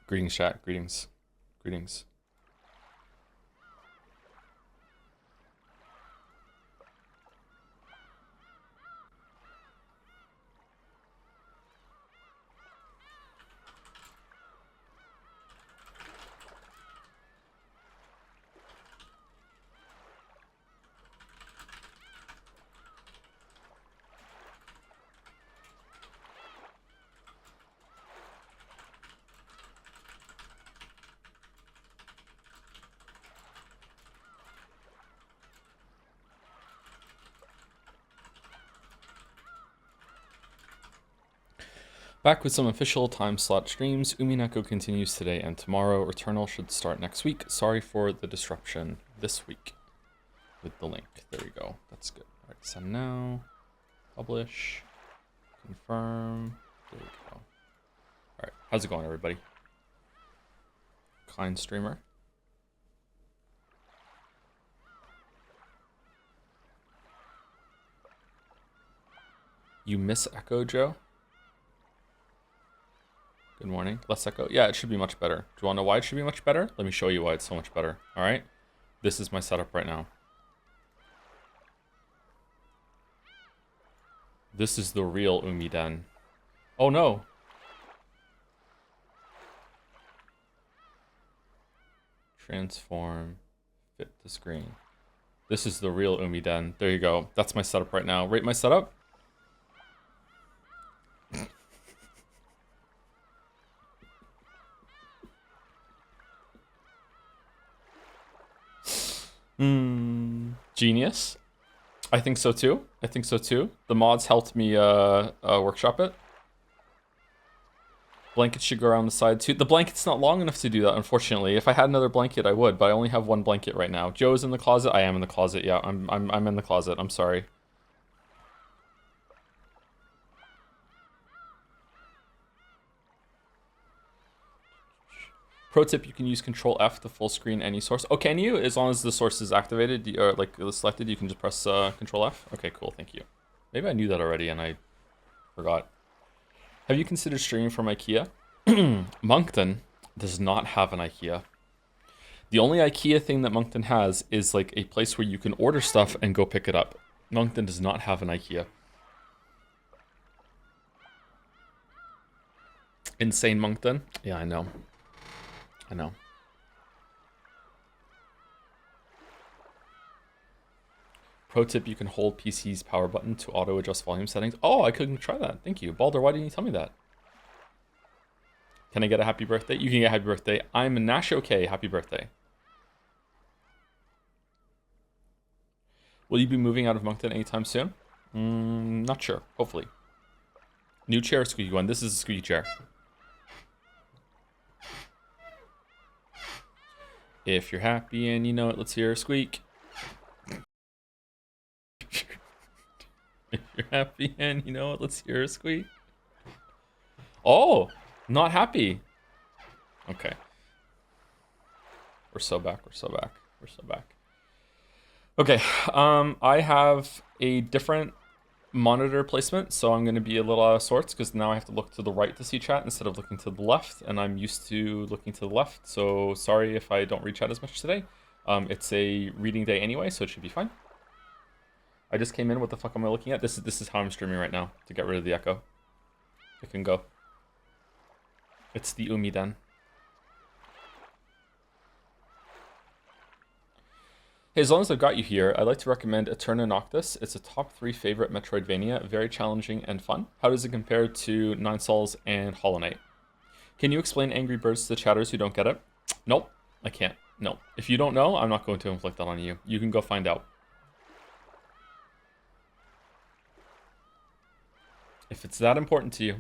Greetings, chat. Greetings. Greetings. Back with some official time slot streams. Umineko continues today and tomorrow. Returnal should start next week. Sorry for the disruption this week with the link. There we go. That's good. All right, send now. Publish. Confirm. There we go. All right, how's it going, everybody? Kind streamer. You miss Echo, Joe? Good morning. Less echo. Yeah, it should be much better. Do you want to know why it should be much better? Let me show you why it's so much better. All right. This is my setup right now. This is the real Umiden. Oh no. Transform. Fit the screen. This is the real Umiden. There you go. That's my setup right now. Rate my setup. Genius. I think so too. I think so too. The mods helped me workshop it. Blanket should go around the side too. The blanket's not long enough to do that, unfortunately. If I had another blanket, I would, but I only have one blanket right now. Joe's in the closet. I am in the closet. Yeah, I'm in the closet. I'm sorry. Pro tip, you can use Control F to full screen any source. Oh, can you? As long as the source is activated or like selected, you can just press Control F? Okay, cool, thank you. Maybe I knew that already and I forgot. Have you considered streaming from IKEA? Moncton does not have an IKEA. The only IKEA thing that Moncton has is like a place where you can order stuff and go pick it up. Moncton does not have an IKEA. Insane Moncton? Yeah, I know. I know. Pro tip, you can hold PC's power button to auto adjust volume settings. Oh, I couldn't try that. Thank you. Balder, why didn't you tell me that? Can I get a happy birthday? You can get a happy birthday. I'm Nash OK. Happy birthday. Will you be moving out of Moncton anytime soon? Not sure. Hopefully. New chair, squeaky one. This is a squeaky chair. If you're happy and you know it, let's hear a squeak. If you're happy and you know it, let's hear a squeak. Oh, not happy. Okay. We're so back, we're so back, we're so back. Okay, I have a different monitor placement, so I'm going to be a little out of sorts because now I have to look to the right to see chat instead of looking to the left, and I'm used to looking to the left, so sorry if I don't read chat as much today. It's a reading day anyway, so it should be fine. I just came in. What the fuck am I looking at? This is how I'm streaming right now to get rid of the echo. It can go. It's the Umiden. Hey, as long as I've got you here, I'd like to recommend Eterna Noctis. It's a top 3 favorite Metroidvania, very challenging and fun. How does it compare to Nine Sols and Hollow Knight? Can you explain Angry Birds to the chatters who don't get it? Nope, I can't. No. If you don't know, I'm not going to inflict that on you. You can go find out. If it's that important to you.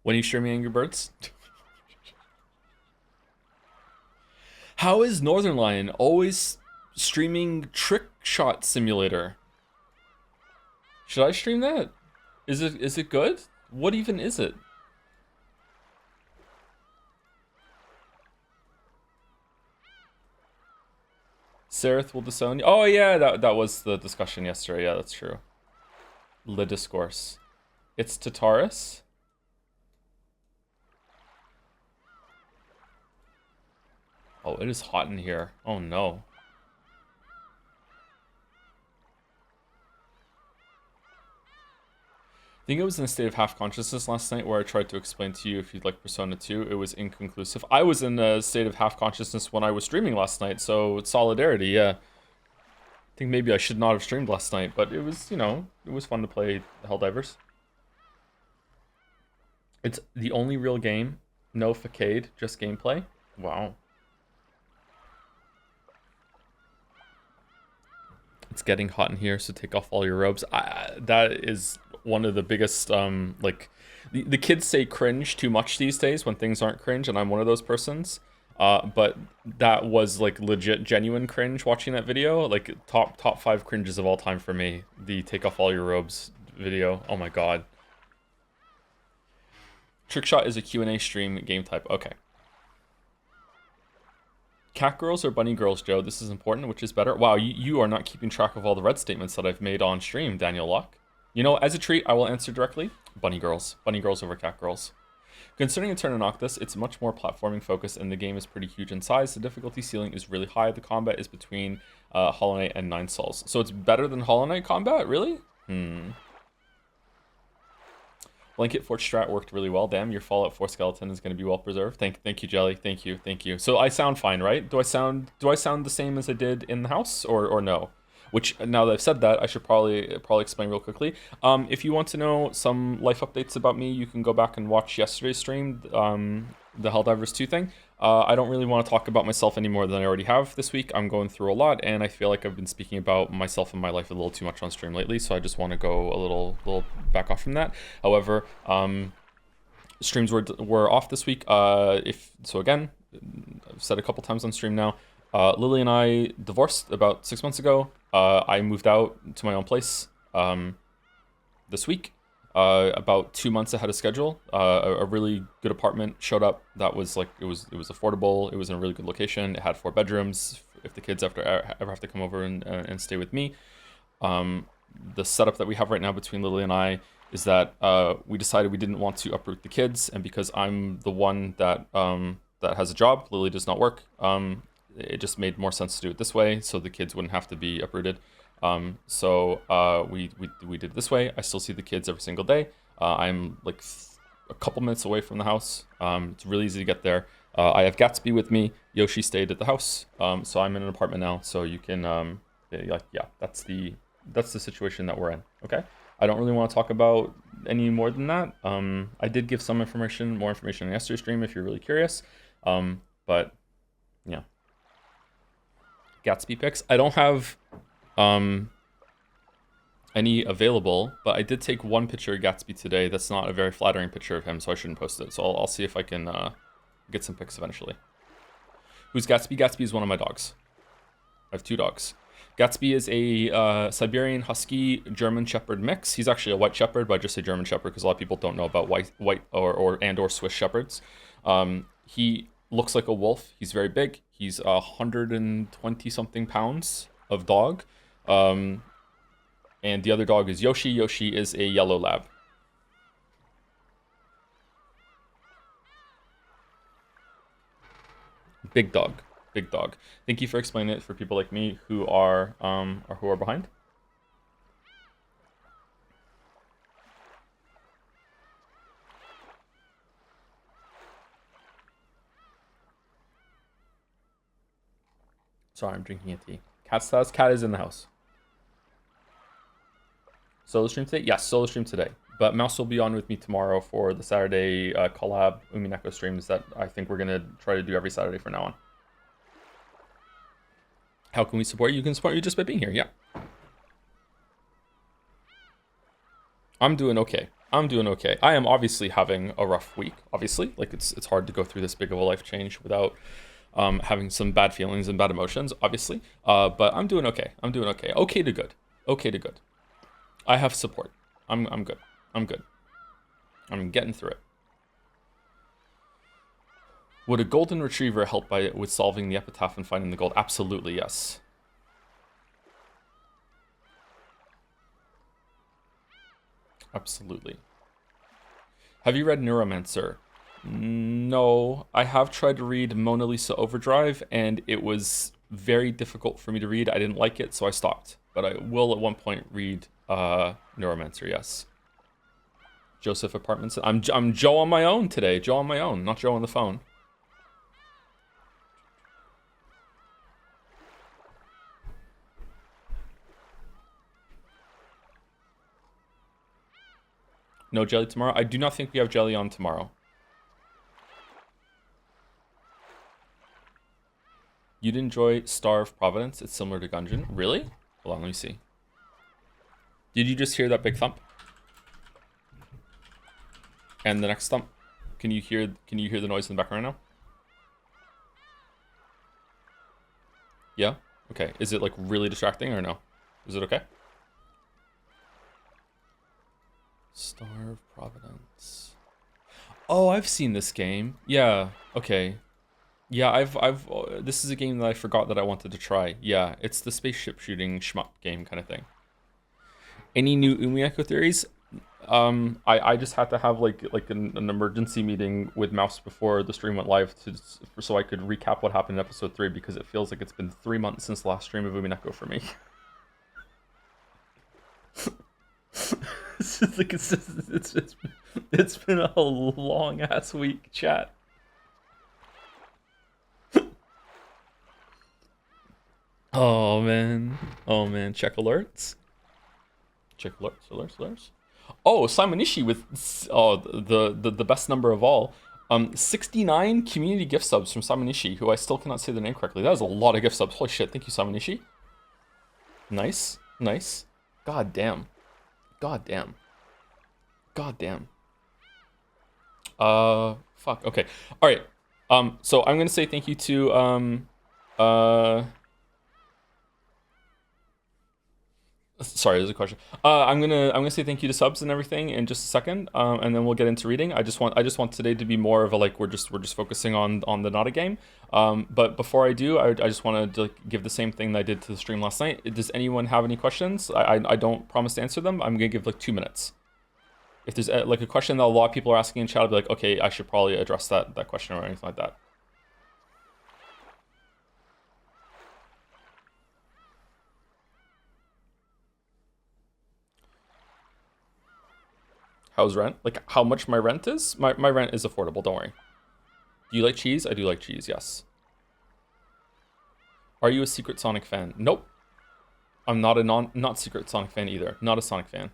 When are you streaming Angry Birds? How is Northern Lion always streaming Trick Shot Simulator? Should I stream that? Is it good? What even is it? Sereth will disown you. Oh yeah, that was the discussion yesterday. Yeah, that's true. Le discourse. It's Tataris. Oh, it is hot in here. Oh no. I think it was in a state of half consciousness last night where I tried to explain to you if you'd like Persona 2. It was inconclusive. I was in a state of half consciousness when I was streaming last night, so solidarity, yeah. I think maybe I should not have streamed last night, but it was, you know, it was fun to play Helldivers. It's the only real game. No facade, just gameplay. Wow. It's getting hot in here, so take off all your robes. That is one of the biggest, like, the kids say cringe too much these days when things aren't cringe, and I'm one of those persons. But that was, like, legit, genuine cringe watching that video. Like, top 5 cringes of all time for me. The take off all your robes video. Oh my god. Trickshot is a Q&A stream game type. Okay. Cat girls or bunny girls, Joe? This is important. Which is better? Wow, you are not keeping track of all the red statements that I've made on stream, Daniel Locke. You know, as a treat, I will answer directly. Bunny girls. Bunny girls over cat girls. Concerning Eterna Noctis, it's much more platforming focused and the game is pretty huge in size. The difficulty ceiling is really high. The combat is between Hollow Knight and Nine Souls. So it's better than Hollow Knight combat? Really? Blanket Fort Strat worked really well. Damn, your Fallout 4 skeleton is going to be well preserved. Thank you, Jelly. Thank you. So I sound fine, right? Do I sound the same as I did in the house, or no? Which, now that I've said that, I should probably explain real quickly. If you want to know some life updates about me, you can go back and watch yesterday's stream, the Helldivers 2 thing. I don't really want to talk about myself any more than I already have this week. I'm going through a lot, and I feel like I've been speaking about myself and my life a little too much on stream lately, so I just want to go a little back off from that. However, streams were off this week. Again, I've said a couple times on stream now, Lily and I divorced about 6 months ago. I moved out to my own place this week. About 2 months ahead of schedule. A really good apartment showed up that was like, it was affordable. It was in a really good location. It had 4 bedrooms if the kids ever have to come over and stay with me. The setup that we have right now between Lily and I is that we decided we didn't want to uproot the kids, and because I'm the one that has a job, Lily does not work. It just made more sense to do it this way, so the kids wouldn't have to be uprooted. So we did it this way. I still see the kids every single day. I'm like a couple minutes away from the house. It's really easy to get there. I have Gatsby with me. Yoshi stayed at the house. So I'm in an apartment now. So you can, yeah, that's the situation that we're in. Okay. I don't really want to talk about any more than that. I did give some more information on yesterday's stream if you're really curious. But yeah. Gatsby pics. I don't have any available, but I did take one picture of Gatsby today. That's not a very flattering picture of him, so I shouldn't post it. So I'll see if I can get some pics eventually. Who's Gatsby? Gatsby is one of my dogs. I have 2 dogs. Gatsby is a Siberian Husky German Shepherd mix. He's actually a White Shepherd, but I just say German Shepherd because a lot of people don't know about white or Swiss Shepherds. He looks like a wolf. He's very big. He's 120 something pounds of dog. And the other dog is Yoshi. Yoshi is a yellow lab. Big dog. Thank you for explaining it for people like me who are behind. Sorry, I'm drinking a tea. Cat is in the house. Solo stream today? Yes, solo stream today. But Mouse will be on with me tomorrow for the Saturday collab Umineko streams that I think we're going to try to do every Saturday from now on. How can we support you? You can support you just by being here, yeah. I'm doing okay. I am obviously having a rough week, obviously. Like, it's hard to go through this big of a life change without having some bad feelings and bad emotions, obviously. But I'm doing okay. Okay to good. I have support. I'm good. I'm getting through it. Would a golden retriever help with solving the epitaph and finding the gold? Absolutely, yes. Absolutely. Have you read Neuromancer? No, I have tried to read Mona Lisa Overdrive, and it was very difficult for me to read. I didn't like it, so I stopped. But I will at one point read Neuromancer, yes. Joseph Apartments. I'm Joe on my own today. Joe on my own, not Joe on the phone. No jelly tomorrow? I do not think we have jelly on tomorrow. You'd enjoy Star of Providence. It's similar to Gungeon. Really? Hold on, let me see. Did you just hear that big thump? And the next thump? Can you hear the noise in the background now? Yeah? Okay. Is it like really distracting or no? Is it okay? Star of Providence. Oh, I've seen this game. Yeah. Okay. Yeah, this is a game that I forgot that I wanted to try. Yeah, it's the spaceship shooting shmup game kind of thing. Any new Umineko theories? I just had to have like an emergency meeting with Mouse before the stream went live so I could recap what happened in episode 3 because it feels like it's been 3 months since the last stream of Umineko for me. It's been a long ass week, chat. Oh man, check alerts. Check alerts. Oh, Simonishi with the best number of all. 69 community gift subs from Simonishi, who I still cannot say the name correctly. That is a lot of gift subs. Holy shit, thank you, Simonishi. Nice. God damn. Fuck. Okay. All right. So I'm gonna say thank you to Sorry, there's a question. I'm gonna say thank you to subs and everything in just a second, and then we'll get into reading. I just want today to be more of a like we're just focusing on the Nada game. But before I do, I just want to give the same thing that I did to the stream last night. Does anyone have any questions? I don't promise to answer them. I'm gonna give like 2 minutes. If there's like a question that a lot of people are asking in chat, I'll be like, okay, I should probably address that question or anything like that. How's rent? Like how much my rent is? My rent is affordable, don't worry. Do you like cheese? I do like cheese, yes. Are you a Secret Sonic fan? Nope. I'm not a not Secret Sonic fan either. Not a Sonic fan.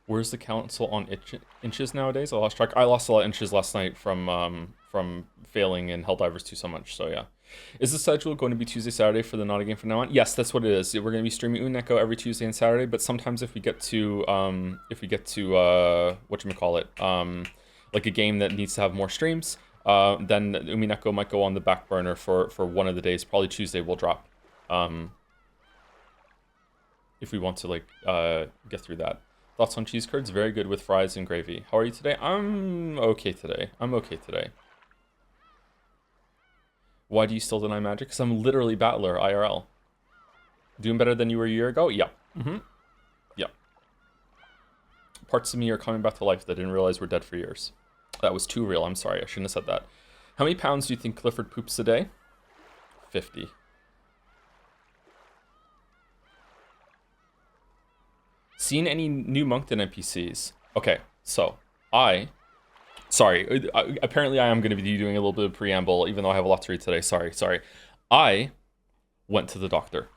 Where's the council on inches nowadays? I lost track. I lost a lot of inches last night from failing in Helldivers 2 so much, so yeah. Is the schedule going to be Tuesday, Saturday for the Nada game from now on? Yes, that's what it is. We're going to be streaming Umineko every Tuesday and Saturday, but sometimes if we get to whatchamacallit, like a game that needs to have more streams, then Umineko might go on the back burner for one of the days. Probably Tuesday will drop. If we want to like get through that. Thoughts on cheese curds? Very good with fries and gravy. How are you today? I'm okay today. Why do you still deny magic? Because I'm literally Battler, IRL. Doing better than you were a year ago? Yeah. Yeah. Parts of me are coming back to life that I didn't realize were dead for years. That was too real. I'm sorry. I shouldn't have said that. How many pounds do you think Clifford poops a day? 50. Seen any new Moncton NPCs? Okay, so Sorry, apparently I am going to be doing a little bit of preamble, even though I have a lot to read today. Sorry. I went to the doctor.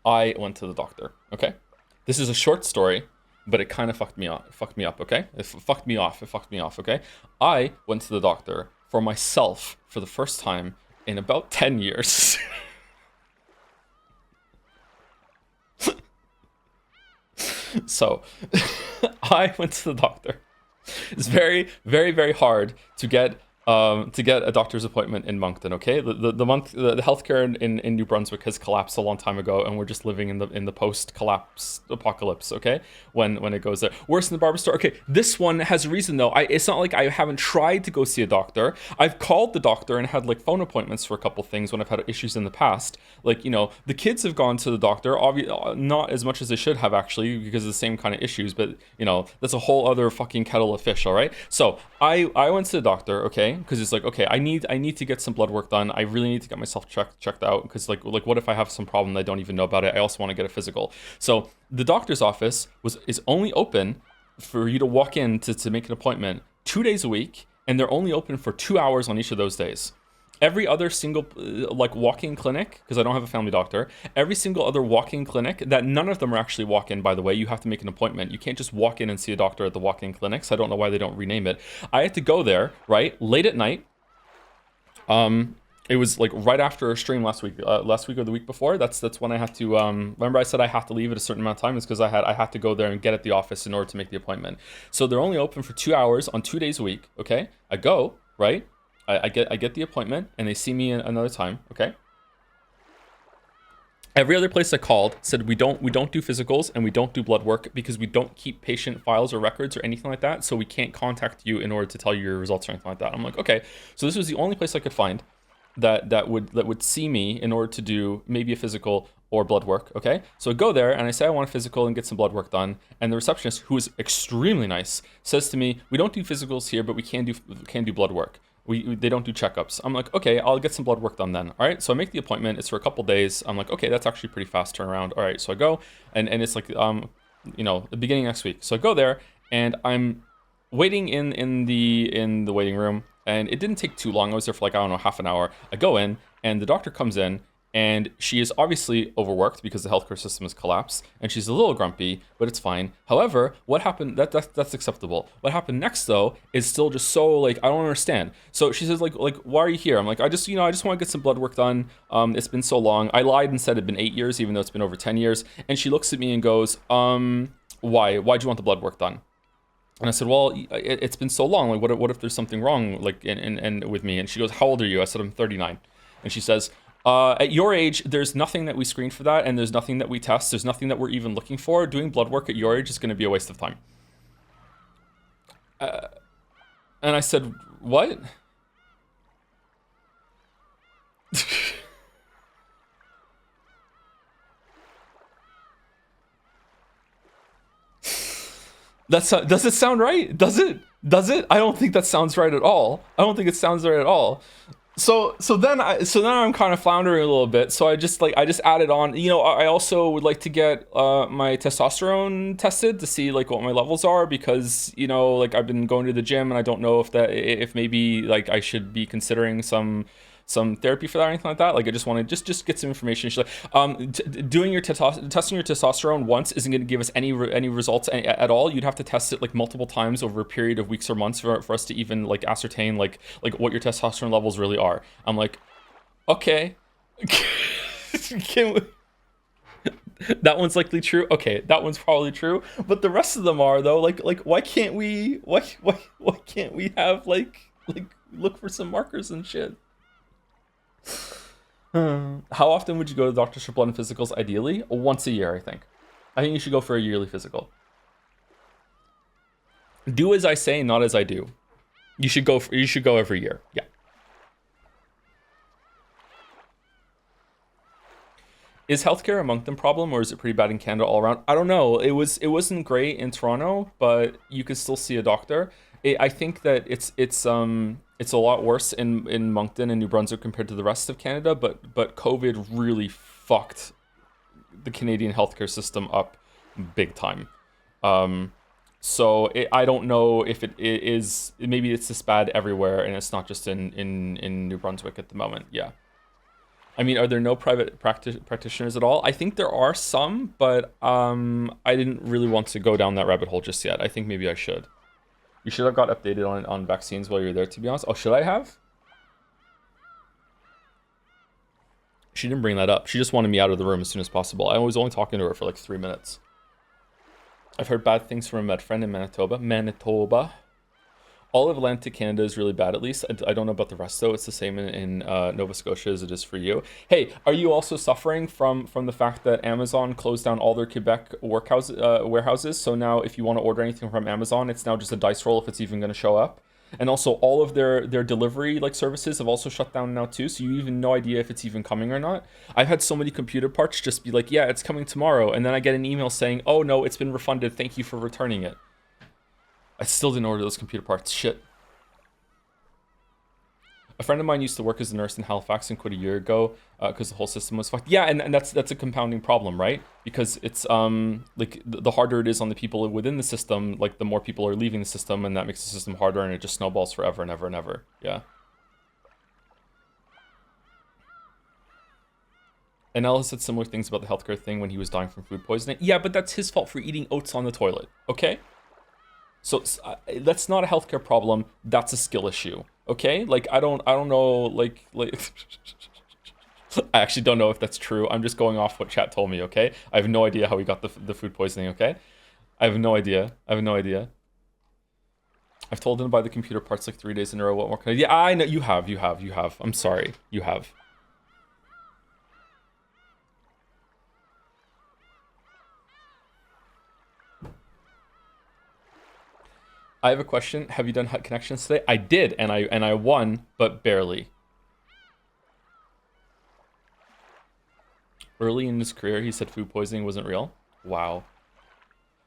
Okay? This is a short story, but it kind of fucked me up, okay? It fucked me off, okay? I went to the doctor for myself for the first time in about 10 years. So, I went to the doctor. It's very, very, very hard to get to get a doctor's appointment in Moncton. Okay, the healthcare in New Brunswick has collapsed a long time ago, and we're just living in the post-collapse apocalypse. Okay, when it goes there, worse than the barber store. Okay, this one has a reason though. It's not like I haven't tried to go see a doctor. I've called the doctor and had like phone appointments for a couple things when I've had issues in the past. Like, you know, the kids have gone to the doctor, not as much as they should have actually, because of the same kind of issues. But you know, that's a whole other fucking kettle of fish. All right, so I went to the doctor. Okay. Because it's like, okay, I need to get some blood work done. I really need to get myself checked out, because like what if I have some problem that I don't even know about it? I also want to get a physical. So the doctor's office is only open for you to walk in to make an appointment 2 days a week, and they're only open for 2 hours on each of those days. Every other single like walk-in clinic, because I don't have a family doctor, every single other walk-in clinic, that none of them are actually walk-in, by the way. You have to make an appointment. You can't just walk in and see a doctor at the walk-in clinics. I don't know why they don't rename it. I had to go there, right, late at night. It was like right after a stream last week or the week before. That's when I had to, remember I said I have to leave at a certain amount of time. It's because I had to go there and get at the office in order to make the appointment. So they're only open for 2 hours on 2 days a week, okay? I go, right? I get the appointment, and they see me another time, okay? Every other place I called said we don't do physicals and we don't do blood work because we don't keep patient files or records or anything like that, so we can't contact you in order to tell you your results or anything like that. I'm like, okay. So this was the only place I could find that would see me in order to do maybe a physical or blood work, okay? So I go there and I say I want a physical and get some blood work done, and the receptionist, who is extremely nice, says to me, we don't do physicals here, but we can do blood work. They don't do checkups. I'm like, okay, I'll get some blood work done then. All right, so I make the appointment. It's for a couple days. I'm like, okay, that's actually pretty fast turnaround. All right, so I go, and it's like, you know, the beginning next week. So I go there, and I'm waiting in the waiting room, and it didn't take too long. I was there for like, I don't know, half an hour. I go in, and the doctor comes in, and she is obviously overworked because the healthcare system has collapsed, and she's a little grumpy, but it's fine. However, what happened, that's acceptable. What happened next though is still just so like, I don't understand. So she says like why are you here? I'm like, I just want to get some blood work done. It's been so long. I lied and said it'd been 8 years, even though it's been over 10 years. And she looks at me and goes, why'd you want the blood work done? And I said, well, it's been so long. Like, what if there's something wrong, like, and with me? And she goes, how old are you? I said, I'm 39. And she says, at your age, there's nothing that we screen for that, and there's nothing that we test. There's nothing that we're even looking for. Doing blood work at your age is going to be a waste of time. And I said, what? Does it sound right? Does it? I don't think that sounds right at all. I don't think it sounds right at all. So then I'm kind of floundering a little bit. So I just added on. You know, I also would like to get my testosterone tested to see like what my levels are, because you know, like I've been going to the gym and I don't know if maybe like I should be considering some therapy for that or anything like that. Like I just want to just get some information. She's like, doing your testing your testosterone once isn't going to give us any results at all. You'd have to test it like multiple times over a period of weeks or months for us to even like ascertain like what your testosterone levels really are. I'm like, okay. Can we... That one's likely true. Okay, that one's probably true, but the rest of them are though. Like why can't we have like look for some markers and shit? How often would you go to the doctor's for blood and physicals? Ideally, once a year, I think. I think you should go for a yearly physical. Do as I say, not as I do. You should go every year. Yeah. Is healthcare a Moncton problem, or is it pretty bad in Canada all around? I don't know. It wasn't great in Toronto, but you could still see a doctor. I think that it's a lot worse in Moncton and New Brunswick compared to the rest of Canada, but COVID really fucked the Canadian healthcare system up big time. So I don't know if it is, maybe it's this bad everywhere and it's not just in New Brunswick at the moment. Yeah. I mean, are there no private practitioners at all? I think there are some, but I didn't really want to go down that rabbit hole just yet. I think maybe I should. You should have got updated on vaccines while you're there, to be honest. Oh, should I have? She didn't bring that up. She just wanted me out of the room as soon as possible. I was only talking to her for like 3 minutes. I've heard bad things from a med friend in Manitoba. All of Atlantic Canada is really bad, at least. I don't know about the rest, though. It's the same in Nova Scotia as it is for you. Hey, are you also suffering from the fact that Amazon closed down all their Quebec warehouses? So now if you want to order anything from Amazon, it's now just a dice roll if it's even going to show up. And also all of their delivery like services have also shut down now too, so you even no idea if it's even coming or not. I've had so many computer parts just be like, yeah, it's coming tomorrow, and then I get an email saying, oh no, it's been refunded, thank you for returning it. I still didn't order those computer parts. Shit. A friend of mine used to work as a nurse in Halifax and quit a year ago because the whole system was fucked. Yeah, and that's a compounding problem, right? Because it's like the harder it is on the people within the system, like the more people are leaving the system, and that makes the system harder, and it just snowballs forever and ever and ever. Yeah. And Ellis said similar things about the healthcare thing when he was dying from food poisoning. Yeah, but that's his fault for eating oats on the toilet. Okay. So that's not a healthcare problem. That's a skill issue. Okay, like I don't know, like I actually don't know if that's true. I'm just going off what chat told me. Okay, I have no idea how he got the food poisoning. Okay, I have no idea. I've told him to buy the computer parts like 3 days in a row. What more can I? Yeah, I know you have. I'm sorry, you have. I have a question. Have you done hut connections today? I did, and I won, but barely. Early in his career, he said food poisoning wasn't real. Wow.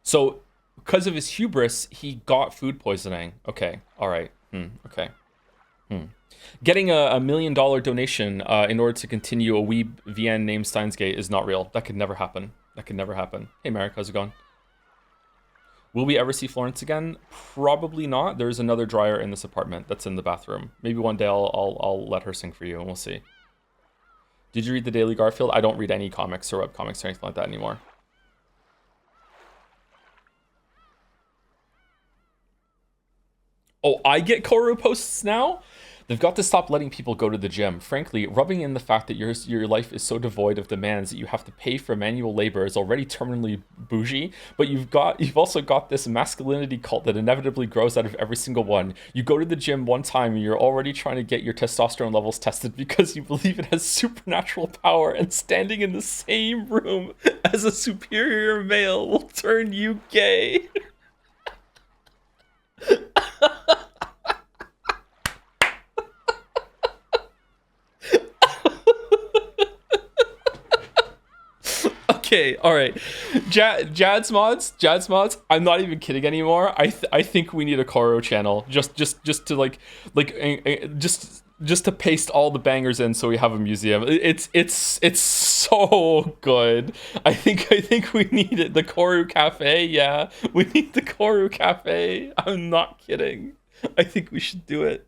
So, because of his hubris, he got food poisoning. Okay. All right. Okay. Getting a $1 million donation in order to continue a Weeb VN named Steins Gate is not real. That could never happen. Hey, Marek, how's it going? Will we ever see Florence again? Probably not. There's another dryer in this apartment that's in the bathroom. Maybe one day I'll let her sing for you, and we'll see. Did you read the Daily Garfield? I don't read any comics or webcomics or anything like that anymore. Oh, I get Koru posts now? They've got to stop letting people go to the gym. Frankly, rubbing in the fact that your life is so devoid of demands that you have to pay for manual labor is already terminally bougie, but you've also got this masculinity cult that inevitably grows out of every single one. You go to the gym one time and you're already trying to get your testosterone levels tested because you believe it has supernatural power, and standing in the same room as a superior male will turn you gay. Okay, all right. Jad's mods. I'm not even kidding anymore. I think we need a Koro channel just to just to paste all the bangers in so we have a museum. It's so good. I think we need it. The Koru Cafe. Yeah, we need the Koru Cafe. I'm not kidding. I think we should do it.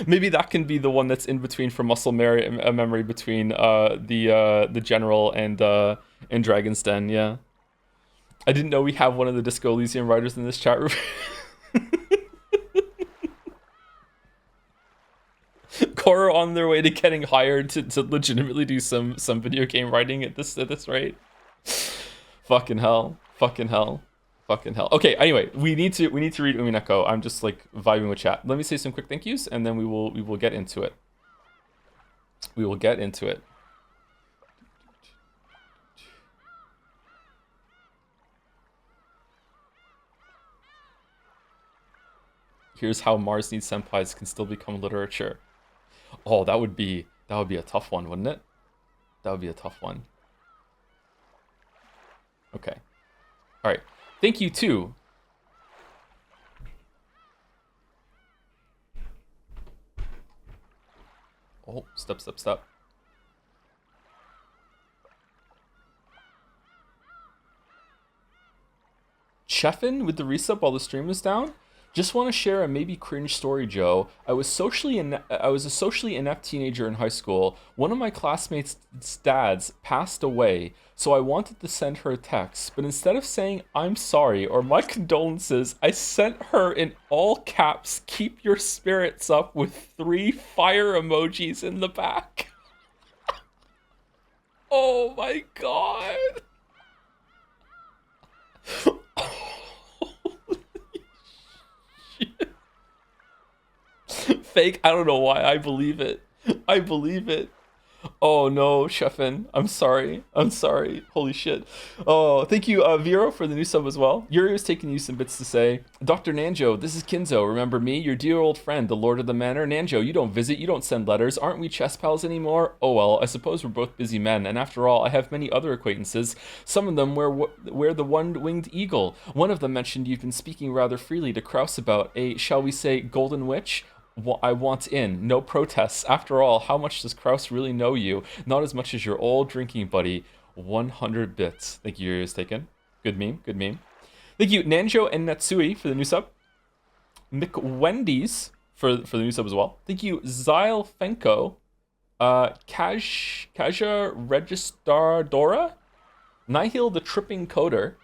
Maybe that can be the one that's in between for muscle memory between the general and Dragon's Den. Yeah, I didn't know we have one of the Disco Elysium writers in this chat room. Korra on their way to getting hired to legitimately do some video game writing at this rate. Fucking hell. Okay, anyway, we need to read Umineko. I'm just like vibing with chat. Let me say some quick thank yous, and then we will get into it. Here's how Mars Needs Senpais can still become literature. Oh, that would be a tough one, wouldn't it? That would be a tough one. Okay. All right. Thank you too. Oh, step. Cheffin with the resub while the stream is down. Just want to share a maybe cringe story, Joe. I was a socially inept teenager in high school. One of my classmates' dads passed away, so I wanted to send her a text, but instead of saying I'm sorry or my condolences, I sent her in all caps, "Keep your spirits up," with 3 fire emojis in the back. Oh my god. Holy shit. fake. I don't know why I believe it. I believe it. Oh no, Chefin. I'm sorry. I'm sorry. Holy shit. Oh, thank you, Vero, for the new sub as well. Yuri was taking you some bits to say. Dr. Nanjo, this is Kinzo. Remember me? Your dear old friend, the Lord of the Manor. Nanjo, you don't visit, you don't send letters. Aren't we chess pals anymore? Oh well, I suppose we're both busy men. And after all, I have many other acquaintances. Some of them wear the one-winged eagle. One of them mentioned you've been speaking rather freely to Kraus about a, shall we say, golden witch? I want in. No protests. After all, how much does Kraus really know you? Not as much as your old drinking buddy. 100 bits. Thank you, Yuri is taken. Good meme. Good meme. Thank you, Nanjo and Natsui for the new sub. McWendy's for the new sub as well. Thank you, Zyle Fenko. Kaja Registradora. Nihil the Tripping Coder.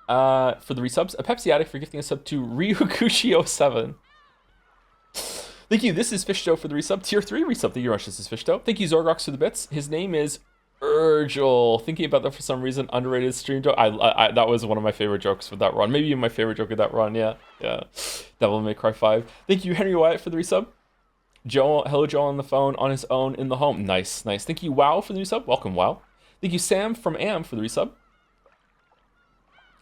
For the resubs. A Pepsi Addict for gifting a sub to Ryukushi07. Thank you. This is Fishto for the resub. Tier 3 resub. Thank you very much. This is Fishto. Thank you, Zorgox, for the bits. His name is Urgel. Thinking about that for some reason. Underrated stream joke. I that was one of my favorite jokes for that run. Maybe my favorite joke of that run. Yeah. Devil May Cry 5. Thank you, Henry Wyatt, for the resub. Hello, Joe on the phone, on his own, in the home. Nice. Thank you, Wow, for the resub. Welcome, Wow. Thank you, Sam from Am, for the resub.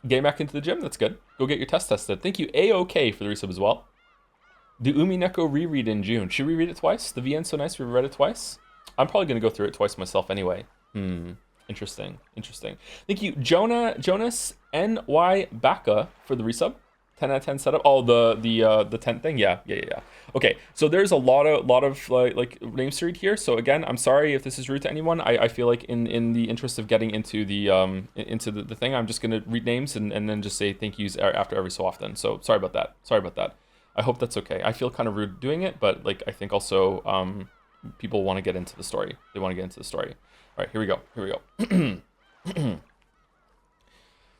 Getting back into the gym. That's good. Go get your test tested. Thank you, AOK, for the resub as well. The Umineko reread in June. Should we read it twice? The VN's so nice we read it twice? I'm probably going to go through it twice myself anyway. Interesting. Thank you, Jonas NY Baka for the resub. 10 out of 10 setup. Oh, the tent thing? Yeah. Okay, so there's a lot of like names to read here. So again, I'm sorry if this is rude to anyone. I feel like in the interest of getting into the thing, I'm just going to read names and then just say thank yous after every so often. So sorry about that. I hope that's okay. I feel kind of rude doing it, but like I think also people want to get into the story. They want to get into the story. All right, here we go.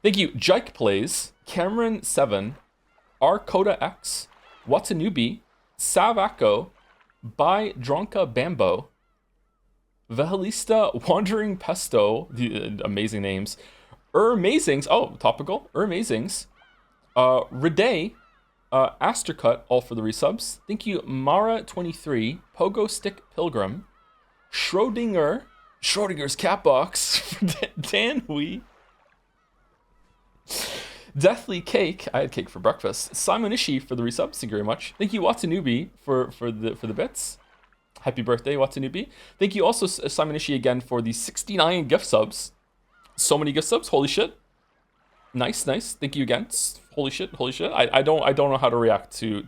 Thank you, Jike Plays, Cameron7, Arcoda X, Watanubi, Savako, By Dronka Bambo, Vehelista Wandering Pesto, the amazing names, Mazings, oh, topical, Mazings, Rede, Astercut, all for the resubs. Thank you, Mara23, Pogo Stick Pilgrim, Schrödinger's Catbox, Dan Hui, Deathly Cake, I had cake for breakfast. Simon Ishii for the resubs, thank you very much. Thank you, Watanubi, for the bits. Happy birthday, Watanubi. Thank you also, Simon Ishii, again for the 69 gift subs. So many gift subs, holy shit. Nice. Thank you again. Holy shit. I don't know how to react to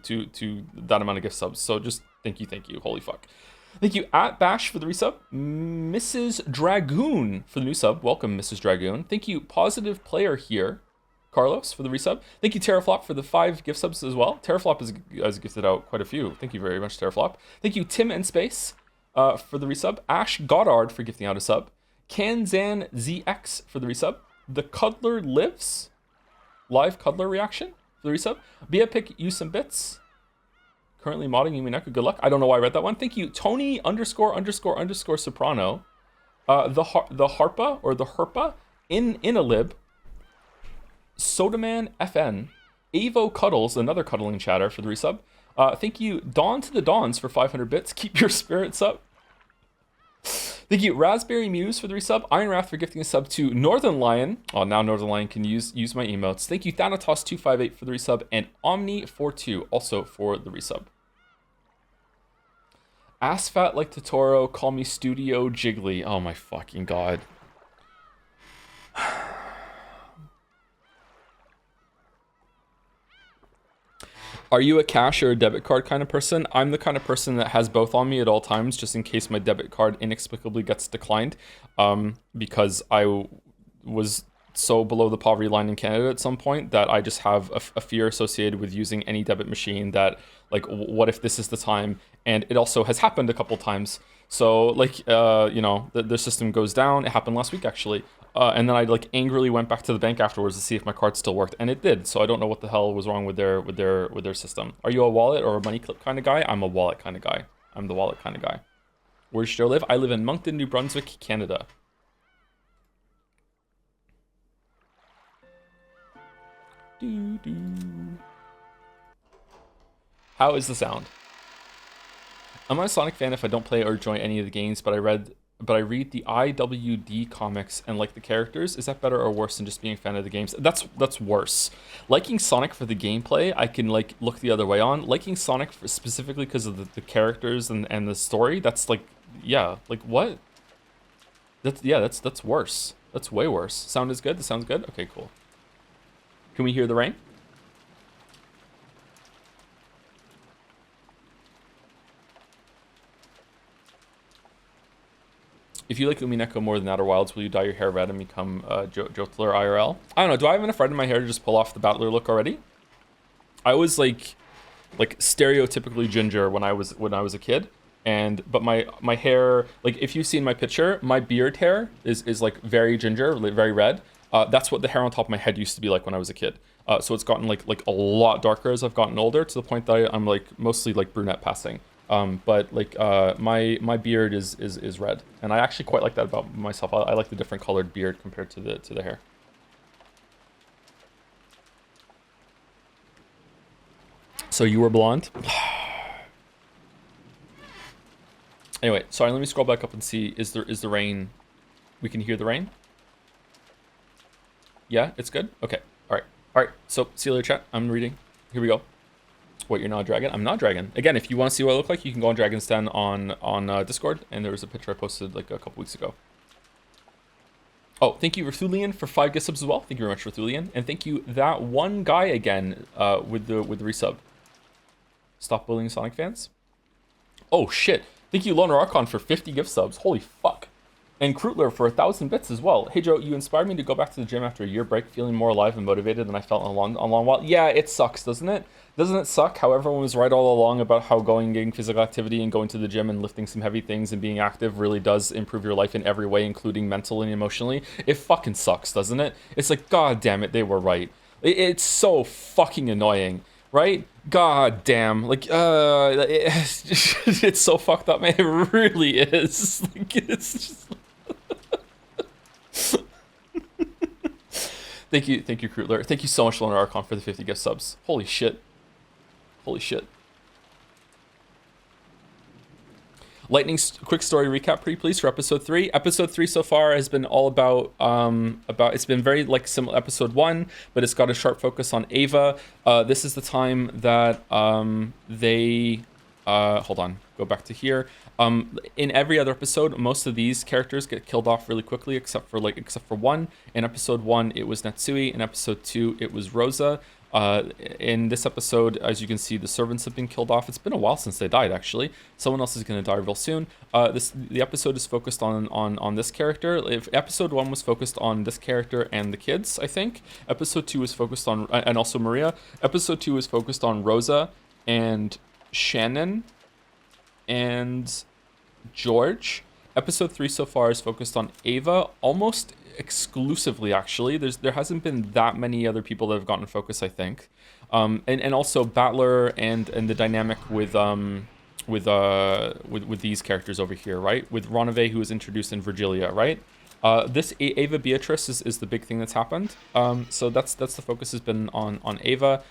that amount of gift subs. So just thank you. Holy fuck. Thank you, at Bash, for the resub. Mrs. Dragoon for the new sub. Welcome, Mrs. Dragoon. Thank you, Positive Player here. Carlos for the resub. Thank you, Terraflop, for the 5 gift subs as well. Terraflop has gifted out quite a few. Thank you very much, Terraflop. Thank you, Tim and Space, for the resub. Ash Goddard for gifting out a sub. Kanzan ZX for the resub. The Cuddler Lives. Live Cuddler reaction for the resub. Pick you some bits. Currently modding Umineko. Good luck. I don't know why I read that one. Thank you, Tony ___ Soprano. The Harpa or the Herpa in a lib. Sodaman FN, Avo Cuddles, another cuddling chatter for the resub. Thank you, Dawn to the Dawns for 500 bits. Keep your spirits up. Thank you, Raspberry Muse for the resub. Iron Wrath for gifting a sub to Northern Lion. Oh, now Northern Lion can use my emotes. Thank you, Thanatos258 for the resub, and Omni42 also for the resub. Ass fat like Totoro, call me Studio Jiggly. Oh my fucking god. Are you a cash or a debit card kind of person? I'm the kind of person that has both on me at all times, just in case my debit card inexplicably gets declined, because I was so below the poverty line in Canada at some point that I just have a fear associated with using any debit machine that, like, what if this is the time? And it also has happened a couple times. So, like, the system goes down. It happened last week, actually. And then I like angrily went back to the bank afterwards to see if my card still worked, and it did. So I don't know what the hell was wrong with their system. Are you a wallet or a money clip kind of guy? I'm a wallet kind of guy. I'm the wallet kind of guy. Where does Joe live? I live in Moncton, New Brunswick, Canada. How is the sound? I'm not a Sonic fan if I don't play or join any of the games, but I read the IWD comics and like the characters. Is that better or worse than just being a fan of the games? That's worse. Liking Sonic for the gameplay, I can like look the other way on. Liking Sonic for specifically because of the characters and the story, that's like, yeah, like what? That's worse. That's way worse. Sound is good? The sound's good? Okay, cool. Can we hear the rain? If you like Umineko more than Outer Wilds, will you dye your hair red and become Jotler IRL? I don't know. Do I have enough red in my hair to just pull off the Battler look already? I was like stereotypically ginger when I was a kid, but my hair, like if you've seen my picture, my beard hair is like very ginger, very red. That's what the hair on top of my head used to be like when I was a kid. So it's gotten like a lot darker as I've gotten older, to the point that I'm like mostly like brunette passing. But like my beard is red, and I actually quite like that about myself. I like the different colored beard compared to the hair. So you were blonde. Anyway, sorry. Let me scroll back up and see. Is the rain? We can hear the rain. Yeah, it's good. Okay. All right. So see you later, chat. I'm reading. Here we go. What, you're not a dragon? I'm not a dragon. Again, if you want to see what I look like, you can go on Dragon's Den on Discord, and there was a picture I posted like a couple weeks ago. Oh, thank you, Rethulian, for 5 gift subs as well. Thank you very much, Rethulian, and thank you that one guy again with the resub. Stop bullying Sonic fans. Oh shit! Thank you, Loner Archon, for 50 gift subs. Holy fuck! And Krutler for 1,000 bits as well. Hey Joe, you inspired me to go back to the gym after a year break, feeling more alive and motivated than I felt in a long while. Yeah, it sucks, doesn't it? Doesn't it suck how everyone was right all along about how getting physical activity and going to the gym and lifting some heavy things and being active really does improve your life in every way, including mentally and emotionally? It fucking sucks, doesn't it? It's like, god damn it, they were right. It's so fucking annoying, right? God damn, like, it's so fucked up, man. It really is. Like, it's just... Thank you, Krutler. Thank you so much, Loner Archon, for the 50 gift subs. Holy shit. Holy shit. Lightning quick story recap, pretty please, for episode 3. Episode 3 so far has been all about it's been very like similar episode 1, but it's got a sharp focus on Ava. This is the time that they hold on, go back to here. In every other episode, most of these characters get killed off really quickly, except for one. In episode 1, it was Natsui. In episode 2, it was Rosa. In this episode, as you can see, the servants have been killed off. It's been a while since they died, actually. Someone else is going to die real soon. The episode is focused on this character. If episode 1 was focused on this character and the kids, I think. Episode 2 was focused on, and also Maria. Episode 2 is focused on Rosa and Shannon and George. Episode 3 so far is focused on Ava, almost exclusively, actually. There hasn't been that many other people that have gotten focus, I think. And also Battler and the dynamic with these characters over here, right? With Ronave, who was introduced in Virgilia, right? This Ava Beatrice is the big thing that's happened. So that's the focus has been on Ava.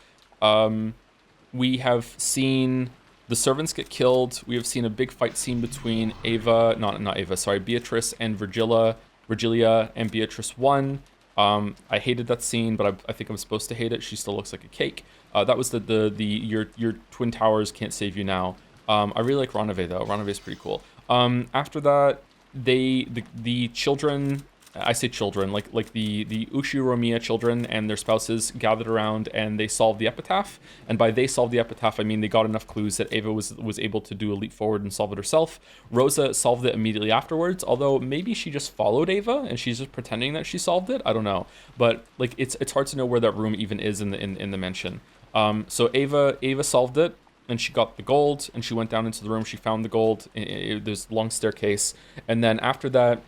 We have seen the servants get killed. We have seen a big fight scene between Beatrice and Virgilia and Beatrice won. I hated that scene, but I think I'm supposed to hate it. She still looks like a cake. That was your twin towers can't save you now. I really like Ronave though. Ronave is pretty cool. After that, the children, I say children, like the Ushiromiya children and their spouses gathered around and they solved the epitaph. And by they solved the epitaph, I mean they got enough clues that Ava was able to do a leap forward and solve it herself. Rosa solved it immediately afterwards, although maybe she just followed Ava and she's just pretending that she solved it. I don't know, but like it's hard to know where that room even is in the mansion. So Ava solved it. And she got the gold, and she went down into the room. She found the gold. There's a long staircase, and then after that,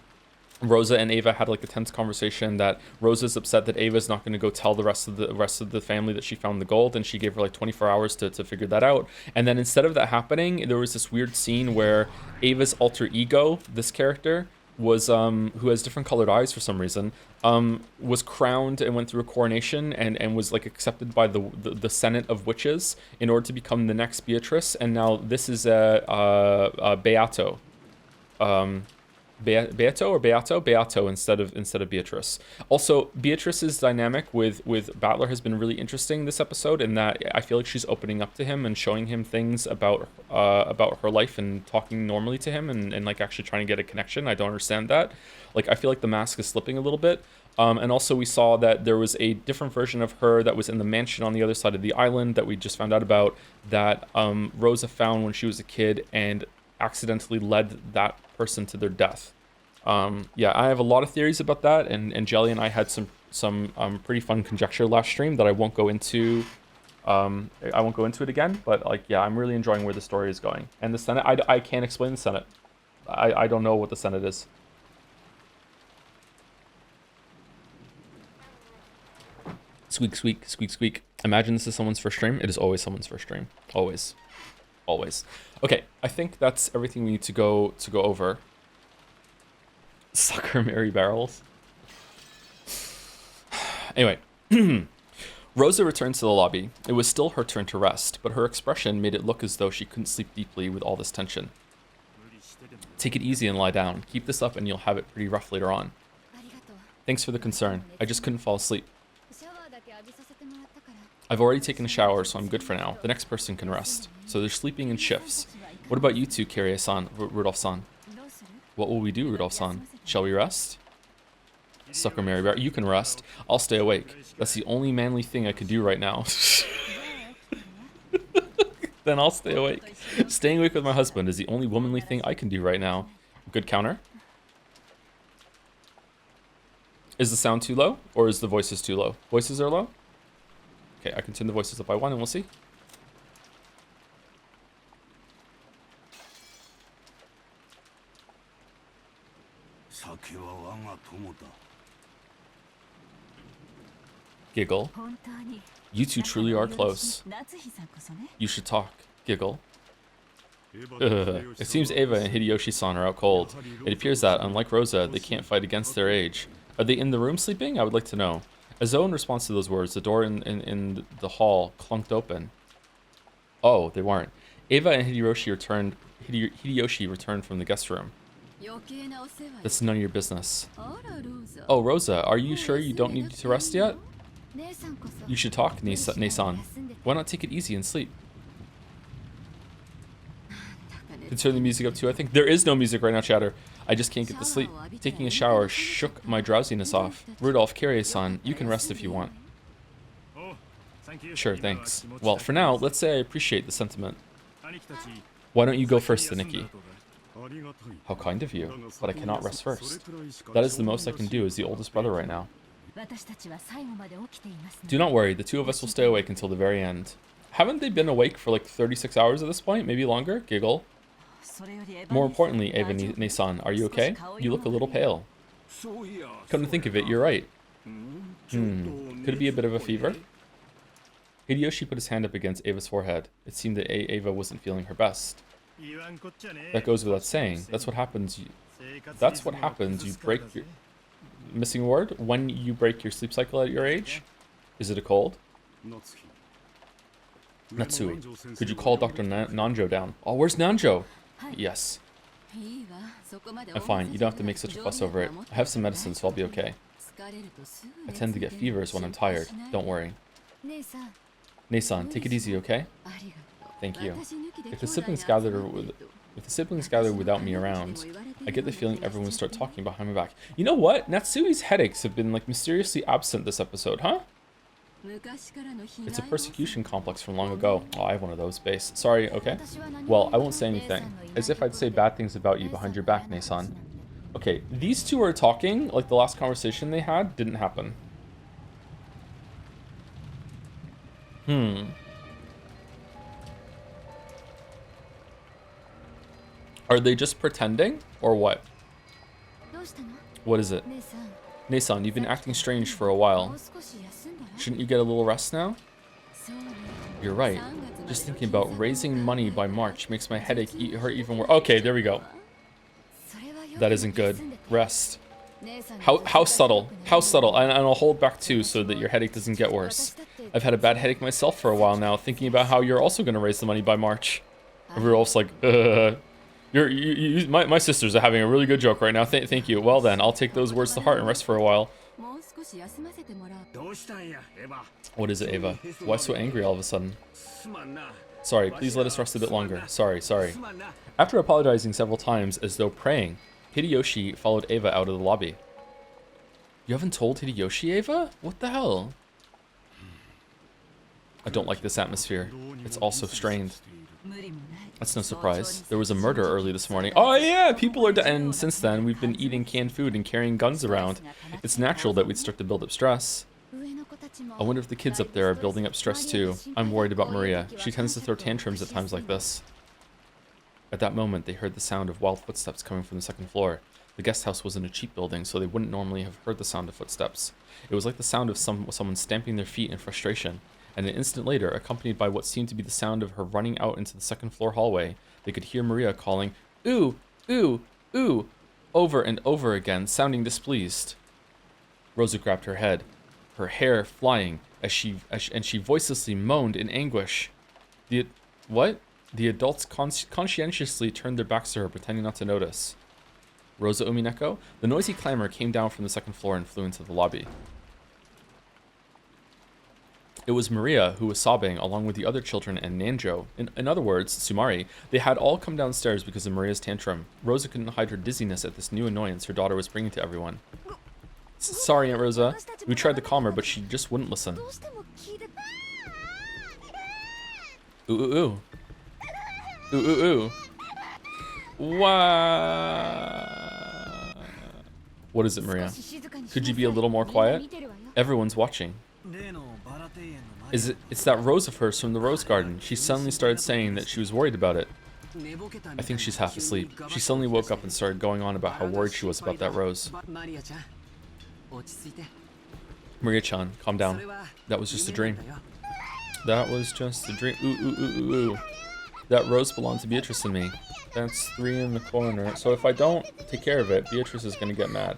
Rosa and Ava had like a tense conversation that Rosa's upset that Ava's not going to go tell the rest of the family that she found the gold, and she gave her like 24 hours to figure that out. And then instead of that happening, there was this weird scene where Ava's alter ego, this character, who has different colored eyes for some reason, was crowned and went through a coronation and was like accepted by the Senate of Witches in order to become the next Beatrice. And now this is a Beato. Beato instead of Beatrice. Also, Beatrice's dynamic with Battler has been really interesting this episode, in that I feel like she's opening up to him and showing him things about her life and talking normally to him and like actually trying to get a connection. I don't understand that. Like, I feel like the mask is slipping a little bit. And also we saw that there was a different version of her that was in the mansion on the other side of the island that we just found out about, that Rosa found when she was a kid and accidentally led that person to their death. Yeah, I have a lot of theories about that, and Jelly and I had some pretty fun conjecture last stream that I won't go into. I won't go into it again, but like, yeah, I'm really enjoying where the story is going. And the Senate, I can't explain the Senate. I don't know what the Senate is. Squeak, squeak, squeak, squeak. Imagine this is someone's first stream. It is always someone's first stream. Always. Always. Okay, I think that's everything we need to go over. Sucker Mary Barrels. Anyway. Rosa returned to the lobby. It was still her turn to rest, but her expression made it look as though she couldn't sleep deeply with all this tension. Take it easy and lie down. Keep this up and you'll have it pretty rough later on. Thanks for the concern. I just couldn't fall asleep. I've already taken a shower, so I'm good for now. The next person can rest. So they're sleeping in shifts. What about you two, Kirie-san, Rudolph-san? What will we do, Rudolph-san? Shall we rest? Sucker Mary Bear, you can rest. I'll stay awake. That's the only manly thing I can do right now. Then I'll stay awake. Staying awake with my husband is the only womanly thing I can do right now. Good counter. Is the sound too low, or is the voices too low? Voices are low? Okay, I can turn the voices up by one and we'll see. Giggle. You two truly are close. You should talk. Giggle. It seems Eva and Hideyoshi-san are out cold. It appears that, unlike Rosa, they can't fight against their age. Are they in the room sleeping? I would like to know. As though in response to those words, the door in the hall clunked open. Oh, they weren't. Eva and Hideyoshi returned from the guest room. That's none of your business. Oh, Rosa, are you sure you don't need to rest yet? You should talk, Ne-san. Why not take it easy and sleep? Can turn the music up too, I think. There is no music right now, chatter. I just can't get to sleep. Taking a shower shook my drowsiness off. Rudolph, Kirie-san, you can rest if you want. Sure, thanks. Well, for now, let's say I appreciate the sentiment. Why don't you go first, Nikki? How kind of you, but I cannot rest first. That is the most I can do as the oldest brother right now. Do not worry, the two of us will stay awake until the very end. Haven't they been awake for like 36 hours at this point? Maybe longer? Giggle. More importantly, Eva Ne-san, are you okay? You look a little pale. Come to think of it, you're right. Could it be a bit of a fever? Hideyoshi put his hand up against Ava's forehead. It seemed that Ava wasn't feeling her best. That goes without saying. That's what happens. You break your... Missing word? When you break your sleep cycle at your age? Is it a cold? Natsu, could you call Dr. Nanjo down? Oh, where's Nanjo? Yes. I'm fine. You don't have to make such a fuss over it. I have some medicine, so I'll be okay. I tend to get fevers when I'm tired. Don't worry. Ne-san, take it easy, okay? Thank you. If the siblings gather without me around, I get the feeling everyone will start talking behind my back. You know what? Natsui's headaches have been like mysteriously absent this episode, huh? It's a persecution complex from long ago. Oh, I have one of those, base. Sorry, okay. Well, I won't say anything. As if I'd say bad things about you behind your back, Ne-san. Okay, these two are talking, like the last conversation they had didn't happen. Are they just pretending, or what? What is it? Ne-san, you've been acting strange for a while. Shouldn't you get a little rest now? You're right. Just thinking about raising money by March makes my headache hurt even more. Okay, there we go. That isn't good. Rest. How subtle. How subtle. And I'll hold back too so that your headache doesn't get worse. I've had a bad headache myself for a while now, thinking about how you're also going to raise the money by March. And we're also like, my sisters are having a really good joke right now. Thank you. Well then, I'll take those words to heart and rest for a while. What is it, Ava? Why so angry all of a sudden? Sorry, please let us rest a bit longer. Sorry. After apologizing several times as though praying, Hideyoshi followed Ava out of the lobby. You haven't told Hideyoshi, Ava? What the hell? I don't like this atmosphere. It's all so strained. That's no surprise. There was a murder early this morning. Oh yeah, people are dead. And since then, we've been eating canned food and carrying guns around. It's natural that we'd start to build up stress. I wonder if the kids up there are building up stress too. I'm worried about Maria. She tends to throw tantrums at times like this. At that moment, they heard the sound of wild footsteps coming from the second floor. The guest house was in a cheap building, so they wouldn't normally have heard the sound of footsteps. It was like the sound of someone stamping their feet in frustration. And an instant later, accompanied by what seemed to be the sound of her running out into the second floor hallway, they could hear Maria calling, "Ooh, ooh, ooh," over and over again, sounding displeased. Rosa grabbed her head, her hair flying, and she voicelessly moaned in anguish. What? The adults conscientiously turned their backs to her, pretending not to notice. Rosa Umineko? The noisy clamor came down from the second floor and flew into the lobby. It was Maria who was sobbing along with the other children and Nanjo. In other words, Sumari. They had all come downstairs because of Maria's tantrum. Rosa couldn't hide her dizziness at this new annoyance her daughter was bringing to everyone. Sorry, Aunt Rosa. We tried to calm her, but she just wouldn't listen. Ooh, ooh, ooh. Ooh, ooh, ooh. Wow. What is it, Maria? Could you be a little more quiet? Everyone's watching. It's that rose of hers from the rose garden. She suddenly started saying that she was worried about it. I think she's half asleep. She suddenly woke up and started going on about how worried she was about that rose. Maria-chan, calm down. That was just a dream. That was just a dream. Ooh, ooh, ooh, ooh, ooh. That rose belonged to Beatrice and me. That's 3 in the corner. So if I don't take care of it, Beatrice is going to get mad.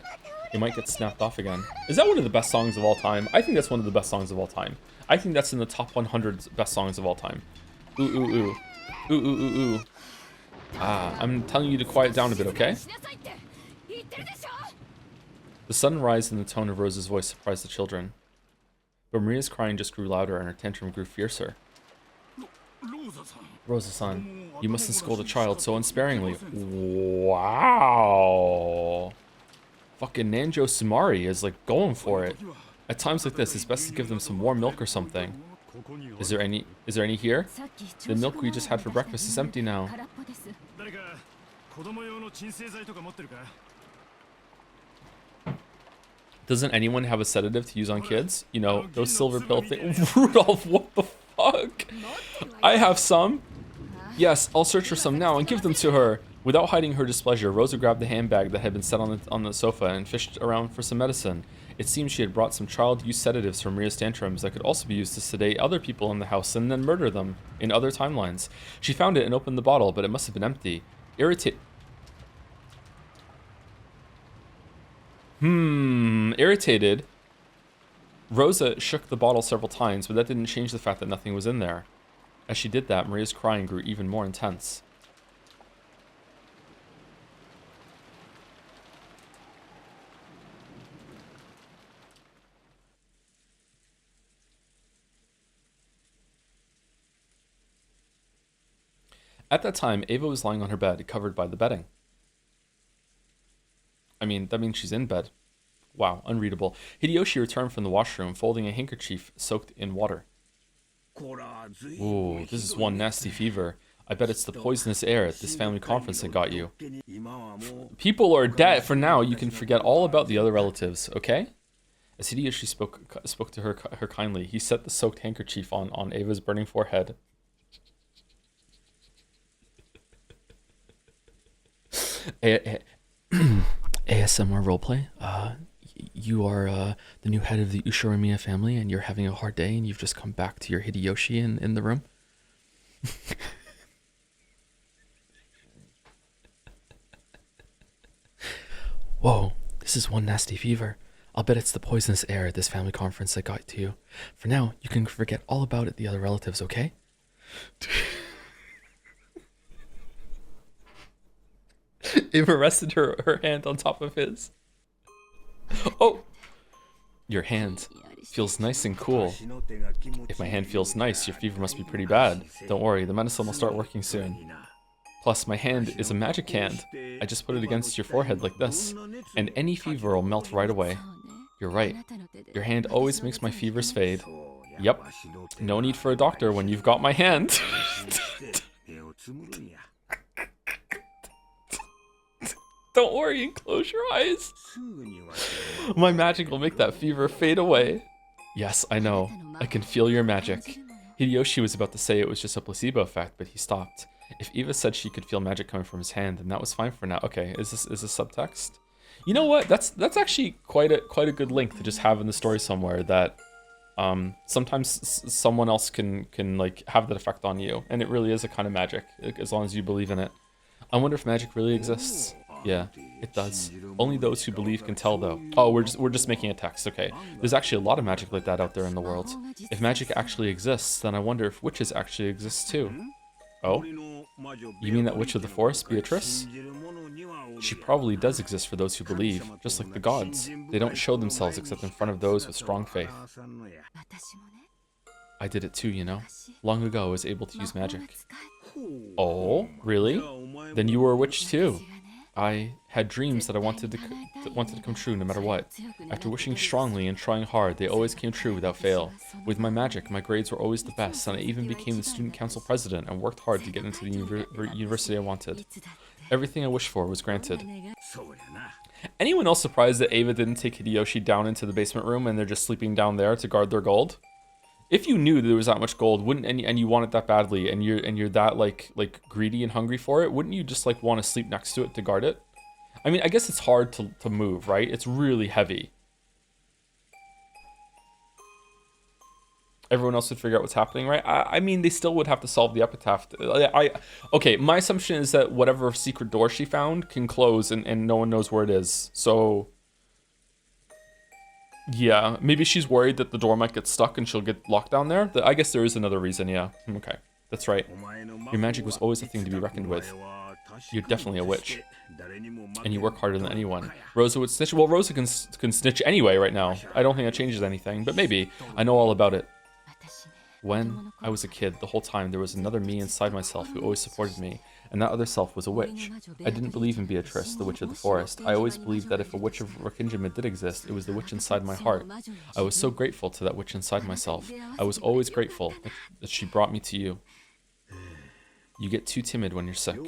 It might get snapped off again. Is that one of the best songs of all time? I think that's one of the best songs of all time. I think that's in the top 100 best songs of all time. Ooh, ooh, ooh. Ooh, ooh, ooh, ooh. Ah, I'm telling you to quiet down a bit, okay? The sudden rise in the tone of Rosa's voice surprised the children. But Maria's crying just grew louder and her tantrum grew fiercer. Rosa-san, you mustn't scold a child so unsparingly. Wow. Fucking Nanjo Sumari is like going for it. At times like this, it's best to give them some warm milk or something. Is there any here? The milk we just had for breakfast is empty now. Doesn't anyone have a sedative to use on kids? You know, those silver pill things. Rudolph, what the fuck? I have some. Yes, I'll search for some now and give them to her. Without hiding her displeasure, Rosa grabbed the handbag that had been set on the sofa and fished around for some medicine. It seemed she had brought some child-use sedatives from Maria's tantrums that could also be used to sedate other people in the house and then murder them in other timelines. She found it and opened the bottle, but it must have been empty. Irritated, Rosa shook the bottle several times, but that didn't change the fact that nothing was in there. As she did that, Maria's crying grew even more intense. At that time, Ava was lying on her bed, covered by the bedding. I mean, that means she's in bed. Wow, unreadable. Hideyoshi returned from the washroom, folding a handkerchief soaked in water. Ooh, this is one nasty fever. I bet it's the poisonous air at this family conference that got you. People are dead. For now, you can forget all about the other relatives, okay? As Hideyoshi spoke to her kindly, he set the soaked handkerchief on Ava's burning forehead. ASMR roleplay. You are the new head of the Ushirimiya family, and you're having a hard day, and you've just come back to your Hideyoshi in the room. Whoa, this is one nasty fever. I'll bet it's the poisonous air at this family conference that got to you. For now, you can forget all about it, the other relatives, okay? Ava rested her hand on top of his. Oh! Your hand feels nice and cool. If my hand feels nice, your fever must be pretty bad. Don't worry, the medicine will start working soon. Plus, my hand is a magic hand. I just put it against your forehead like this, and any fever will melt right away. You're right. Your hand always makes my fevers fade. Yep. No need for a doctor when you've got my hand. Don't worry and close your eyes. My magic will make that fever fade away. Yes, I know. I can feel your magic. Hideyoshi was about to say it was just a placebo effect, but he stopped. If Eva said she could feel magic coming from his hand, then that was fine for now. Okay, is this subtext? You know what? That's actually quite a good link to just have in the story somewhere, that sometimes someone else can like have that effect on you, and it really is a kind of magic, as long as you believe in it. I wonder if magic really exists. Yeah, it does. Only those who believe can tell, though. Oh, we're just making a text. Okay. There's actually a lot of magic like that out there in the world. If magic actually exists, then I wonder if witches actually exist too. Oh? You mean that witch of the forest, Beatrice? She probably does exist for those who believe, just like the gods. They don't show themselves except in front of those with strong faith. I did it too, you know. Long ago, I was able to use magic. Oh, really? Then you were a witch too. I had dreams that I wanted to come true no matter what. After wishing strongly and trying hard, they always came true without fail. With my magic, my grades were always the best, and I even became the student council president and worked hard to get into the university I wanted. Everything I wished for was granted. Anyone else surprised that Ava didn't take Hideyoshi down into the basement room and they're just sleeping down there to guard their gold? If you knew there was that much gold, wouldn't and you want it that badly, and you're that like greedy and hungry for it, wouldn't you just like want to sleep next to it to guard it? I mean, I guess it's hard to move, right? It's really heavy. Everyone else would figure out what's happening, right? I mean, they still would have to solve the epitaph. Okay, my assumption is that whatever secret door she found can close and no one knows where it is. So yeah, maybe she's worried that the door might get stuck and she'll get locked down there. I guess there is another reason, yeah. Okay, that's right. Your magic was always a thing to be reckoned with. You're definitely a witch. And you work harder than anyone. Rosa would snitch. Well, Rosa can snitch anyway right now. I don't think that changes anything, but maybe. I know all about it. When I was a kid, the whole time there was another me inside myself who always supported me, and that other self was a witch. I didn't believe in Beatrice, the witch of the forest. I always believed that if a witch of Rokkinjima did exist, it was the witch inside my heart. I was so grateful to that witch inside myself. I was always grateful that she brought me to you. You get too timid when you're sick.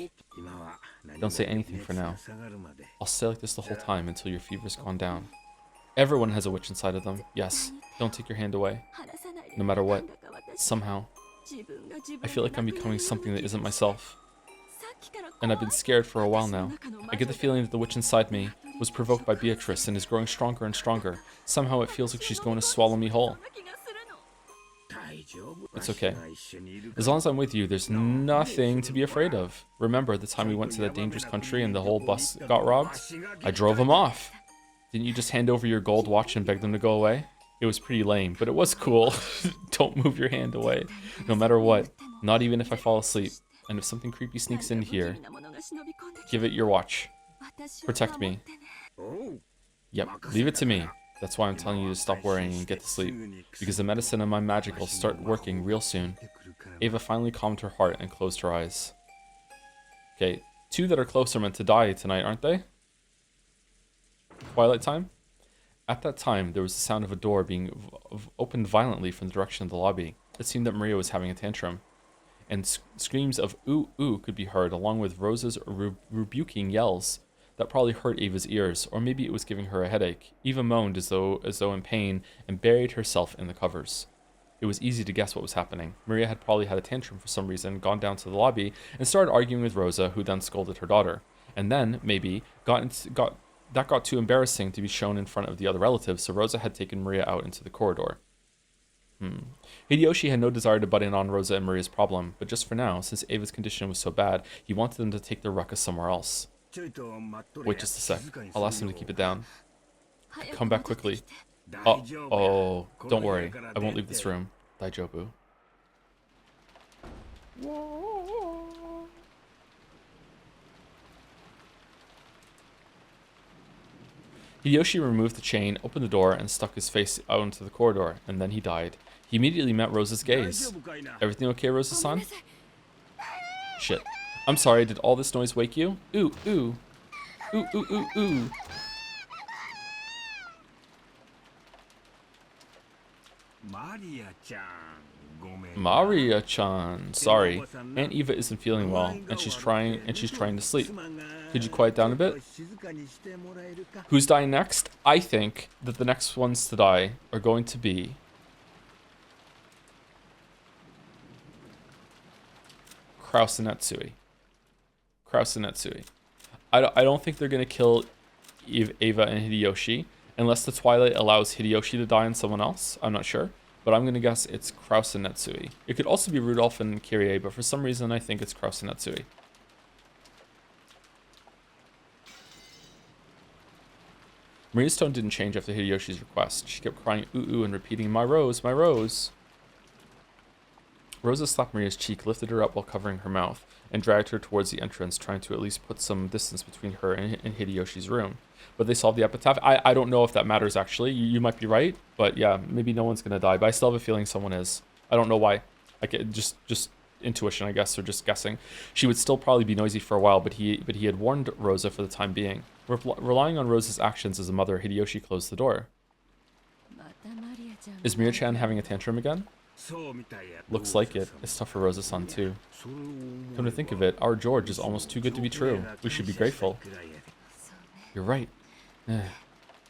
Don't say anything for now. I'll stay like this the whole time until your fever's gone down. Everyone has a witch inside of them, yes. Don't take your hand away. No matter what. Somehow, I feel like I'm becoming something that isn't myself. And I've been scared for a while now. I get the feeling that the witch inside me was provoked by Beatrice and is growing stronger and stronger. Somehow it feels like she's going to swallow me whole. It's okay. As long as I'm with you, there's nothing to be afraid of. Remember the time we went to that dangerous country and the whole bus got robbed? I drove them off. Didn't you just hand over your gold watch and beg them to go away? It was pretty lame, but it was cool. Don't move your hand away, no matter what. Not even if I fall asleep. And if something creepy sneaks in here, give it your watch. Protect me. Yep, leave it to me. That's why I'm telling you to stop worrying and get to sleep. Because the medicine and my magic will start working real soon. Ava finally calmed her heart and closed her eyes. Okay, two that are close are meant to die tonight, aren't they? Twilight time? At that time, there was the sound of a door being opened violently from the direction of the lobby. It seemed that Maria was having a tantrum. And screams of ooh, ooh could be heard, along with Rosa's rebuking yells. That probably hurt Ava's ears, or maybe it was giving her a headache. Eva moaned as though in pain, and buried herself in the covers. It was easy to guess what was happening. Maria had probably had a tantrum for some reason, gone down to the lobby, and started arguing with Rosa, who then scolded her daughter. And then, maybe, that got too embarrassing to be shown in front of the other relatives, so Rosa had taken Maria out into the corridor. Hideyoshi had no desire to butt in on Rosa and Maria's problem, but just for now, since Ava's condition was so bad, he wanted them to take their ruckus somewhere else. Wait just a sec. I'll ask him to keep it down. Come back quickly. Oh, don't worry. I won't leave this room. Daijobu. Hideyoshi removed the chain, opened the door, and stuck his face out into the corridor, and then he died. He immediately met Rosa's gaze. Everything okay, Rosa-san? Shit. I'm sorry, did all this noise wake you? Ooh, ooh. Ooh, ooh, ooh, ooh. Maria-chan, sorry. Aunt Eva isn't feeling well, and she's trying to sleep. Could you quiet down a bit? Who's dying next? I think that the next ones to die are going to be Kraus and Natsui. I don't think they're going to kill Eva and Hideyoshi unless the Twilight allows Hideyoshi to die on someone else. I'm not sure. But I'm going to guess it's Kraus and Natsui. It could also be Rudolph and Kyrie, but for some reason I think it's Kraus and Natsui. Maria's tone didn't change after Hideyoshi's request. She kept crying ooh ooh and repeating, my rose, my rose. Rosa slapped Maria's cheek, lifted her up while covering her mouth, and dragged her towards the entrance, trying to at least put some distance between her and Hideyoshi's room. But they solved the epitaph. I don't know if that matters, actually. You might be right, but yeah, maybe no one's going to die. But I still have a feeling someone is. I don't know why. Like, just intuition, I guess, or just guessing. She would still probably be noisy for a while, but he had warned Rosa for the time being. Relying on Rosa's actions as a mother, Hideyoshi closed the door. Is Miria-chan having a tantrum again? Looks like it. It's tough for Rosa-san too. Come to think of it, our George is almost too good to be true. We should be grateful. You're right.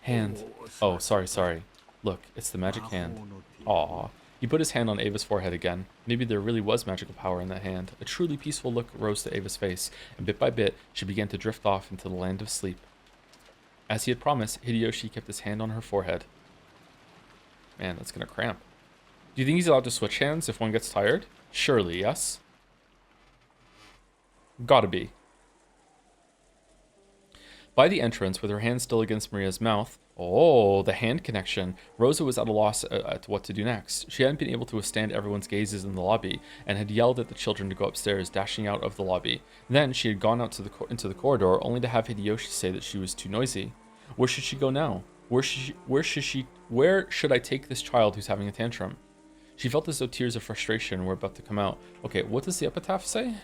Hand. Oh, sorry. Look, it's the magic hand. Aww. He put his hand on Ava's forehead again. Maybe there really was magical power in that hand. A truly peaceful look rose to Ava's face, and bit by bit, she began to drift off into the land of sleep. As he had promised, Hideyoshi kept his hand on her forehead. Man, that's gonna cramp. Do you think he's allowed to switch hands if one gets tired? Surely, yes? Gotta be. By the entrance, with her hand still against Maria's mouth, oh, the hand connection, Rosa was at a loss at what to do next. She hadn't been able to withstand everyone's gazes in the lobby, and had yelled at the children to go upstairs, dashing out of the lobby. Then she had gone out to into the corridor, only to have Hideyoshi say that she was too noisy. Where should she go now? Where should I take this child who's having a tantrum? She felt as though tears of frustration were about to come out. Okay, what does the epitaph say?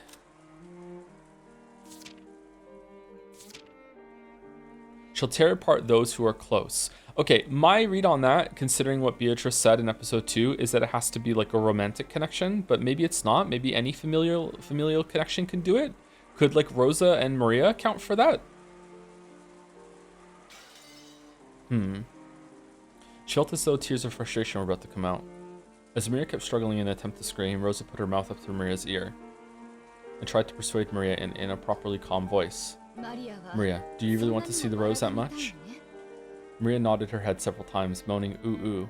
She'll tear apart those who are close. Okay, my read on that, considering what Beatrice said in episode 2, is that it has to be like a romantic connection, but maybe it's not. Maybe any familial connection can do it. Could like Rosa and Maria account for that? She felt as though tears of frustration were about to come out. As Maria kept struggling in an attempt to scream, Rosa put her mouth up to Maria's ear and tried to persuade Maria in a properly calm voice. Maria, do you really want to see the rose that much? Maria nodded her head several times, moaning ooh ooh.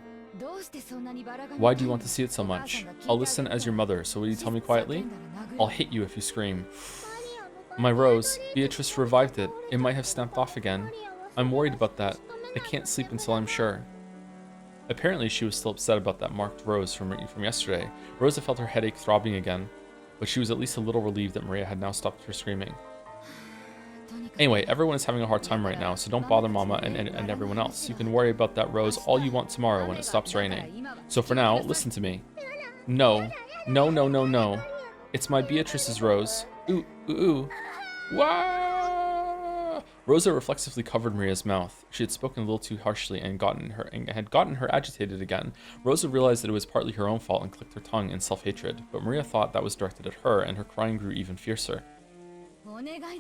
Why do you want to see it so much? I'll listen as your mother, so will you tell me quietly? I'll hit you if you scream. My rose, Beatrice revived it. It might have snapped off again. I'm worried about that. I can't sleep until I'm sure. Apparently she was still upset about that marked rose from yesterday. Rosa felt her headache throbbing again, but she was at least a little relieved that Maria had now stopped her screaming. Anyway, everyone is having a hard time right now, so don't bother Mama and everyone else. You can worry about that rose all you want tomorrow when it stops raining. So for now, listen to me. No. It's my Beatrice's rose. Ooh, ooh, ooh. Wah! Rosa reflexively covered Maria's mouth. She had spoken a little too harshly and had gotten her agitated again. Rosa realized that it was partly her own fault and clicked her tongue in self-hatred, but Maria thought that was directed at her, and her crying grew even fiercer.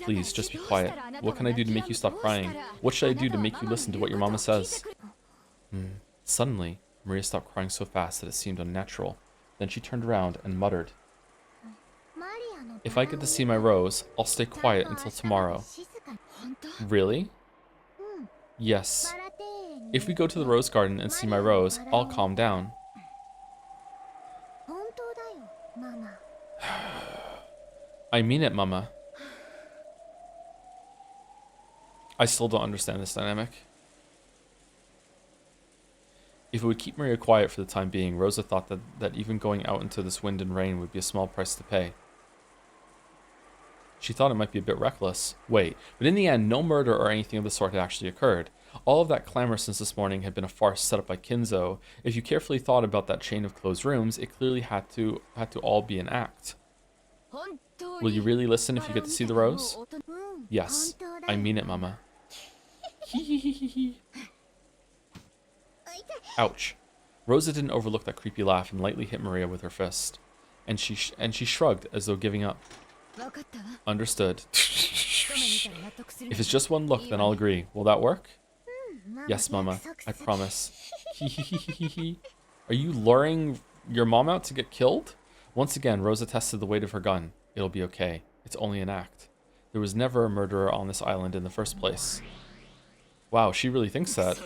Please, just be quiet. What can I do to make you stop crying? What should I do to make you listen to what your mama says? Suddenly, Maria stopped crying so fast that it seemed unnatural. Then she turned around and muttered, If I get to see my rose, I'll stay quiet until tomorrow. Really? Yes. If we go to the rose garden and see my rose, I'll calm down. I mean it, Mama. I still don't understand this dynamic. If it would keep Maria quiet for the time being, Rosa thought that even going out into this wind and rain would be a small price to pay. She thought it might be a bit reckless. Wait, but in the end, no murder or anything of the sort had actually occurred. All of that clamor since this morning had been a farce set up by Kinzo. If you carefully thought about that chain of closed rooms, it clearly had to all be an act. Will you really listen if you get to see the rose? Yes, I mean it, Mama. Ouch. Rosa didn't overlook that creepy laugh and lightly hit Maria with her fist. And she shrugged as though giving up. Understood. If it's just one look, then I'll agree. Will that work? Yes, Mama. I promise. Are you luring your mom out to get killed? Once again, Rosa tested the weight of her gun. It'll be okay. It's only an act. There was never a murderer on this island in the first place. Wow, she really thinks that.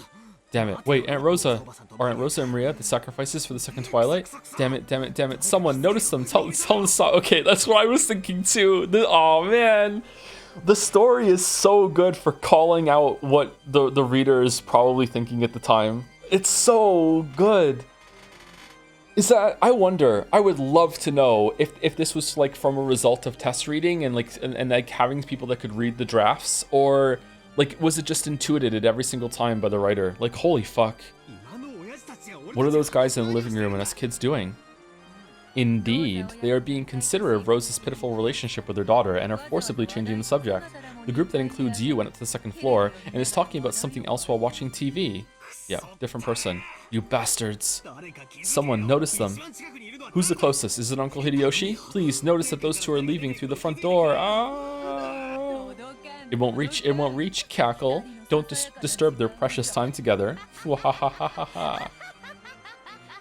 Damn it. Wait, Aunt Rosa. Are Aunt Rosa and Maria the sacrifices for the second twilight? Damn it, damn it, damn it. Someone notice them. Tell them to stop. Okay, that's what I was thinking too. Oh, man. The story is so good for calling out what the reader is probably thinking at the time. It's so good. Is that, I wonder, I would love to know if this was like from a result of test reading and like having people that could read the drafts, or like was it just intuited every single time by the writer? Like, holy fuck. What are those guys in the living room and us kids doing? Indeed, they are being considerate of Rose's pitiful relationship with her daughter and are forcibly changing the subject. The group that includes you went up to the second floor and is talking about something else while watching TV. Yeah, different person. You bastards. Someone notice them. Who's the closest? Is it Uncle Hideyoshi? Please notice that those two are leaving through the front door. Ah! It won't reach, cackle. Don't disturb their precious time together.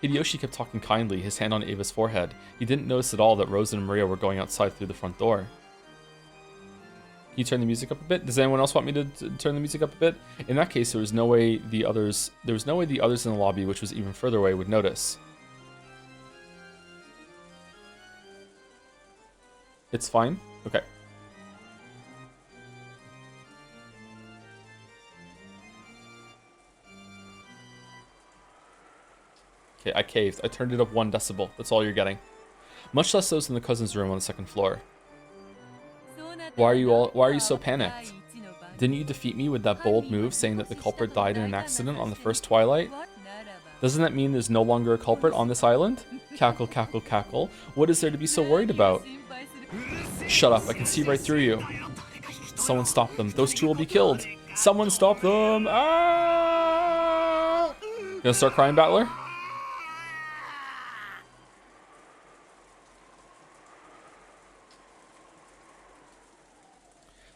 Hideyoshi kept talking kindly, his hand on Ava's forehead. He didn't notice at all that Rose and Maria were going outside through the front door. Can you turn the music up a bit? Does anyone else want me to turn the music up a bit? In that case, there was no way the others in the lobby, which was even further away, would notice. It's fine? Okay. Okay, I caved. I turned it up 1 decibel. That's all you're getting. Much less those in the cousin's room on the second floor. Why are you so panicked? Didn't you defeat me with that bold move saying that the culprit died in an accident on the first twilight? Doesn't that mean there's no longer a culprit on this island? Cackle, cackle, cackle. What is there to be so worried about? Shut up, I can see right through you. Someone stop them. Those two will be killed. Someone stop them! Ah! Gonna start crying, Battler?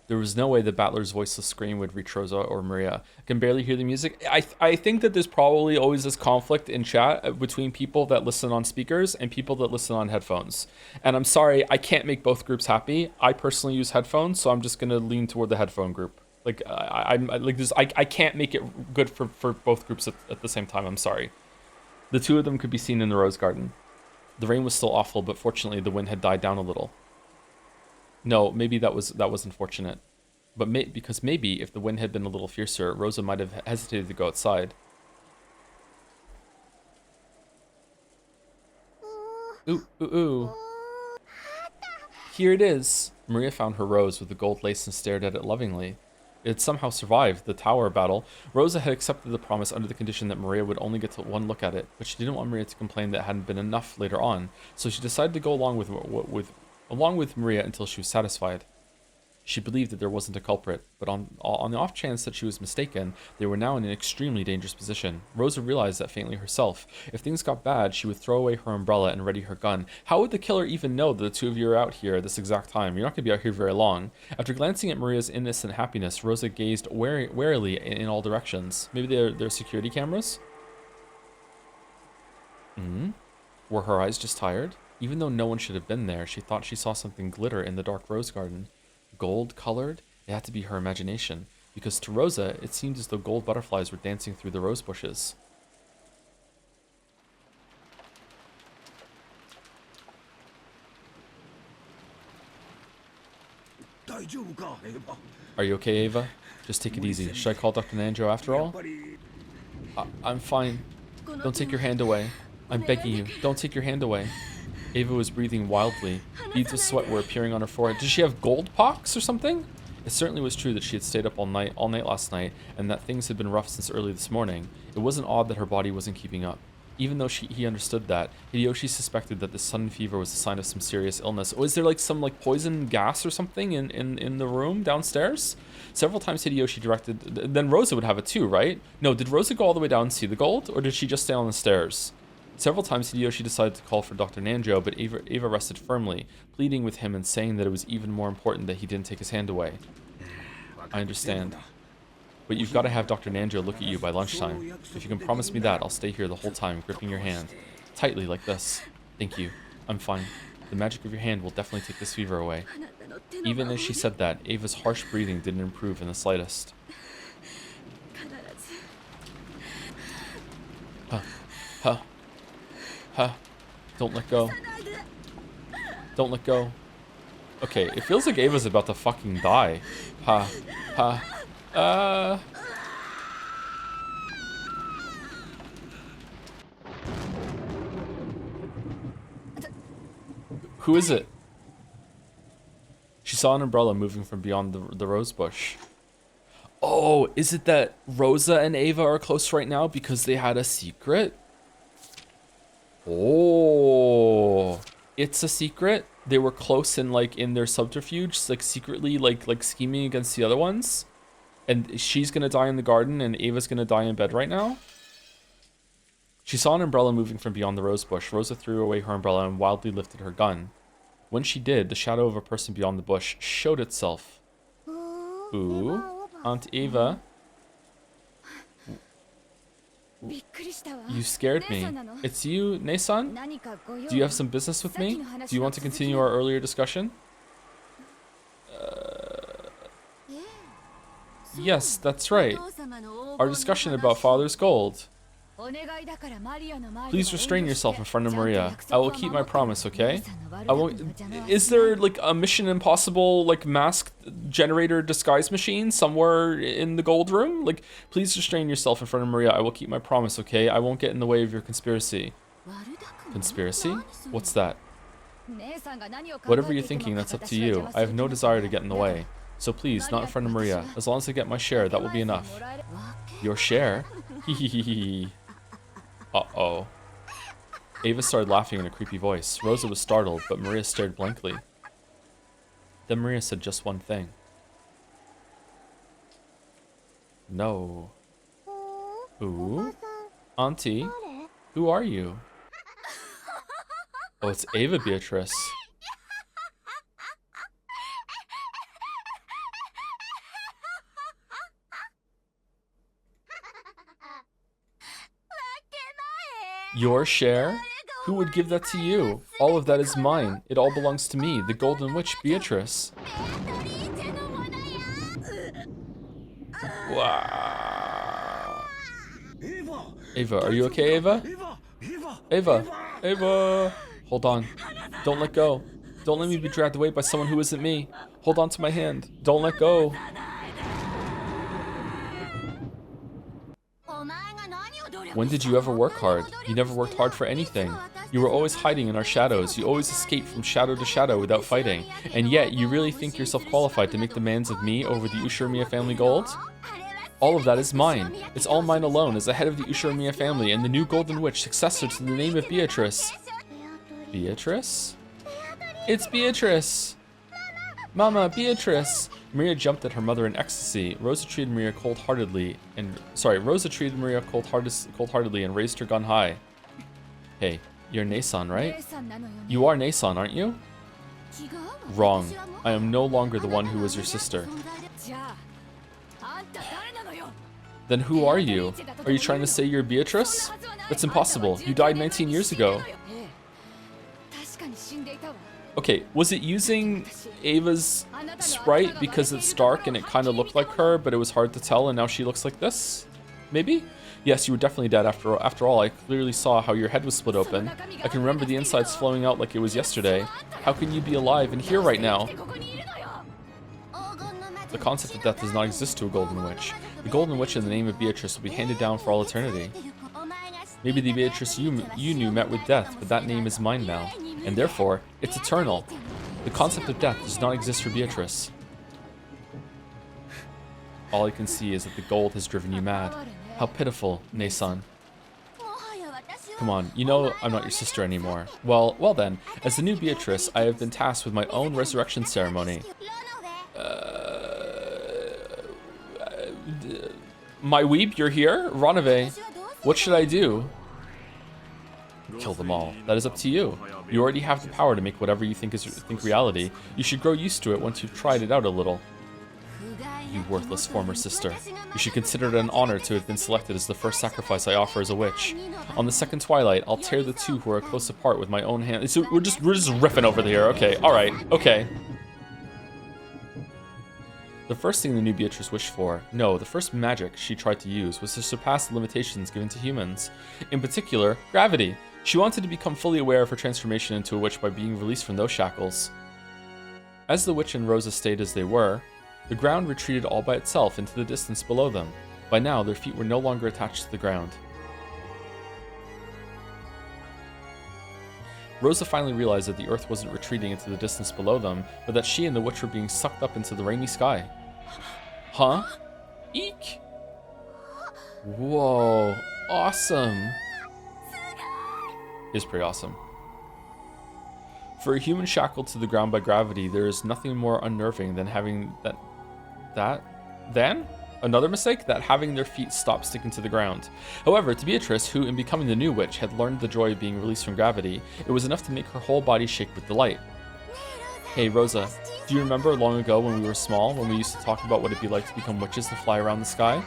There was no way the Battler's voiceless scream would reach Rosa or Maria. I can barely hear the music. I think that there's probably always this conflict in chat between people that listen on speakers and people that listen on headphones. And I'm sorry, I can't make both groups happy. I personally use headphones, so I'm just gonna lean toward the headphone group. Like I can't make it good for both groups at the same time. I'm sorry. The two of them could be seen in the rose garden. The rain was still awful, but fortunately the wind had died down a little. No, maybe that was unfortunate. But because maybe if the wind had been a little fiercer, Rosa might have hesitated to go outside. Ooh, ooh, ooh. Here it is. Maria found her rose with the gold lace and stared at it lovingly. It had somehow survived the tower battle. Rosa had accepted the promise under the condition that Maria would only get to one look at it, but she didn't want Maria to complain that it hadn't been enough later on, so she decided to go along with Maria until she was satisfied. She believed that there wasn't a culprit, but on the off chance that she was mistaken, they were now in an extremely dangerous position. Rosa realized that faintly herself. If things got bad, she would throw away her umbrella and ready her gun. How would the killer even know that the two of you are out here at this exact time? You're not going to be out here very long. After glancing at Maria's innocent happiness, Rosa gazed warily in all directions. Maybe they're security cameras? Were her eyes just tired? Even though no one should have been there, she thought she saw something glitter in the dark rose garden. Gold colored? It had to be her imagination, because to Rosa, it seemed as though gold butterflies were dancing through the rose bushes. Are you okay, Ava? Just take it easy. Should I call Dr. Nanjo after all? I'm fine. Don't take your hand away. I'm begging you. Don't take your hand away. Ava was breathing wildly. Beads of sweat were appearing on her forehead. Did she have gold pox or something? It certainly was true that she had stayed up all night last night, and that things had been rough since early this morning. It wasn't odd that her body wasn't keeping up. Even though he understood that, Hideyoshi suspected that the sudden fever was a sign of some serious illness. Was there like some poison gas or something in the room downstairs? Several times Hideyoshi directed... Then Rosa would have it too, right? No, did Rosa go all the way down and see the gold, or did she just stay on the stairs? Several times Hideyoshi decided to call for Dr. Nanjo, but Ava rested firmly, pleading with him and saying that it was even more important that he didn't take his hand away. I understand. But you've got to have Dr. Nanjo look at you by lunchtime. If you can promise me that, I'll stay here the whole time, gripping your hand. Tightly, like this. Thank you. I'm fine. The magic of your hand will definitely take this fever away. Even as she said that, Ava's harsh breathing didn't improve in the slightest. Huh. Don't let go. Don't let go. Okay, it feels like Ava's about to fucking die. Who is it? She saw an umbrella moving from beyond the rose bush. Oh, is it that Rosa and Ava are close right now because they had a secret? Oh, it's a secret? They were close and in their subterfuge, secretly scheming against the other ones? And she's gonna die in the garden and Ava's gonna die in bed right now? She saw an umbrella moving from beyond the rose bush. Rosa threw away her umbrella and wildly lifted her gun. When she did, the shadow of a person beyond the bush showed itself. Ooh, Aunt Ava. You scared me. It's you, Nei-san? Do you have some business with me? Do you want to continue our earlier discussion? Yes, that's right. Our discussion about Father's Gold. Please restrain yourself in front of Maria. I will keep my promise, okay? I won't... Is there a Mission Impossible mask generator disguise machine somewhere in the gold room? Please restrain yourself in front of Maria. I will keep my promise, okay? I won't get in the way of your conspiracy. Conspiracy? What's that? Whatever you're thinking, that's up to you. I have no desire to get in the way. So please, not in front of Maria. As long as I get my share, that will be enough. Your share? Hehehehe. Uh-oh. Ava started laughing in a creepy voice. Rosa was startled, but Maria stared blankly. Then Maria said just one thing. No. Ooh? Auntie? Who are you? Oh, it's Ava Beatrice. Your share? Who would give that to you? All of that is mine. It all belongs to me, the Golden Witch, Beatrice. Wow. Ava, are you okay, Ava? Ava! Ava! Hold on. Don't let go. Don't let me be dragged away by someone who isn't me. Hold on to my hand. Don't let go. When did you ever work hard? You never worked hard for anything. You were always hiding in our shadows. You always escaped from shadow to shadow without fighting. And yet, you really think yourself qualified to make demands of me over the Ushirimiya family gold? All of that is mine. It's all mine alone as the head of the Ushirimiya family and the new Golden Witch, successor to the name of Beatrice. Beatrice? It's Beatrice! Mama, Beatrice! Maria jumped at her mother in ecstasy. Rosa treated Maria cold-heartedly and raised her gun high. Hey, you're Nei-san, right? You are Nei-san, aren't you? Wrong. I am no longer the one who was your sister. Then who are you? Are you trying to say you're Beatrice? That's impossible. You died 19 years ago. Okay, was it using Ava's sprite because it's dark and it kind of looked like her, but it was hard to tell and now she looks like this? Maybe? Yes, you were definitely dead after all. I clearly saw how your head was split open. I can remember the insides flowing out like it was yesterday. How can you be alive and here right now? The concept of death does not exist to a Golden Witch. The Golden Witch in the name of Beatrice will be handed down for all eternity. Maybe the Beatrice you knew met with death, but that name is mine now. And therefore, it's eternal. The concept of death does not exist for Beatrice. All I can see is that the gold has driven you mad. How pitiful, Nei-san. Come on, you know I'm not your sister anymore. Well then, as the new Beatrice, I have been tasked with my own resurrection ceremony. My weeb, you're here? Ronave, what should I do? Kill them all. That is up to you. You already have the power to make whatever you think reality. You should grow used to it once you've tried it out a little. You worthless former sister. You should consider it an honor to have been selected as the first sacrifice I offer as a witch. On the second twilight, I'll tear the two who are close apart with my own hand. So we're just riffing over here. Okay, alright, okay. The first thing the new Beatrice wished for, no, the first magic she tried to use was to surpass the limitations given to humans. In particular, gravity. She wanted to become fully aware of her transformation into a witch by being released from those shackles. As the witch and Rosa stayed as they were, the ground retreated all by itself into the distance below them. By now, their feet were no longer attached to the ground. Rosa finally realized that the earth wasn't retreating into the distance below them, but that she and the witch were being sucked up into the rainy sky. Huh? Eek! Whoa, awesome. Is pretty awesome. For a human shackled to the ground by gravity, there is nothing more unnerving than having another mistake, that having their feet stop sticking to the ground. However, to Beatrice, who in becoming the new witch had learned the joy of being released from gravity, it was enough to make her whole body shake with delight. Hey Rosa, do you remember long ago when we were small, when we used to talk about what it'd be like to become witches to fly around the sky?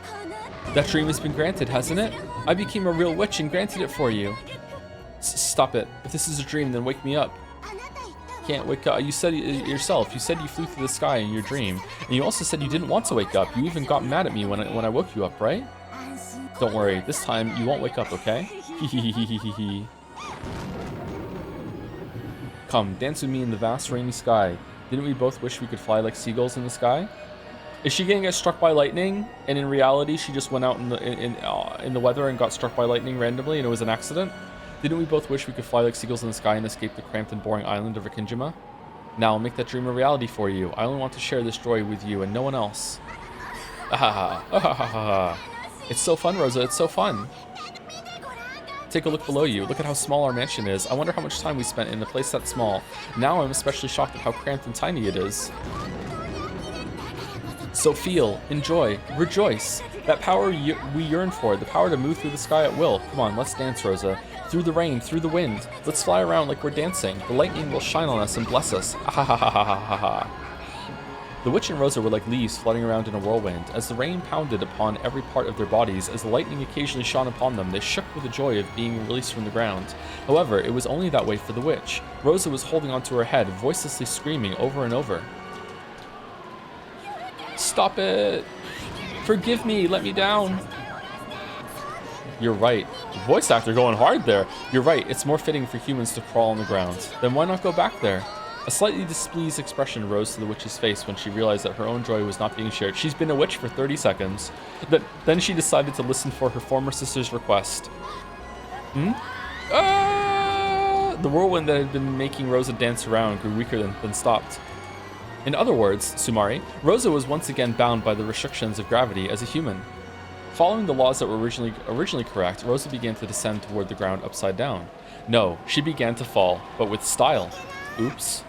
That dream has been granted, hasn't it? I became a real witch and granted it for you. Stop it. If this is a dream, then wake me up. Can't wake up. You said it yourself. You said you flew through the sky in your dream. And you also said you didn't want to wake up. You even got mad at me when I woke you up, right? Don't worry. This time, you won't wake up, okay? Hehehehehe. Come, dance with me in the vast rainy sky. Didn't we both wish we could fly like seagulls in the sky? Is she gonna get struck by lightning? And in reality, she just went out in the weather and got struck by lightning randomly and it was an accident? Didn't we both wish we could fly like seagulls in the sky and escape the cramped and boring island of Akinjima? Now I'll make that dream a reality for you. I only want to share this joy with you and no one else. It's so fun, Rosa. It's so fun. Take a look below you. Look at how small our mansion is. I wonder how much time we spent in a place that small. Now I'm especially shocked at how cramped and tiny it is. So feel, enjoy, rejoice. That power we yearn for, the power to move through the sky at will. Come on, let's dance, Rosa. Through the rain, through the wind. Let's fly around like we're dancing. The lightning will shine on us and bless us. Ha. The witch and Rosa were like leaves floating around in a whirlwind. As the rain pounded upon every part of their bodies, as the lightning occasionally shone upon them, they shook with the joy of being released from the ground. However, it was only that way for the witch. Rosa was holding onto her head, voicelessly screaming over and over. Stop it! Forgive me, let me down! You're right. Voice actor going hard there. You're right, it's more fitting for humans to crawl on the ground. Then why not go back there? A slightly displeased expression rose to the witch's face when she realized that her own joy was not being shared. She's been a witch for 30 seconds. Then she decided to listen for her former sister's request. The whirlwind that had been making Rosa dance around grew weaker than stopped. In other words, Sumari, Rosa was once again bound by the restrictions of gravity as a human. Following the laws that were originally correct, Rosa began to descend toward the ground upside down. No, she began to fall, but with style. Oops.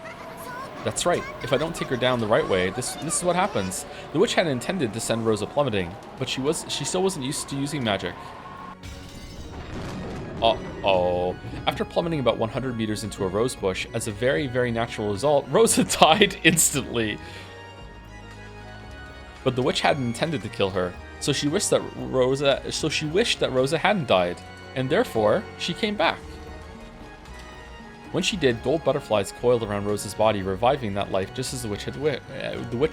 That's right. If I don't take her down the right way, this is what happens. The witch had intended to send Rosa plummeting, but she still wasn't used to using magic. Uh-oh. After plummeting about 100 meters into a rose bush, as a very, very natural result, Rosa died instantly. But the witch hadn't intended to kill her, so she wished that Rosa hadn't died, and therefore she came back. When she did, gold butterflies coiled around Rosa's body, reviving that life just as the witch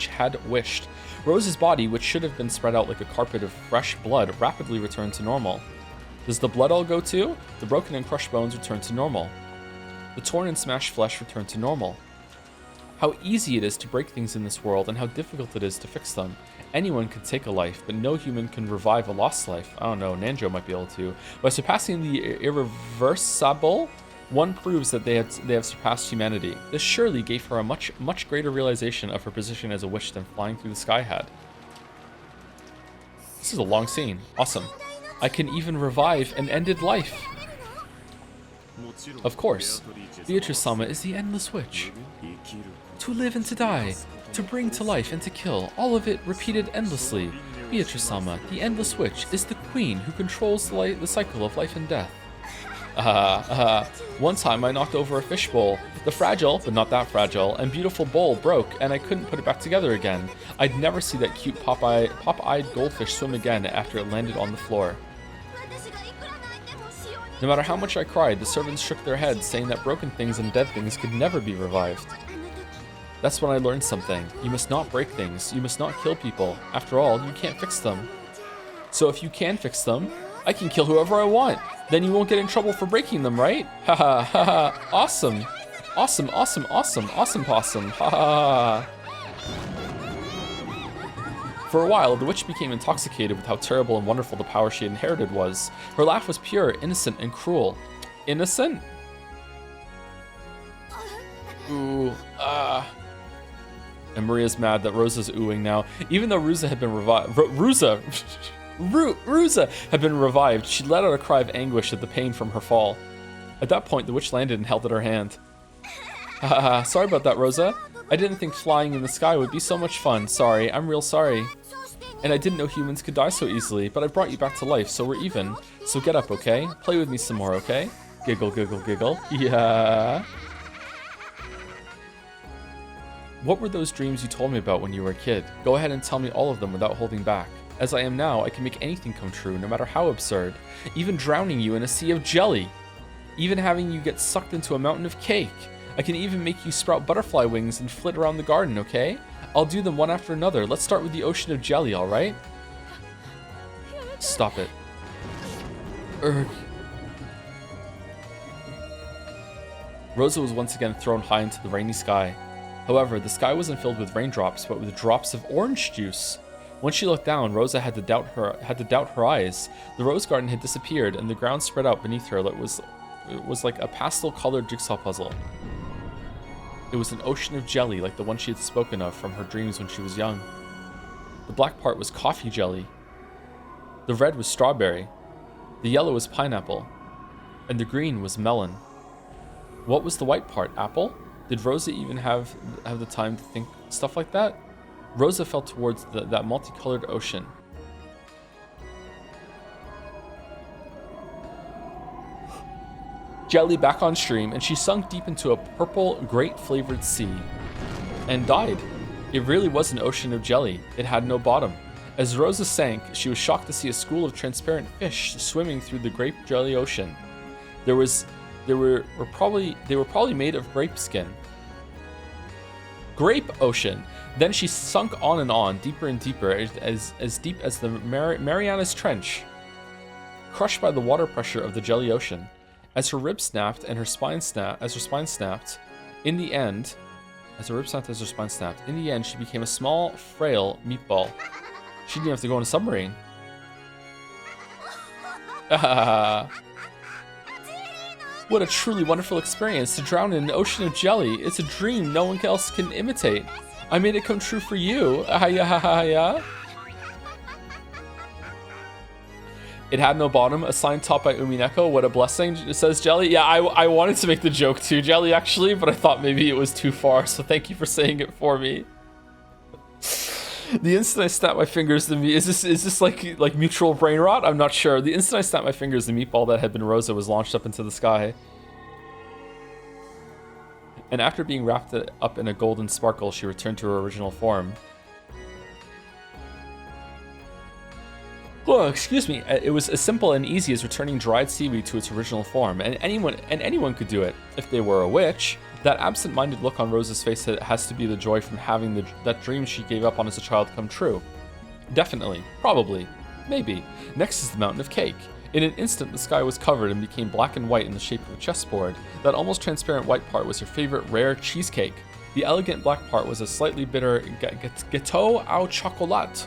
had wished. Rosa's body, which should have been spread out like a carpet of fresh blood, rapidly returned to normal. Does the blood all go too? The broken and crushed bones returned to normal. The torn and smashed flesh returned to normal. How easy it is to break things in this world and how difficult it is to fix them. Anyone can take a life, but no human can revive a lost life. I don't know, Nanjo might be able to. By surpassing the irreversible, one proves that they have surpassed humanity. This surely gave her a much greater realization of her position as a witch than flying through the sky had. This is a long scene. Awesome. I can even revive an ended life. Of course, Beatrice-sama is the endless witch. To live and to die, to bring to life and to kill, all of it repeated endlessly. Beatrice-sama, the endless witch, is the queen who controls the cycle of life and death. One time I knocked over a fishbowl. The fragile, but not that fragile, and beautiful bowl broke, and I couldn't put it back together again. I'd never see that cute pop-eyed goldfish swim again after it landed on the floor. No matter how much I cried, the servants shook their heads, saying that broken things and dead things could never be revived. That's when I learned something. You must not break things. You must not kill people. After all, you can't fix them. So if you can fix them, I can kill whoever I want. Then you won't get in trouble for breaking them, right? Haha, haha, awesome. Awesome, awesome, awesome, awesome possum. Haha. For a while, the witch became intoxicated with how terrible and wonderful the power she inherited was. Her laugh was pure, innocent, and cruel. Innocent? Ooh, And Maria's mad that Rosa's oohing now. Even though Ruza had been revived... Ruza had been revived, she let out a cry of anguish at the pain from her fall. At that point, the witch landed and held out her hand. Haha, sorry about that, Rosa. I didn't think flying in the sky would be so much fun. Sorry, I'm real sorry. And I didn't know humans could die so easily, but I brought you back to life, so we're even. So get up, okay? Play with me some more, okay? Giggle, giggle, giggle. Yeah. What were those dreams you told me about when you were a kid? Go ahead and tell me all of them without holding back. As I am now, I can make anything come true, no matter how absurd. Even drowning you in a sea of jelly. Even having you get sucked into a mountain of cake. I can even make you sprout butterfly wings and flit around the garden, okay? I'll do them one after another. Let's start with the ocean of jelly, alright? Stop it. Urgh. Rosa was once again thrown high into the rainy sky. However, the sky wasn't filled with raindrops, but with drops of orange juice. When she looked down, Rosa had to doubt her eyes. The rose garden had disappeared, and the ground spread out beneath her. It was like a pastel-colored jigsaw puzzle. It was an ocean of jelly, like the one she had spoken of from her dreams when she was young. The black part was coffee jelly. The red was strawberry. The yellow was pineapple. And the green was melon. What was the white part? Apple? Did Rosa even have the time to think stuff like that? Rosa fell towards that multicolored ocean. Jelly back on stream, and she sunk deep into a purple, grape-flavored sea. And died. It really was an ocean of jelly. It had no bottom. As Rosa sank, she was shocked to see a school of transparent fish swimming through the grape jelly ocean. They were probably made of grape skin. Grape ocean. Then she sunk on and on, deeper and deeper, as deep as the Marianas Trench, crushed by the water pressure of the jelly ocean. As her ribs snapped and her spine snapped, in the end, she became a small, frail meatball. She didn't have to go on a submarine. What a truly wonderful experience to drown in an ocean of jelly. It's a dream no one else can imitate. I made it come true for you. It had no bottom, a sign taught by Umineko. What a blessing, says Jelly. Yeah, I wanted to make the joke too, Jelly, actually, but I thought maybe it was too far, so thank you for saying it for me. The instant I snapped my fingers, is this like mutual brain rot? I'm not sure. The instant I snapped my fingers, the meatball that had been Rosa was launched up into the sky. And after being wrapped up in a golden sparkle, she returned to her original form. Oh, excuse me. It was as simple and easy as returning dried seaweed to its original form, and anyone could do it. If they were a witch, that absent-minded look on Rosa's face has to be the joy from having that dream she gave up on as a child come true. Definitely. Probably. Maybe. Next is the mountain of cake. In an instant, the sky was covered and became black and white in the shape of a chessboard. That almost transparent white part was her favorite rare cheesecake. The elegant black part was a slightly bitter gâteau au chocolat.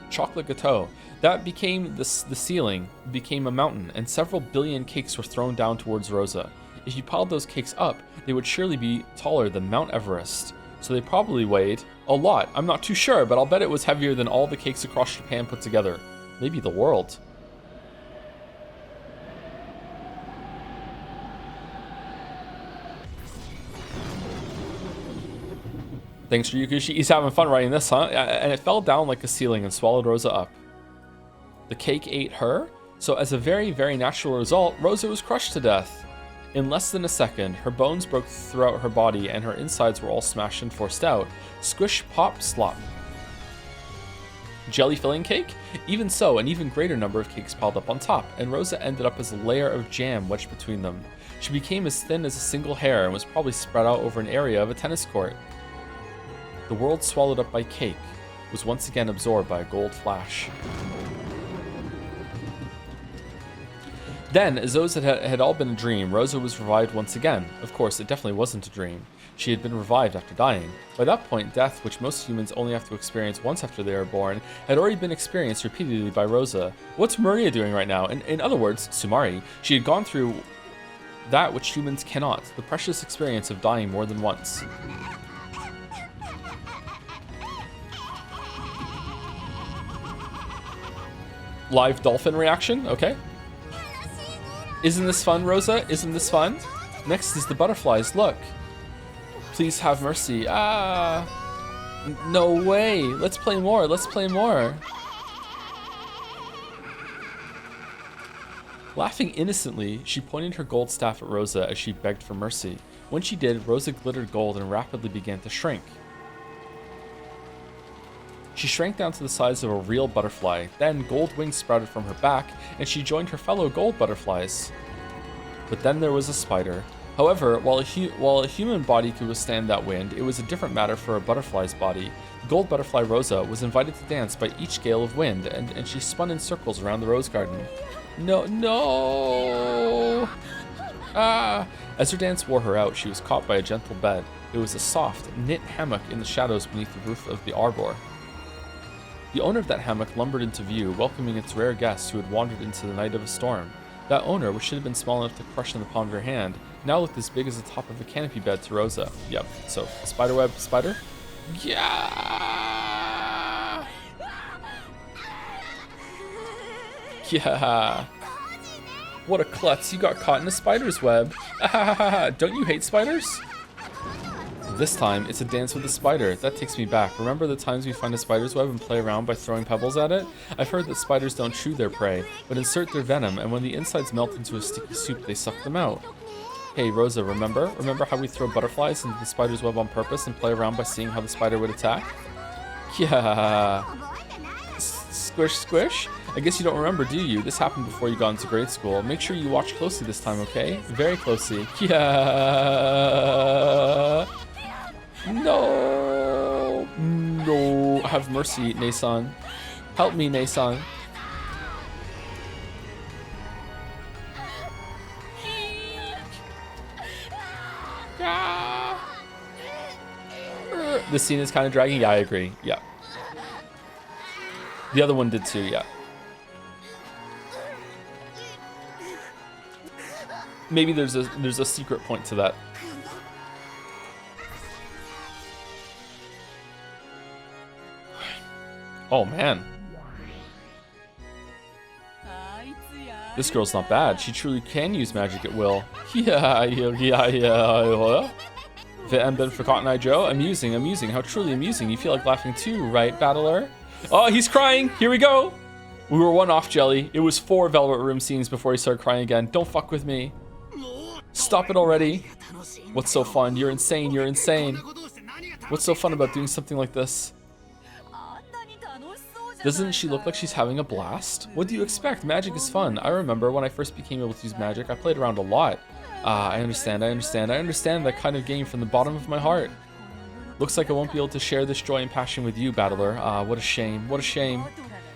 Chocolate gâteau. That became the ceiling, became a mountain, and several billion cakes were thrown down towards Rosa. If you piled those cakes up, they would surely be taller than Mount Everest. So they probably weighed a lot. I'm not too sure, but I'll bet it was heavier than all the cakes across Japan put together. Maybe the world. Thanks, Ryukushi. He's having fun writing this, huh? And it fell down like a ceiling and swallowed Rosa up. The cake ate her? So as a very, very natural result, Rosa was crushed to death. In less than a second, her bones broke throughout her body and her insides were all smashed and forced out. Squish, pop, slop. Jelly filling cake? Even so, an even greater number of cakes piled up on top, and Rosa ended up as a layer of jam wedged between them. She became as thin as a single hair and was probably spread out over an area of a tennis court. The world swallowed up by cake was once again absorbed by a gold flash. Then, as though it had all been a dream, Rosa was revived once again. Of course, it definitely wasn't a dream. She had been revived after dying. By that point, death, which most humans only have to experience once after they are born, had already been experienced repeatedly by Rosa. What's Maria doing right now? In other words, Sumari. She had gone through that which humans cannot, the precious experience of dying more than once. Live dolphin reaction, okay. Isn't this fun, Rosa? Isn't this fun? Next is the butterflies, look. Please have mercy. Ah. No way. Let's play more, let's play more. Laughing innocently, she pointed her gold staff at Rosa as she begged for mercy. When she did, Rosa glittered gold and rapidly began to shrink. She shrank down to the size of a real butterfly. Then gold wings sprouted from her back, and she joined her fellow gold butterflies. But then there was a spider. However, while a human body could withstand that wind, it was a different matter for a butterfly's body. Gold butterfly Rosa was invited to dance by each gale of wind, and she spun in circles around the rose garden. No! Ah! As her dance wore her out, she was caught by a gentle bed. It was a soft, knit hammock in the shadows beneath the roof of the arbor. The owner of that hammock lumbered into view, welcoming its rare guest who had wandered into the night of a storm. That owner, which should have been small enough to crush in the palm of her hand, now looked as big as the top of a canopy bed to Rosa. Yep, so, a spiderweb spider? Yeah! Yeah! What a klutz, you got caught in a spider's web! Don't you hate spiders? This time, it's a dance with a spider. That takes me back. Remember the times we find a spider's web and play around by throwing pebbles at it? I've heard that spiders don't chew their prey, but insert their venom, and when the insides melt into a sticky soup, they suck them out. Hey, Rosa, remember? Remember how we throw butterflies into the spider's web on purpose and play around by seeing how the spider would attack? Yeah. Squish, squish? I guess you don't remember, do you? This happened before you got into grade school. Make sure you watch closely this time, okay? Very closely. Yeah. No! No! Have mercy, Nason. Help me, Nason. This scene is kind of dragging. Yeah, I agree. Yeah. The other one did too, yeah. Maybe there's a secret point to that. Oh man. This girl's not bad. She truly can use magic at will. Yeah. And been forgotten, I Joe. Amusing. How truly amusing. You feel like laughing too, right, Battler? Oh, he's crying. Here we go. We were one off, Jelly. It was 4 Velvet Room scenes before he started crying again. Don't fuck with me. Stop it already. What's so fun? You're insane. What's so fun about doing something like this? Doesn't she look like she's having a blast? What do you expect? Magic is fun. I remember when I first became able to use magic, I played around a lot. I understand that kind of game from the bottom of my heart. Looks like I won't be able to share this joy and passion with you, Battler. What a shame.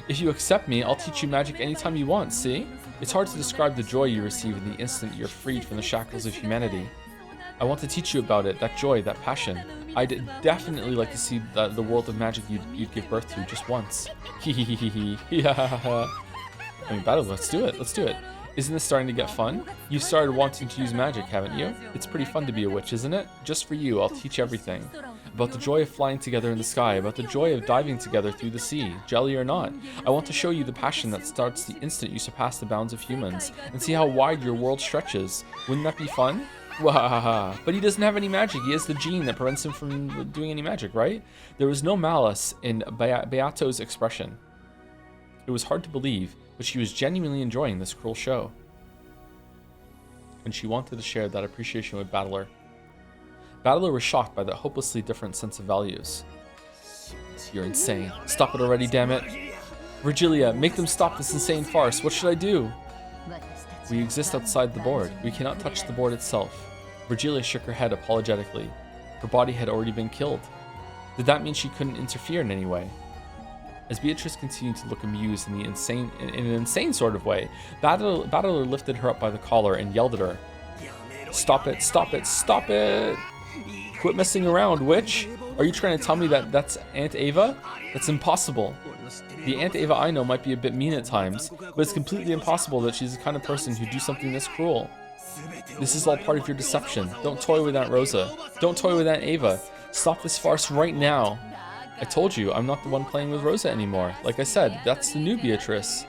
If you accept me, I'll teach you magic anytime you want, see? It's hard to describe the joy you receive in the instant you're freed from the shackles of humanity. I want to teach you about it, that joy, that passion. I'd definitely like to see the world of magic you'd give birth to just once. Hehehehe. Yeah. I mean, Battler, let's do it. Let's do it. Isn't this starting to get fun? You've started wanting to use magic, haven't you? It's pretty fun to be a witch, isn't it? Just for you, I'll teach everything. About the joy of flying together in the sky, about the joy of diving together through the sea, jelly or not. I want to show you the passion that starts the instant you surpass the bounds of humans, and see how wide your world stretches. Wouldn't that be fun? Wahaha. But he doesn't have any magic. He has the gene that prevents him from doing any magic, right? There was no malice in Beato's expression. It was hard to believe, but she was genuinely enjoying this cruel show. And she wanted to share that appreciation with Battler. Battler was shocked by that hopelessly different sense of values. You're insane. Stop it already, damn it. Virgilia, make them stop this insane farce. What should I do? We exist outside the board. We cannot touch the board itself. Virgilia shook her head apologetically. Her body had already been killed. Did that mean she couldn't interfere in any way? As Beatrice continued to look amused in an insane sort of way, Battler lifted her up by the collar and yelled at her. Stop it, stop it, stop it! Quit messing around, witch! Are you trying to tell me that that's Aunt Ava? That's impossible. The Aunt Ava I know might be a bit mean at times, but it's completely impossible that she's the kind of person who'd do something this cruel. This is all part of your deception. Don't toy with Aunt Rosa. Don't toy with Aunt Ava. Stop this farce right now. I told you, I'm not the one playing with Rosa anymore. Like I said, that's the new Beatrice.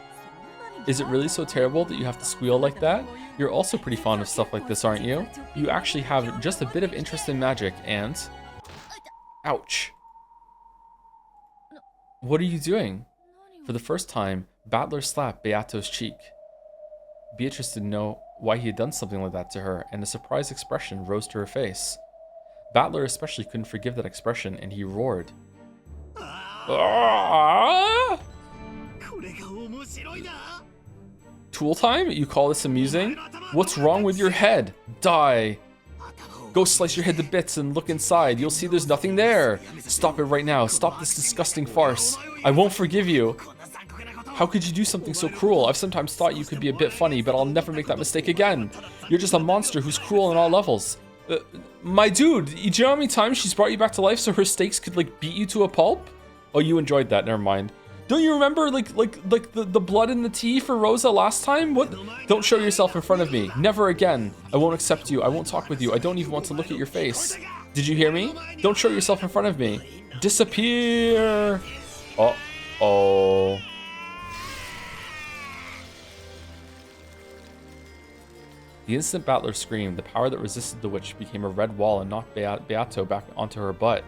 Is it really so terrible that you have to squeal like that? You're also pretty fond of stuff like this, aren't you? You actually have just a bit of interest in magic and... Ouch. What are you doing? For the first time, Battler slapped Beato's cheek. Beatrice didn't know why he had done something like that to her, and a surprised expression rose to her face. Battler especially couldn't forgive that expression, and he roared. Ah! Tool time? You call this amusing? What's wrong with your head? Die! Go slice your head to bits and look inside. You'll see there's nothing there. Stop it right now. Stop this disgusting farce. I won't forgive you. How could you do something so cruel? I've sometimes thought you could be a bit funny, but I'll never make that mistake again. You're just a monster who's cruel on all levels. My dude, do you know how many times she's brought you back to life so her steaks could, like, beat you to a pulp? Oh, you enjoyed that. Never mind. Don't you remember, like the blood in the tea for Rosa last time? What? Don't show yourself in front of me. Never again. I won't accept you. I won't talk with you. I don't even want to look at your face. Did you hear me? Don't show yourself in front of me. Disappear. Uh-oh. The instant Battler screamed, the power that resisted the witch became a red wall and knocked Beato back onto her butt.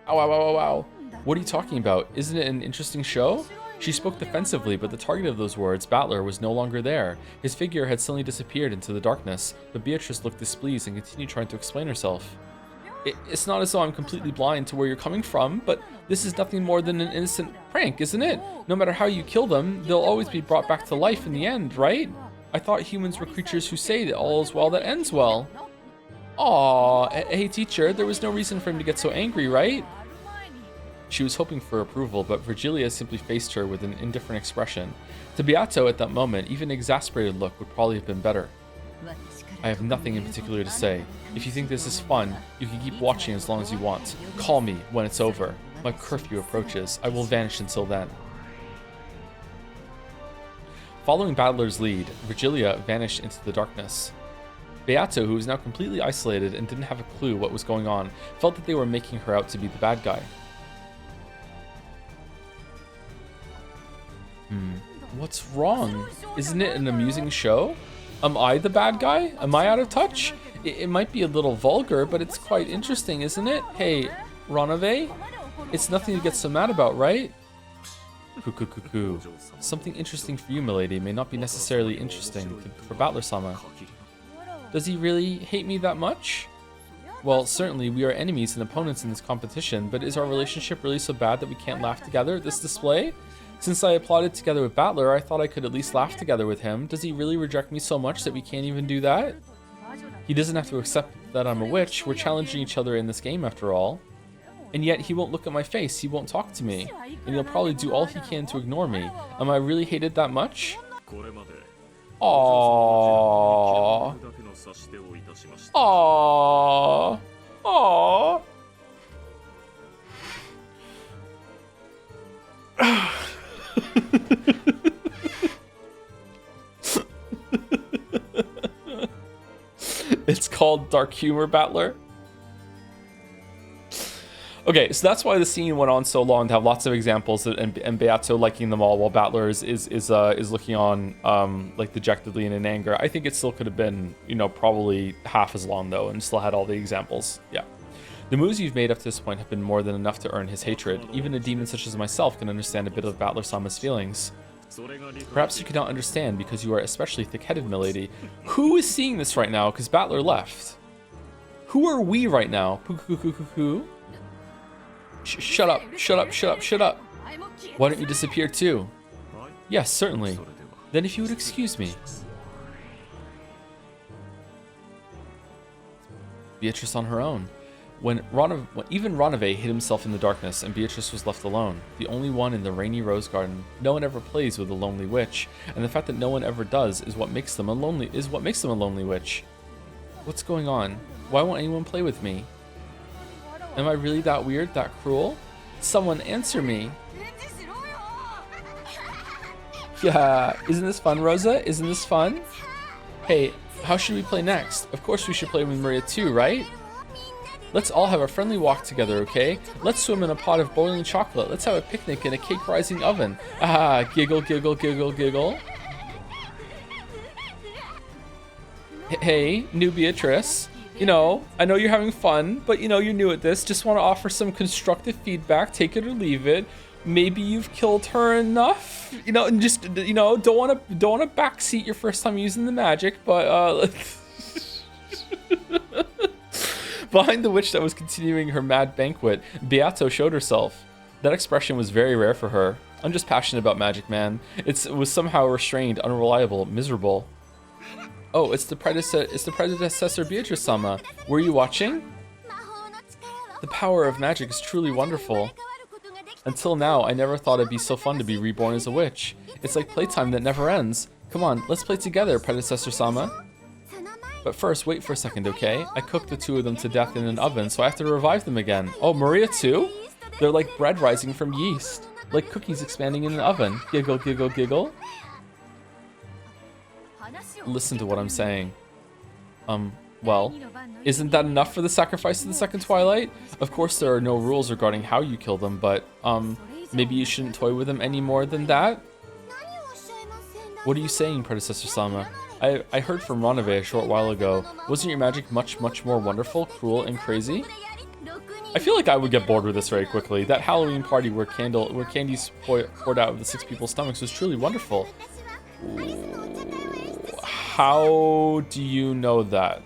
Ow, ow, ow, ow, ow. What are you talking about? Isn't it an interesting show? She spoke defensively, but the target of those words, Battler, was no longer there. His figure had suddenly disappeared into the darkness, but Beatrice looked displeased and continued trying to explain herself. It's not as though I'm completely blind to where you're coming from, but this is nothing more than an innocent prank, isn't it? No matter how you kill them, they'll always be brought back to life in the end, right? I thought humans were creatures who say that all is well that ends well. Aw, hey teacher, there was no reason for him to get so angry, right? She was hoping for approval, but Virgilia simply faced her with an indifferent expression. To Beato at that moment, even an exasperated look would probably have been better. I have nothing in particular to say. If you think this is fun, you can keep watching as long as you want. Call me when it's over. My curfew approaches. I will vanish until then. Following Battler's lead, Virgilia vanished into the darkness. Beato, who was now completely isolated and didn't have a clue what was going on, felt that they were making her out to be the bad guy. What's wrong? Isn't it an amusing show? Am I the bad guy? Am I out of touch? It might be a little vulgar, but it's quite interesting, isn't it? Hey, Ronave? It's nothing to get so mad about, right? Cuckoo. Something interesting for you, milady, may not be necessarily interesting for Battler-sama. Does he really hate me that much? Well, certainly we are enemies and opponents in this competition, but is our relationship really so bad that we can't laugh together at this display? Since I applauded together with Battler, I thought I could at least laugh together with him. Does he really reject me so much that we can't even do that? He doesn't have to accept that I'm a witch. We're challenging each other in this game after all. And yet he won't look at my face, he won't talk to me, and he'll probably do all he can to ignore me. Am I really hated that much? Aww. Aww. Aww. It's called Dark Humor Battler. Okay, so that's why the scene went on so long, to have lots of examples and Beato liking them all while Battler is looking on like dejectedly and in anger. I think it still could have been, you know, probably half as long though, and still had all the examples. Yeah. The moves you've made up to this point have been more than enough to earn his hatred. Even a demon such as myself can understand a bit of Battler-sama's feelings. Perhaps you cannot understand because you are especially thick-headed, milady. Who is seeing this right now? Because Battler left. Who are we right now? Who? Shut up, shut up, shut up, shut up. Why don't you disappear too? Yes, certainly. Then if you would excuse me. Beatrice on her own. Even Ronave hid himself in the darkness and Beatrice was left alone, the only one in the rainy rose garden. No one ever plays with a lonely witch, and the fact that no one ever does is what makes them a lonely witch. What's going on? Why won't anyone play with me? Am I really that weird, that cruel? Someone answer me. Yeah, isn't this fun, Rosa? Isn't this fun? Hey, how should we play next? Of course we should play with Maria too, right? Let's all have a friendly walk together, okay? Let's swim in a pot of boiling chocolate. Let's have a picnic in a cake-rising oven. Ah, giggle, giggle, giggle, giggle. Hey, new Beatrice. You know, I know you're having fun, but you know, you're new at this. Just want to offer some constructive feedback. Take it or leave it. Maybe you've killed her enough, you know, and just, you know, don't want to backseat your first time using the magic, but behind the witch that was continuing her mad banquet, Beato showed herself. That expression was very rare for her. I'm just passionate about magic, man. It was somehow restrained, unreliable, miserable. Oh, it's the predecessor Beatrice-sama. Were you watching? The power of magic is truly wonderful. Until now, I never thought it'd be so fun to be reborn as a witch. It's like playtime that never ends. Come on, let's play together, predecessor-sama. But first, wait for a second, okay? I cooked the two of them to death in an oven, so I have to revive them again. Oh, Maria too? They're like bread rising from yeast. Like cookies expanding in an oven. Giggle, giggle, giggle. Listen to what I'm saying. Well, isn't that enough for the sacrifice of the second Twilight? Of course there are no rules regarding how you kill them, but, maybe you shouldn't toy with them any more than that? What are you saying, predecessor-sama? I heard from Ronave a short while ago. Wasn't your magic much, much more wonderful, cruel, and crazy? I feel like I would get bored with this very quickly. That Halloween party where candies poured out of the 6 people's stomachs was truly wonderful. How do you know that?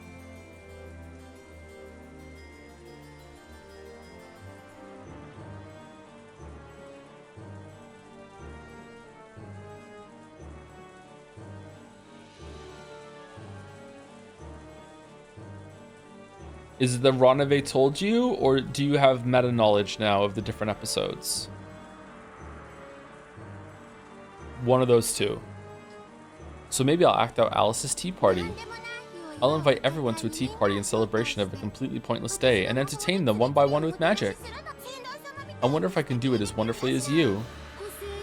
Is it the Ronave told you, or do you have meta knowledge now of the different episodes? One of those two. So maybe I'll act out Alice's tea party. I'll invite everyone to a tea party in celebration of a completely pointless day and entertain them one by one with magic. I wonder if I can do it as wonderfully as you.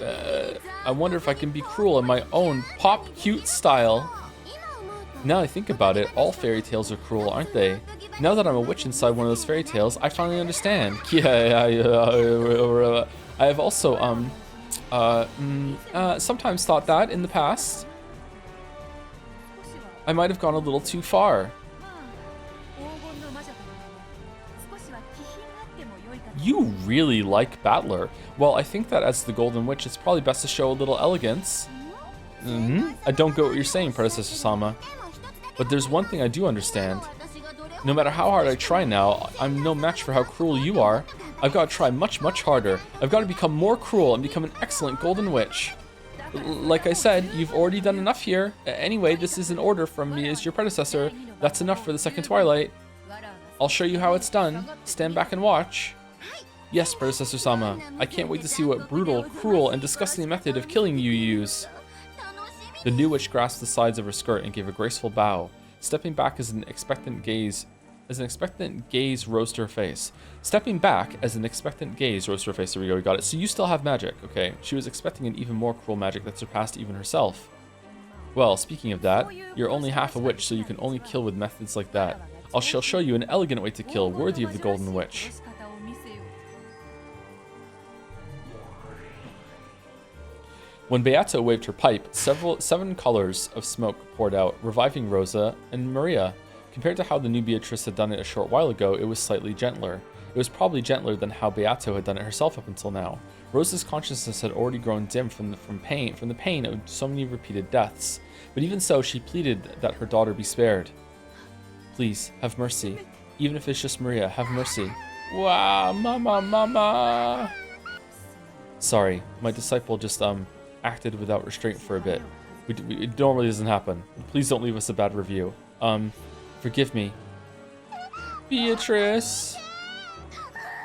I wonder if I can be cruel in my own pop-cute style. Now I think about it, all fairy tales are cruel, aren't they? Now that I'm a witch inside one of those fairy tales, I finally understand. I have also, sometimes thought that in the past. I might have gone a little too far. You really like Battler. Well, I think that as the Golden Witch, it's probably best to show a little elegance. I don't get what you're saying, Predecessor-sama. But there's one thing I do understand. No matter how hard I try now, I'm no match for how cruel you are. I've got to try much, much harder. I've got to become more cruel and become an excellent Golden Witch. Like I said, you've already done enough here. Anyway, this is an order from me as your predecessor. That's enough for the second Twilight. I'll show you how it's done. Stand back and watch. Yes, Predecessor-sama. I can't wait to see what brutal, cruel, and disgusting method of killing you use. The new witch grasped the sides of her skirt and gave a graceful bow, stepping back as an expectant gaze rose to her face. Stepping back as an expectant gaze rose to her face. There we go, we got it. So you still have magic, okay. She was expecting an even more cruel magic that surpassed even herself. Well, speaking of that, you're only half a witch, so you can only kill with methods like that. I shall show you an elegant way to kill, worthy of the Golden Witch. When Beato waved her pipe, 7 colors of smoke poured out, reviving Rosa and Maria. Compared to how the new Beatrice had done it a short while ago, it was slightly gentler. It was probably gentler than how Beato had done it herself up until now. Rosa's consciousness had already grown dim from the pain of so many repeated deaths. But even so, she pleaded that her daughter be spared. Please, have mercy. Even if it's just Maria, have mercy. Wow, mama. Sorry, my disciple just, acted without restraint for a bit. It normally doesn't happen. Please don't leave us a bad review. Forgive me. Beatrice.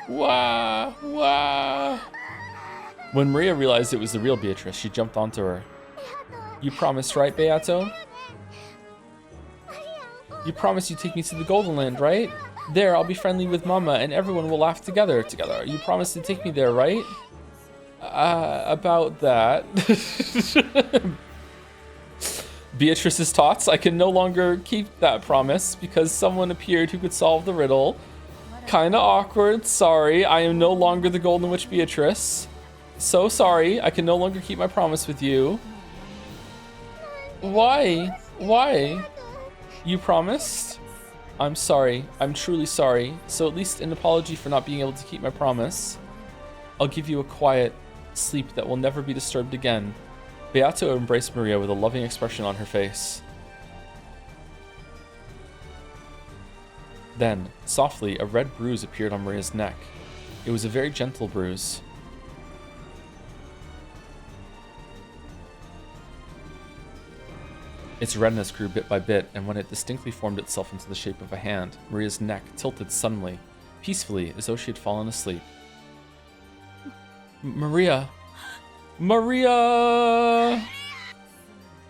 Wow. When Maria realized it was the real Beatrice, she jumped onto her. You promised, right, Beato? You promised you'd take me to the Golden Land, right? There, I'll be friendly with Mama, and everyone will laugh together. You promised to take me there, right? About that. Beatrice's thoughts. I can no longer keep that promise because someone appeared who could solve the riddle. Kinda awkward. Sorry. I am no longer the Golden Witch Beatrice. So sorry. I can no longer keep my promise with you. Why? You promised? I'm sorry. I'm truly sorry. So at least an apology for not being able to keep my promise. I'll give you a quiet sleep that will never be disturbed again. Beato embraced Maria with a loving expression on her face. Then, softly, a red bruise appeared on Maria's neck. It was a very gentle bruise. Its redness grew bit by bit, and when it distinctly formed itself into the shape of a hand, Maria's neck tilted suddenly, peacefully, as though she had fallen asleep. Maria!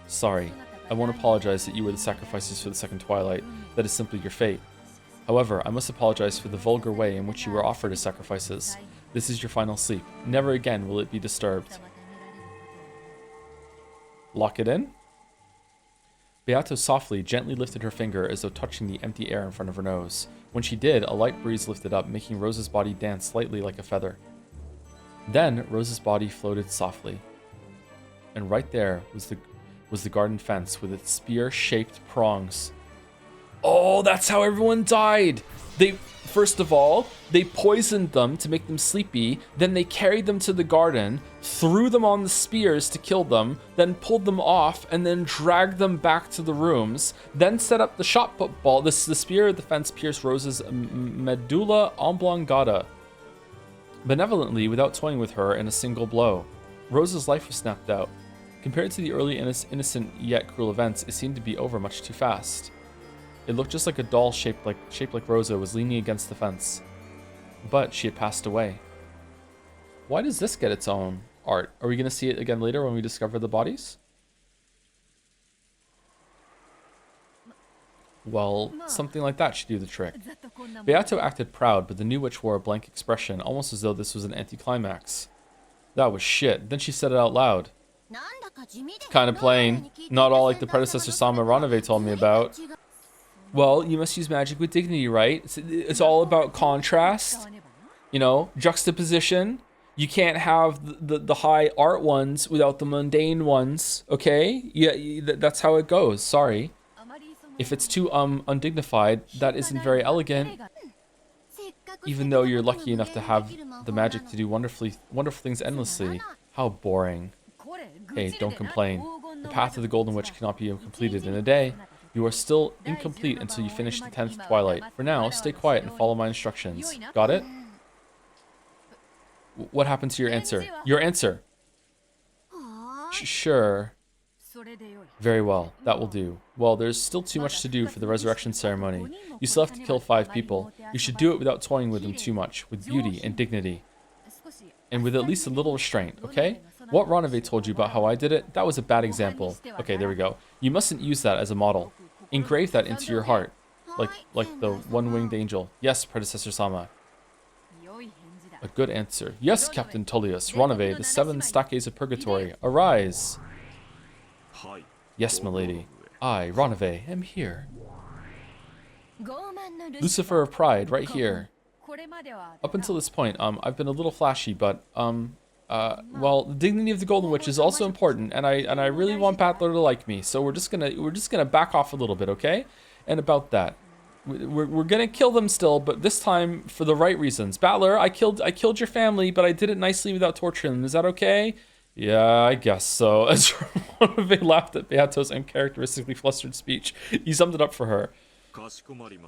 Sorry, I won't apologize that you were the sacrifices for the second twilight. That is simply your fate. However, I must apologize for the vulgar way in which you were offered as sacrifices. This is your final sleep. Never again will it be disturbed. Lock it in? Beato softly, gently lifted her finger as though touching the empty air in front of her nose. When she did, a light breeze lifted up, making Rosa's body dance slightly like a feather. Then, Rosa's body floated softly. And right there was the garden fence with its spear-shaped prongs. Oh, that's how everyone died! First of all, they poisoned them to make them sleepy, then they carried them to the garden, threw them on the spears to kill them, then pulled them off, and then dragged them back to the rooms, then set up the shot put ball. The spear of the fence pierced Rosa's medulla oblongata, benevolently without toying with her in a single blow. Rosa's life was snapped out. Compared to the early innocent yet cruel events, it seemed to be over much too fast. It looked just like a doll shaped like Rosa was leaning against the fence. But she had passed away. Why does this get its own art? Are we going to see it again later when we discover the bodies? Well, something like that should do the trick. Beato acted proud, but the new witch wore a blank expression, almost as though this was an anticlimax. That was shit. Then she said it out loud. Kind of plain. Not all like the predecessor Sama Ranave told me about. Well, you must use magic with dignity, right? It's all about contrast. You know, juxtaposition. You can't have the high art ones without the mundane ones, okay? Yeah, that's how it goes. Sorry. If it's too undignified, that isn't very elegant. Even though you're lucky enough to have the magic to do wonderful things endlessly. How boring. Hey, don't complain. The path of the Golden Witch cannot be completed in a day. You are still incomplete until you finish the 10th twilight. For now, stay quiet and follow my instructions. Got it? What happened to your answer? Your answer! Sure. Very well, that will do. Well, there's still too much to do for the resurrection ceremony. You still have to kill 5 people. You should do it without toying with them too much, with beauty and dignity. And with at least a little restraint, okay? What Ranave told you about how I did it, that was a bad example. Okay, there we go. You mustn't use that as a model. Engrave that into your heart. Like the one-winged angel. Yes, Predecessor Sama. A good answer. Yes, Captain Tullius. Ranave, the 7 Staques of Purgatory. Arise. Yes, milady. I, Ranave, am here. Lucifer of Pride, right here. Up until this point, I've been a little flashy, but, well, the dignity of the Golden Witch is also important, and I really want Battler to like me, so we're just gonna back off a little bit, okay? And about that, we're gonna kill them still, but this time for the right reasons. Battler, I killed your family, but I did it nicely without torturing them. Is that okay? Yeah, I guess so. As Ranave laughed at Beato's uncharacteristically flustered speech, he summed it up for her.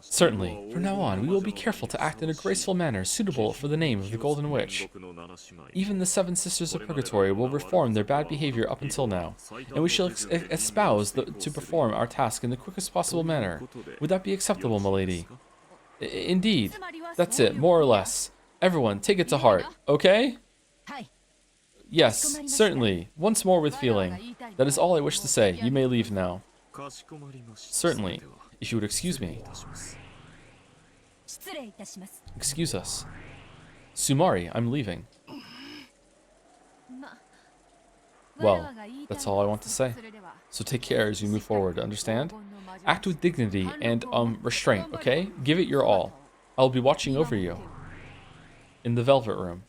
Certainly. From now on, we will be careful to act in a graceful manner suitable for the name of the Golden Witch. Even the 7 Sisters of Purgatory will reform their bad behavior up until now, and we shall espouse to perform our task in the quickest possible manner. Would that be acceptable, milady? Indeed. That's it, more or less. Everyone, take it to heart, okay? Yes, certainly. Once more with feeling. That is all I wish to say. You may leave now. Certainly. If you would excuse me. Excuse us. Sumari, I'm leaving. Well, that's all I want to say. So take care as you move forward, understand? Act with dignity and, restraint, okay? Give it your all. I'll be watching over you. In the Velvet Room.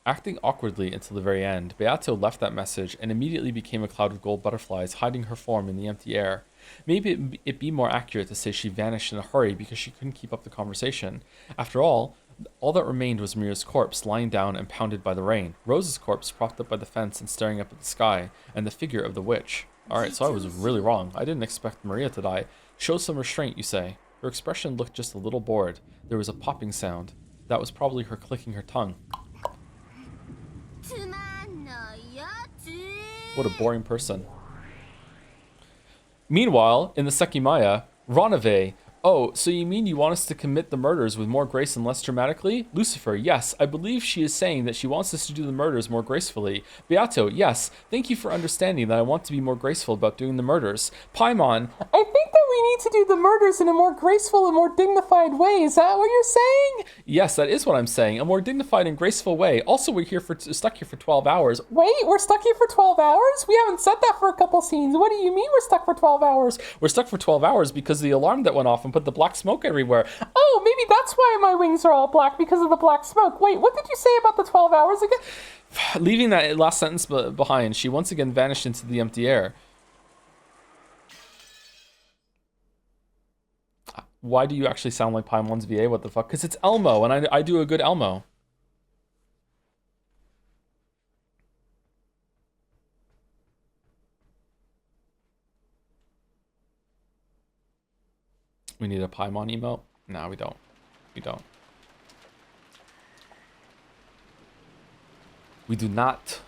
Acting awkwardly until the very end, Beato left that message and immediately became a cloud of gold butterflies hiding her form in the empty air. Maybe it'd be more accurate to say she vanished in a hurry because she couldn't keep up the conversation. After all that remained was Maria's corpse lying down and pounded by the rain, Rose's corpse propped up by the fence and staring up at the sky, and the figure of the witch. Alright, so I was really wrong. I didn't expect Maria to die. Show some restraint, you say. Her expression looked just a little bored. There was a popping sound. That was probably her clicking her tongue. What a boring person. Meanwhile, in the Sekimaya, Ranave, oh, so you mean you want us to commit the murders with more grace and less dramatically? Lucifer, yes, I believe she is saying that she wants us to do the murders more gracefully. Beato, yes, thank you for understanding that I want to be more graceful about doing the murders. Paimon, I think that we need to do the murders in a more graceful and more dignified way. Is that what you're saying? Yes, that is what I'm saying. A more dignified and graceful way. Also, we're stuck here for 12 hours. Wait, we're stuck here for 12 hours? We haven't said that for a couple scenes. What do you mean we're stuck for 12 hours? We're stuck for 12 hours because the alarm that went off and put the black smoke everywhere. Oh, maybe that's why my wings are all black, because of the black smoke. Wait, what did you say about the 12 hours again? Leaving that last sentence behind, she once again vanished into the empty air. Why do you actually sound like Paimon's VA? What the fuck? Because it's Elmo, and I do a good Elmo. We need a Paimon emote? No, we don't. We don't. We do not.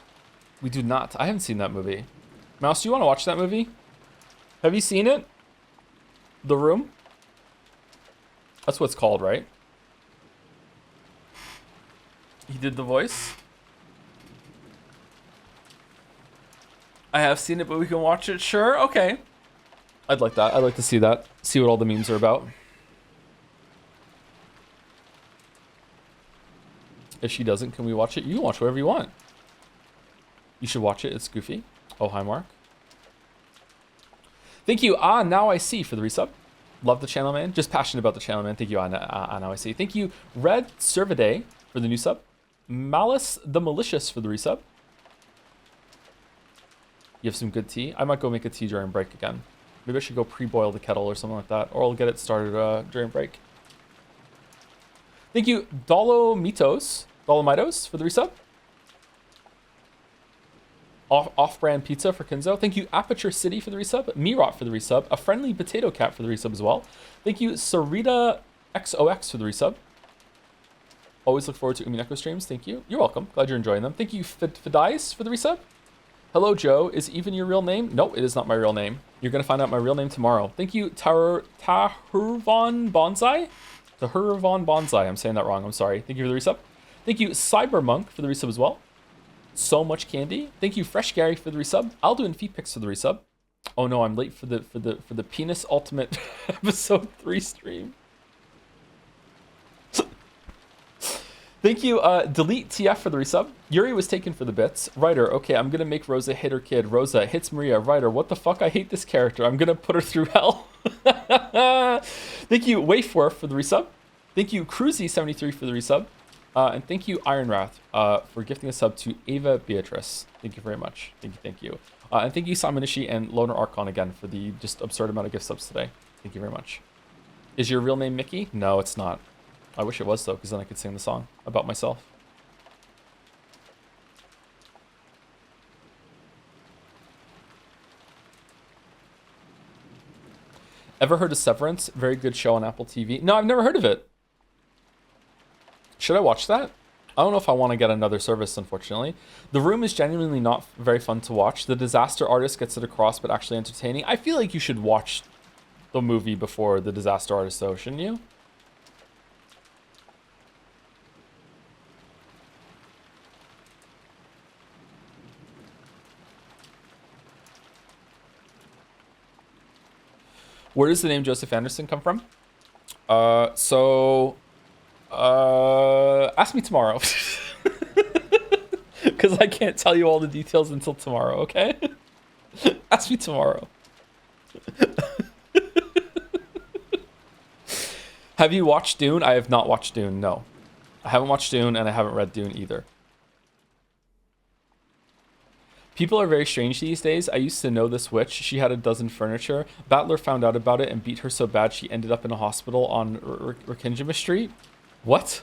We do not. I haven't seen that movie. Mouse, do you want to watch that movie? Have you seen it? The Room? That's what it's called, right? He did the voice. I have seen it, but we can watch it. Sure, okay. I'd like that. I'd like to see that. See what all the memes are about. If she doesn't, can we watch it? You can watch whatever you want. You should watch it. It's goofy. Oh, hi, Mark. Thank you. Ah, now I see for the resub. Love the channel, man. Just passionate about the channel, man. Thank you. Now I see. Thank you, Red Servaday, for the new sub. Malice the Malicious for the resub. You have some good tea. I might go make a tea during break again. Maybe I should go pre-boil the kettle or something like that, or I'll get it started during break. Thank you, Dolomitos for the resub. Off-brand pizza for Kenzo. Thank you, Aperture City for the resub. Mirot for the resub. A Friendly Potato Cat for the resub as well. Thank you, Sarita XOX for the resub. Always look forward to Umineko streams. Thank you. You're welcome. Glad you're enjoying them. Thank you, Fidais for the resub. Hello, Joe. Is even your real name? No, it is not my real name. You're going to find out my real name tomorrow. Thank you, Tahurvan Bonsai To Hervon Bonsai. I'm saying that wrong. I'm sorry. Thank you for the resub. Thank you, Cybermonk, for the resub as well. So much candy. Thank you, Fresh Gary, for the resub. Aldo and Feet Picks for the resub. Oh no, I'm late for the Penis Ultimate episode 3 stream. Thank you, Delete TF for the resub. Yuri was taken for the bits. Ryder, okay, I'm gonna make Rosa hit her kid. Rosa hits Maria. Ryder, what the fuck? I hate this character. I'm gonna put her through hell. Thank you, Wafer, for the resub. Thank you, Cruzy73 for the resub. And thank you, Ironwrath, for gifting a sub to Ava Beatrice. Thank you very much. Thank you. And thank you, Simonishi and Loner Archon again for the just absurd amount of gift subs today. Thank you very much. Is your real name Mickey? No, it's not. I wish it was, though, because then I could sing the song about myself. Ever heard of Severance? Very good show on Apple TV. No, I've never heard of it. Should I watch that? I don't know if I want to get another service, unfortunately. The Room is genuinely not very fun to watch. The Disaster Artist gets it across, but actually entertaining. I feel like you should watch the movie before The Disaster Artist, though, shouldn't you? Where does the name Joseph Anderson come from? Ask me tomorrow. Because I can't tell you all the details until tomorrow, okay? Ask me tomorrow. Have you watched Dune? I have not watched Dune, no. I haven't watched Dune, and I haven't read Dune either. People are very strange these days. I used to know this witch. She had a dozen furniture. Battler found out about it and beat her so bad she ended up in a hospital on Rickenjima Street. What?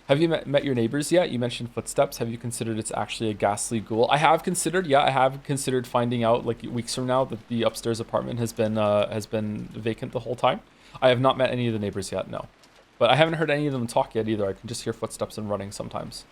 Have you met your neighbors yet? You mentioned footsteps. Have you considered it's actually a ghastly ghoul? I have considered, yeah, I have considered finding out like weeks from now that the upstairs apartment has been vacant the whole time. I have not met any of the neighbors yet, no. But I haven't heard any of them talk yet either. I can just hear footsteps and running sometimes.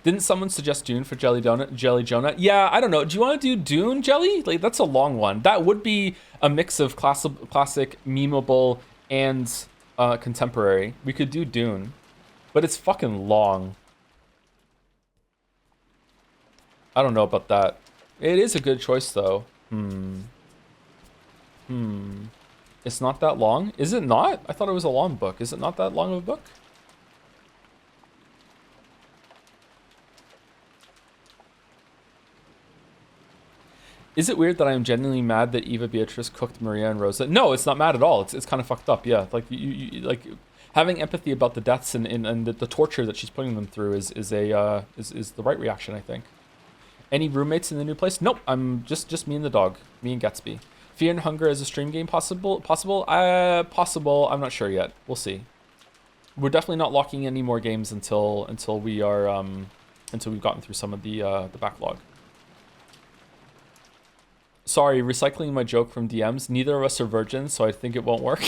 Didn't someone suggest Dune for Jelly Jonah? Yeah, I don't know. Do you want to do Dune, Jelly? Like, that's a long one. That would be a mix of classic, memeable, and contemporary. We could do Dune. But it's fucking long. I don't know about that. It is a good choice, though. It's not that long? Is it not? I thought it was a long book. Is it not that long of a book? Is it weird that I am genuinely mad that Eva Beatrice cooked Maria and Rosa? No, it's not mad at all. It's kind of fucked up. Yeah, like you like having empathy about the deaths and the torture that she's putting them through is the right reaction, I think. Any roommates in the new place? Nope. I'm just me and the dog. Me and Gatsby. Fear and Hunger as a stream game possible? Possible. I'm not sure yet. We'll see. We're definitely not locking any more games until we are until we've gotten through some of the backlog. Sorry, recycling my joke from DMs. Neither of us are virgins, so I think it won't work.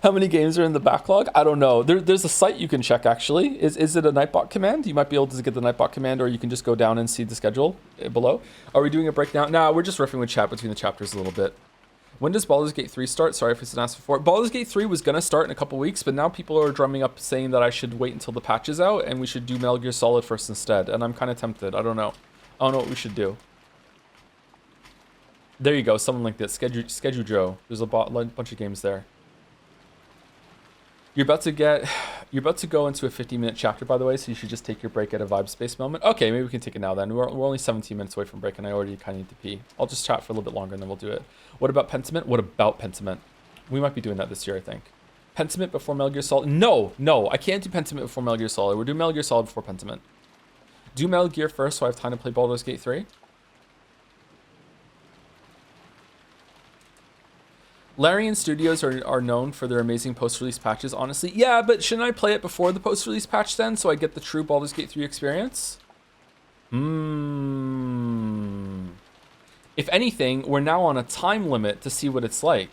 How many games are in the backlog? I don't know. There's a site you can check, actually. Is it a Nightbot command? You might be able to get the Nightbot command, or you can just go down and see the schedule below. Are we doing a breakdown? Nah, we're just riffing with chat between the chapters a little bit. When does Baldur's Gate 3 start? Sorry if it's been asked before. Baldur's Gate 3 was going to start in a couple weeks, but now people are drumming up saying that I should wait until the patch is out and we should do Metal Gear Solid first instead. And I'm kind of tempted. I don't know. I don't know what we should do. There you go. Someone like this. Schedule Joe. There's a bunch of games there. You're about to go into a 50-minute chapter, by the way, so you should just take your break at a vibe space moment. Okay, maybe we can take it now then. We're only 17 minutes away from break, and I already kind of need to pee. I'll just chat for a little bit longer, and then we'll do it. What about Pentiment? What about Pentiment? We might be doing that this year, I think. Pentiment before Metal Gear Solid? No, I can't do Pentiment before Metal Gear Solid. We're doing Metal Gear Solid before Pentiment. Do Metal Gear first so I have time to play Baldur's Gate 3. Larian Studios are known for their amazing post-release patches, honestly. Yeah, but shouldn't I play it before the post-release patch then, so I get the true Baldur's Gate 3 experience? If anything, we're now on a time limit to see what it's like.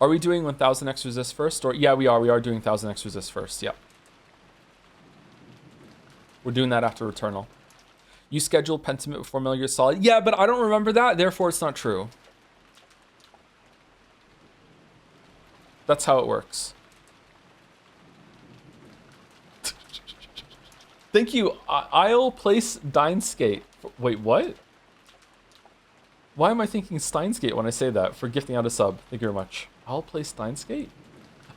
Are we doing 1000 X resist first? Or yeah, we are. We are doing 1000 X resist first. Yep. We're doing that after Returnal. You scheduled Pentiment before Metal Gear Solid. Yeah, but I don't remember that. Therefore, it's not true. That's how it works. Thank you. I'll place Dynskate. Wait, what? Why am I thinking Steinsgate when I say that? For gifting out a sub. Thank you very much. I'll play Steinsgate?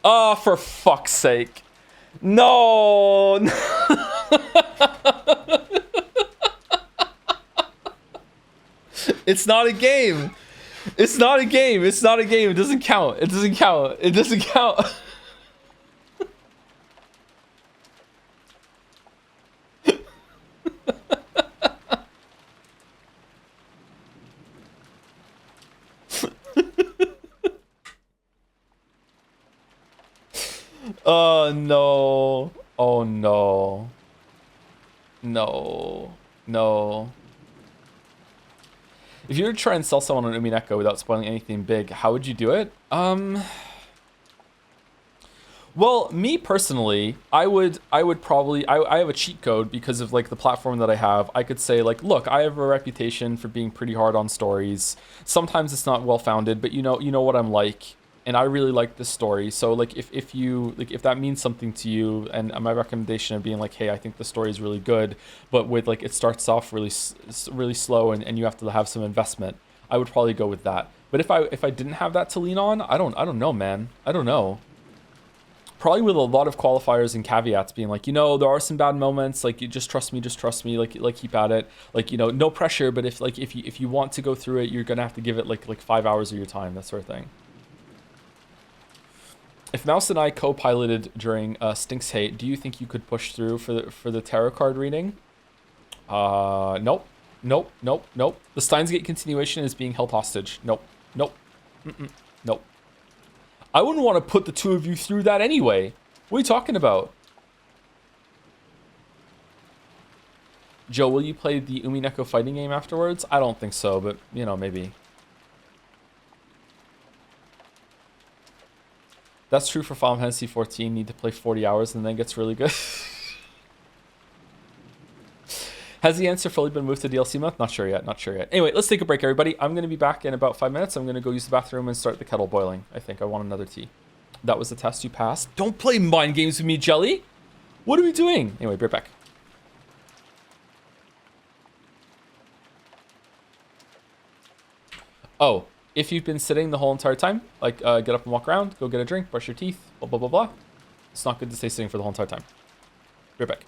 Oh, for fuck's sake. No. It's not a game. It's not a game. It's not a game. It doesn't count. It doesn't count. It doesn't count. Oh no. Oh no. No. No. If you were to try and sell someone on Umineko without spoiling anything big, how would you do it? Well, me personally, I would probably, I have a cheat code because of like the platform that I have. I could say like, look, I have a reputation for being pretty hard on stories. Sometimes it's not well founded, but you know what I'm like. And I really like this story. So like if you like if that means something to you, and my recommendation of being like, hey, I think the story is really good, but with like it starts off really slow and you have to have some investment, I would probably go with that. But if I didn't have that to lean on, I don't know, man. I don't know. Probably with a lot of qualifiers and caveats being like, there are some bad moments, like you just trust me, like keep at it, like no pressure, but if you want to go through it, you're gonna have to give it like 5 hours of your time, that sort of thing. If Mouse and I co-piloted during Stink's Hate, do you think you could push through for the tarot card reading? Nope. Nope. The Steins Gate continuation is being held hostage. Nope. Nope. Nope. I wouldn't want to put the two of you through that anyway. What are you talking about? Joe, will you play the Umineko fighting game afterwards? I don't think so, but, maybe. That's true for Final Fantasy 14. Need to play 40 hours and then it gets really good. Has the answer fully been moved to DLC mode? Not sure yet. Anyway, let's take a break, everybody. I'm going to be back in about 5 minutes. I'm going to go use the bathroom and start the kettle boiling. I think I want another tea. That was the test you passed. Don't play mind games with me, Jelly. What are we doing? Anyway, be right back. Oh, if you've been sitting the whole entire time, like get up and walk around, go get a drink, brush your teeth, blah, blah, blah, blah. It's not good to stay sitting for the whole entire time. Be right back.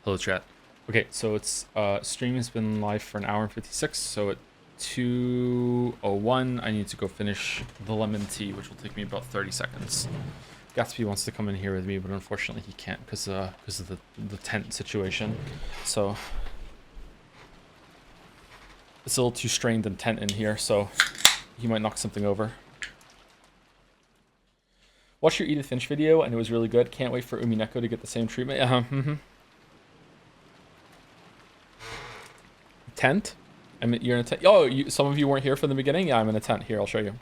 Hello, chat. Okay, so it's stream has been live for an hour and 56. So at 2:01, I need to go finish the lemon tea, which will take me about 30 seconds. Gatsby wants to come in here with me, but unfortunately he can't because of the tent situation. So it's a little too strained and tent in here, so he might knock something over. Watch your Edith Finch video, and it was really good. Can't wait for Umineko to get the same treatment. Tent? I mean, you're in a tent. Oh, some of you weren't here from the beginning? Yeah, I'm in a tent. Here, I'll show you.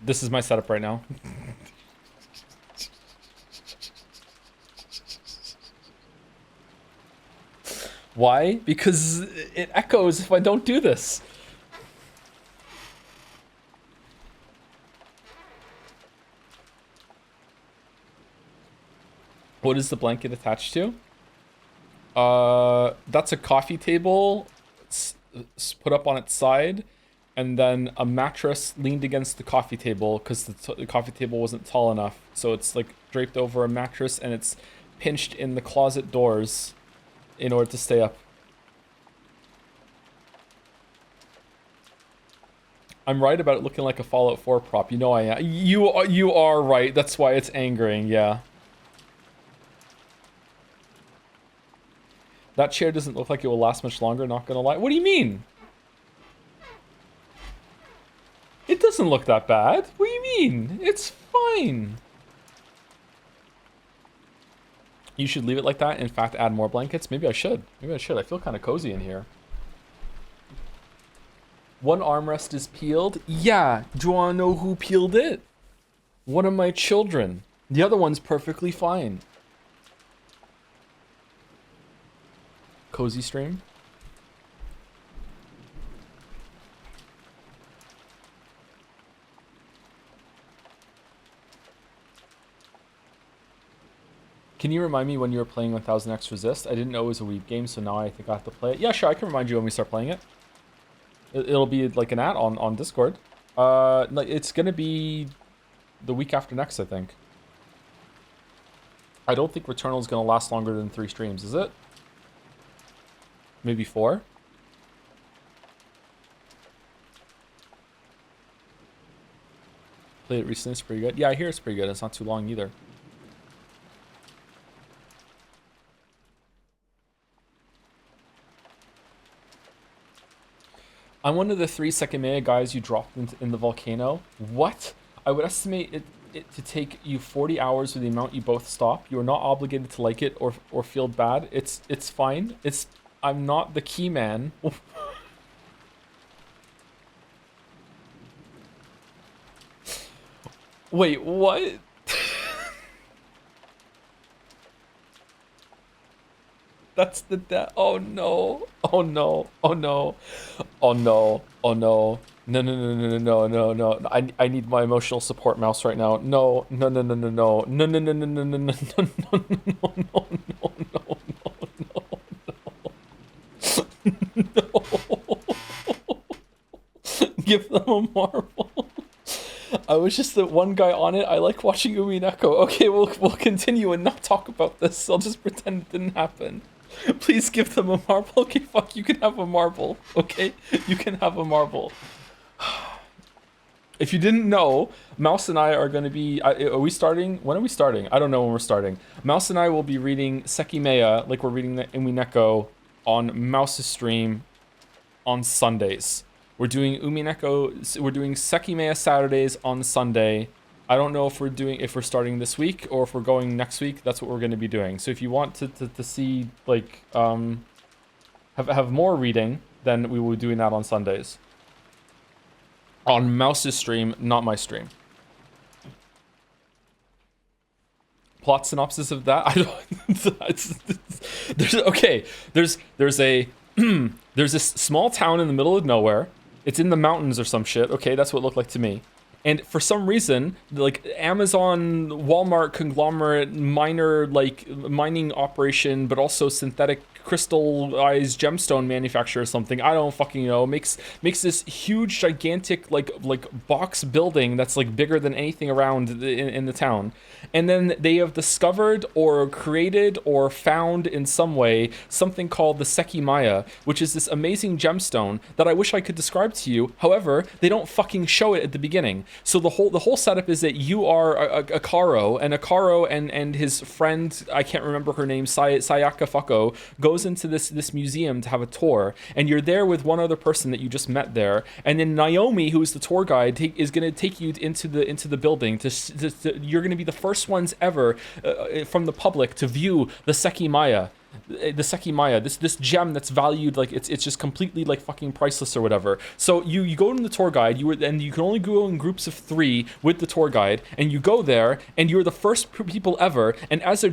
This is my setup right now. Why? Because it echoes if I don't do this. What is the blanket attached to? That's a coffee table put up on its side, and then a mattress leaned against the coffee table because the coffee table wasn't tall enough. So it's like draped over a mattress, and it's pinched in the closet doors in order to stay up. I'm right about it looking like a Fallout 4 prop. You know I am. You are right. That's why it's angering. Yeah. That chair doesn't look like it will last much longer, not gonna lie. What do you mean? It doesn't look that bad. What do you mean? It's fine. You should leave it like that. In fact, add more blankets. Maybe I should. Maybe I should. I feel kind of cozy in here. One armrest is peeled. Yeah. Do you want to know who peeled it? One of my children. The other one's perfectly fine. Cozy stream. Can you remind me when you were playing 1000X Resist? I didn't know it was a Weeb game, so now I think I have to play it. Yeah, sure, I can remind you when we start playing it. It'll be like an ad on Discord. It's gonna be the week after next, I think. I don't think Returnal is gonna last longer than 3 streams, is it? Maybe 4? Played it recently, it's pretty good. Yeah, I hear it's pretty good. It's not too long either. I'm one of the 3 Sekimea guys you dropped in the volcano. What? I would estimate it to take you 40 hours with the amount you both stop. You are not obligated to like it or feel bad. It's fine. I'm not the key man. Wait, what? That's the oh no. Oh no. Oh no. Oh no. Oh no. No, no, no, no, no, no, no. I need my emotional support mouse right now. No, no, no, no, no, no. No, no, no, no, no, no, no, no, no, no, no, no, no, no. Give them a marble. I was just the one guy on it. I like watching Umineko. Okay, we'll continue and not talk about this. I'll just pretend it didn't happen. Please give them a marble. Okay, fuck, you can have a marble. Okay, you can have a marble. If you didn't know, Mouse and I are going to be... Are we starting? When are we starting? I don't know when we're starting. Mouse and I will be reading Sekimea, like we're reading the Umineko, on Mouse's stream on Sundays. We're doing Umineko... We're doing Sekimea Saturdays on Sunday. I don't know if we're starting this week or if we're going next week. That's what we're going to be doing. So if you want to see, like, have more reading, then we will be doing that on Sundays. On Mouse's stream, not my stream. Plot synopsis of that? I don't... There's a there's this small town in the middle of nowhere. It's in the mountains or some shit. Okay, that's what it looked like to me. And for some reason, like Amazon, Walmart conglomerate, minor like mining operation, but also synthetic crystallized gemstone manufacturer or something. I don't fucking know. Makes this huge, gigantic like box building that's like bigger than anything around in the town. And then they have discovered or created or found in some way something called the Sekimaya, which is this amazing gemstone that I wish I could describe to you. However, they don't fucking show it at the beginning. So the whole setup is that you are Akaro, and Akaro and his friend, I can't remember her name, Sayaka Fako, goes into this museum to have a tour, and you're there with one other person that you just met there, and then Naomi, who is the tour guide, is going to take you into the building. You're going to be the first ones ever from the public to view the Sekimaya. The Sekimaya, this gem that's valued, like it's just completely like fucking priceless or whatever. So you go in the tour guide, and you can only go in groups of 3 with the tour guide, and you go there and you're the first people ever, and as they're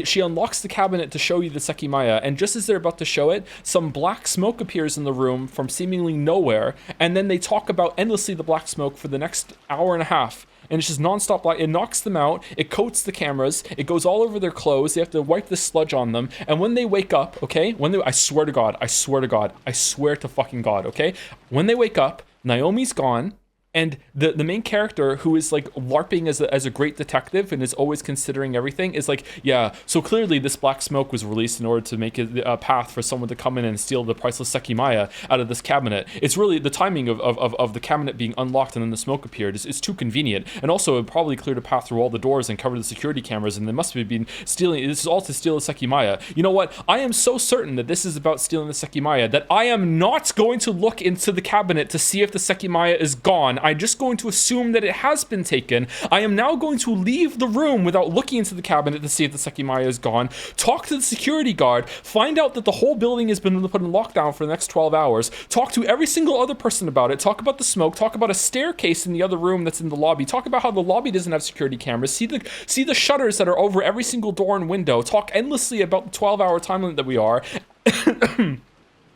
she unlocks the cabinet to show you the Sekimaya, and just as they're about to show it, some black smoke appears in the room from seemingly nowhere, and then they talk about endlessly the black smoke for the next hour and a half. And it's just non-stop light. It knocks them out. It coats the cameras. It goes all over their clothes. They have to wipe the sludge on them. And when they wake up, okay? I swear to God. I swear to fucking God, okay? When they wake up, Naomi's gone. And the main character, who is like LARPing as a great detective and is always considering everything, is like, yeah, so clearly this black smoke was released in order to make it a path for someone to come in and steal the priceless Sekimaya out of this cabinet. It's really the timing of the cabinet being unlocked and then the smoke appeared is too convenient. And also it probably cleared a path through all the doors and covered the security cameras, and they must have been stealing. This is all to steal the Sekimaya. You know what? I am so certain that this is about stealing the Sekimaya that I am not going to look into the cabinet to see if the Sekimaya is gone. I'm just going to assume that it has been taken. I am now going to leave the room without looking into the cabinet to see if the Sekimaya is gone, talk to the security guard, find out that the whole building has been put in lockdown for the next 12 hours, talk to every single other person about it, talk about the smoke, talk about a staircase in the other room that's in the lobby, talk about how the lobby doesn't have security cameras, see the shutters that are over every single door and window, talk endlessly about the 12-hour time limit that we are,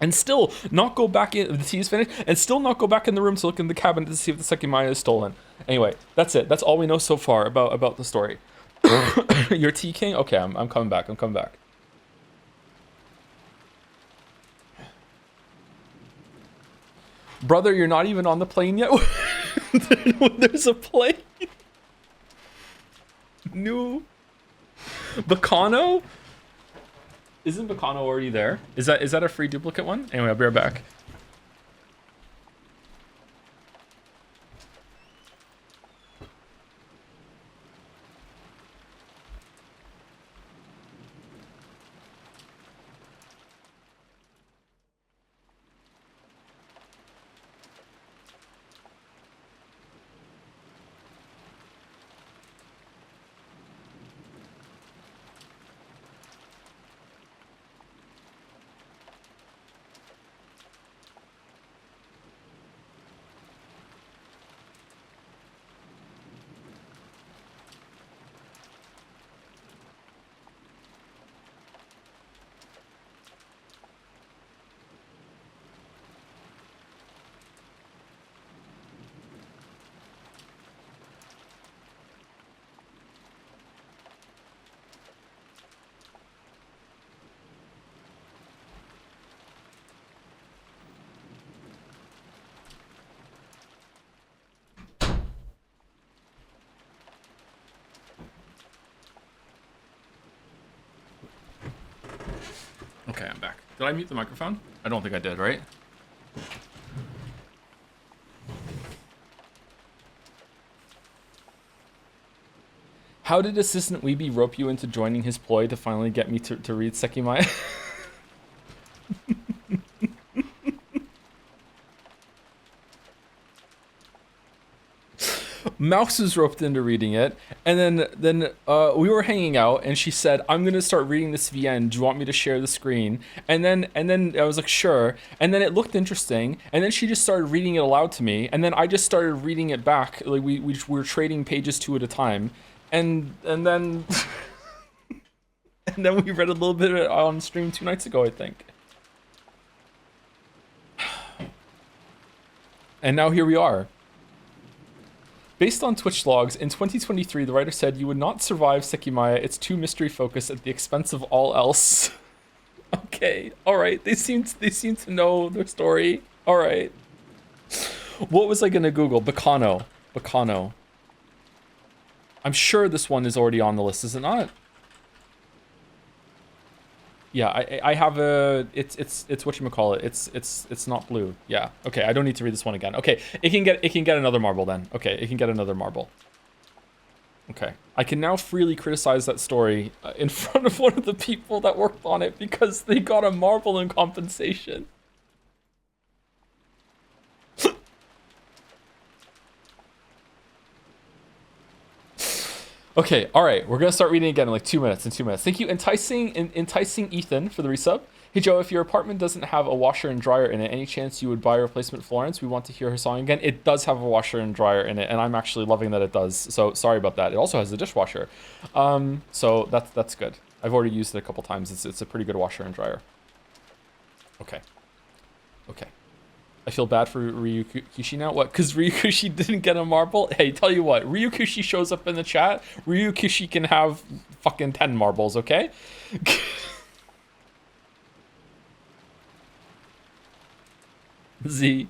and still not go back in, the tea is finished, and still not go back in the room to look in the cabinet to see if the Sekimaya is stolen. Anyway, that's it. That's all we know so far about the story. You're Tea King? Okay, I'm coming back. Brother, you're not even on the plane yet? There's a plane? No. Bacano? Isn't Bacano already there? Is that a free duplicate one? Anyway, I'll be right back. Okay, I'm back. Did I mute the microphone? I don't think I did, right? How did Assistant Weeby rope you into joining his ploy to finally get me to read Sekimaya? Mouse was roped into reading it, and then we were hanging out, and she said, "I'm gonna start reading this VN. Do you want me to share the screen?" And then I was like, "Sure." And then it looked interesting, and then she just started reading it aloud to me, and then I just started reading it back. Like we were trading pages 2 at a time, and then and then we read a little bit on stream 2 nights ago, I think. And now here we are. Based on Twitch logs, in 2023, the writer said, "You would not survive Sekimaya. It's too mystery focused at the expense of all else." Okay, all right. They seem to know their story. All right. What was I gonna Google? Bacano. Bacano. I'm sure this one is already on the list, is it not? Yeah, I have a it's whatchamacallit. It's not blue. Yeah. Okay, I don't need to read this one again. Okay, it can get another marble then. Okay, it can get another marble. Okay. I can now freely criticize that story in front of one of the people that worked on it because they got a marble in compensation. Okay, all right, we're gonna start reading again in like 2 minutes. Thank you, enticing Ethan for the resub. Hey Joe, if your apartment doesn't have a washer and dryer in it, any chance you would buy a replacement Florence? We want to hear her song again. It does have a washer and dryer in it, and I'm actually loving that it does. So sorry about that. It also has a dishwasher, so that's good. I've already used it a couple times. It's a pretty good washer and dryer. Okay. I feel bad for Ryukushi now. What? Because Ryukushi didn't get a marble? Hey, tell you what. Ryukushi shows up in the chat. Ryukushi can have fucking 10 marbles, okay? Z.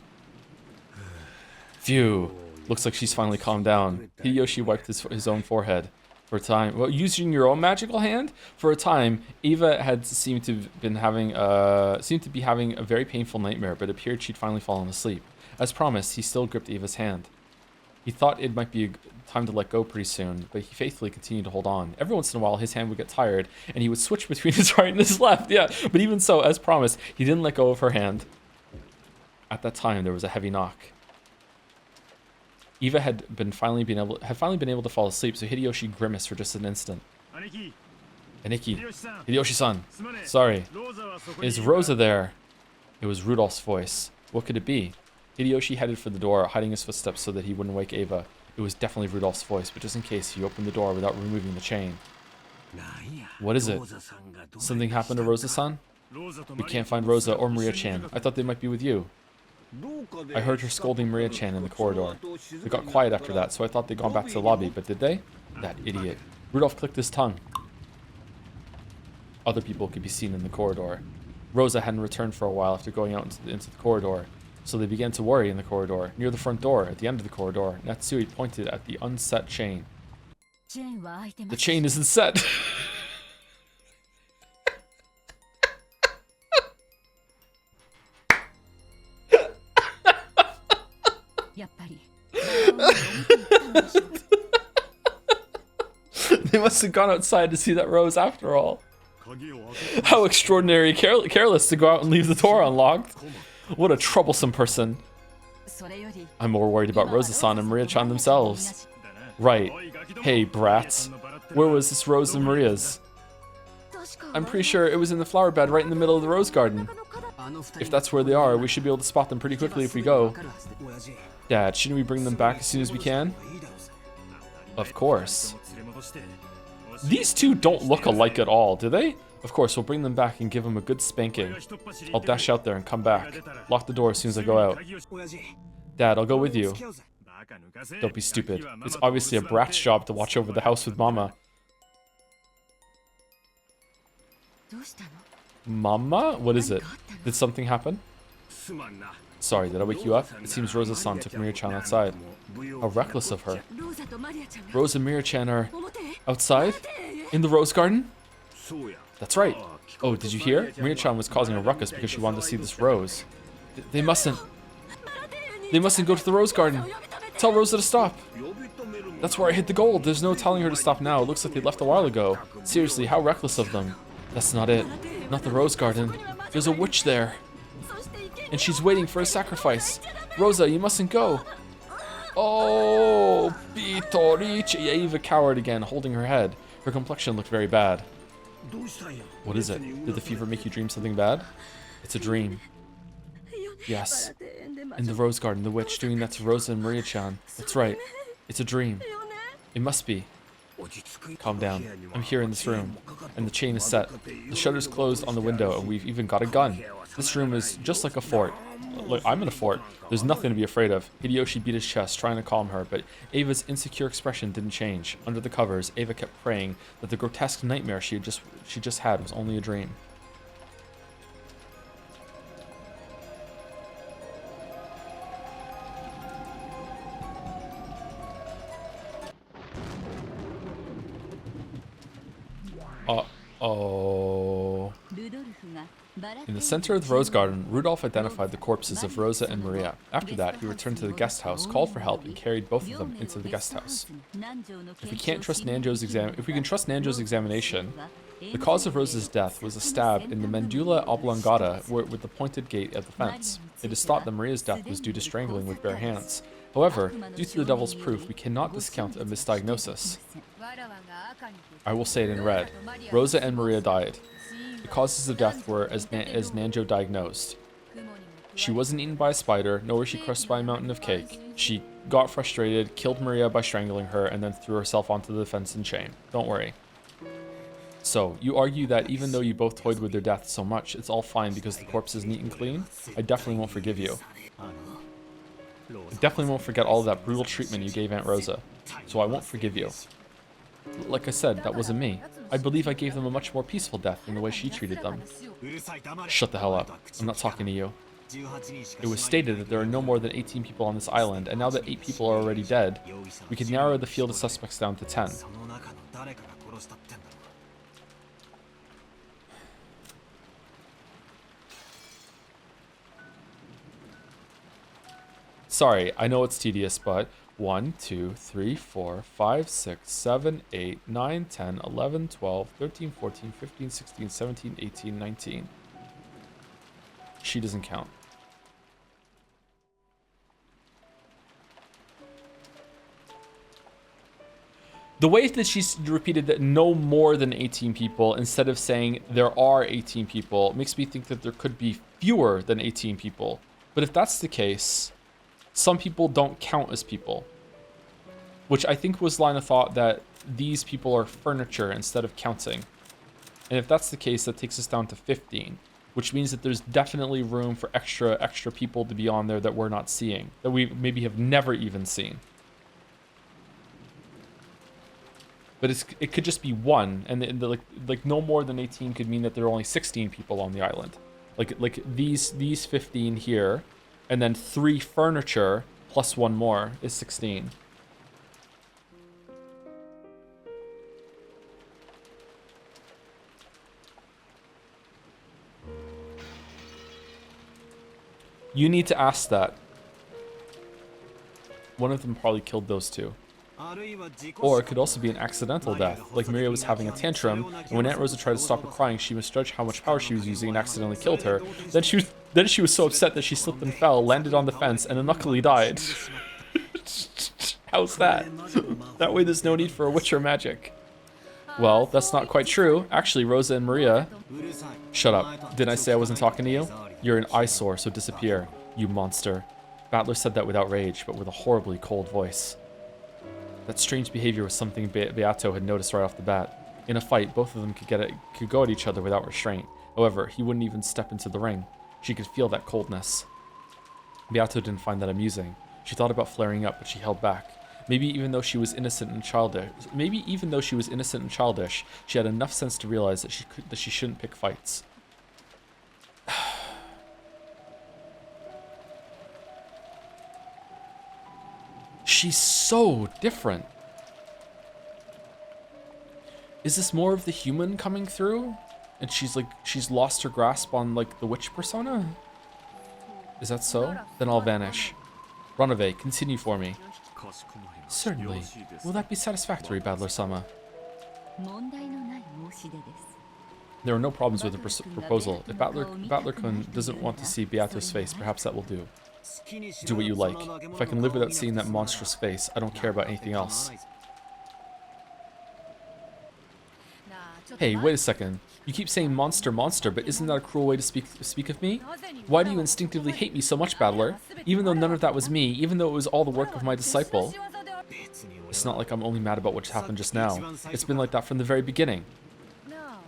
Phew. Looks like she's finally calmed down. Hideyoshi wiped his own forehead. For a time, well, using your own magical hand. For a time, Eva had seemed to be having a very painful nightmare, but it appeared she'd finally fallen asleep. As promised, he still gripped Eva's hand. He thought it might be time to let go pretty soon, but he faithfully continued to hold on. Every once in a while, his hand would get tired, and he would switch between his right and his left. Yeah, but even so, as promised, he didn't let go of her hand. At that time, there was a heavy knock. Eva had finally been able to fall asleep, so Hideyoshi grimaced for just an instant. Aniki, Hideyoshi-san, sorry. Is Rosa there? It was Rudolph's voice. What could it be? Hideyoshi headed for the door, hiding his footsteps so that he wouldn't wake Eva. It was definitely Rudolph's voice, but just in case, he opened the door without removing the chain. What is it? Something happened to Rosa-san? We can't find Rosa or Maria-chan. I thought they might be with you. I heard her scolding Maria-chan in the corridor. They got quiet after that, so I thought they'd gone back to the lobby, but did they? That idiot. Rudolph clicked his tongue. Other people could be seen in the corridor. Rosa hadn't returned for a while after going out into the corridor, so they began to worry in the corridor. Near the front door, at the end of the corridor, Natsui pointed at the unset chain. The chain isn't set! They must have gone outside to see that rose after all. How extraordinary careless to go out and leave the door unlocked. What a troublesome person. I'm more worried about Rosa-san and Maria-chan themselves. Right. Hey, brats. Where was this Rose and Maria's? I'm pretty sure it was in the flower bed right in the middle of the rose garden. If that's where they are, we should be able to spot them pretty quickly if we go. Dad, shouldn't we bring them back as soon as we can? Of course. These two don't look alike at all, do they? Of course, we'll bring them back and give them a good spanking. I'll dash out there and come back. Lock the door as soon as I go out. Dad, I'll go with you. Don't be stupid. It's obviously a brat's job to watch over the house with Mama. Mama? What is it? Did something happen? Sorry, did I wake you up? It seems Rosa-san took Maria-chan outside. How reckless of her. Rose and Maria-chan are outside? In the rose garden? That's right. Oh, did you hear? Maria-chan was causing a ruckus because she wanted to see this rose. They mustn't go to the rose garden. Tell Rosa to stop. That's where I hid the gold. There's no telling her to stop now. It looks like they left a while ago. Seriously, how reckless of them. That's not it. Not the rose garden. There's a witch there. And she's waiting for a sacrifice. Rosa, you mustn't go. Oh, Pitorice. Eva cowered again, holding her head. Her complexion looked very bad. What is it? Did the fever make you dream something bad? It's a dream. Yes. In the rose garden, the witch doing that to Rosa and Maria-chan. That's right. It's a dream. It must be. Calm down. I'm here in this room, and the chain is set. The shutter's closed on the window, and we've even got a gun. This room is just like a fort. Look, I'm in a fort. There's nothing to be afraid of. Hideyoshi beat his chest, trying to calm her, but Ava's insecure expression didn't change. Under the covers, Ava kept praying that the grotesque nightmare she just had was only a dream. Uh-oh. In the center of the Rose Garden, Rudolph identified the corpses of Rosa and Maria. After that, he returned to the guest house, called for help, and carried both of them into the guest house. If we can trust Nanjo's examination, the cause of Rosa's death was a stab in the medulla oblongata with the pointed gate at the fence. It is thought that Maria's death was due to strangling with bare hands. However, due to the devil's proof, we cannot discount a misdiagnosis. I will say it in red. Rosa and Maria died. The causes of death were as Nanjo diagnosed. She wasn't eaten by a spider, nor was she crushed by a mountain of cake. She got frustrated, killed Maria by strangling her, and then threw herself onto the fence in shame. Don't worry. So, you argue that even though you both toyed with their death so much, it's all fine because the corpse is neat and clean? I definitely won't forgive you. I definitely won't forget all of that brutal treatment you gave Aunt Rosa. So I won't forgive you. Like I said, that wasn't me. I believe I gave them a much more peaceful death than the way she treated them. Shut the hell up. I'm not talking to you. It was stated that there are no more than 18 people on this island, and now that 8 people are already dead, we can narrow the field of suspects down to 10. Sorry, I know it's tedious, but 1, 2, 3, 4, 5, 6, 7, 8, 9, 10, 11, 12, 13, 14, 15, 16, 17, 18, 19. She doesn't count. The way that she's repeated that no more than 18 people instead of saying there are 18 people makes me think that there could be fewer than 18 people. But if that's the case, some people don't count as people, which I think was line of thought that these people are furniture instead of counting. And if that's the case, that takes us down to 15, which means that there's definitely room for extra people to be on there that we're not seeing, that we maybe have never even seen. But it could just be one, and like no more than 18 could mean that there are only 16 people on the island. Like these 15 here, and then 3 furniture plus 1 more is 16. You need to ask that. One of them probably killed those 2. Or it could also be an accidental death, like Maria was having a tantrum, and when Aunt Rosa tried to stop her crying, she misjudged how much power she was using and accidentally killed her. Then she was so upset that she slipped and fell, landed on the fence, and unluckily died. How's that? That way there's no need for a witch or magic. Well, that's not quite true. Actually, Rosa and Maria... Shut up. Didn't I say I wasn't talking to you? You're an eyesore, so disappear, you monster. Battler said that without rage, but with a horribly cold voice. That strange behavior was something Beato had noticed right off the bat. In a fight, both of them could go at each other without restraint. However, he wouldn't even step into the ring. She could feel that coldness. Beato didn't find that amusing. She thought about flaring up, but she held back. Maybe even though she was innocent and childish, she had enough sense to realize that she shouldn't pick fights. She's so different. Is this more of the human coming through? And she's lost her grasp on like the witch persona? Is that so? Then I'll vanish. Ranave, continue for me. Certainly. Will that be satisfactory, Battler-sama? There are no problems with the proposal. If Battler-kun doesn't want to see Beato's face, perhaps that will do. Do what you like. If I can live without seeing that monstrous face, I don't care about anything else. Hey, wait a second. You keep saying monster, but isn't that a cruel way to speak of me? Why do you instinctively hate me so much, Battler? Even though none of that was me, even though it was all the work of my disciple. It's not like I'm only mad about what happened just now. It's been like that from the very beginning.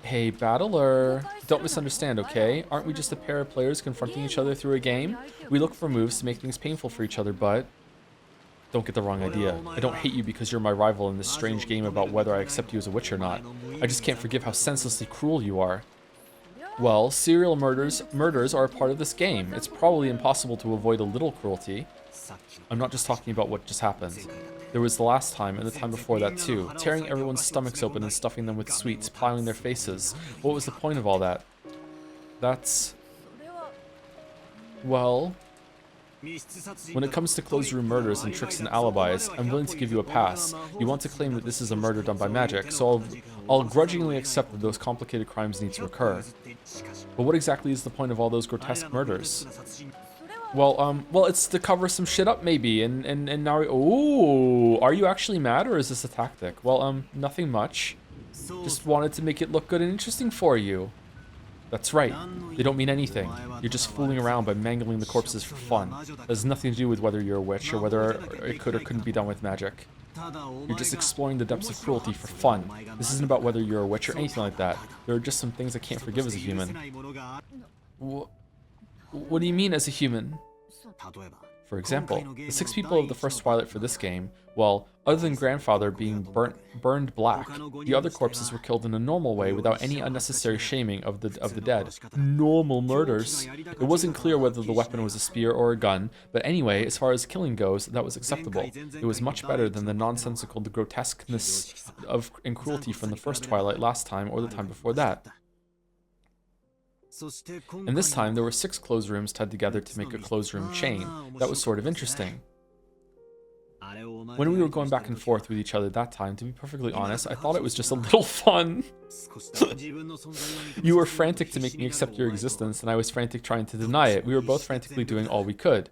Hey, Battler. Don't misunderstand, okay? Aren't we just a pair of players confronting each other through a game? We look for moves to make things painful for each other, but... Don't get the wrong idea. I don't hate you because you're my rival in this strange game about whether I accept you as a witch or not. I just can't forgive how senselessly cruel you are. Well, serial murders are a part of this game. It's probably impossible to avoid a little cruelty. I'm not just talking about what just happened. There was the last time, and the time before that too. Tearing everyone's stomachs open and stuffing them with sweets, plowing their faces. What was the point of all that? That's... Well... When it comes to closed room murders and tricks and alibis, I'm willing to give you a pass. You want to claim that this is a murder done by magic, so I'll grudgingly accept that those complicated crimes need to occur. But what exactly is the point of all those grotesque murders? Well, it's to cover some shit up maybe, and now, ooh, are you actually mad or is this a tactic? Well, nothing much. Just wanted to make it look good and interesting for you. That's right. They don't mean anything. You're just fooling around by mangling the corpses for fun. That has nothing to do with whether you're a witch or whether it could or couldn't be done with magic. You're just exploring the depths of cruelty for fun. This isn't about whether you're a witch or anything like that. There are just some things I can't forgive as a human. What do you mean as a human? For example, the 6 people of the first Twilight for this game, well, other than Grandfather being burned black, the other corpses were killed in a normal way without any unnecessary shaming of the dead. Normal murders. It wasn't clear whether the weapon was a spear or a gun, but anyway, as far as killing goes, that was acceptable. It was much better than the nonsensical grotesqueness and cruelty from the first Twilight last time or the time before that. And this time, there were 6 closed rooms tied together to make a closed room chain. That was sort of interesting. When we were going back and forth with each other that time, to be perfectly honest, I thought it was just a little fun. You were frantic to make me accept your existence, and I was frantic trying to deny it. We were both frantically doing all we could.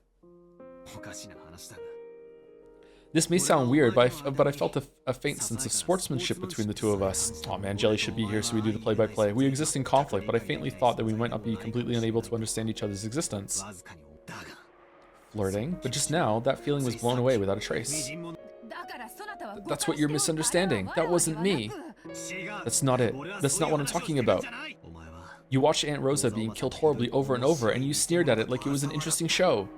This may sound weird, but I felt a faint sense of sportsmanship between the two of us. Oh man, Jelly should be here so we do the play-by-play. We exist in conflict, but I faintly thought that we might not be completely unable to understand each other's existence. Flirting, but just now, that feeling was blown away without a trace. That's what you're misunderstanding. That wasn't me. That's not it. That's not what I'm talking about. You watched Aunt Rosa being killed horribly over and over, and you sneered at it like it was an interesting show.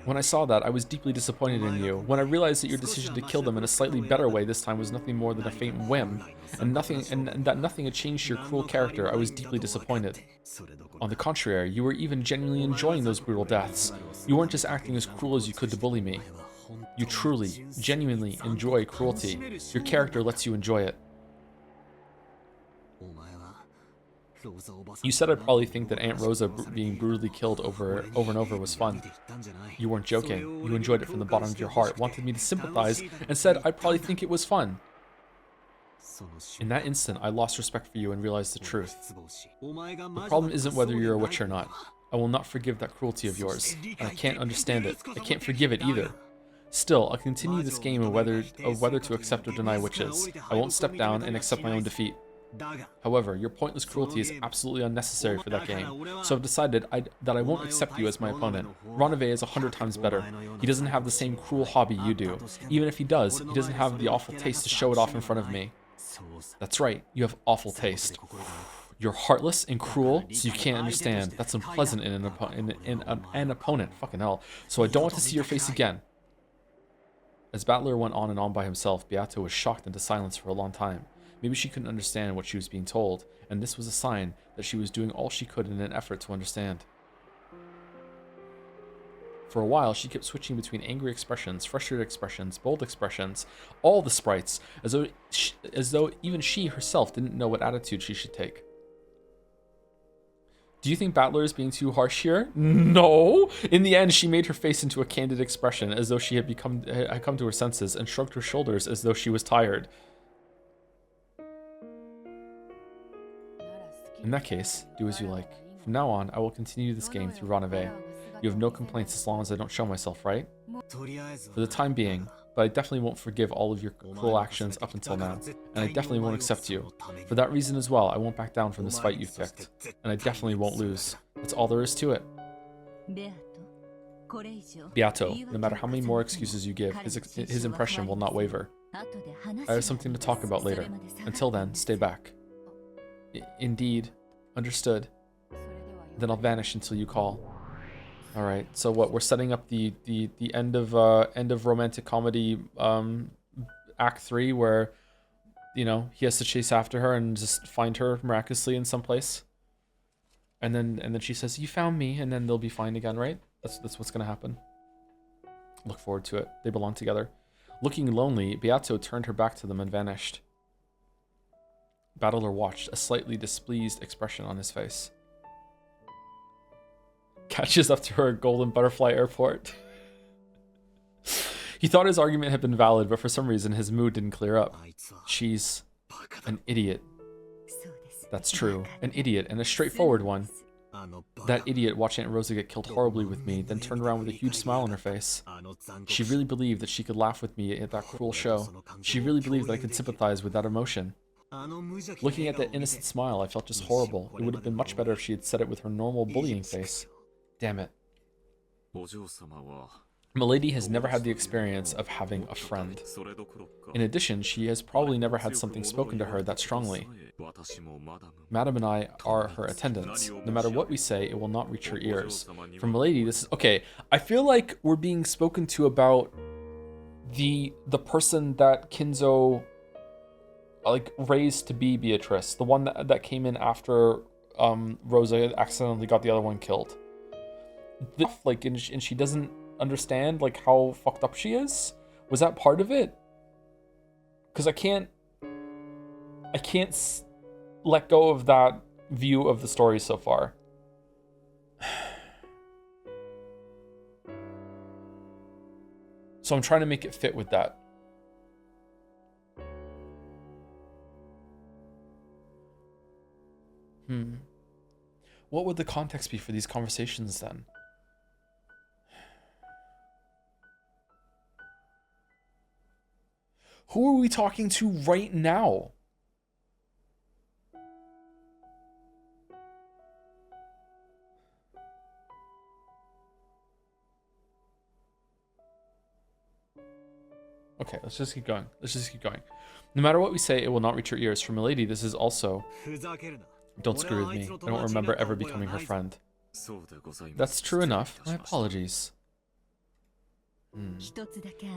When I saw that, I was deeply disappointed in you. When I realized that your decision to kill them in a slightly better way this time was nothing more than a faint whim, and that nothing had changed your cruel character, I was deeply disappointed. On the contrary, you were even genuinely enjoying those brutal deaths. You weren't just acting as cruel as you could to bully me. You truly, genuinely enjoy cruelty. Your character lets you enjoy it. You said I'd probably think that Aunt Rosa being brutally killed over and over was fun. You weren't joking. You enjoyed it from the bottom of your heart, wanted me to sympathize, and said I'd probably think it was fun. In that instant, I lost respect for you and realized the truth. The problem isn't whether you're a witch or not. I will not forgive that cruelty of yours, and I can't understand it. I can't forgive it either. Still, I'll continue this game of whether to accept or deny witches. I won't step down and accept my own defeat. However, your pointless cruelty is absolutely unnecessary for that game, so I've decided that I won't accept you as my opponent. Ranave is 100 times better. He doesn't have the same cruel hobby you do. Even if he doesn't have the awful taste to show it off in front of me. That's right, you have awful taste. You're heartless and cruel, so you can't understand. That's unpleasant in an opponent. Fucking hell. So I don't want to see your face again. As Battler went on and on by himself, Beato was shocked into silence for a long time. Maybe she couldn't understand what she was being told, and this was a sign that she was doing all she could in an effort to understand. For a while, she kept switching between angry expressions, frustrated expressions, bold expressions, all the sprites, as though even she herself didn't know what attitude she should take. Do you think Battler is being too harsh here? No! In the end, she made her face into a candid expression, as though she had come to her senses, and shrugged her shoulders as though she was tired. In that case, do as you like. From now on, I will continue this game through Ranave. You have no complaints as long as I don't show myself, right? For the time being, but I definitely won't forgive all of your cruel actions up until now, and I definitely won't accept you. For that reason as well, I won't back down from this fight you've picked, and I definitely won't lose. That's all there is to it. Beato, no matter how many more excuses you give, his impression will not waver. I have something to talk about later. Until then, stay back. Indeed. Understood. Then I'll vanish until you call. Alright, so what, we're setting up the end of romantic comedy act 3 where, you know, he has to chase after her and just find her miraculously in some place. And then she says, "You found me," and then they'll be fine again, right? That's what's gonna happen. Look forward to it. They belong together. Looking lonely, Beato turned her back to them and vanished. Battler watched, a slightly displeased expression on his face. Catches up to her at Golden Butterfly Airport. He thought his argument had been valid, but for some reason his mood didn't clear up. She's an idiot. That's true. An idiot, and a straightforward one. That idiot watched Aunt Rosa get killed horribly with me, then turned around with a huge smile on her face. She really believed that she could laugh with me at that cruel show. She really believed that I could sympathize with that emotion. Looking at that innocent smile, I felt just horrible. It would have been much better if she had said it with her normal bullying face. Damn it. Milady has never had the experience of having a friend. In addition, she has probably never had something spoken to her that strongly. Madam and I are her attendants. No matter what we say, it will not reach her ears. For Milady, this is... Okay, I feel like we're being spoken to about the person that Kinzo like raised to be Beatrice. The one that came in after Rosa accidentally got the other one killed. Like, and she doesn't understand like how fucked up she is. Was that part of it? Because I can't let go of that view of the story so far. So I'm trying to make it fit with that. What would the context be for these conversations then? Who are we talking to right now? Okay, let's just keep going. No matter what we say, it will not reach your ears. For Milady, this is also... Don't screw with me. I don't remember ever becoming her friend. That's true enough. My apologies.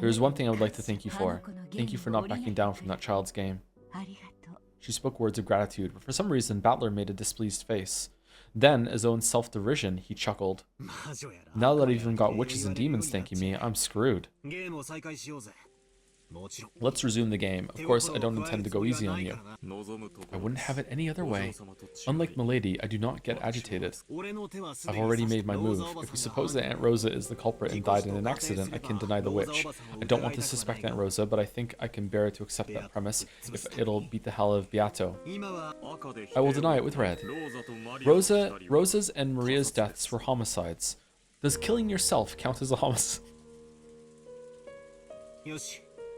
There is one thing I would like to thank you for. Thank you for not backing down from that child's game. She spoke words of gratitude, but for some reason, Battler made a displeased face. Then, as though in self-derision, he chuckled. Now that I've even got witches and demons thanking me, I'm screwed. Let's resume the game. Of course, I don't intend to go easy on you. I wouldn't have it any other way. Unlike Milady, I do not get agitated. I've already made my move. If we suppose that Aunt Rosa is the culprit and died in an accident, I can deny the witch. I don't want to suspect Aunt Rosa, but I think I can bear to accept that premise if it'll beat the hell out of Beato. I will deny it with red. Rosa's and Maria's deaths were homicides. Does killing yourself count as a homicide?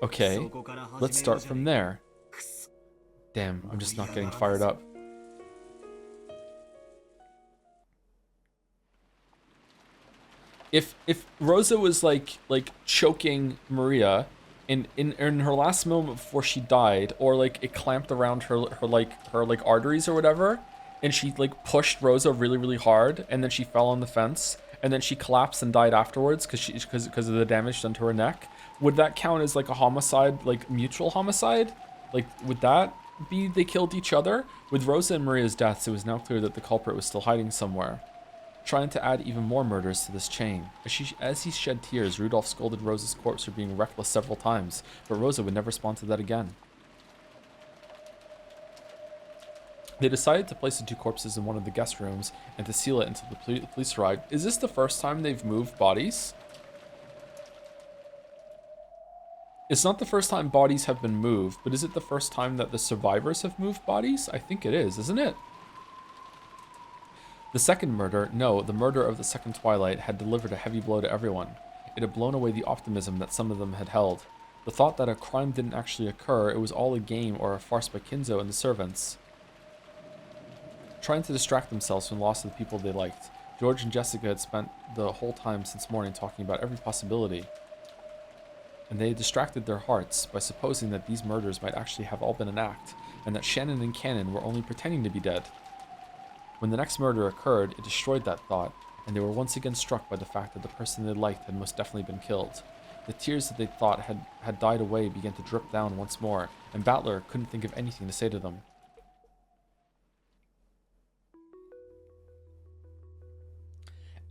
Okay, let's start from there. Damn, I'm just not getting fired up. If Rosa was like choking Maria in her last moment before she died, or like it clamped around her arteries or whatever, and she like pushed Rosa really hard, and then she fell on the fence, and then she collapsed and died afterwards because of the damage done to her neck. Would that count as like a homicide, like mutual homicide? Like, would that be they killed each other? With Rosa and Maria's deaths, it was now clear that the culprit was still hiding somewhere, trying to add even more murders to this chain. As he shed tears, Rudolph scolded Rosa's corpse for being reckless several times, but Rosa would never respond to that again. They decided to place the two corpses in one of the guest rooms and to seal it until the police arrived. Is this the first time they've moved bodies? It's not the first time bodies have been moved, but is it the first time that the survivors have moved bodies? I think it is, isn't it? The second murder, no, the murder of the second Twilight had delivered a heavy blow to everyone. It had blown away the optimism that some of them had held. The thought that a crime didn't actually occur, it was all a game or a farce by Kinzo and the servants. Trying to distract themselves from the loss of the people they liked, George and Jessica had spent the whole time since morning talking about every possibility. And they had distracted their hearts by supposing that these murders might actually have all been an act, and that Shannon and Cannon were only pretending to be dead. When the next murder occurred, it destroyed that thought, and they were once again struck by the fact that the person they liked had most definitely been killed. The tears that they thought had died away began to drip down once more, and Battler couldn't think of anything to say to them.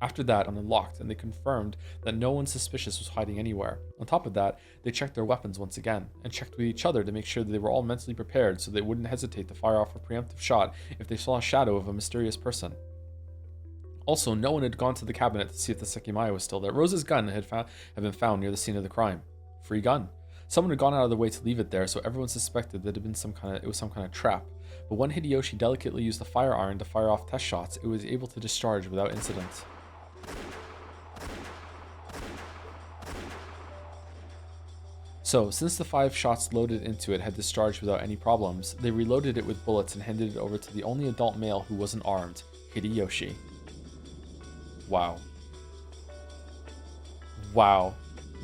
After that, unlocked, and they confirmed that no one suspicious was hiding anywhere. On top of that, they checked their weapons once again, and checked with each other to make sure that they were all mentally prepared so they wouldn't hesitate to fire off a preemptive shot if they saw a shadow of a mysterious person. Also, no one had gone to the cabinet to see if the Sekimaya was still there. Rosa's gun had been found near the scene of the crime. Free gun. Someone had gone out of their way to leave it there, so everyone suspected that it was some kind of trap. But when Hideyoshi delicately used the fire iron to fire off test shots, it was able to discharge without incident. So, since the 5 shots loaded into it had discharged without any problems, they reloaded it with bullets and handed it over to the only adult male who wasn't armed, Hideyoshi. Wow. Wow.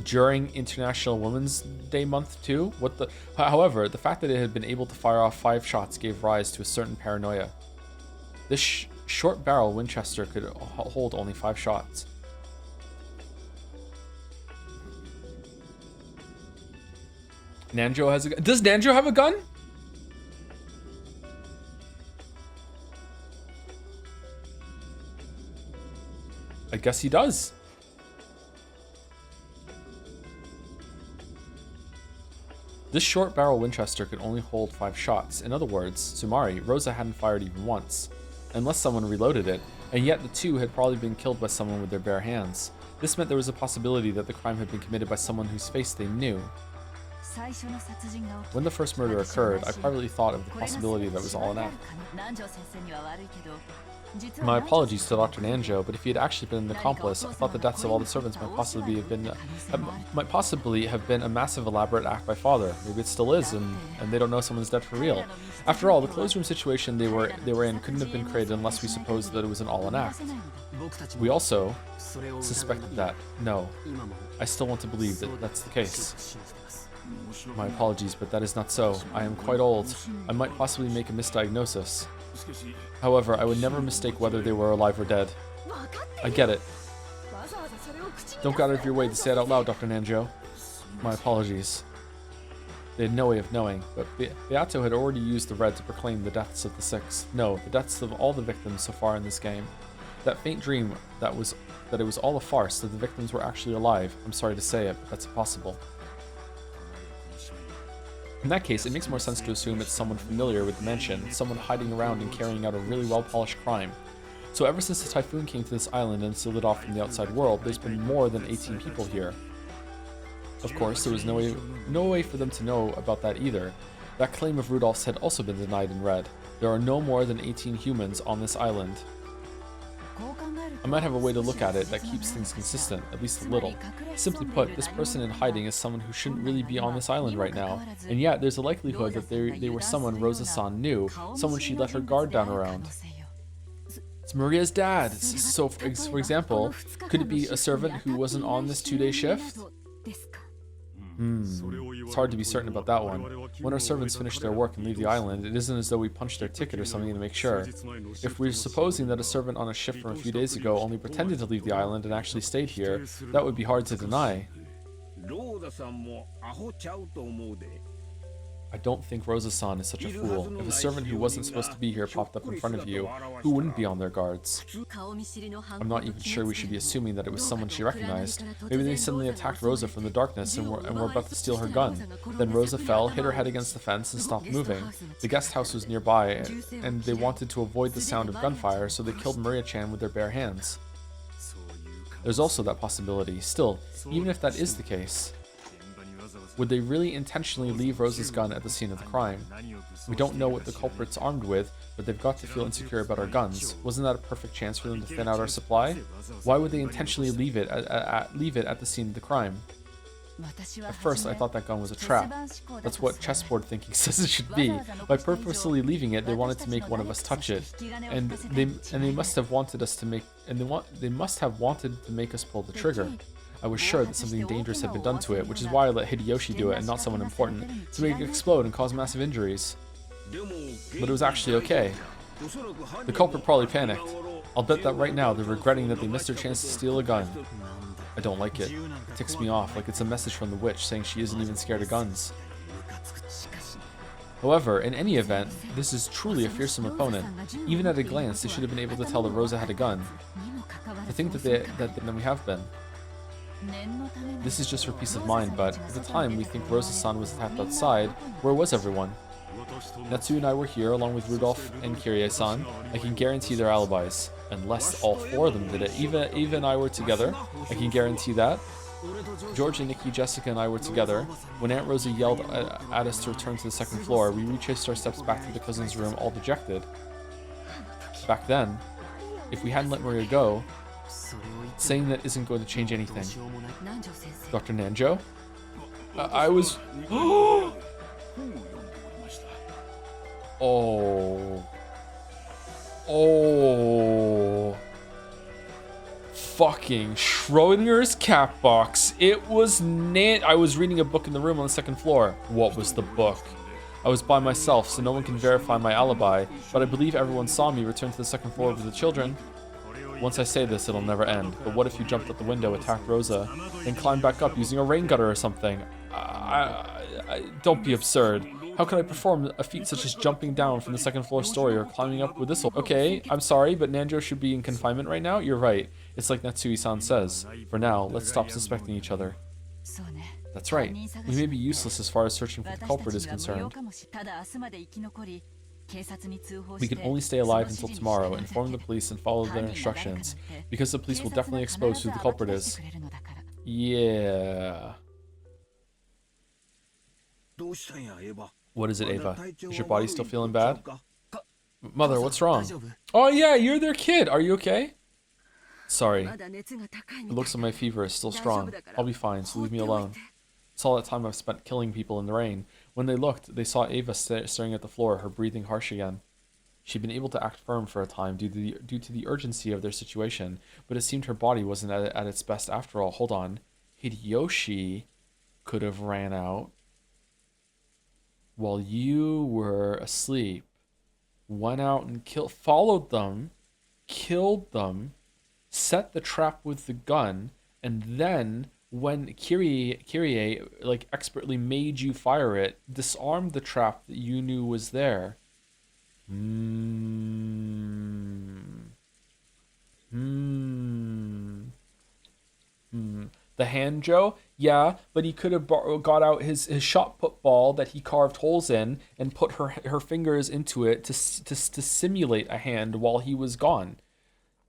During International Women's Day month too? What the? However, the fact that it had been able to fire off 5 shots gave rise to a certain paranoia. This short barrel Winchester could hold only 5 shots. Nanjo has a gun. Does Nanjo have a gun? I guess he does. This short barrel Winchester could only hold 5 shots. In other words, Sumari, Rosa hadn't fired even once, unless someone reloaded it, and yet the 2 had probably been killed by someone with their bare hands. This meant there was a possibility that the crime had been committed by someone whose face they knew. When the first murder occurred, I privately thought of the possibility that it was all an act. My apologies to Dr. Nanjo, but if he had actually been an accomplice, I thought the deaths of all the servants might possibly have been a massive elaborate act by father. Maybe it still is, and they don't know someone's dead for real. After all, the closed room situation they were in couldn't have been created unless we supposed that it was an all an act. We also suspected that. No, I still want to believe that that's the case. My apologies, but that is not so. I am quite old. I might possibly make a misdiagnosis. However, I would never mistake whether they were alive or dead. I get it. Don't go out of your way to say it out loud, Dr. Nanjo. My apologies. They had no way of knowing, but Beato had already used the red to proclaim the deaths of the 6. No, the deaths of all the victims so far in this game. That faint dream that it was all a farce, that the victims were actually alive. I'm sorry to say it, but that's impossible. In that case, it makes more sense to assume it's someone familiar with the mansion, someone hiding around and carrying out a really well-polished crime. So ever since the typhoon came to this island and sealed it off from the outside world, there's been more than 18 people here. Of course, there was no way for them to know about that either. That claim of Rudolph's had also been denied and read. There are no more than 18 humans on this island. I might have a way to look at it that keeps things consistent, at least a little. Simply put, this person in hiding is someone who shouldn't really be on this island right now, and yet there's a likelihood that they were someone Rosa-san knew, someone she let her guard down around. It's Maria's dad. So, for example, could it be a servant who wasn't on this 2-day shift? It's hard to be certain about that one. When our servants finish their work and leave the island, it isn't as though we punch their ticket or something to make sure. If we're supposing that a servant on a shift from a few days ago only pretended to leave the island and actually stayed here, that would be hard to deny. I don't think Rosa-san is such a fool. If a servant who wasn't supposed to be here popped up in front of you, who wouldn't be on their guards? I'm not even sure we should be assuming that it was someone she recognized. Maybe they suddenly attacked Rosa from the darkness and were about to steal her gun. Then Rosa fell, hit her head against the fence, and stopped moving. The guest house was nearby, and they wanted to avoid the sound of gunfire, so they killed Maria-chan with their bare hands. There's also that possibility. Still, even if that is the case, would they really intentionally leave Rosa's gun at the scene of the crime? We don't know what the culprit's armed with, but they've got to feel insecure about our guns. Wasn't that a perfect chance for them to thin out our supply? Why would they intentionally leave it at the scene of the crime? At first, I thought that gun was a trap. That's what chessboard thinking says it should be. By purposely leaving it, they wanted to make one of us touch it, and they must have wanted us to make us pull the trigger. I was sure that something dangerous had been done to it, which is why I let Hideyoshi do it and not someone important, to make it explode and cause massive injuries. But it was actually okay. The culprit probably panicked. I'll bet that right now they're regretting that they missed their chance to steal a gun. I don't like it. It ticks me off, like it's a message from the witch saying she isn't even scared of guns. However, in any event, this is truly a fearsome opponent. Even at a glance, they should have been able to tell that Rosa had a gun. To think that we have been. This is just for peace of mind, but at the time we think Rosa-san was attacked outside. Where was everyone? Natsu and I were here, along with Rudolph and Kirie-san. I can guarantee their alibis. Unless all four of them did it. Eva and I were together. I can guarantee that. George and Nikki, Jessica, and I were together. When Aunt Rosa yelled at us to return to the second floor, we retraced our steps back to the cousin's room, all dejected. Back then, if we hadn't let Maria go, saying that isn't going to change anything. Dr. Nanjo? I was... Oh. Oh. Fucking Schrodinger's cat box. It was I was reading a book in the room on the second floor. What was the book? I was by myself, so no one can verify my alibi, but I believe everyone saw me return to the second floor with the children. Once I say this, it'll never end. But what if you jumped out the window, attacked Rosa, then climbed back up using a rain gutter or something? Don't be absurd. How could I perform a feat such as jumping down from the second floor story or climbing up with this? Okay, I'm sorry, but Nanjo should be in confinement right now? You're right. It's like Natsui-san says. For now, let's stop suspecting each other. That's right. We may be useless as far as searching for the culprit is concerned. We can only stay alive until tomorrow, inform the police, and follow their instructions, because the police will definitely expose who the culprit is. Yeah. What is it, Ava? Is your body still feeling bad? Mother, what's wrong? Oh yeah, you're their kid. Are you okay? Sorry. It looks like my fever is still strong. I'll be fine, so leave me alone. It's all that time I've spent killing people in the rain. When they looked, they saw Ava staring at the floor, her breathing harsh again. She'd been able to act firm for a time due to the urgency of their situation, but it seemed her body wasn't at its best after all. Hold on. Hideyoshi could have ran out while you were asleep, went out and followed them, killed them, set the trap with the gun, and then when Kirie like expertly made you fire it, disarmed the trap that you knew was there. The Hanjo? Yeah, but he could have got out his shot put ball that he carved holes in and put her fingers into it to simulate a hand while he was gone.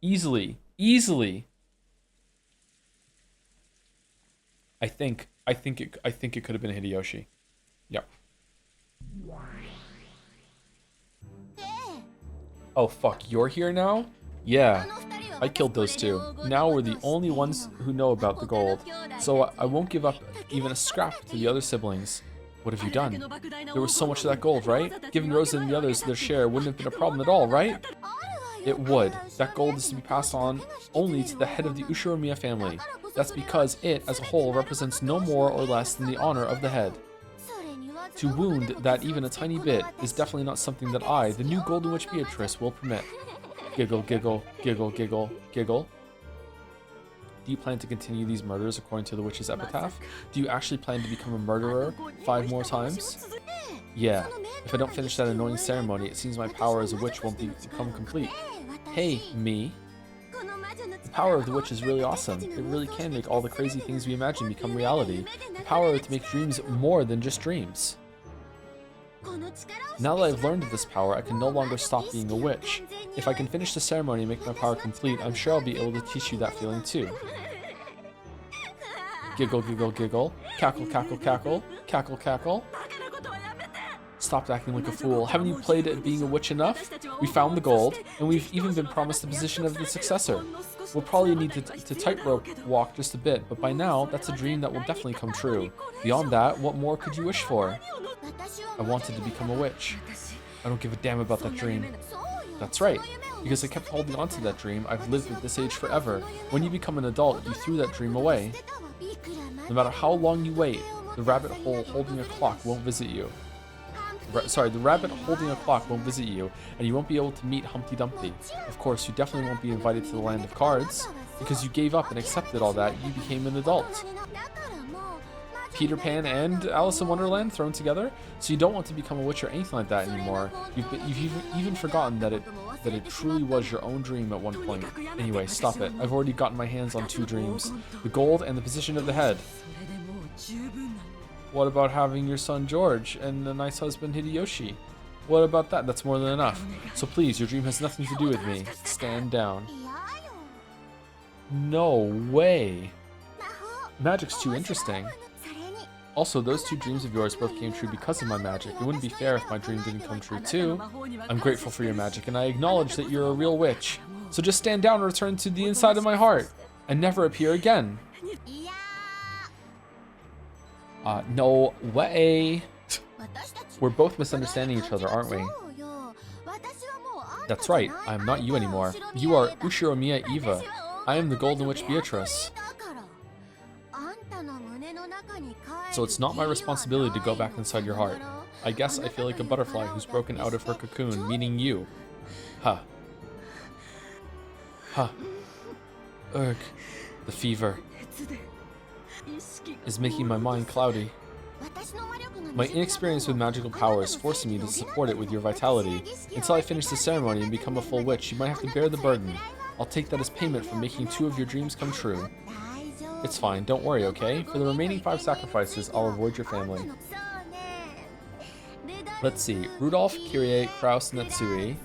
Easily. I think it could have been Hideyoshi. Yep. Oh fuck, you're here now? Yeah. I killed those two. Now we're the only ones who know about the gold. So I won't give up even a scrap to the other siblings. What have you done? There was so much of that gold, right? Giving Rosa and the others their share wouldn't have been a problem at all, right? It would. That gold is to be passed on only to the head of the Ushiromiya family. That's because it, as a whole, represents no more or less than the honor of the head. To wound that even a tiny bit is definitely not something that I, the new Golden Witch Beatrice, will permit. Giggle, giggle, giggle, giggle, giggle. Do you plan to continue these murders according to the witch's epitaph? Do you actually plan to become a murderer 5 more times? Yeah. If I don't finish that annoying ceremony, it seems my power as a witch won't become complete. Hey, me. The power of the witch is really awesome. It really can make all the crazy things we imagine become reality. The power to make dreams more than just dreams. Now that I've learned of this power, I can no longer stop being a witch. If I can finish the ceremony and make my power complete, I'm sure I'll be able to teach you that feeling too. Giggle, giggle, giggle. Cackle, cackle, cackle. Cackle, cackle. Stop acting like a fool. Haven't you played at being a witch enough? We found the gold, and we've even been promised the position of the successor. We'll probably need to tightrope walk just a bit, but by now, that's a dream that will definitely come true. Beyond that, what more could you wish for? I wanted to become a witch. I don't give a damn about that dream. That's right. Because I kept holding on to that dream, I've lived at this age forever. When you become an adult, you threw that dream away. No matter how long you wait, the rabbit hole holding a clock won't visit you. The rabbit holding a clock won't visit you, and you won't be able to meet Humpty Dumpty. Of course, you definitely won't be invited to the land of cards. Because you gave up and accepted all that, you became an adult. Peter Pan and Alice in Wonderland thrown together? So you don't want to become a witch or anything like that anymore. You've even forgotten that it truly was your own dream at one point. Anyway, stop it. I've already gotten my hands on 2 dreams. The gold and the position of the head. What about having your son George and a nice husband Hideyoshi? What about that? That's more than enough. So please, your dream has nothing to do with me. Stand down. No way. Magic's too interesting. Also, those 2 dreams of yours both came true because of my magic. It wouldn't be fair if my dream didn't come true too. I'm grateful for your magic, and I acknowledge that you're a real witch. So just stand down and return to the inside of my heart, and never appear again. No way. We're both misunderstanding each other, aren't we? That's right, I am not you anymore. You are Ushiromiya Eva. I am the Golden Witch Beatrice. So it's not my responsibility to go back inside your heart. I guess I feel like a butterfly who's broken out of her cocoon, meaning you. Huh. Huh. Ugh. The fever is making my mind cloudy. My inexperience with magical power is forcing me to support it with your vitality. Until I finish the ceremony and become a full witch, you might have to bear the burden. I'll take that as payment for making 2 of your dreams come true. It's fine, don't worry, okay? For the remaining 5 sacrifices, I'll avoid your family. Let's see, Rudolph, Kyrie, Kraus, Netsui.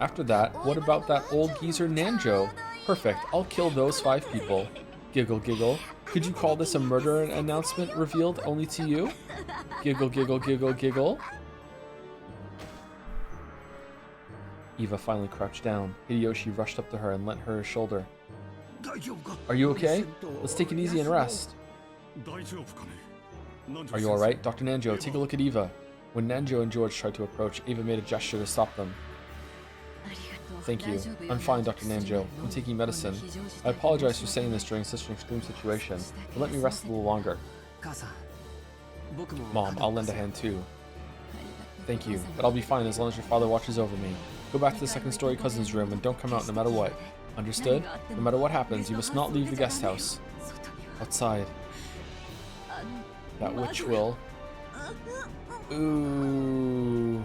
After that, what about that old geezer Nanjo? Perfect, I'll kill those 5 people. Giggle, giggle. Could you call this a murder announcement revealed only to you? Giggle, giggle, giggle, giggle. Eva finally crouched down. Hideyoshi rushed up to her and lent her his shoulder. Are you okay? Let's take it easy and rest. Are you alright? Dr. Nanjo, take a look at Eva. When Nanjo and George tried to approach, Eva made a gesture to stop them. Thank you. I'm fine, Dr. Nanjo. I'm taking medicine. I apologize for saying this during such an extreme situation, but let me rest a little longer. Mom, I'll lend a hand too. Thank you, but I'll be fine as long as your father watches over me. Go back to the second-story cousin's room and don't come out no matter what. Understood? No matter what happens, you must not leave the guest house. Outside. That witch will. Ooh.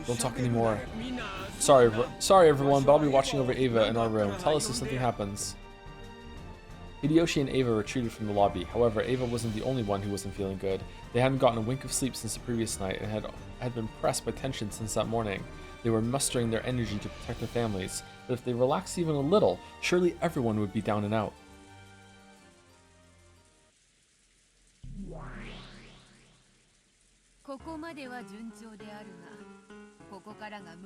Don't talk anymore. Sorry everyone, but I'll be watching over Eva in our room. Tell us if something happens. Hideyoshi and Eva retreated from the lobby. However, Eva wasn't the only one who wasn't feeling good. They hadn't gotten a wink of sleep since the previous night and had been pressed by tension since that morning. They were mustering their energy to protect their families, but if they relaxed even a little, surely everyone would be down and out.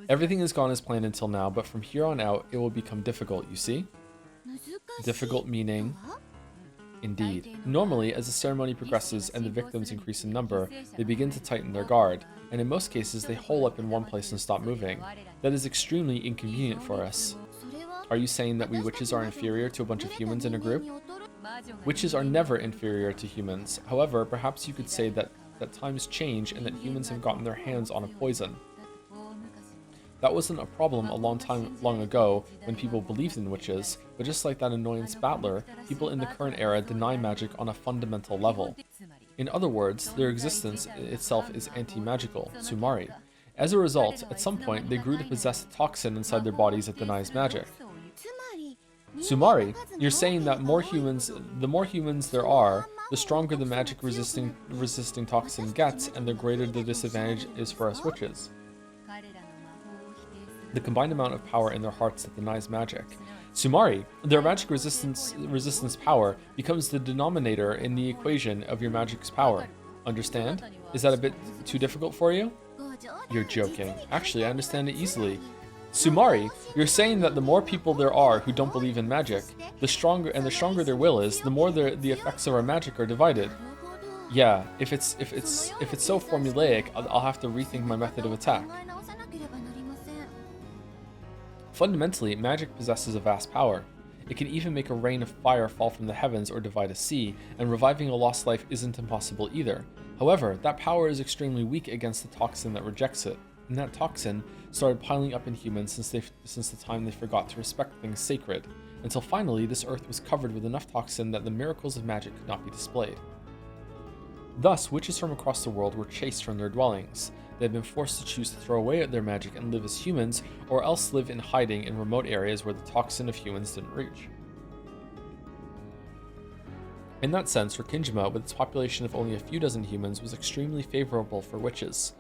Everything has gone as planned until now, but from here on out, it will become difficult, you see? Difficult meaning? Indeed. Normally, as the ceremony progresses and the victims increase in number, they begin to tighten their guard, and in most cases they hole up in one place and stop moving. That is extremely inconvenient for us. Are you saying that we witches are inferior to a bunch of humans in a group? Witches are never inferior to humans. However, perhaps you could say that times change and that humans have gotten their hands on a poison. That wasn't a problem a long ago when people believed in witches, but just like that annoyance battler, people in the current era deny magic on a fundamental level. In other words, their existence itself is anti-magical, Sumari. As a result, at some point, they grew to possess a toxin inside their bodies that denies magic. Sumari, you're saying that the more humans there are, the stronger the magic resisting toxin gets, and the greater the disadvantage is for us witches. The combined amount of power in their hearts that denies magic. Sumari, their magic resistance power becomes the denominator in the equation of your magic's power. Understand? Is that a bit too difficult for you? You're joking. Actually, I understand it easily. Sumari, you're saying that the more people there are who don't believe in magic, the stronger their will is, the more the effects of our magic are divided. Yeah, if it's so formulaic, I'll have to rethink my method of attack. Fundamentally, magic possesses a vast power. It can even make a rain of fire fall from the heavens or divide a sea, and reviving a lost life isn't impossible either. However, that power is extremely weak against the toxin that rejects it, and that toxin started piling up in humans since the time they forgot to respect things sacred. until finally this earth was covered with enough toxin that the miracles of magic could not be displayed. Thus, witches from across the world were chased from their dwellings. They had been forced to choose to throw away their magic and live as humans, or else live in hiding in remote areas where the toxin of humans didn't reach. In that sense, Rikkinjima, with its population of only a few dozen humans, was extremely favorable for witches.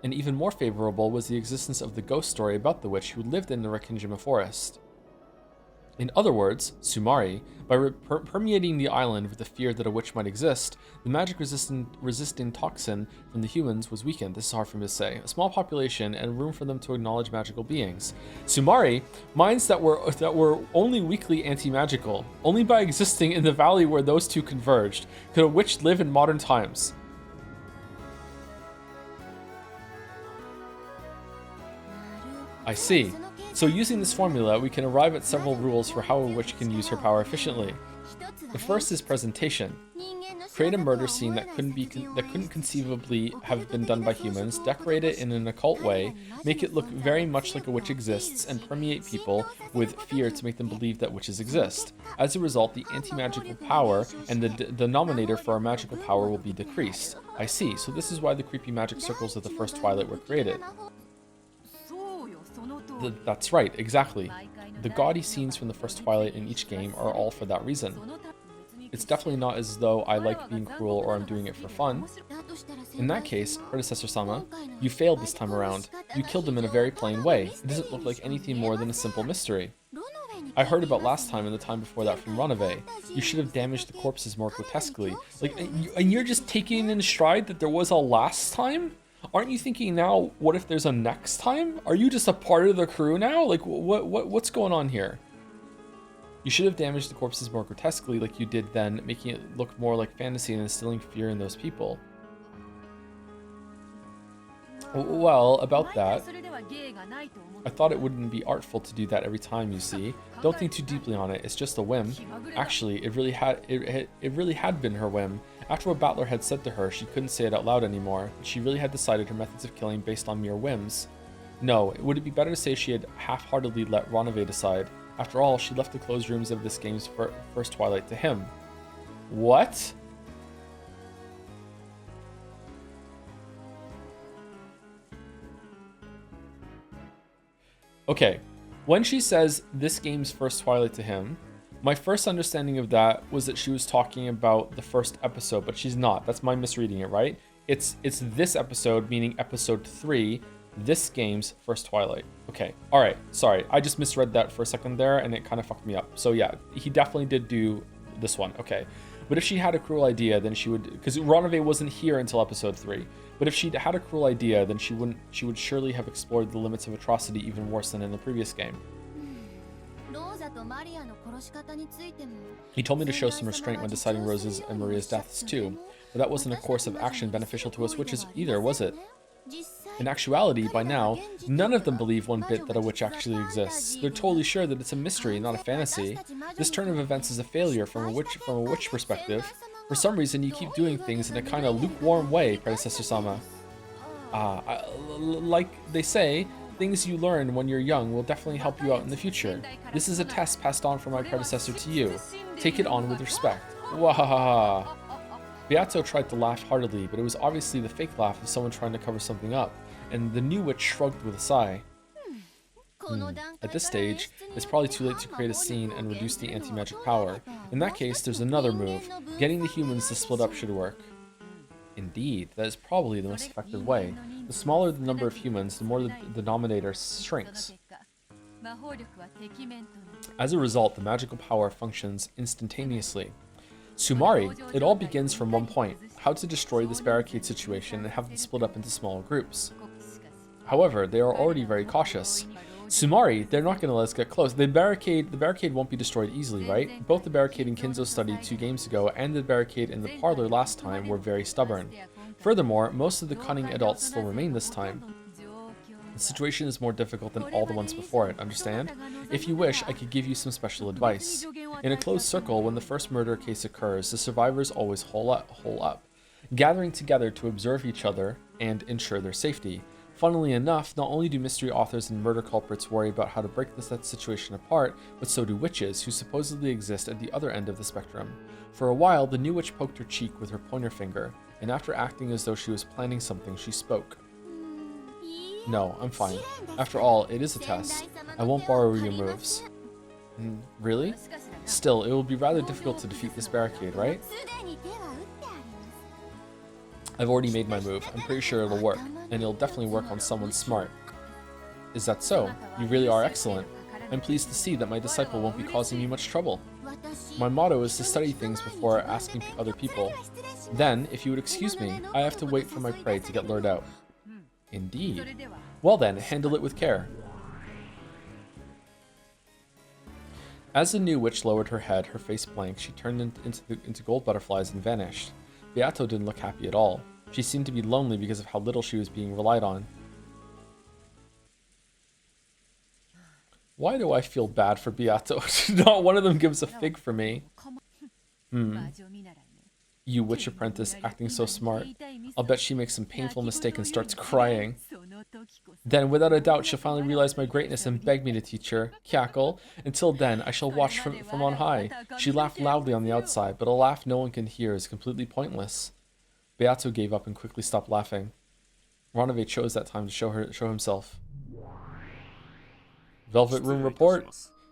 And even more favorable was the existence of the ghost story about the witch who lived in the Rikkinjima forest. In other words, Sumari, by permeating the island with the fear that a witch might exist, the magic resisting toxin from the humans was weakened. This is hard for me to say. A small population and room for them to acknowledge magical beings. Sumari, minds that were only weakly anti-magical. Only by existing in the valley where those two converged could a witch live in modern times. I see. So using this formula, we can arrive at several rules for how a witch can use her power efficiently. The first is presentation. Create a murder scene that couldn't conceivably have been done by humans, decorate it in an occult way, make it look very much like a witch exists, and permeate people with fear to make them believe that witches exist. As a result, the anti-magical power and the denominator for our magical power will be decreased. I see, so this is why the creepy magic circles of the first Twilight were created. That's right, exactly. The gaudy scenes from the first Twilight in each game are all for that reason. It's definitely not as though I like being cruel or I'm doing it for fun. In that case, Predecessor-sama, you failed this time around. You killed them in a very plain way. It doesn't look like anything more than a simple mystery. I heard about last time and the time before that from Ronave. You should have damaged the corpses more grotesquely. And you're just taking in stride that there was a last time? Aren't you thinking now, what if there's a next time? Are you just a part of the crew now? Like, what's going on here? You should have damaged the corpses more grotesquely like you did then, making it look more like fantasy and instilling fear in those people. Well, about that, I thought it wouldn't be artful to do that every time, you see. Don't think too deeply on it, it's just a whim. Actually, it really had been her whim. After what Battler had said to her, she couldn't say it out loud anymore. She really had decided her methods of killing based on mere whims. No, would it be better to say she had half-heartedly let Ronave decide? After all, she left the closed rooms of this game's first Twilight to him. What? Okay, when she says this game's first Twilight to him, my first understanding of that was that she was talking about the first episode, but she's not. That's my misreading it, right? It's this episode, meaning episode 3, this game's first Twilight. Okay, alright, sorry. I just misread that for a second there, and it kind of fucked me up. So yeah, he definitely did do this one, okay. But if she had a cruel idea, then she would... Because Ronave wasn't here until episode 3. But if she'd had a cruel idea, then she would surely have explored the limits of atrocity even worse than in the previous game. He told me to show some restraint when deciding Rose's and Maria's deaths too, but that wasn't a course of action beneficial to us witches either, was it? In actuality, by now, none of them believe one bit that a witch actually exists. They're totally sure that it's a mystery, not a fantasy. This turn of events is a failure from a witch perspective. For some reason, you keep doing things in a kind of lukewarm way, Predecessor-sama. Like they say, things you learn when you're young will definitely help you out in the future. This is a test passed on from my predecessor to you. Take it on with respect. Wahahaha. Beato tried to laugh heartily, but it was obviously the fake laugh of someone trying to cover something up, and the new witch shrugged with a sigh. At this stage, it's probably too late to create a scene and reduce the anti-magic power. In that case, there's another move. Getting the humans to split up should work. Indeed, that is probably the most effective way. The smaller the number of humans, the more the denominator shrinks. As a result, the magical power functions instantaneously. Sumari, it all begins from one point, how to destroy this barricade situation and have them split up into smaller groups. However, they are already very cautious. Sumari, they're not going to let us get close. The barricade won't be destroyed easily, right? Both the barricade in Kinzo studied 2 games ago and the barricade in the parlor last time were very stubborn. Furthermore, most of the cunning adults still remain this time. The situation is more difficult than all the ones before it, understand? If you wish, I could give you some special advice. In a closed circle, when the first murder case occurs, the survivors always hole up, gathering together to observe each other and ensure their safety. Funnily enough, not only do mystery authors and murder culprits worry about how to break this situation apart, but so do witches, who supposedly exist at the other end of the spectrum. For a while, the new witch poked her cheek with her pointer finger, and after acting as though she was planning something, she spoke. No, I'm fine. After all, it is a test. I won't borrow your moves. Really? Still, it will be rather difficult to defeat this barricade, right? I've already made my move. I'm pretty sure it'll work, and it'll definitely work on someone smart. Is that so? You really are excellent. I'm pleased to see that my disciple won't be causing me much trouble. My motto is to study things before asking other people. Then, if you would excuse me, I have to wait for my prey to get lured out. Indeed. Well then, handle it with care. As the new witch lowered her head, her face blank, she turned into gold butterflies and vanished. Beato didn't look happy at all. She seemed to be lonely because of how little she was being relied on. Why do I feel bad for Beato? Not one of them gives a fig for me. You witch apprentice acting so smart. I'll bet she makes some painful mistake and starts crying. Then, without a doubt, she'll finally realize my greatness and beg me to teach her. Cackle. Until then, I shall watch from on high. She laughed loudly on the outside, but a laugh no one can hear is completely pointless. Beato gave up and quickly stopped laughing. Ronove chose that time to show himself. Velvet Room report.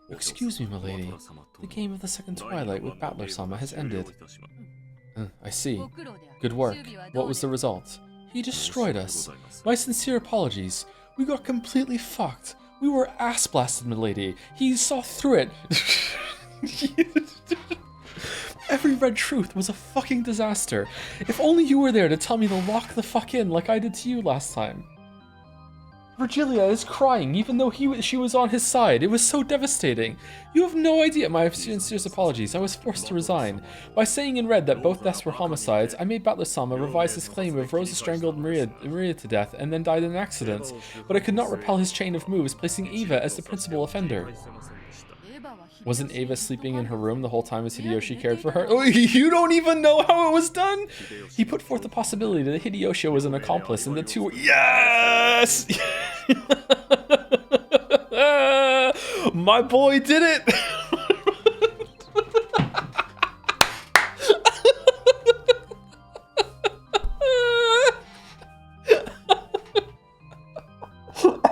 Excuse me, milady. The game of the second twilight with Battler-sama has ended. I see. Good work. What was the result? He destroyed us. My sincere apologies. We got completely fucked. We were ass blasted, milady. He saw through it. Every red truth was a fucking disaster. If only you were there to tell me to lock the fuck in like I did to you last time. Virgilia is crying even though she was on his side. It was so devastating. You have no idea my sincerest apologies. I was forced to resign. By saying in red that both deaths were homicides, I made Battler-sama revise his claim of Rosa strangled Maria to death and then died in an accident. But I could not repel his chain of moves, placing Eva as the principal offender. Wasn't Eva sleeping in her room the whole time as Hideyoshi cared for her? Oh, you don't even know how it was done? He put forth the possibility that Hideyoshi was an accomplice and the two were... Yes! My boy did it!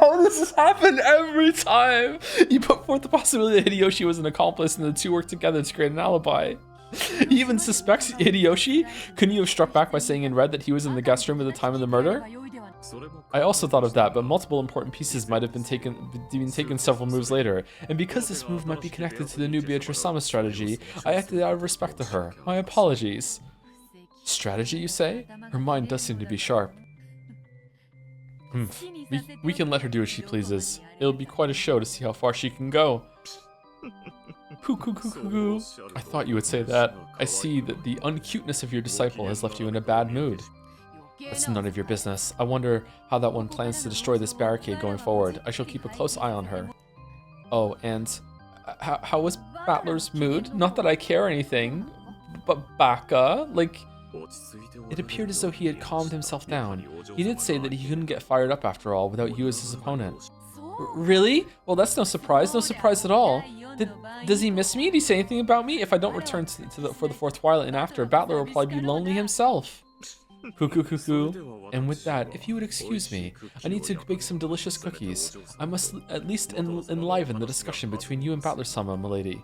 Oh, this has happened every time! You put forth the possibility that Hideyoshi was an accomplice and the two worked together to create an alibi. He even suspects Hideyoshi? Couldn't you have struck back by saying in red that he was in the guest room at the time of the murder? I also thought of that, but multiple important pieces might have been taken several moves later, and because this move might be connected to the new Beatrice-sama strategy, I acted out of respect to her. My apologies. Strategy, you say? Her mind does seem to be sharp. We can let her do as she pleases. It'll be quite a show to see how far she can go. I thought you would say that. I see that the uncuteness of your disciple has left you in a bad mood. That's none of your business. I wonder how that one plans to destroy this barricade going forward. I shall keep a close eye on her. Oh, and how was Battler's mood? Not that I care or anything, but Baka, like... It appeared as though he had calmed himself down. He did say that he couldn't get fired up after all without you as his opponent. Really? Well, that's no surprise. No surprise at all. Does he miss me? Did he say anything about me? If I don't return for the fourth twilight and after, Battler will probably be lonely himself. Cuckoo. And with that, if you would excuse me, I need to bake some delicious cookies. I must at least enliven the discussion between you and Battler-sama, milady.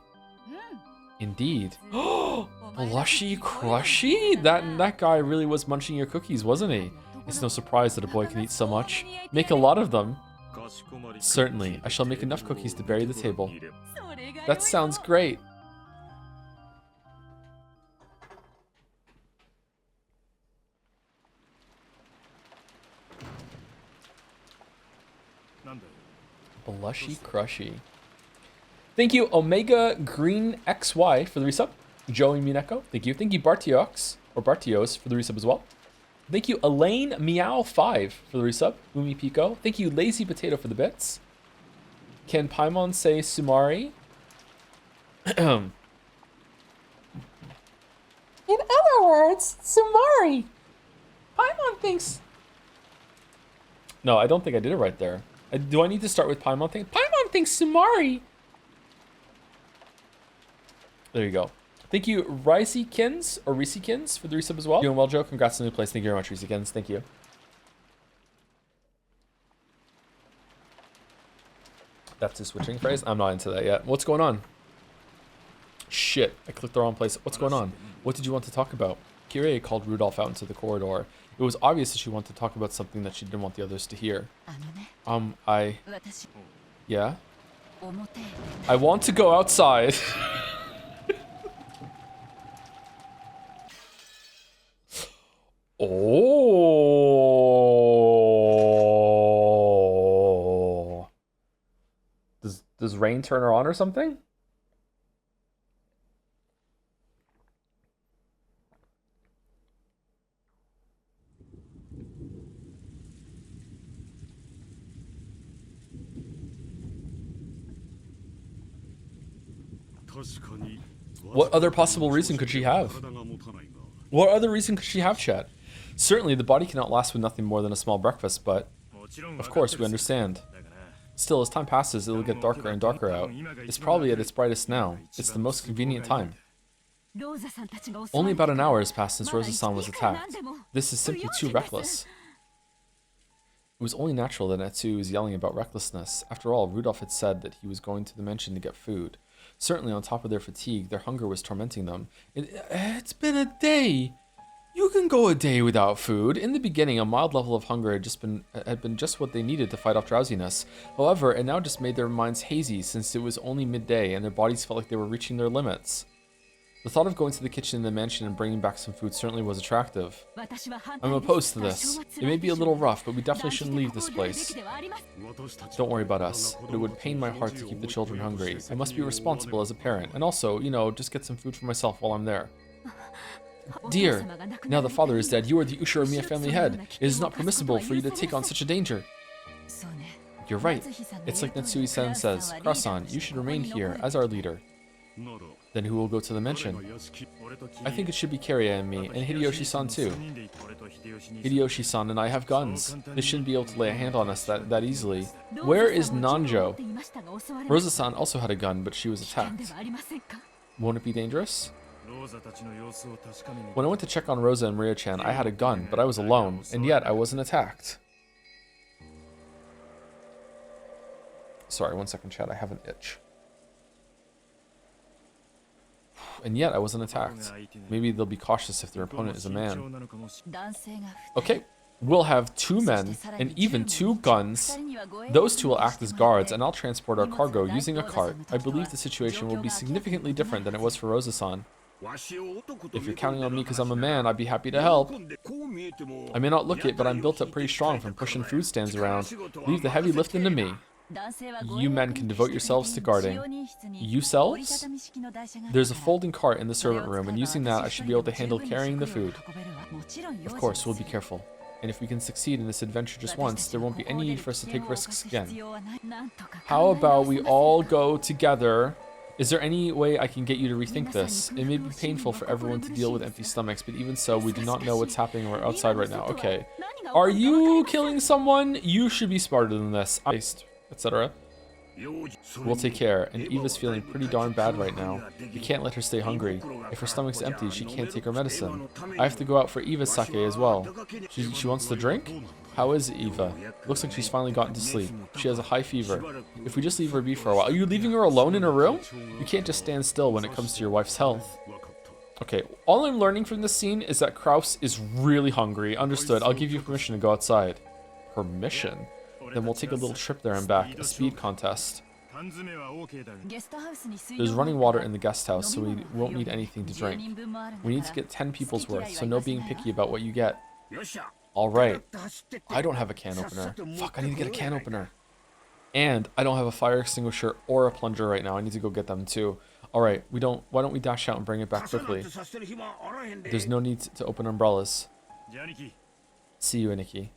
Indeed. Blushy Crushy? That guy really was munching your cookies, wasn't he? It's no surprise that a boy can eat so much. Make a lot of them. Certainly, I shall make enough cookies to bury the table. That sounds great. Blushy Crushy. Thank you, Omega Green XY for the resub. Joey Umineko, thank you. Thank you, Bartiox, or Bartios for the resub as well. Thank you, Elaine Meow5 for the resub. Umi Pico. Thank you, Lazy Potato for the bits. Can Paimon say Sumari? In other words, Sumari. Paimon thinks... No, I don't think I did it right there. Do I need to start with Paimon thing? Paimon thinks Sumari! There you go. Thank you, Ricekins, or Ricekins, for the resub as well. Doing well, Joe. Congrats on the new place. Thank you very much, Ricekins. Thank you. That's his switching phrase. I'm not into that yet. What's going on? Shit, I clicked the wrong place. What's going on? What did you want to talk about? Kyrie called Rudolph out into the corridor. It was obvious that she wanted to talk about something that she didn't want the others to hear. Yeah? I want to go outside. Oh. Does rain turn her on or something? What other possible reason could she have? What other reason could she have, chat? Certainly, the body cannot last with nothing more than a small breakfast, but of course, we understand. Still, as time passes, it'll get darker and darker out. It's probably at its brightest now. It's the most convenient time. Only about an hour has passed since Rosa-san was attacked. This is simply too reckless. It was only natural that Natsu was yelling about recklessness. After all, Rudolph had said that he was going to the mansion to get food. Certainly, on top of their fatigue, their hunger was tormenting them. It's been a day. You can go a day without food. In the beginning, a mild level of hunger had been just what they needed to fight off drowsiness. However, it now just made their minds hazy since it was only midday and their bodies felt like they were reaching their limits. The thought of going to the kitchen in the mansion and bringing back some food certainly was attractive. I'm opposed to this. It may be a little rough, but we definitely shouldn't leave this place. Don't worry about us, but it would pain my heart to keep the children hungry. I must be responsible as a parent, and also, you know, just get some food for myself while I'm there. Dear, now the father is dead, you are the Ushiromiya family head. It is not permissible for you to take on such a danger. You're right. It's like Natsui-san says. Krasan, you should remain here as our leader. Then who will go to the mansion? I think it should be Kariya and me, and Hideyoshi-san too. Hideyoshi-san and I have guns. They shouldn't be able to lay a hand on us that easily. Where is Nanjo? Rosa-san also had a gun, but she was attacked. Won't it be dangerous? When I went to check on Rosa and Maria-chan, I had a gun, but I was alone, and yet I wasn't attacked. Sorry, 1 second, chat. I have an itch. And yet I wasn't attacked. Maybe they'll be cautious if their opponent is a man. Okay, we'll have 2 men and even 2 guns. Those 2 will act as guards, and I'll transport our cargo using a cart. I believe the situation will be significantly different than it was for Rosa-san. If you're counting on me because I'm a man, I'd be happy to help. I may not look it, but I'm built up pretty strong from pushing food stands around. Leave the heavy lifting to me. You men can devote yourselves to guarding. You selves? There's a folding cart in the servant room, and using that I should be able to handle carrying the food. Of course, we'll be careful. And if we can succeed in this adventure just once, there won't be any need for us to take risks again. How about we all go together? Is there any way I can get you to rethink this? It may be painful for everyone to deal with empty stomachs, but even so, we do not know what's happening outside right now. Okay. Are you killing someone? You should be smarter than this. Etc. We'll take care, and Eva's feeling pretty darn bad right now. We can't let her stay hungry. If her stomach's empty, she can't take her medicine. I have to go out for Eva's sake as well. She wants to drink? How is Eva? Looks like she's finally gotten to sleep. She has a high fever. If we just leave her be for a while... Are you leaving her alone in her room? You can't just stand still when it comes to your wife's health. Okay, all I'm learning from this scene is that Kraus is really hungry. Understood. I'll give you permission to go outside. Permission? Then we'll take a little trip there and back, a speed contest. There's running water in the guest house, so we won't need anything to drink. We need to get 10 people's worth, so no being picky about what you get. Alright. I don't have a can opener. Fuck, I need to get a can opener. And I don't have a fire extinguisher or a plunger right now. I need to go get them too. Alright, why don't we dash out and bring it back quickly? There's no need to open umbrellas. See you, Aniki.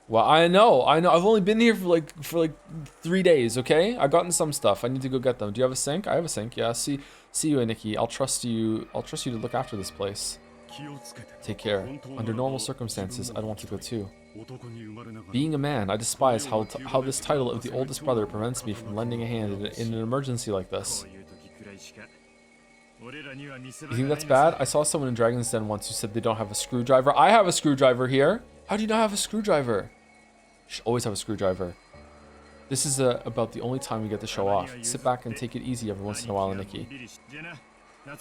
Well, I know. I've only been here for like 3 days. Okay, I've gotten some stuff. I need to go get them. Do you have a sink? I have a sink. Yeah. See you, Aniki. I'll trust you. To look after this place. Take care. Under normal circumstances, I'd want to go too. Being a man, I despise how this title of the oldest brother prevents me from lending a hand in an emergency like this. You think that's bad? I saw someone in Dragon's Den once who said they don't have a screwdriver. I have a screwdriver here. How do you not have a screwdriver? You should always have a screwdriver. This is about the only time we get to show off. Sit back and take it easy every once in a while, Nikki.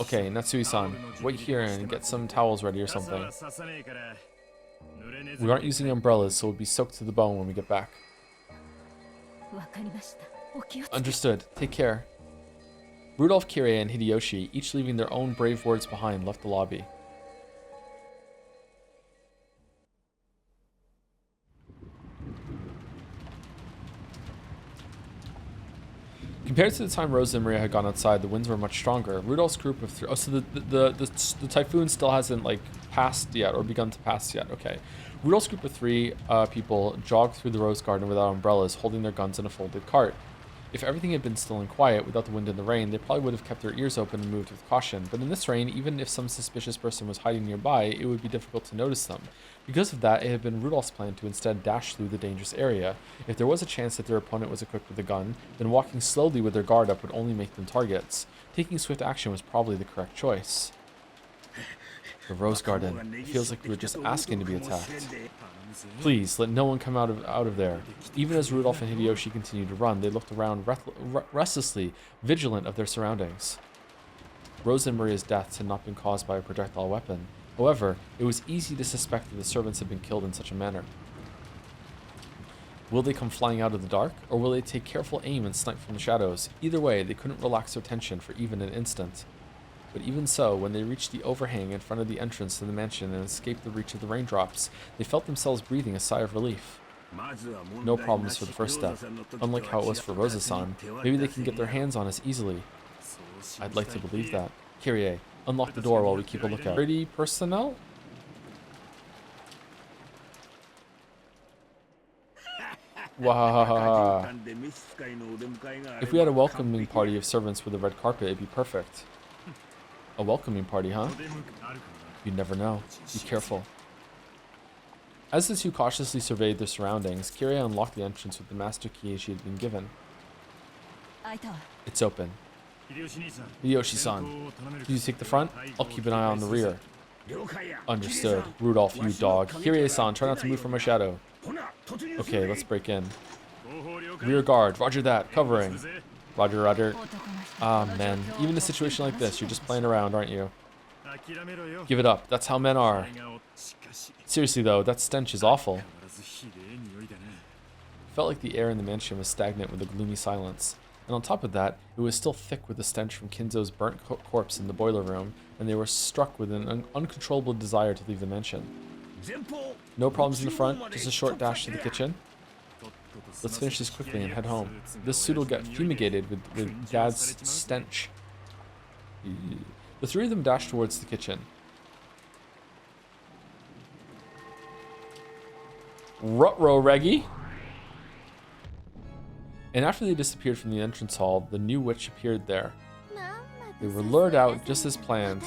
Okay, Natsui-san, wait here and get some towels ready or something. We aren't using umbrellas, so we'll be soaked to the bone when we get back. Understood. Take care. Rudolph, Kirie, and Hideyoshi, each leaving their own brave words behind, left the lobby. Compared to the time Rosa and Maria had gone outside, the winds were much stronger. Rudolph's group of three... Oh, so the typhoon still hasn't, like, passed yet, or begun to pass yet. Okay. Rudolph's group of 3 people jogged through the rose garden without umbrellas, holding their guns in a folded cart. If everything had been still and quiet, without the wind and the rain, they probably would have kept their ears open and moved with caution. But in this rain, even if some suspicious person was hiding nearby, it would be difficult to notice them. Because of that, it had been Rudolph's plan to instead dash through the dangerous area. If there was a chance that their opponent was equipped with a gun, then walking slowly with their guard up would only make them targets. Taking swift action was probably the correct choice. The Rose Garden. It feels like we were just asking to be attacked. Please, let no one come out of there. Even as Rudolph and Hideyoshi continued to run, they looked around restlessly, vigilant of their surroundings. Rose and Maria's deaths had not been caused by a projectile weapon. However, it was easy to suspect that the servants had been killed in such a manner. Will they come flying out of the dark, or will they take careful aim and snipe from the shadows? Either way, they couldn't relax their tension for even an instant. But even so, when they reached the overhang in front of the entrance to the mansion and escaped the reach of the raindrops, they felt themselves breathing a sigh of relief. No problems for the first step. Unlike how it was for Rosa-san, maybe they can get their hands on us easily. I'd like to believe that. Kirie, unlock the door while we keep a lookout. Ready, personnel? Wow. If we had a welcoming party of servants with a red carpet, it'd be perfect. A welcoming party, huh? You never know. Be careful. As the two cautiously surveyed their surroundings, Kirie unlocked the entrance with the master key she had been given. It's open. Hideyoshi-san, you take the front? I'll keep an eye on the rear. Understood. Rudolph, you dog. Kirie-san, try not to move from my shadow. Okay, let's break in. Rear guard, roger that. Covering. Roger, roger. Ah, man. Even in a situation like this, you're just playing around, aren't you? Give it up. That's how men are. Seriously, though, that stench is awful. It felt like the air in the mansion was stagnant with a gloomy silence. And on top of that, it was still thick with the stench from Kinzo's burnt corpse in the boiler room, and they were struck with an uncontrollable desire to leave the mansion. No problems in the front, just a short dash to the kitchen. Let's finish this quickly and head home. This suit will get fumigated with Dad's stench. The three of them dashed towards the kitchen. Ruh-roh, Reggie! And after they disappeared from the entrance hall, the new witch appeared there. They were lured out just as planned.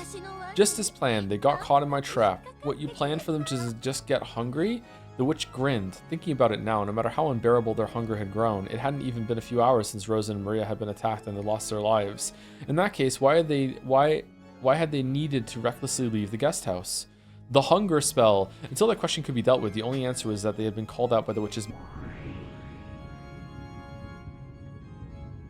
Just as planned, they got caught in my trap. What, you planned for them to just get hungry? The witch grinned. Thinking about it now, no matter how unbearable their hunger had grown, it hadn't even been a few hours since Rosa and Maria had been attacked and they lost their lives. In that case, why had they needed to recklessly leave the guest house? The hunger spell. Until that question could be dealt with, the only answer was that they had been called out by the witch's...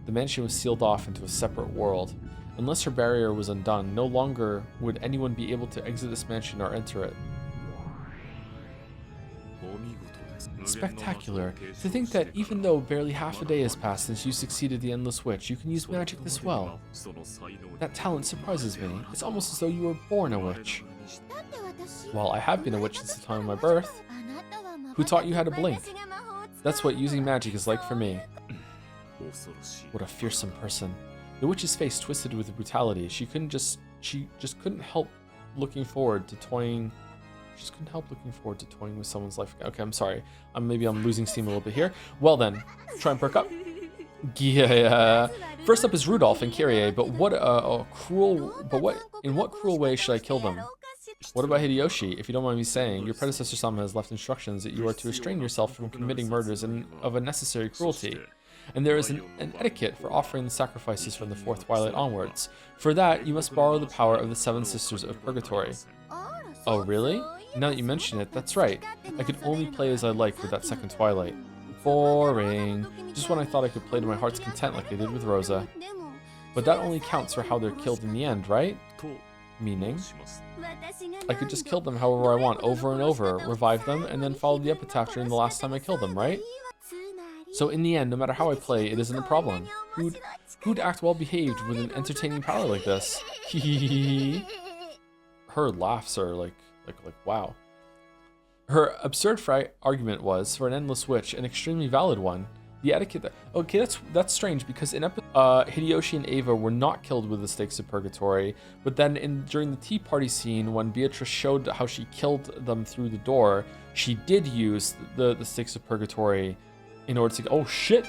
The mansion was sealed off into a separate world. Unless her barrier was undone, no longer would anyone be able to exit this mansion or enter it. Spectacular. To think that even though barely half a day has passed since you succeeded the Endless Witch, you can use magic this well. That talent surprises me. It's almost as though you were born a witch. Well, I have been a witch since the time of my birth. Who taught you how to blink? That's what using magic is like for me. What a fearsome person. The witch's face twisted with brutality. She just couldn't help looking forward to toying. She just couldn't help looking forward to toying with someone's life. Okay, I'm sorry. Maybe I'm losing steam a little bit here. Well then, try and perk up. Yeah. First up is Rudolph and Kirie, but in what cruel way should I kill them? What about Hideyoshi? If you don't mind me saying, your predecessor Sama has left instructions that you are to restrain yourself from committing murders and of unnecessary cruelty. And there is an etiquette for offering the sacrifices from the fourth twilight onwards. For that, you must borrow the power of the seven sisters of purgatory. Oh, really? Now that you mention it, that's right. I could only play as I like with that second twilight. Boring. Just when I thought I could play to my heart's content like I did with Rosa. But that only counts for how they're killed in the end, right? Meaning? I could just kill them however I want, over and over, revive them, and then follow the epitaph during the last time I killed them, right? So in the end, no matter how I play, it isn't a problem. Who'd act well behaved with an entertaining power like this? Her laughs are like wow. Her absurd argument was, for an endless witch, an extremely valid one. The etiquette that... Okay, that's strange, because in Hideyoshi and Ava were not killed with the stakes of purgatory, but then during the tea party scene, when Beatrice showed how she killed them through the door, she did use the stakes of purgatory in order to... Oh, shit!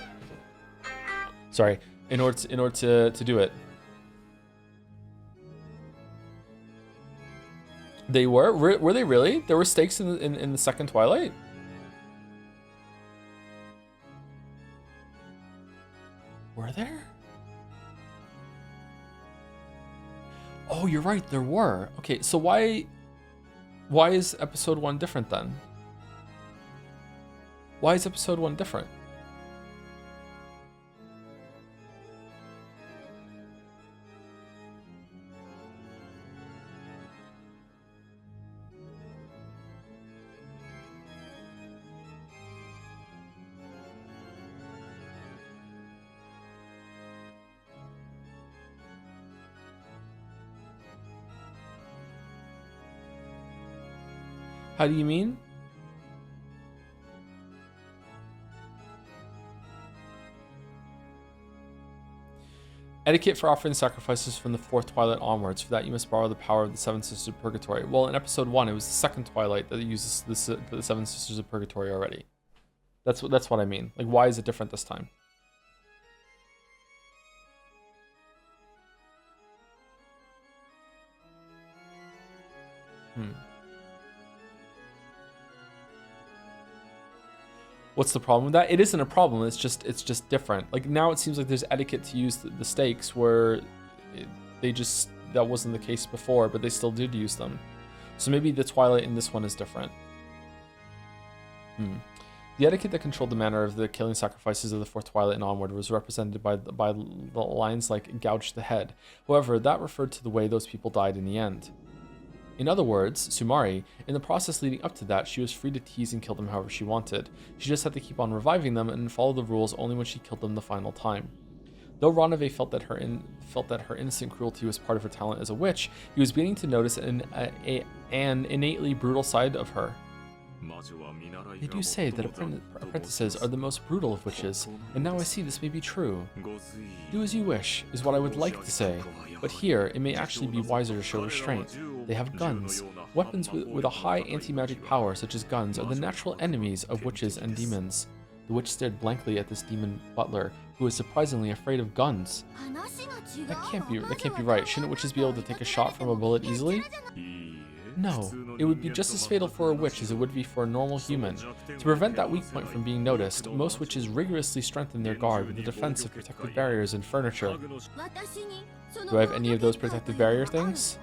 Sorry. In order to do it. They were? Were they really? There were stakes in the second Twilight? Were there? Oh, you're right, there were. Okay, so why is episode 1 different then? Why is episode 1 different? How do you mean? Etiquette for offering sacrifices from the fourth Twilight onwards. For that, you must borrow the power of the Seven Sisters of Purgatory. Well, in episode 1, it was the second Twilight that uses the Seven Sisters of Purgatory already. That's what I mean. Like, why is it different this time? What's the problem with that? It isn't a problem. It's just different. Like, now it seems like there's etiquette to use the stakes where that wasn't the case before, but they still did use them. So maybe the Twilight in this one is different. The etiquette that controlled the manner of the killing sacrifices of the fourth Twilight and onward was represented by the lines like "gouge the head." However, that referred to the way those people died in the end. In other words, Sumari, in the process leading up to that, she was free to tease and kill them however she wanted. She just had to keep on reviving them and follow the rules only when she killed them the final time. Though Ranave felt that her innocent cruelty was part of her talent as a witch, he was beginning to notice an innately brutal side of her. They do say that apprentices are the most brutal of witches, and now I see this may be true. Do as you wish, is what I would like to say, but here it may actually be wiser to show restraint. They have guns. Weapons with a high anti-magic power, such as guns, are the natural enemies of witches and demons. The witch stared blankly at this demon butler, who was surprisingly afraid of guns. That can't be right. Shouldn't witches be able to take a shot from a bullet easily? No, it would be just as fatal for a witch as it would be for a normal human. To prevent that weak point from being noticed, most witches rigorously strengthen their guard with the defense of protective barriers and furniture. Do I have any of those protective barrier things?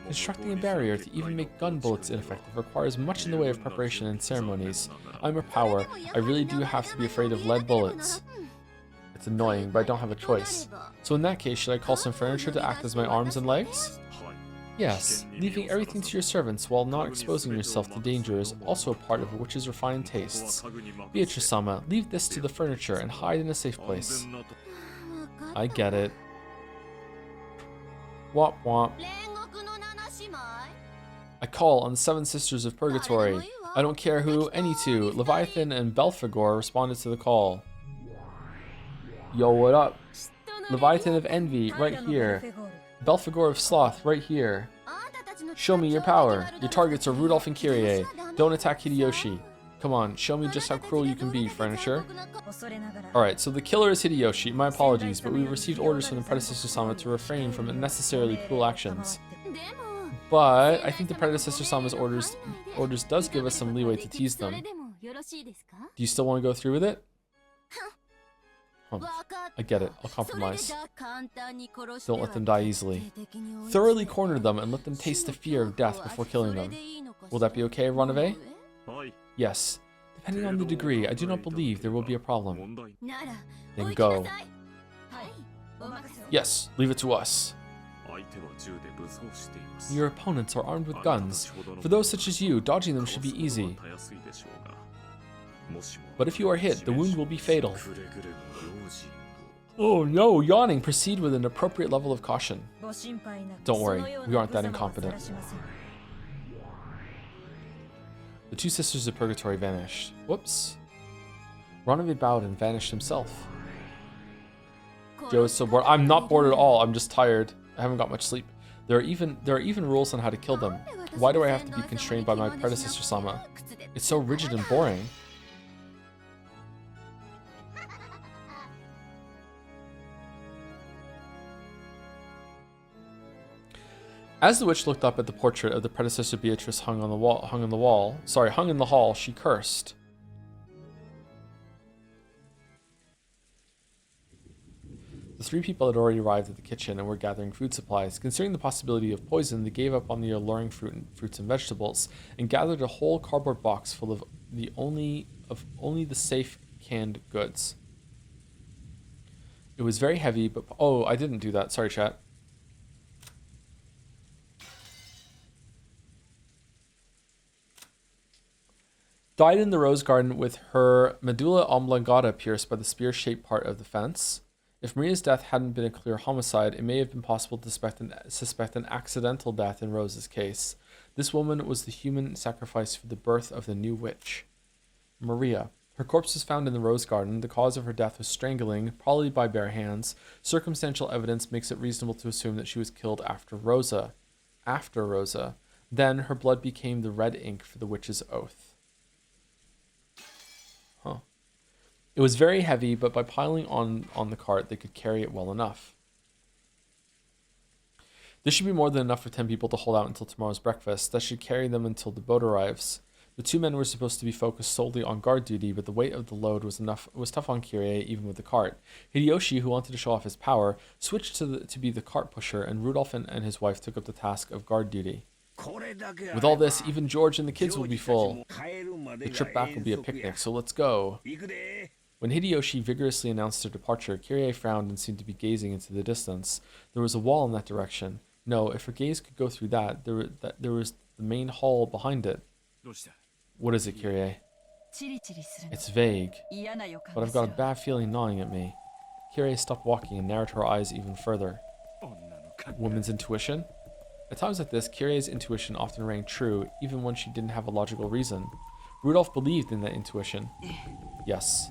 Constructing a barrier to even make gun bullets ineffective requires much in the way of preparation and ceremonies. I'm a power. I really do have to be afraid of lead bullets. It's annoying, but I don't have a choice. So in that case, should I call some furniture to act as my arms and legs? Yes, leaving everything to your servants while not exposing yourself to danger is also a part of a witch's refined tastes. Beatrice-sama, leave this to the furniture and hide in a safe place. I get it. Womp womp. I call on the Seven Sisters of Purgatory. I don't care who, any two. Leviathan and Belphegor responded to the call. Yo, what up? Leviathan of Envy, right here. Belphegor of Sloth, right here. Show me your power. Your targets are Rudolph and Kyrie. Don't attack Hideyoshi. Come on, show me just how cruel you can be, furniture. Alright, so the killer is Hideyoshi. My apologies, but we received orders from the predecessor Sama to refrain from unnecessarily cruel actions. But I think the predecessor Sama's orders does give us some leeway to tease them. Do you still want to go through with it? Huh. I get it. I'll compromise. Don't let them die easily. Thoroughly corner them and let them taste the fear of death before killing them. Will that be okay, Ranave? Yes. Depending on the degree, I do not believe there will be a problem. Then go. Yes, leave it to us. Your opponents are armed with guns. For those such as you, dodging them should be easy. But if you are hit, the wound will be fatal. Oh no, yawning. Proceed with an appropriate level of caution. Don't worry, we aren't that incompetent. The two sisters of Purgatory vanished. Whoops. Ranave bowed and vanished himself. Joe is so bored. I'm not bored at all. I'm just tired. I haven't got much sleep. There are even rules on how to kill them. Why do I have to be constrained by my predecessor Sama? It's so rigid and boring. As the witch looked up at the portrait of the predecessor Beatrice hung in the hall, she cursed. The three people had already arrived at the kitchen and were gathering food supplies. Considering the possibility of poison, they gave up on the alluring fruits and vegetables and gathered a whole cardboard box full of only the safe canned goods. It was very heavy, but oh, I didn't do that. Sorry, chat. Died in the rose garden with her medulla oblongata pierced by the spear-shaped part of the fence. If Maria's death hadn't been a clear homicide, it may have been possible to suspect an accidental death in Rose's case. This woman was the human sacrifice for the birth of the new witch. Maria. Her corpse was found in the rose garden. The cause of her death was strangling, probably by bare hands. Circumstantial evidence makes it reasonable to assume that she was killed after Rosa. Then her blood became the red ink for the witch's oath. Huh. It was very heavy, but by piling on the cart, they could carry it well enough. This should be more than enough for 10 people to hold out until tomorrow's breakfast. That should carry them until the boat arrives. The two men were supposed to be focused solely on guard duty, but the weight of the load was tough on Kyrie, even with the cart. Hideyoshi, who wanted to show off his power, switched to be the cart pusher, and Rudolph and his wife took up the task of guard duty. With all this, even George and the kids will be full. The trip back will be a picnic, so let's go. When Hideyoshi vigorously announced their departure, Kyrie frowned and seemed to be gazing into the distance. There was a wall in that direction. No, if her gaze could go through that, there was the main hall behind it. What is it, Kyrie? It's vague, but I've got a bad feeling gnawing at me. Kyrie stopped walking and narrowed her eyes even further. Woman's intuition? At times like this, Kyrie's intuition often rang true, even when she didn't have a logical reason. Rudolph believed in that intuition. Yes.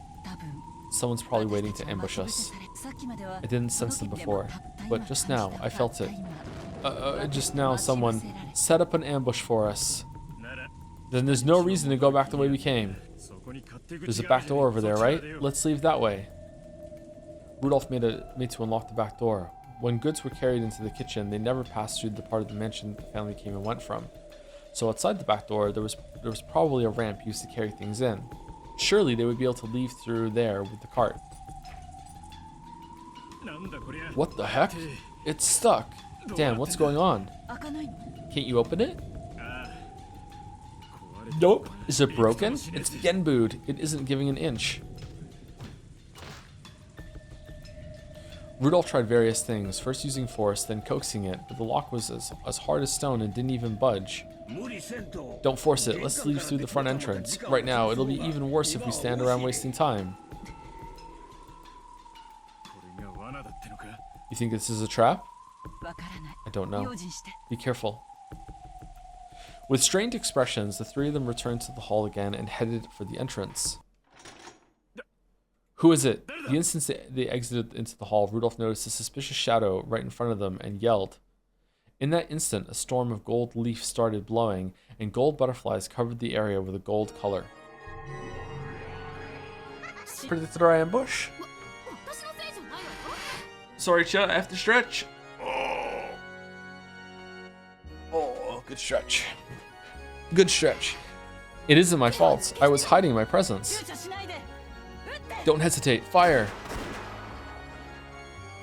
Someone's probably waiting to ambush us. I didn't sense them before, but just now, I felt it. Just now, someone set up an ambush for us. Then there's no reason to go back the way we came. There's a back door over there, right? Let's leave that way. Rudolph made to unlock the back door. When goods were carried into the kitchen, they never passed through the part of the mansion the family came and went from. So outside the back door, there was probably a ramp used to carry things in. Surely they would be able to leave through there with the cart. What the heck? It's stuck. Damn, what's going on? Can't you open it? Nope. Is it broken? It's Genbu'd. It isn't giving an inch. Rudolph tried various things, first using force, then coaxing it, but the lock was as hard as stone and didn't even budge. Don't force it. Let's leave through the front entrance. Right now, it'll be even worse if we stand around wasting time. You think this is a trap? I don't know. Be careful. With strained expressions, the three of them returned to the hall again and headed for the entrance. Who is it? The instant they exited into the hall, Rudolph noticed a suspicious shadow right in front of them and yelled. In that instant, a storm of gold leaf started blowing, and gold butterflies covered the area with a gold color. Predicted our ambush? Sorry, chat, I have to stretch. Oh, Good stretch. Good stretch. It isn't my fault. I was hiding my presence. Don't hesitate. Fire.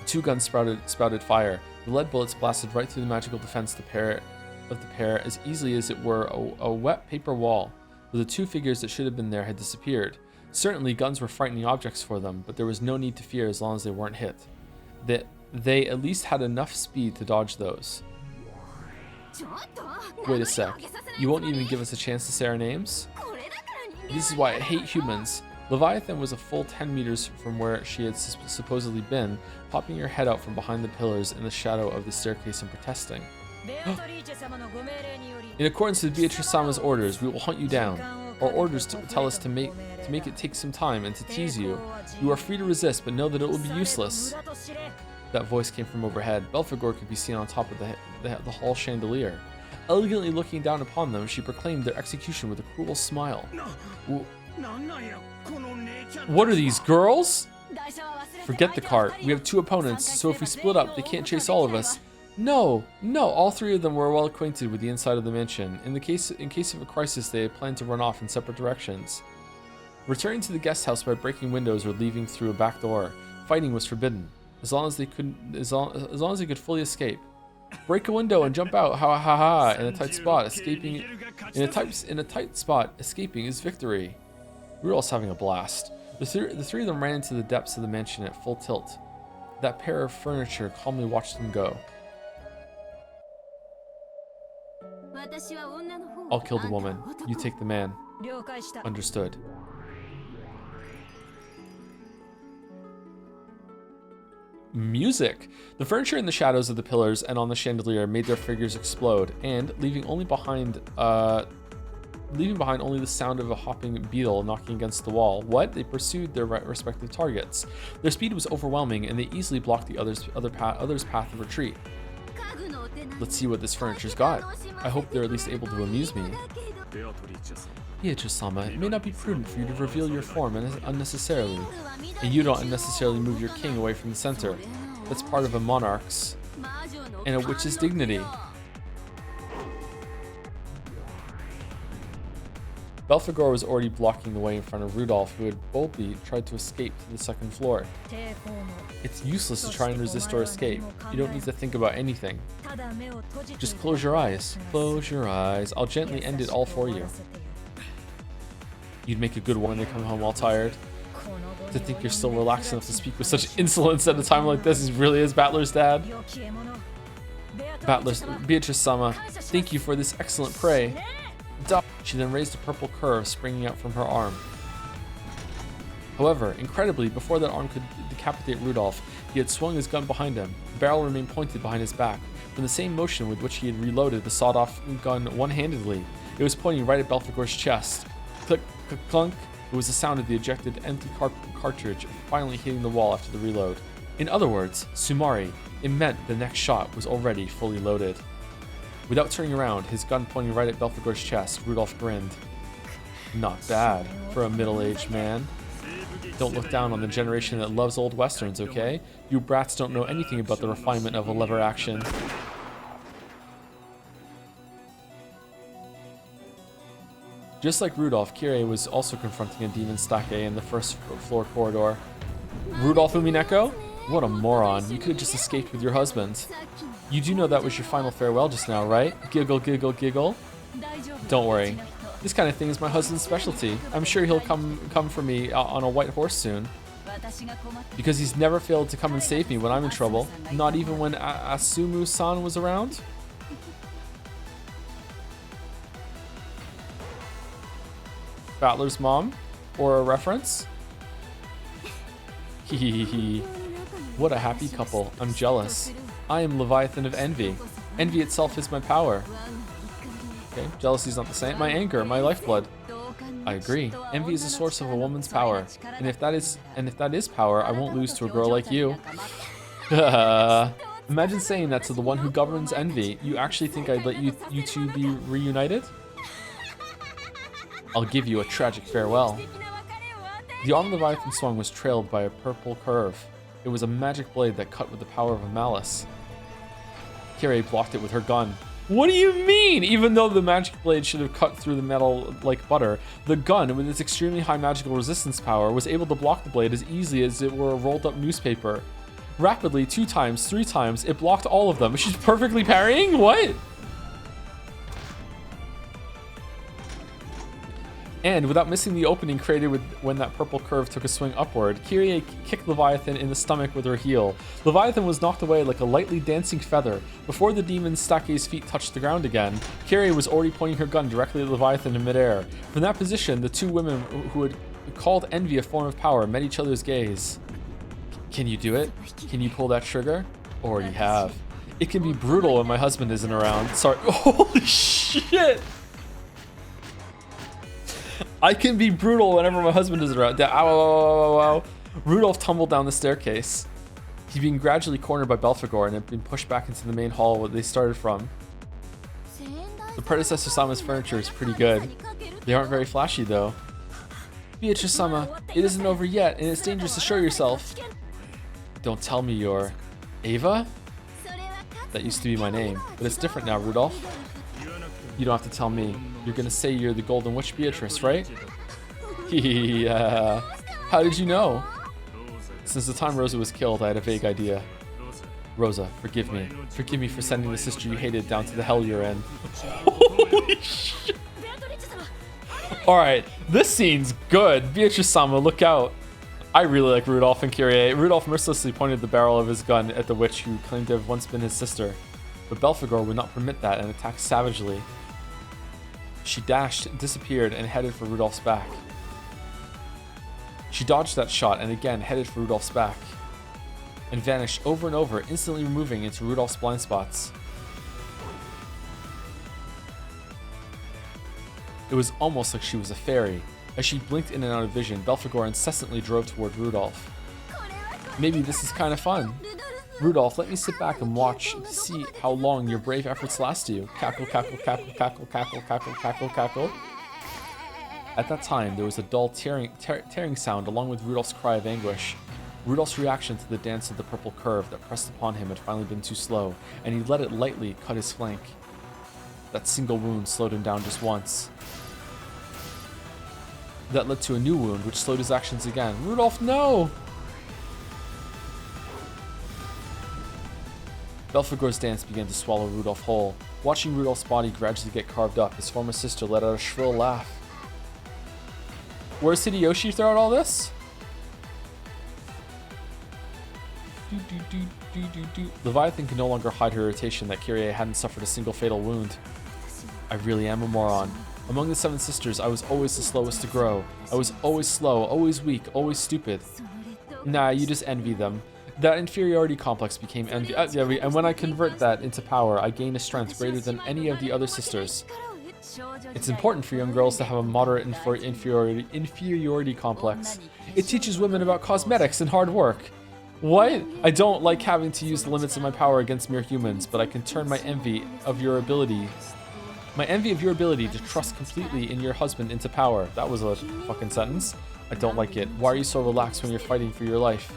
The two guns spouted fire. The lead bullets blasted right through the magical defense of the pair as easily as it were a wet paper wall, where the two figures that should have been there had disappeared. Certainly, guns were frightening objects for them, but there was no need to fear as long as they weren't hit. They at least had enough speed to dodge those. Wait a sec. You won't even give us a chance to say our names? This is why I hate humans. Leviathan was a full 10 meters from where she had supposedly been, popping her head out from behind the pillars in the shadow of the staircase and protesting. In accordance with Beatrice-sama's orders, we will hunt you down. Our orders tell us to make it take some time and to tease you. You are free to resist, but know that it will be useless. That voice came from overhead. Belphegor could be seen on top of the hall chandelier. Elegantly looking down upon them, she proclaimed their execution with a cruel smile. What are these, girls? Forget the cart. We have two opponents, so if we split up, they can't chase all of us. No, all three of them were well acquainted with the inside of the mansion. In case of a crisis, they had planned to run off in separate directions. Returning to the guest house by breaking windows or leaving through a back door, fighting was forbidden, as long as they could fully escape. Break a window and jump out, ha ha ha! In a tight spot, escaping is victory. Rudolph's having a blast. The three of them ran into the depths of the mansion at full tilt. That pair of furniture calmly watched them go. I'll kill the woman. You take the man. Understood. Music! The furniture in the shadows of the pillars and on the chandelier made their figures explode, and leaving behind only the sound of a hopping beetle knocking against the wall. They pursued their respective targets. Their speed was overwhelming, and they easily blocked the other's path of retreat. Let's see what this furniture's got. I hope they're at least able to amuse me. Beatrice-sama, it may not be prudent for you to reveal your form unnecessarily, and you don't unnecessarily move your king away from the center. That's part of a monarch's and a witch's dignity. Belphegor was already blocking the way in front of Rudolph, who had boldly tried to escape to the second floor. It's useless to try and resist or escape. You don't need to think about anything. Just close your eyes. Close your eyes. I'll gently end it all for you. You'd make a good woman to come home all tired. To think you're still relaxed enough to speak with such insolence at a time like this really is Battler's dad. Beatrice-sama, thank you for this excellent prey. She then raised a purple curve springing out from her arm. However, incredibly, before that arm could decapitate Rudolph, he had swung his gun behind him. The barrel remained pointed behind his back, from the same motion with which he had reloaded the sawed-off gun one-handedly. It was pointing right at Belphegor's chest. Click, click, clunk. It was the sound of the ejected empty cartridge finally hitting the wall after the reload. In other words, Sumari, it meant the next shot was already fully loaded. Without turning around, his gun pointing right at Belphegor's chest, Rudolph grinned. Not bad for a middle-aged man. Don't look down on the generation that loves old westerns, okay? You brats don't know anything about the refinement of a lever action. Just like Rudolph, Kirei was also confronting a demon stake in the first floor corridor. Rudolph Umineko? What a moron. You could have just escaped with your husband. You do know that was your final farewell just now, right? Giggle, giggle, giggle. Don't worry. This kind of thing is my husband's specialty. I'm sure he'll come for me on a white horse soon. Because he's never failed to come and save me when I'm in trouble. Not even when Asumu-san was around. Battler's mom? Or a reference? Hehehe. What a happy couple. I'm jealous. I am Leviathan of Envy. Envy itself is my power. Okay, jealousy's not the same. My anger, my lifeblood. I agree. Envy is the source of a woman's power. And if that is power, I won't lose to a girl like you. Imagine saying that to the one who governs envy. You actually think I'd let you two be reunited? I'll give you a tragic farewell. The arm Leviathan swung was trailed by a purple curve. It was a magic blade that cut with the power of a malice. Kirei blocked it with her gun. What do you mean? Even though the magic blade should have cut through the metal like butter, the gun, with its extremely high magical resistance power, was able to block the blade as easily as it were a rolled up newspaper. Rapidly, 2 times, 3 times, it blocked all of them. She's perfectly parrying? What? And without missing the opening created when that purple curve took a swing upward, Kyrie kicked Leviathan in the stomach with her heel. Leviathan was knocked away like a lightly dancing feather. Before the demon Stake's feet touched the ground again, Kyrie was already pointing her gun directly at Leviathan in midair. From that position, the two women who had called envy a form of power met each other's gaze. Can you do it? Can you pull that trigger? Already have. It can be brutal when my husband isn't around. Sorry. Holy shit! I can be brutal whenever my husband is around. Ow, ow, ow, ow, ow. Rudolph tumbled down the staircase. He'd been gradually cornered by Belphegor and had been pushed back into the main hall where they started from. The predecessor Sama's furniture is pretty good. They aren't very flashy though. Beatrice-sama, it isn't over yet and it's dangerous to show yourself. Don't tell me you're... Ava? That used to be my name, but it's different now, Rudolph. You don't have to tell me. You're gonna say you're the Golden Witch Beatrice, right? Yeah. How did you know? Since the time Rosa was killed, I had a vague idea. Rosa, forgive me. Forgive me for sending the sister you hated down to the hell you're in. Holy shit. Alright, this scene's good. Beatrice-sama, look out. I really like Rudolph and Kyrie. Rudolph mercilessly pointed the barrel of his gun at the witch who claimed to have once been his sister. But Belphegor would not permit that and attacked savagely. She dashed, disappeared, and headed for Rudolph's back. She dodged that shot and again headed for Rudolph's back. And vanished over and over, instantly removing into Rudolph's blind spots. It was almost like she was a fairy. As she blinked in and out of vision, Belphegor incessantly drove toward Rudolph. Maybe this is kind of fun. Rudolph, let me sit back and watch to see how long your brave efforts last you. Cackle, cackle, cackle, cackle, cackle, cackle, cackle, cackle. At that time, there was a dull tearing sound along with Rudolph's cry of anguish. Rudolph's reaction to the dance of the purple curve that pressed upon him had finally been too slow, and he let it lightly cut his flank. That single wound slowed him down just once. That led to a new wound, which slowed his actions again. Rudolph, no! Belphegor's dance began to swallow Rudolph whole. Watching Rudolph's body gradually get carved up, his former sister let out a shrill laugh. Where's Hideyoshi throughout all this? Leviathan could no longer hide her irritation that Kyrie hadn't suffered a single fatal wound. I really am a moron. Among the 7 sisters, I was always the slowest to grow. I was always slow, always weak, always stupid. Nah, you just envy them. That inferiority complex became envy. And when I convert that into power, I gain a strength greater than any of the other sisters. It's important for young girls to have a moderate inferiority complex. It teaches women about cosmetics and hard work. What? I don't like having to use the limits of my power against mere humans, but I can turn my envy of your ability to trust completely in your husband into power. That was a fucking sentence. I don't like it. Why are you so relaxed when you're fighting for your life?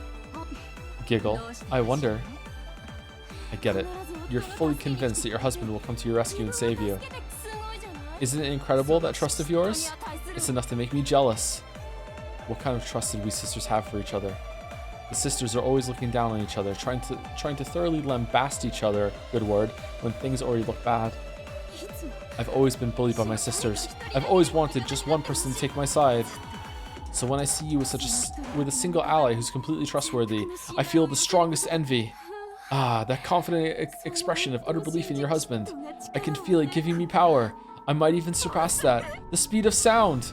Giggle. I wonder. I get it. You're fully convinced that your husband will come to your rescue and save you. Isn't it incredible, that trust of yours? It's enough to make me jealous. What kind of trust did we sisters have for each other? The sisters are always looking down on each other, trying to thoroughly lambast each other, good word, when things already look bad. I've always been bullied by my sisters. I've always wanted just one person to take my side. So when I see you with a single ally who's completely trustworthy, I feel the strongest envy. Ah, that confident expression of utter belief in your husband. I can feel it giving me power. I might even surpass that. The speed of sound.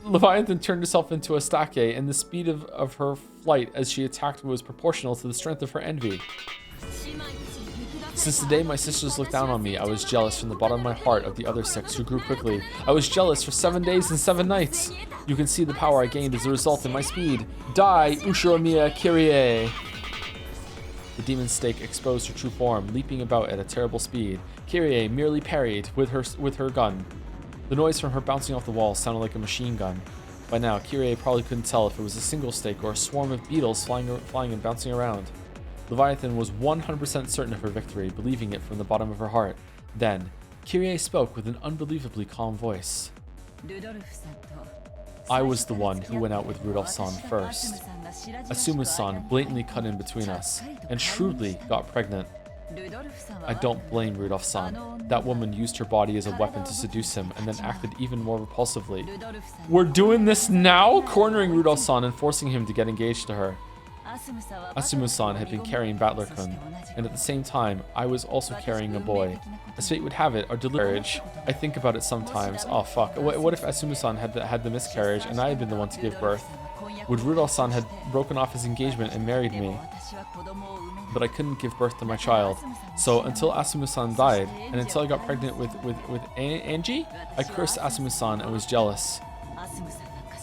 Leviathan turned herself into a stake, and the speed of her flight as she attacked was proportional to the strength of her envy. Since the day my sisters looked down on me, I was jealous from the bottom of my heart of the other 6 who grew quickly. I was jealous for 7 days and 7 nights. You can see the power I gained as a result in my speed. Die, Ushiromiya Kyrie! The demon stake exposed her true form, leaping about at a terrible speed. Kyrie merely parried with her gun. The noise from her bouncing off the wall sounded like a machine gun. By now, Kyrie probably couldn't tell if it was a single stake or a swarm of beetles flying and bouncing around. Leviathan was 100% certain of her victory, believing it from the bottom of her heart. Then, Kyrie spoke with an unbelievably calm voice. I was the one who went out with Rudolph-san first. Asumu-san blatantly cut in between us, and shrewdly got pregnant. I don't blame Rudolph-san. That woman used her body as a weapon to seduce him, and then acted even more repulsively. We're doing this now? Cornering Rudolph-san and forcing him to get engaged to her. Asumu-san had been carrying Battler-kun, and at the same time, I was also carrying a boy. As fate would have it, our marriage. I think about it sometimes. Oh fuck, what if Asumu-san had the miscarriage and I had been the one to give birth? Would Rudolph-san had broken off his engagement and married me? But I couldn't give birth to my child. So until Asumu-san died, and until I got pregnant with Angie, I cursed Asumu-san and was jealous.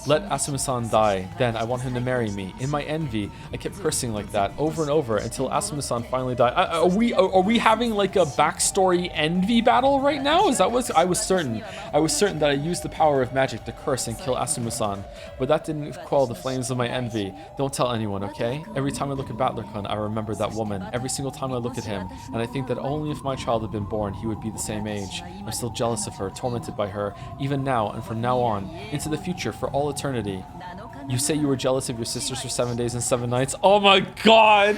Let Asumu-san die, then I want him to marry me. In my envy, I kept cursing like that over and over until Asumu-san finally died. Are we having like a backstory envy battle right now? Is that what I was certain? I was certain that I used the power of magic to curse and kill Asumu-san, but that didn't quell the flames of my envy. Don't tell anyone, okay? Every time I look at Battler-kun, I remember that woman. Every single time I look at him, and I think that only if my child had been born, he would be the same age. I'm still jealous of her, tormented by her, even now and from now on, into the future for all eternity. You say you were jealous of your sisters for 7 days and 7 nights. Oh my god!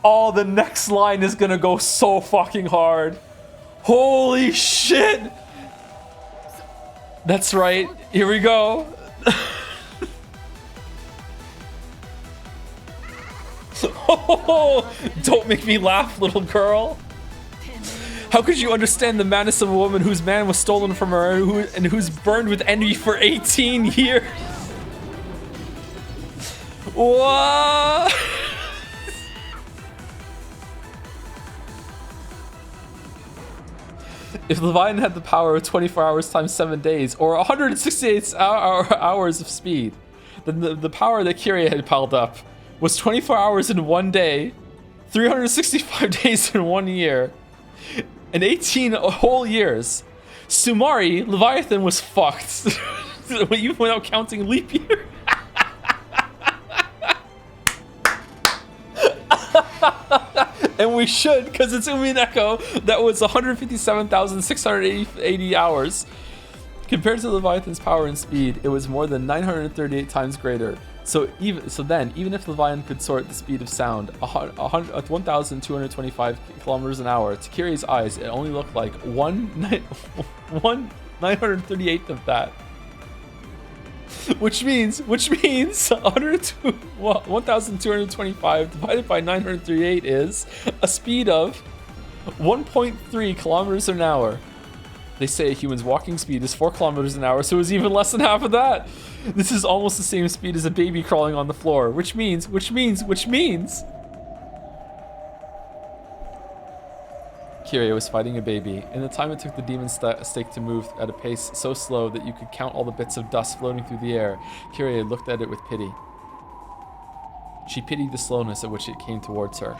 Oh, the next line is gonna go so fucking hard. Holy shit! That's right. Here we go. Oh, don't make me laugh, little girl. How could you understand the madness of a woman whose man was stolen from her and who's burned with envy for 18 years? What? If Leviathan had the power of 24 hours times 7 days, or 168 hours of speed, then the power that Kyrie had piled up was 24 hours in 1 day, 365 days in 1 year, and 18 whole years. Sumari, Leviathan was fucked. Even without counting leap year. And we should, because it's Umineko. That was 157,680 hours. Compared to Leviathan's power and speed, it was more than 938 times greater. So then, even if Leviathan could soar at the speed of sound, 1,225 kilometers an hour, to Kyrie's eyes, it only looked like 938th of that. Which means 1,225 divided by 938 is a speed of 1.3 kilometers an hour. They say a human's walking speed is 4 kilometers an hour, so it was even less than half of that. This is almost the same speed as a baby crawling on the floor, which means Kyrie was fighting a baby. In the time it took the demon stake to move at a pace so slow that you could count all the bits of dust floating through the air, Kyrie looked at it with pity. She pitied the slowness at which it came towards her.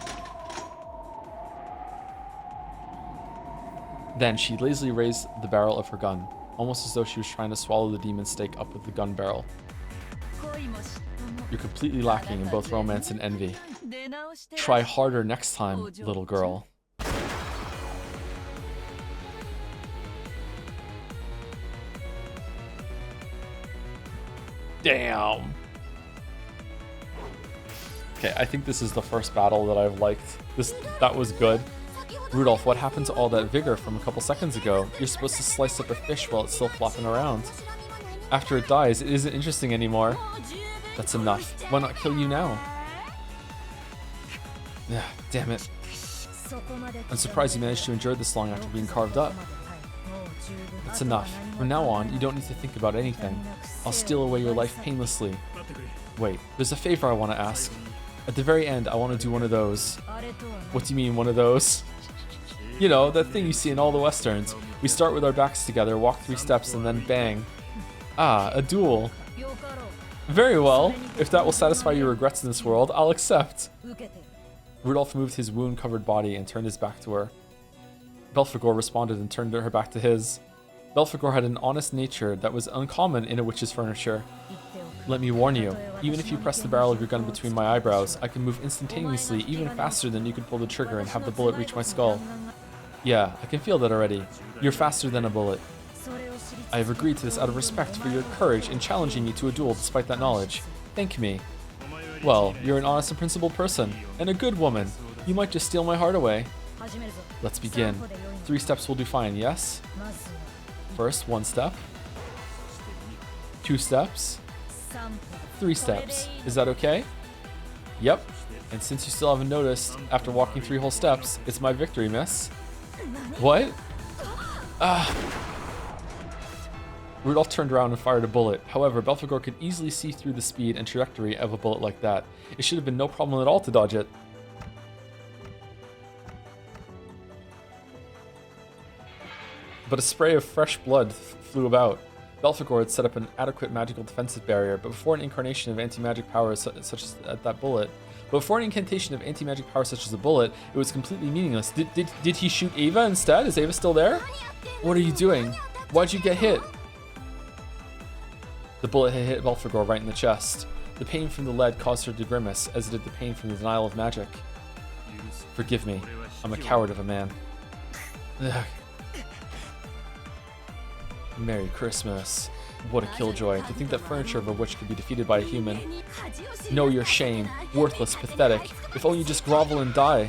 Then she lazily raised the barrel of her gun, almost as though she was trying to swallow the demon stake up with the gun barrel. You're completely lacking in both romance and envy. Try harder next time, little girl. Damn. Okay, I think this is the first battle that I've liked. That was good. Rudolph, what happened to all that vigor from a couple seconds ago? You're supposed to slice up a fish while it's still flopping around. After it dies, it isn't interesting anymore. That's enough. Why not kill you now? Yeah, damn it. I'm surprised you managed to endure this long after being carved up. That's enough. From now on, you don't need to think about anything. I'll steal away your life painlessly. Wait, there's a favor I want to ask. At the very end, I want to do one of those. What do you mean, one of those? You know, that thing you see in all the westerns. We start with our backs together, walk 3 steps, and then bang. Ah, a duel. Very well. If that will satisfy your regrets in this world, I'll accept. Rudolph moved his wound-covered body and turned his back to her. Belphegor responded and turned her back to his. Belphegor had an honest nature that was uncommon in a witch's furniture. Let me warn you, even if you press the barrel of your gun between my eyebrows, I can move instantaneously, even faster than you could pull the trigger and have the bullet reach my skull. Yeah, I can feel that already. You're faster than a bullet. I have agreed to this out of respect for your courage in challenging me to a duel despite that knowledge. Thank me. Well, you're an honest and principled person, and a good woman. You might just steal my heart away. Let's begin. 3 steps will do fine, yes? First, 1 step. 2 steps. 3 steps. Is that okay? Yep. And since you still haven't noticed, after walking 3 whole steps, it's my victory, miss. What? Rudolph turned around and fired a bullet. However, Belphegor could easily see through the speed and trajectory of a bullet like that. It should have been no problem at all to dodge it. But a spray of fresh blood flew about. Belphegor had set up an adequate magical defensive barrier, but before an incarnation of anti-magic powers such as that bullet, it was completely meaningless. Did he shoot Ava instead? Is Ava still there? What are you doing? Why'd you get hit? The bullet had hit Belphegor right in the chest. The pain from the lead caused her to grimace, as did the pain from the denial of magic. Forgive me. I'm a coward of a man. Ugh. Merry Christmas. What a killjoy. To think that furniture of a witch could be defeated by a human. Know your shame. Worthless, pathetic. If only you just grovel and die.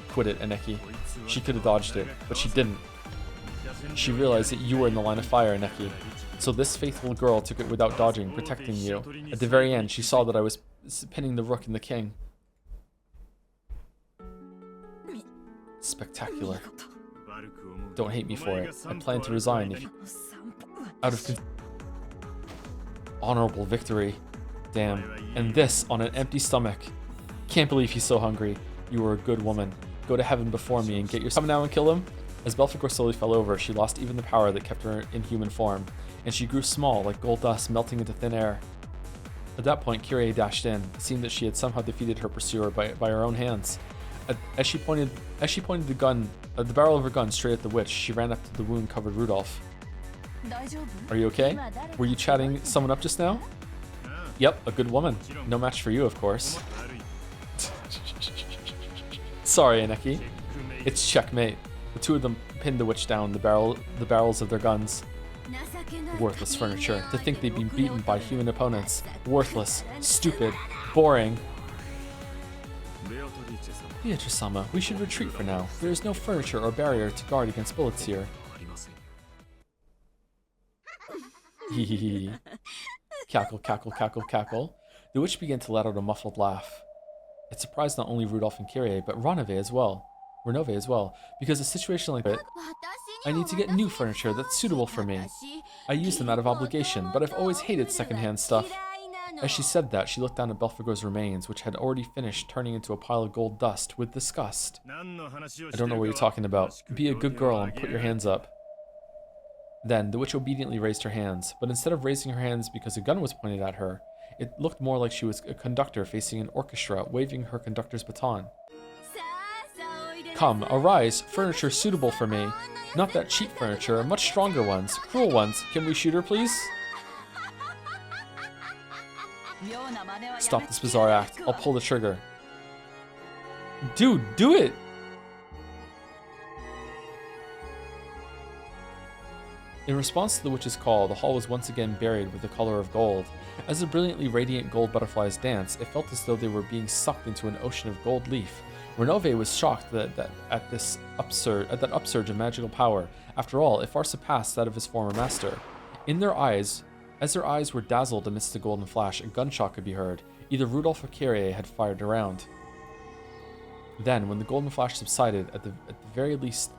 Quit it, Aneki. She could have dodged it, but she didn't. She realized that you were in the line of fire, Aneki. So this faithful girl took it without dodging, protecting you. At the very end, she saw that I was pinning the rook and the king. Spectacular. Don't hate me for it. I plan to resign if you... Out of... Honorable victory. Damn. And this on an empty stomach. Can't believe he's so hungry. You were a good woman. Go to heaven before me and get your... Come now and kill him? As Belphegor slowly fell over, she lost even the power that kept her in human form, and she grew small, like gold dust melting into thin air. At that point, Kyrie dashed in. It seemed that she had somehow defeated her pursuer by her own hands. As she pointed the barrel of her gun straight at the witch, she ran up to the wound-covered Rudolph. Are you okay? Were you chatting someone up just now? Yep, a good woman. No match for you, of course. Sorry, Aneki. It's checkmate. The 2 of them pinned the witch down, the barrels of their guns. Worthless furniture. To think they'd been beaten by human opponents. Worthless. Stupid. Boring. Beatrice-sama, we should retreat for now. There is no furniture or barrier to guard against bullets here. Hehehe. Cackle, cackle, cackle, cackle. The witch began to let out a muffled laugh. It surprised not only Rudolph and Kyrie, but Renove as well, because a situation like that, I need to get new furniture that's suitable for me. I use them out of obligation, but I've always hated secondhand stuff. As she said that, she looked down at Belphegor's remains, which had already finished turning into a pile of gold dust, with disgust. I don't know what you're talking about. Be a good girl and put your hands up. Then, the witch obediently raised her hands, but instead of raising her hands because a gun was pointed at her, it looked more like she was a conductor facing an orchestra, waving her conductor's baton. Come, arise, furniture suitable for me. Not that cheap furniture, much stronger ones, cruel ones. Can we shoot her, please? Stop this bizarre act. I'll pull the trigger. Dude, do it! In response to the witch's call, the hall was once again buried with the color of gold. As the brilliantly radiant gold butterflies danced, it felt as though they were being sucked into an ocean of gold leaf. Renove was shocked at that upsurge of magical power. After all, it far surpassed that of his former master. As their eyes were dazzled amidst the golden flash, a gunshot could be heard. Either Rudolph or Kyrie had fired around. Then, when the golden flash subsided, at the very least,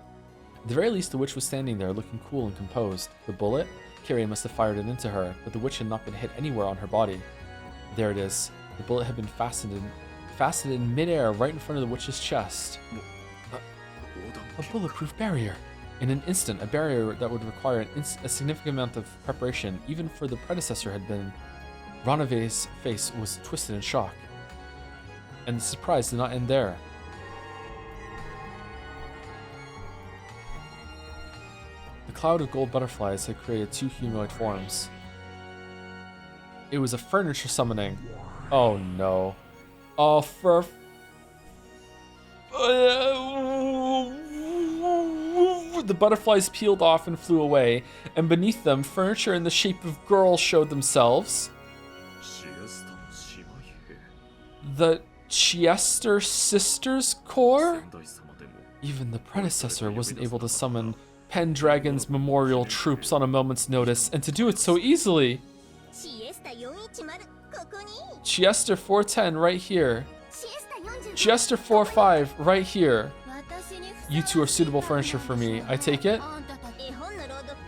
the witch was standing there, looking cool and composed. The bullet? Kyrie must have fired it into her, but the witch had not been hit anywhere on her body. There it is. The bullet had been fastened in midair right in front of the witch's chest. A bulletproof barrier. In an instant, a barrier that would require a significant amount of preparation, even for the predecessor, had been. Renove's face was twisted in shock. And the surprise did not end there. The cloud of gold butterflies had created 2 humanoid forms. It was a furniture summoning. Oh no. Oh, The butterflies peeled off and flew away, and beneath them, furniture in the shape of girls showed themselves. The Chester Sisters Corps? Even the predecessor wasn't able to summon Pendragon's memorial troops on a moment's notice, and to do it so easily. Chester 410 right here. Chester 45 right here. You two are suitable furniture for me, I take it?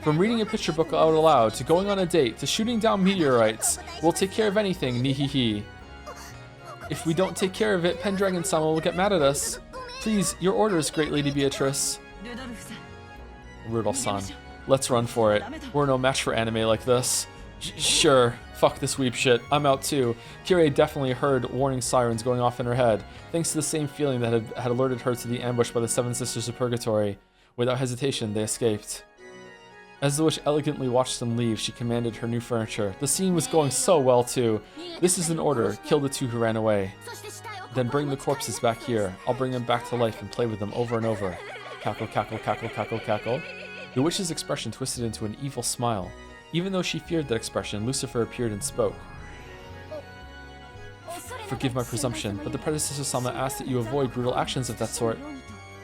From reading a picture book out aloud, to going on a date, to shooting down meteorites, we'll take care of anything, nihihi. If we don't take care of it, Pendragon-sama will get mad at us. Please, your orders, great Lady Beatrice. Rudolph-san, let's run for it. We're no match for anime like this. Sure, fuck this weep shit. I'm out too. Kyrie definitely heard warning sirens going off in her head, thanks to the same feeling that had alerted her to the ambush by the Seven Sisters of Purgatory. Without hesitation, they escaped. As the witch elegantly watched them leave, she commanded her new furniture. The scene was going so well too. This is an order. Kill the two who ran away. Then bring the corpses back here. I'll bring them back to life and play with them over and over. Cackle, cackle, cackle, cackle, cackle. The witch's expression twisted into an evil smile. Even though she feared that expression, Lucifer appeared and spoke. Forgive my presumption, but the predecessor Sama asked that you avoid brutal actions of that sort.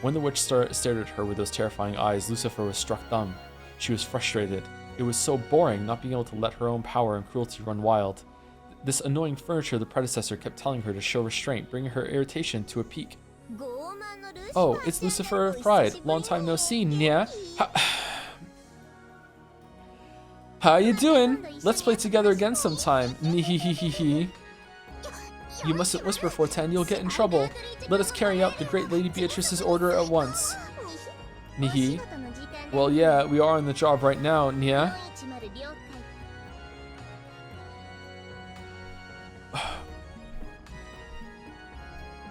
When the witch stared at her with those terrifying eyes, Lucifer was struck dumb. She was frustrated. It was so boring not being able to let her own power and cruelty run wild. This annoying furniture the predecessor kept telling her to show restraint, bringing her irritation to a peak. Oh, it's Lucifer of Pride. Long time no see, yeah? How you doing? Let's play together again sometime. Nihihihihi. You mustn't whisper, 410, you'll get in trouble. Let us carry out the great Lady Beatrice's order at once. Nihi. Well, yeah, we are on the job right now, yeah?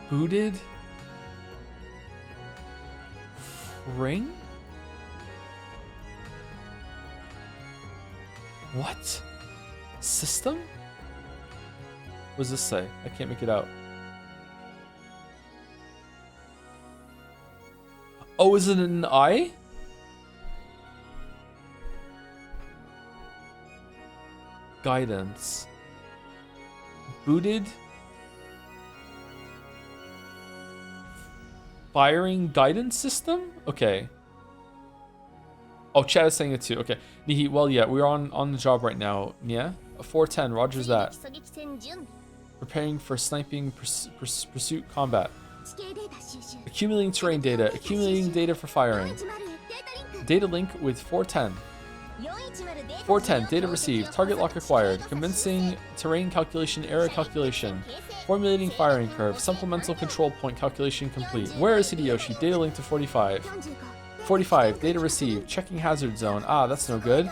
Booted? Ring? What? System? What does this say? I can't make it out. Oh, is it an I? Guidance. Booted? Firing guidance system? Okay. Oh, chat is saying it too. Okay. Nihi, well, yeah, we're on the job right now. Yeah? 410, roger's that. Preparing for sniping pursuit combat. Accumulating terrain data. Accumulating data for firing. Data link with 410. 410, data received. Target lock acquired. Commencing terrain calculation, error calculation. Formulating firing curve. Supplemental control point calculation complete. Where is Hideyoshi? Data link to 45. 45, data received. Checking hazard zone. Ah, that's no good.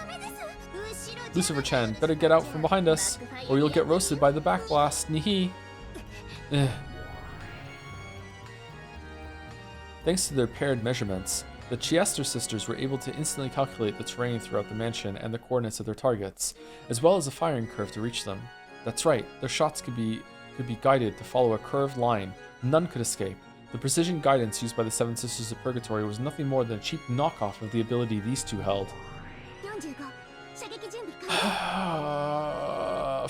Lucifer-chan, better get out from behind us, or you'll get roasted by the backblast. Nihi. Thanks to their paired measurements, the Chester sisters were able to instantly calculate the terrain throughout the mansion and the coordinates of their targets, as well as a firing curve to reach them. That's right, their shots could be guided to follow a curved line. None could escape. The precision guidance used by the Seven Sisters of Purgatory was nothing more than a cheap knockoff of the ability these two held.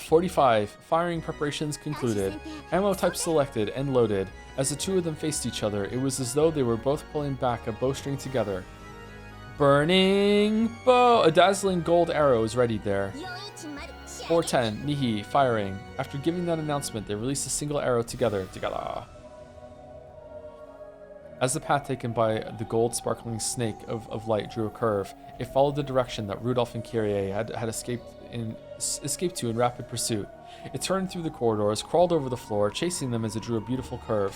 45. Firing preparations concluded. Ammo type selected and loaded. As the two of them faced each other, it was as though they were both pulling back a bowstring together. Burning bow! A dazzling gold arrow is ready there. 410. Nihi. Firing. After giving that announcement, they released a single arrow together. As the path taken by the gold sparkling snake of light drew a curve, it followed the direction that Rudolph and Kyrie had escaped to in rapid pursuit. It turned through the corridors, crawled over the floor, chasing them as it drew a beautiful curve.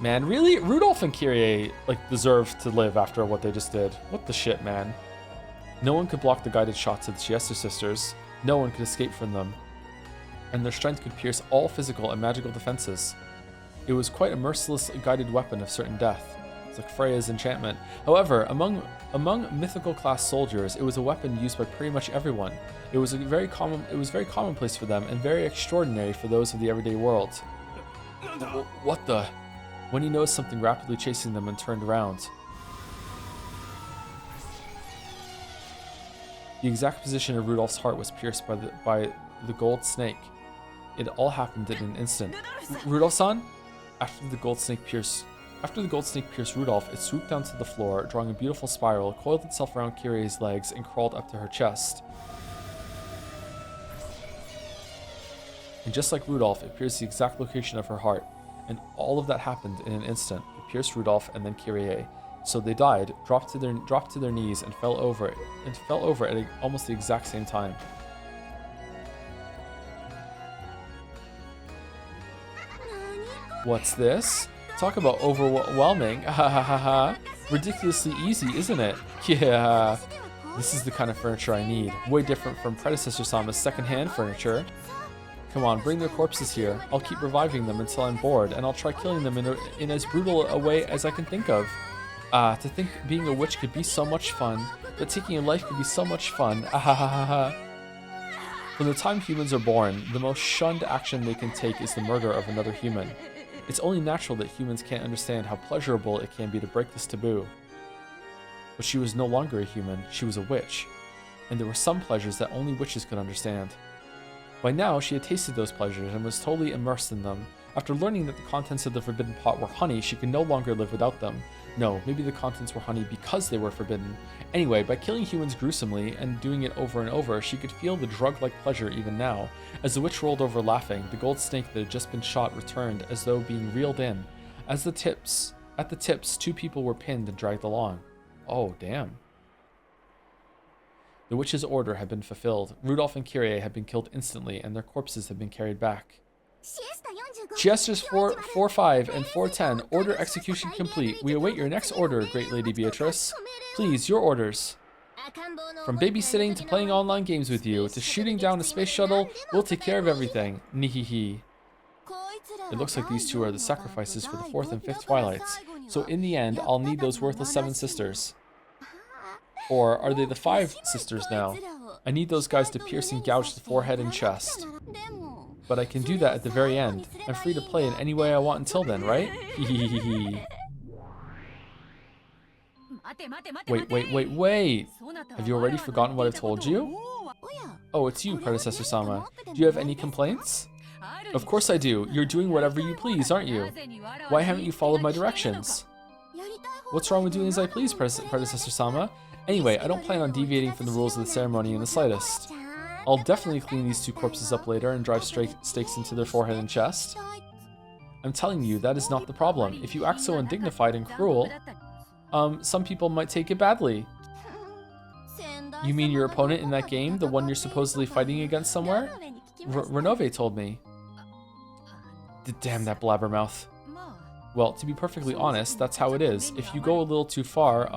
Man, really? Rudolph and Kyrie, deserve to live after what they just did. What the shit, man? No one could block the guided shots of the Chester sisters. No one could escape from them. And their strength could pierce all physical and magical defenses. It was quite a merciless guided weapon of certain death. It's like Freya's enchantment. However, among mythical class soldiers, it was a weapon used by pretty much everyone. It was very commonplace for them and very extraordinary for those of the everyday world. What the? When he noticed something rapidly chasing them and turned around, The exact position of Rudolph's heart was pierced by the gold snake. It all happened in an instant. Rudolph-san? After the gold snake pierced Rudolph, it swooped down to the floor, drawing a beautiful spiral, coiled itself around Kirie's legs, and crawled up to her chest. And just like Rudolph, it pierced the exact location of her heart. And all of that happened in an instant. It pierced Rudolph and then Kirie. So they died, dropped to their knees, and fell over at almost the exact same time. What's this? Talk about overwhelming. Ha ha ha ha. Ridiculously easy, isn't it? Yeah. This is the kind of furniture I need. Way different from predecessor Sama's second-hand furniture. Come on, bring their corpses here. I'll keep reviving them until I'm bored, and I'll try killing them in as brutal a way as I can think of. To think being a witch could be so much fun. That taking a life could be so much fun. Ah ha ha ha ha. From the time humans are born, the most shunned action they can take is the murder of another human. It's only natural that humans can't understand how pleasurable it can be to break this taboo. But she was no longer a human, she was a witch. And there were some pleasures that only witches could understand. By now, she had tasted those pleasures and was totally immersed in them. After learning that the contents of the forbidden pot were honey, she could no longer live without them. No, maybe the contents were honey because they were forbidden. Anyway, by killing humans gruesomely and doing it over and over, she could feel the drug-like pleasure even now. As the witch rolled over laughing, the gold snake that had just been shot returned as though being reeled in. At the tips, 2 people were pinned and dragged along. Oh, damn. The witch's order had been fulfilled. Rudolph and Kirie had been killed instantly, and their corpses had been carried back. Siestas 4-5 and 4-10. Order execution complete. We await your next order, Great Lady Beatrice. Please, your orders. From babysitting to playing online games with you, to shooting down a space shuttle, we'll take care of everything. Nihihi. It looks like these 2 are the sacrifices for the 4th and 5th Twilights. So in the end, I'll need those worthless 7 sisters. Or are they the 5 sisters now? I need those guys to pierce and gouge the forehead and chest. But I can do that at the very end. I'm free to play in any way I want until then, right? Wait. Have you already forgotten what I've told you? Oh, it's you, Predecessor Sama. Do you have any complaints? Of course I do. You're doing whatever you please, aren't you? Why haven't you followed my directions? What's wrong with doing as I please, Predecessor Sama? Anyway, I don't plan on deviating from the rules of the ceremony in the slightest. I'll definitely clean these 2 corpses up later and drive stakes into their forehead and chest. I'm telling you, that is not the problem. If you act so undignified and cruel, some people might take it badly. You mean your opponent in that game, the one you're supposedly fighting against somewhere? Renove told me. Damn that blabbermouth. Well, to be perfectly honest, that's how it is. If you go a little too far,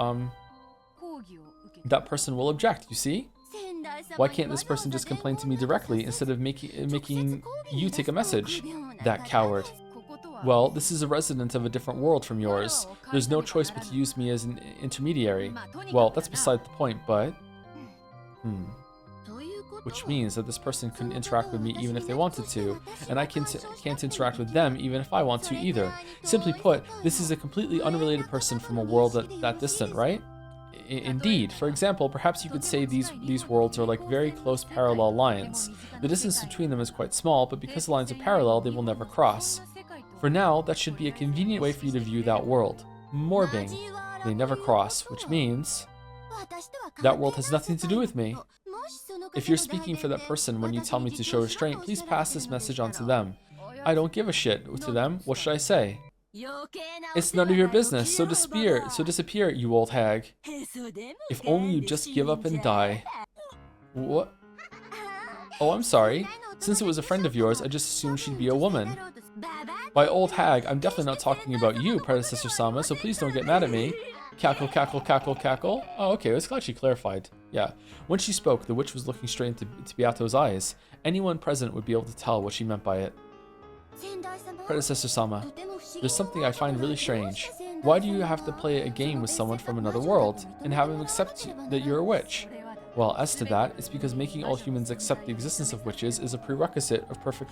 that person will object, you see? Why can't this person just complain to me directly instead of making you take a message? That coward. Well, this is a resident of a different world from yours. There's no choice but to use me as an intermediary. Well, that's beside the point, but... Which means that this person couldn't interact with me even if they wanted to, and I can't interact with them even if I want to either. Simply put, this is a completely unrelated person from a world that distant, right? Indeed. For example, perhaps you could say these worlds are like very close parallel lines. The distance between them is quite small, but because the lines are parallel, they will never cross. For now, that should be a convenient way for you to view that world. Morbing. They never cross, which means that world has nothing to do with me. If you're speaking for that person when you tell me to show restraint, please pass this message on to them. I don't give a shit to them. What should I say? It's none of your business, so disappear, you old hag. If only you just give up and die. What? Oh, I'm sorry. Since it was a friend of yours, I just assumed she'd be a woman. By old hag, I'm definitely not talking about you, Predecessor Sama, so please don't get mad at me. Cackle, cackle, cackle, cackle. Oh, okay, I was glad she clarified. Yeah. When she spoke, the witch was looking straight into Beato's eyes. Anyone present would be able to tell what she meant by it. Predecessor Sama, there's something I find really strange. Why do you have to play a game with someone from another world, and have him accept that you're a witch? Well, as to that, it's because making all humans accept the existence of witches is a prerequisite of perfect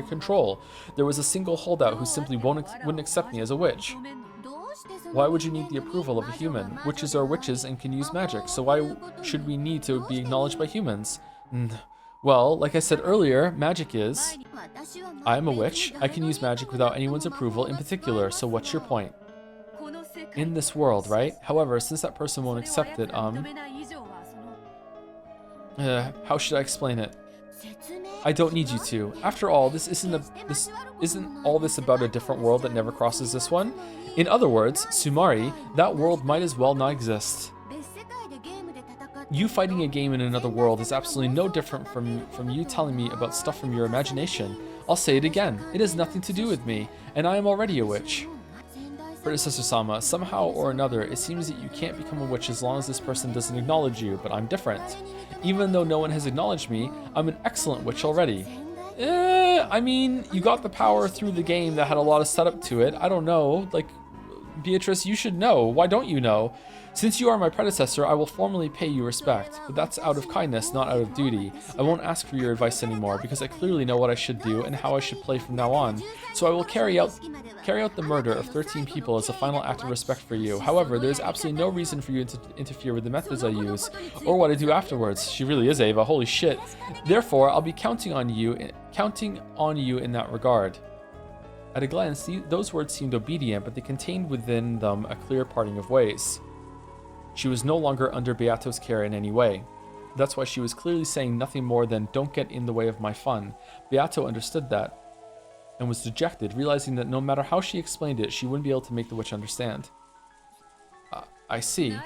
control. There was a single holdout who simply wouldn't accept me as a witch. Why would you need the approval of a human? Witches are witches and can use magic, so why should we need to be acknowledged by humans? Well, like I said earlier, magic is... I am a witch. I can use magic without anyone's approval in particular, so what's your point? In this world, right? However, since that person won't accept it, how should I explain it? I don't need you to. After all, this isn't all this about a different world that never crosses this one? In other words, Sumari, that world might as well not exist. You fighting a game in another world is absolutely no different from you telling me about stuff from your imagination. I'll say it again, it has nothing to do with me, and I am already a witch. Predecessor-sama, somehow or another, it seems that you can't become a witch as long as this person doesn't acknowledge you, but I'm different. Even though no one has acknowledged me, I'm an excellent witch already. I mean, you got the power through the game that had a lot of setup to it. I don't know, like, Beatrice, you should know. Why don't you know? Since you are my predecessor, I will formally pay you respect, but that's out of kindness, not out of duty. I won't ask for your advice anymore, because I clearly know what I should do and how I should play from now on. So I will carry out the murder of 13 people as a final act of respect for you. However, there is absolutely no reason for you to interfere with the methods I use, or what I do afterwards. She really is Ava, holy shit. Therefore, I'll be counting on you in that regard. At a glance, those words seemed obedient, but they contained within them a clear parting of ways. She was no longer under Beato's care in any way. That's why she was clearly saying nothing more than, don't get in the way of my fun. Beato understood that, and was dejected, realizing that no matter how she explained it, she wouldn't be able to make the witch understand. I see.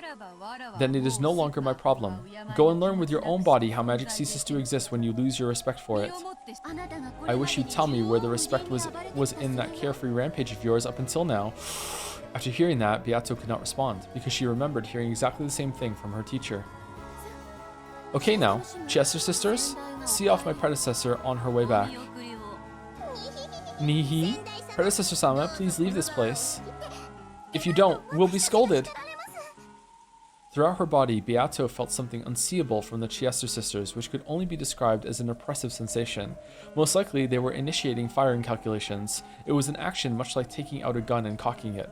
Then it is no longer my problem. Go and learn with your own body how magic ceases to exist when you lose your respect for it. I wish you'd tell me where the respect was in that carefree rampage of yours up until now. After hearing that, Beato could not respond, because she remembered hearing exactly the same thing from her teacher. Okay now, Chester sisters, see off my predecessor on her way back. Nihi, Predecessor-sama, please leave this place. If you don't, we'll be scolded. Throughout her body, Beato felt something unseeable from the Chiester sisters, which could only be described as an oppressive sensation. Most likely, they were initiating firing calculations. It was an action much like taking out a gun and cocking it.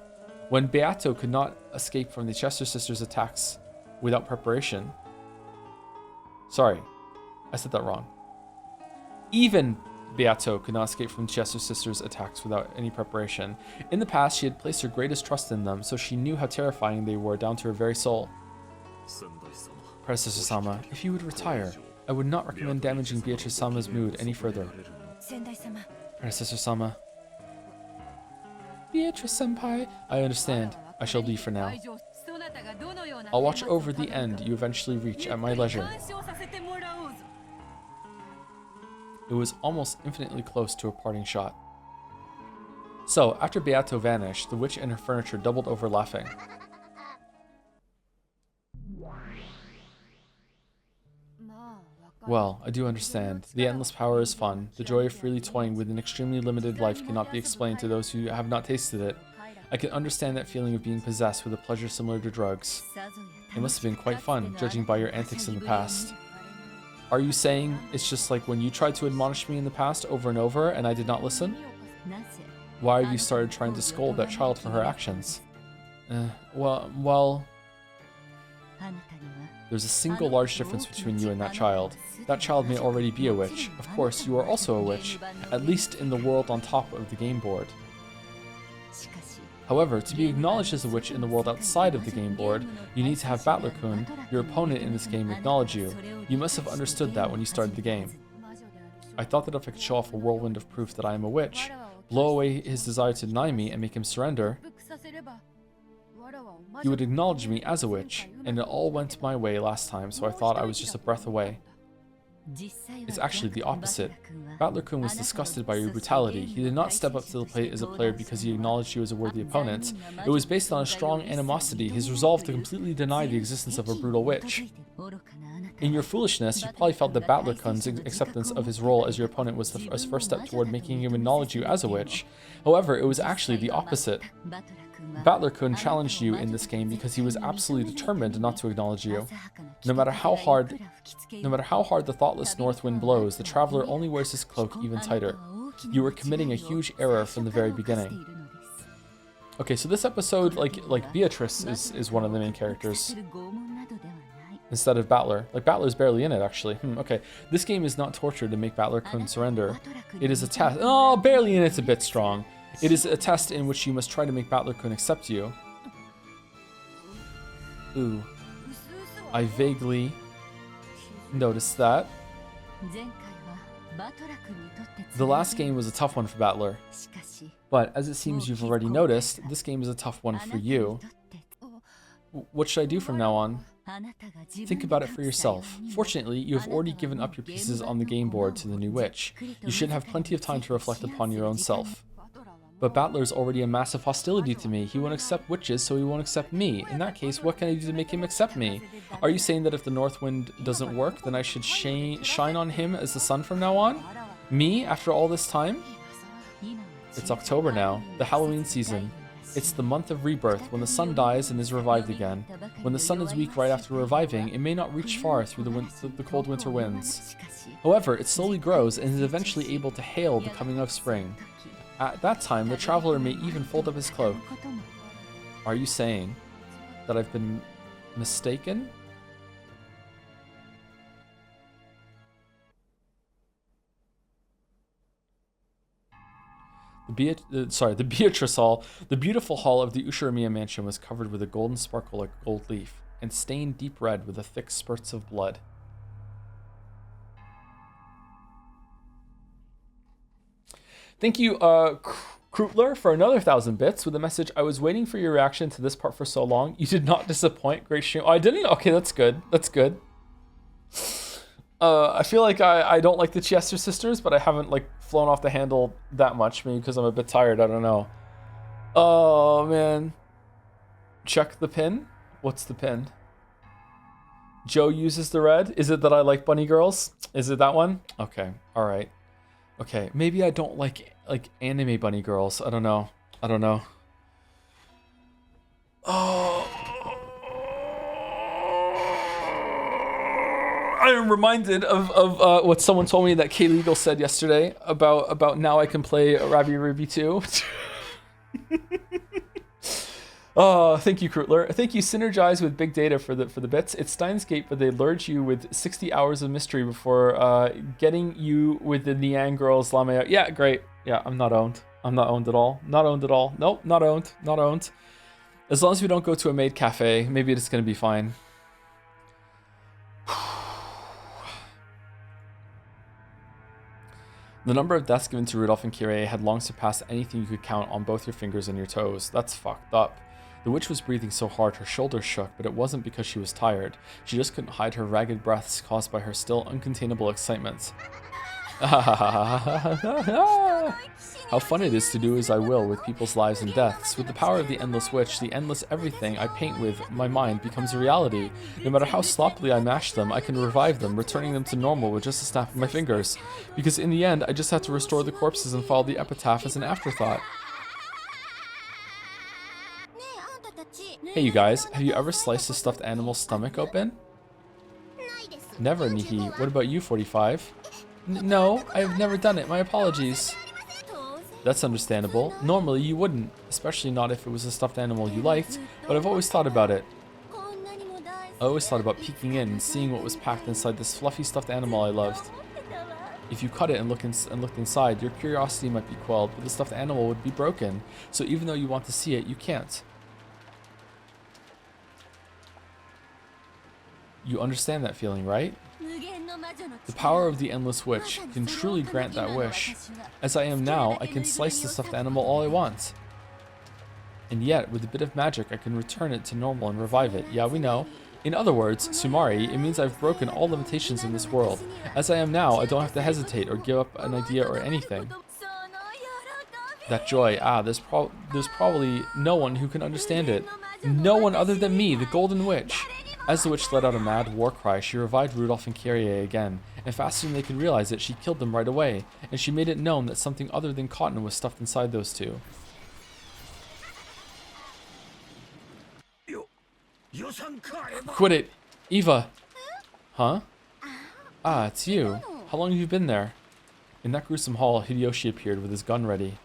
When Beato could not escape from the Chester sisters' attacks without preparation... Sorry, I said that wrong. Even Beato could not escape from Chester sisters' attacks without any preparation. In the past, she had placed her greatest trust in them, so she knew how terrifying they were down to her very soul. Predecessor-sama, if you would retire, I would not recommend damaging Beatrice-sama's mood any further. Predecessor-sama. Beatrice-senpai, I understand. I shall leave for now. I'll watch over the end you eventually reach at my leisure. It was almost infinitely close to a parting shot. So, after Beato vanished, the witch and her furniture doubled over laughing. Well, I do understand. The endless power is fun. The joy of freely toying with an extremely limited life cannot be explained to those who have not tasted it. I can understand that feeling of being possessed with a pleasure similar to drugs. It must have been quite fun, judging by your antics in the past. Are you saying it's just like when you tried to admonish me in the past over and over and I did not listen? Why have you started trying to scold that child for her actions? Well... There's a single large difference between you and that child. That child may already be a witch. Of course, you are also a witch, at least in the world on top of the game board. However, to be acknowledged as a witch in the world outside of the game board, you need to have Battler-kun, your opponent in this game, acknowledge you. You must have understood that when you started the game. I thought that if I could show off a whirlwind of proof that I am a witch, blow away his desire to deny me and make him surrender, he would acknowledge me as a witch, and it all went my way last time, so I thought I was just a breath away. It's actually the opposite. Battler-kun was disgusted by your brutality. He did not step up to the plate as a player because he acknowledged you as a worthy opponent. It was based on a strong animosity, his resolve to completely deny the existence of a brutal witch. In your foolishness, you probably felt that Battler-kun's acceptance of his role as your opponent was his first step toward making him acknowledge you as a witch. However, it was actually the opposite. Battler-kun challenged you in this game because he was absolutely determined not to acknowledge you. No matter how hard the thoughtless north wind blows, the traveler only wears his cloak even tighter. You were committing a huge error from the very beginning. Okay, so this episode, like Beatrice is one of the main characters instead of Battler. Like, Battler's barely in it, actually. Okay. This game is not torture to make Battler-kun surrender. It is a test. Oh, barely in it's a bit strong. It is a test in which you must try to make Battler-kun accept you. Ooh. I vaguely noticed that. The last game was a tough one for Battler. But as it seems you've already noticed, this game is a tough one for you. What should I do from now on? Think about it for yourself. Fortunately, you have already given up your pieces on the game board to the new witch. You should have plenty of time to reflect upon your own self. But Battler's already a massive hostility to me. He won't accept witches, so he won't accept me. In that case, what can I do to make him accept me? Are you saying that if the North Wind doesn't work, then I should shine on him as the sun from now on? Me, after all this time? It's October now, the Halloween season. It's the month of rebirth, when the sun dies and is revived again. When the sun is weak right after reviving, it may not reach far through the cold winter winds. However, it slowly grows and is eventually able to hail the coming of spring. At that time, the traveler may even fold up his cloak. Are you saying that I've been mistaken? The Beatrice Hall, the beautiful hall of the Ushiromiya mansion, was covered with a golden sparkle like gold leaf, and stained deep red with the thick spurts of blood. Thank you, Krutler, for another 1,000 bits with the message, I was waiting for your reaction to this part for so long. You did not disappoint. Great stream. Oh, I didn't? Okay, that's good. That's good. I feel like I don't like the Chiester sisters, but I haven't, like, flown off the handle that much. Maybe because I'm a bit tired. I don't know. Oh, man. Check the pin. What's the pin? Joe uses the red. Is it that I like bunny girls? Is it that one? Okay. All right. Okay. Maybe I don't like anime bunny girls. I don't know. I don't know. Oh. I am reminded of what someone told me that K Legal said yesterday about now I can play Ravi Ruby 2. Oh, thank you, Krutler. Thank you, Synergize with Big Data for the bits. It's Steins Gate, but they lured you with 60 hours of mystery before getting you with the Niang girls Lamea. Yeah, great. Yeah, I'm not owned. I'm not owned at all. Not owned at all. Nope, not owned. Not owned. As long as we don't go to a maid cafe, maybe it's gonna be fine. The number of deaths given to Rudolph and Kyrie had long surpassed anything you could count on both your fingers and your toes. That's fucked up. The witch was breathing so hard her shoulders shook, but it wasn't because she was tired. She just couldn't hide her ragged breaths caused by her still uncontainable excitement. How fun it is to do as I will with people's lives and deaths. With the power of the Endless Witch, the endless everything I paint with my mind becomes a reality. No matter how sloppily I mash them, I can revive them, returning them to normal with just a snap of my fingers. Because in the end, I just have to restore the corpses and follow the epitaph as an afterthought. Hey you guys, have you ever sliced a stuffed animal's stomach open? Never, Nihi. What about you, 45? No, I have never done it. My apologies. That's understandable. Normally you wouldn't, especially not if it was a stuffed animal you liked, but I've always thought about it. I always thought about peeking in and seeing what was packed inside this fluffy stuffed animal I loved. If you cut it and looked inside, your curiosity might be quelled, but the stuffed animal would be broken. So even though you want to see it, you can't. You understand that feeling, right? The power of the Endless Witch can truly grant that wish. As I am now, I can slice the stuffed animal all I want. And yet, with a bit of magic, I can return it to normal and revive it. Yeah, we know. In other words, Sumari, it means I've broken all limitations in this world. As I am now, I don't have to hesitate or give up an idea or anything. That joy, there's probably no one who can understand it. No one other than me, the Golden Witch. As the witch let out a mad war cry, she revived Rudolph and Kyrie again, and faster than they could realize it, she killed them right away, and she made it known that something other than cotton was stuffed inside those two. Quit it! Eva! Huh? Ah, it's you. How long have you been there? In that gruesome hall, Hideyoshi appeared with his gun ready.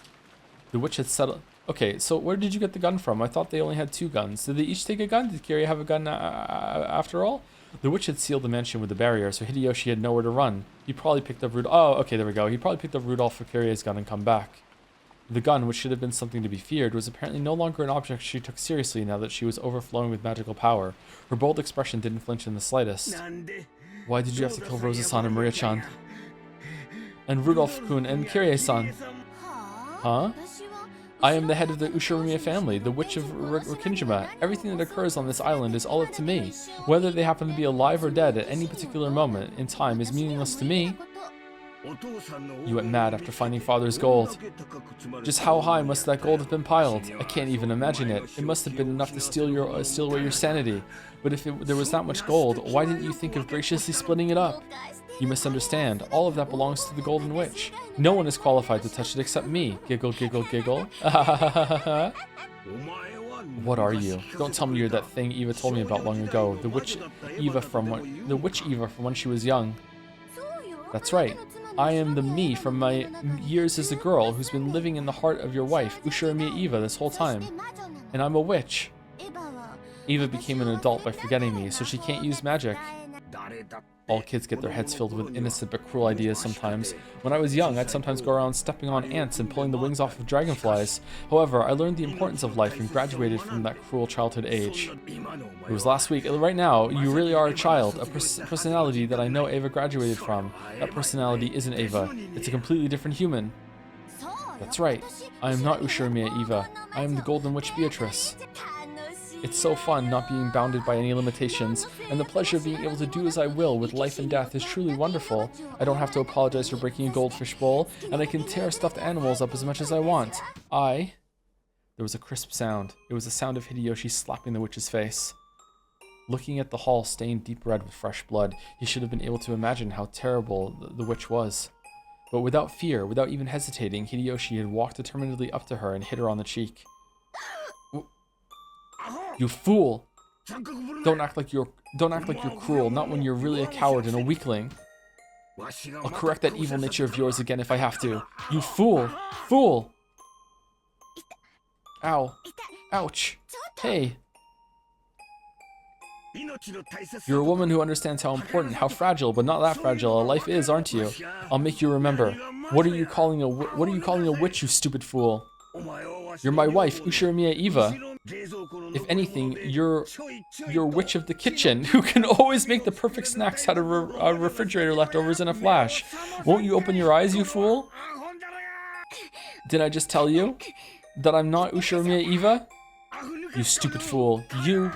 The witch had settled... Okay, so where did you get the gun from? I thought they only had 2 guns. Did they each take a gun? Did Kiria have a gun after all? The witch had sealed the mansion with a barrier, so Hideyoshi had nowhere to run. He probably picked up Rudolph. Oh, okay, there we go. He probably picked up Rudolph for Kiria's gun and come back. The gun, which should have been something to be feared, was apparently no longer an object she took seriously now that she was overflowing with magical power. Her bold expression didn't flinch in the slightest. Why did you have to kill Rosa-san and Maria-chan? And Rudolph-kun and Kirie-san? Huh? I am the head of the Ushiromiya family, the Witch of Rikinjima. Everything that occurs on this island is all up to me. Whether they happen to be alive or dead at any particular moment in time is meaningless to me. You went mad after finding Father's gold. Just how high must that gold have been piled? I can't even imagine it. It must have been enough to steal away your sanity. But if there was that much gold, why didn't you think of graciously splitting it up? You misunderstand. All of that belongs to the Golden Witch. No one is qualified to touch it except me. Giggle, giggle, giggle. What are you? Don't tell me you're that thing Eva told me about long ago. The witch Eva from when she was young. That's right. I am the me from my years as a girl who's been living in the heart of your wife, Ushiromiya Eva, this whole time. And I'm a witch. Eva became an adult by forgetting me, so she can't use magic. All kids get their heads filled with innocent but cruel ideas sometimes. When I was young, I'd sometimes go around stepping on ants and pulling the wings off of dragonflies. However, I learned the importance of life and graduated from that cruel childhood age. It was last week. Right now, you really are a child, a personality that I know Ava graduated from. That personality isn't Ava. It's a completely different human. That's right. I am not Ushiromiya Eva. I am the Golden Witch Beatrice. It's so fun not being bounded by any limitations, and the pleasure of being able to do as I will with life and death is truly wonderful. I don't have to apologize for breaking a goldfish bowl, and I can tear stuffed animals up as much as I want. There was a crisp sound. It was the sound of Hideyoshi slapping the witch's face. Looking at the hall stained deep red with fresh blood, he should have been able to imagine how terrible the witch was. But without fear, without even hesitating, Hideyoshi had walked determinedly up to her and hit her on the cheek. You fool! Don't act like you're cruel, not when you're really a coward and a weakling. I'll correct that evil nature of yours again if I have to. You fool! Fool! Ow. Ouch. Hey. You're a woman who understands how important, how fragile, but not that fragile a life is, aren't you? I'll make you remember. What are you calling a witch, you stupid fool? You're my wife, Ushiromiya Eva. If anything, you're witch of the kitchen, who can always make the perfect snacks out of refrigerator leftovers in a flash. Won't you open your eyes, you fool? Did I just tell you that I'm not Ushiromiya Eva? You stupid fool. You.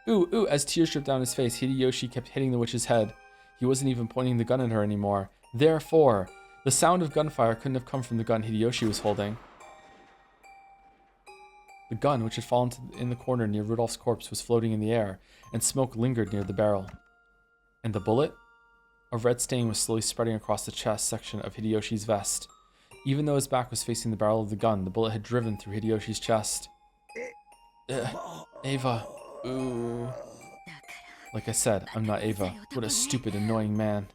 Ooh, as tears dripped down his face, Hideyoshi kept hitting the witch's head. He wasn't even pointing the gun at her anymore. Therefore, the sound of gunfire couldn't have come from the gun Hideyoshi was holding. The gun, which had fallen in the corner near Rudolph's corpse, was floating in the air, and smoke lingered near the barrel. And the bullet? A red stain was slowly spreading across the chest section of Hideyoshi's vest. Even though his back was facing the barrel of the gun, the bullet had driven through Hideyoshi's chest. Ava. Ooh. Like I said, I'm not Ava. What a stupid, annoying man.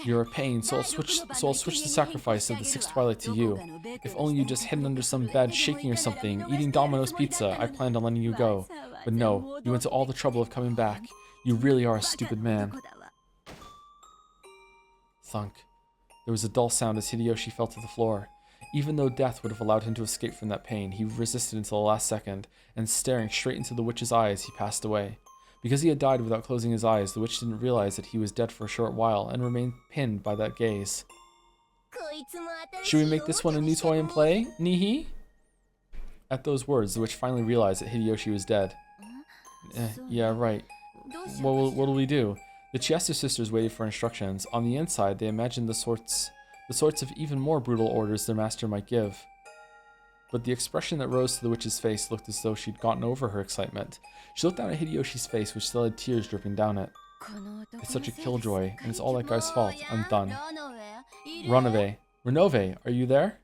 You're a pain, so I'll switch the sacrifice of the sixth twilight to you. If only you just hidden under some bed, shaking or something, eating Domino's pizza, I planned on letting you go. But no, you went to all the trouble of coming back. You really are a stupid man. Thunk. There was a dull sound as Hideyoshi fell to the floor. Even though death would have allowed him to escape from that pain, he resisted until the last second, and staring straight into the witch's eyes, he passed away. Because he had died without closing his eyes, the witch didn't realize that he was dead for a short while and remained pinned by that gaze. Should we make this one a new toy and play, Nihi? At those words, the witch finally realized that Hideyoshi was dead. Yeah, right. What'll we do? The Chiesa sisters waited for instructions. On the inside, they imagined the sorts of even more brutal orders their master might give. But the expression that rose to the witch's face looked as though she'd gotten over her excitement. She looked down at Hideyoshi's face, which still had tears dripping down it. It's such a killjoy, and it's all that guy's fault. I'm done. Renove, are you there?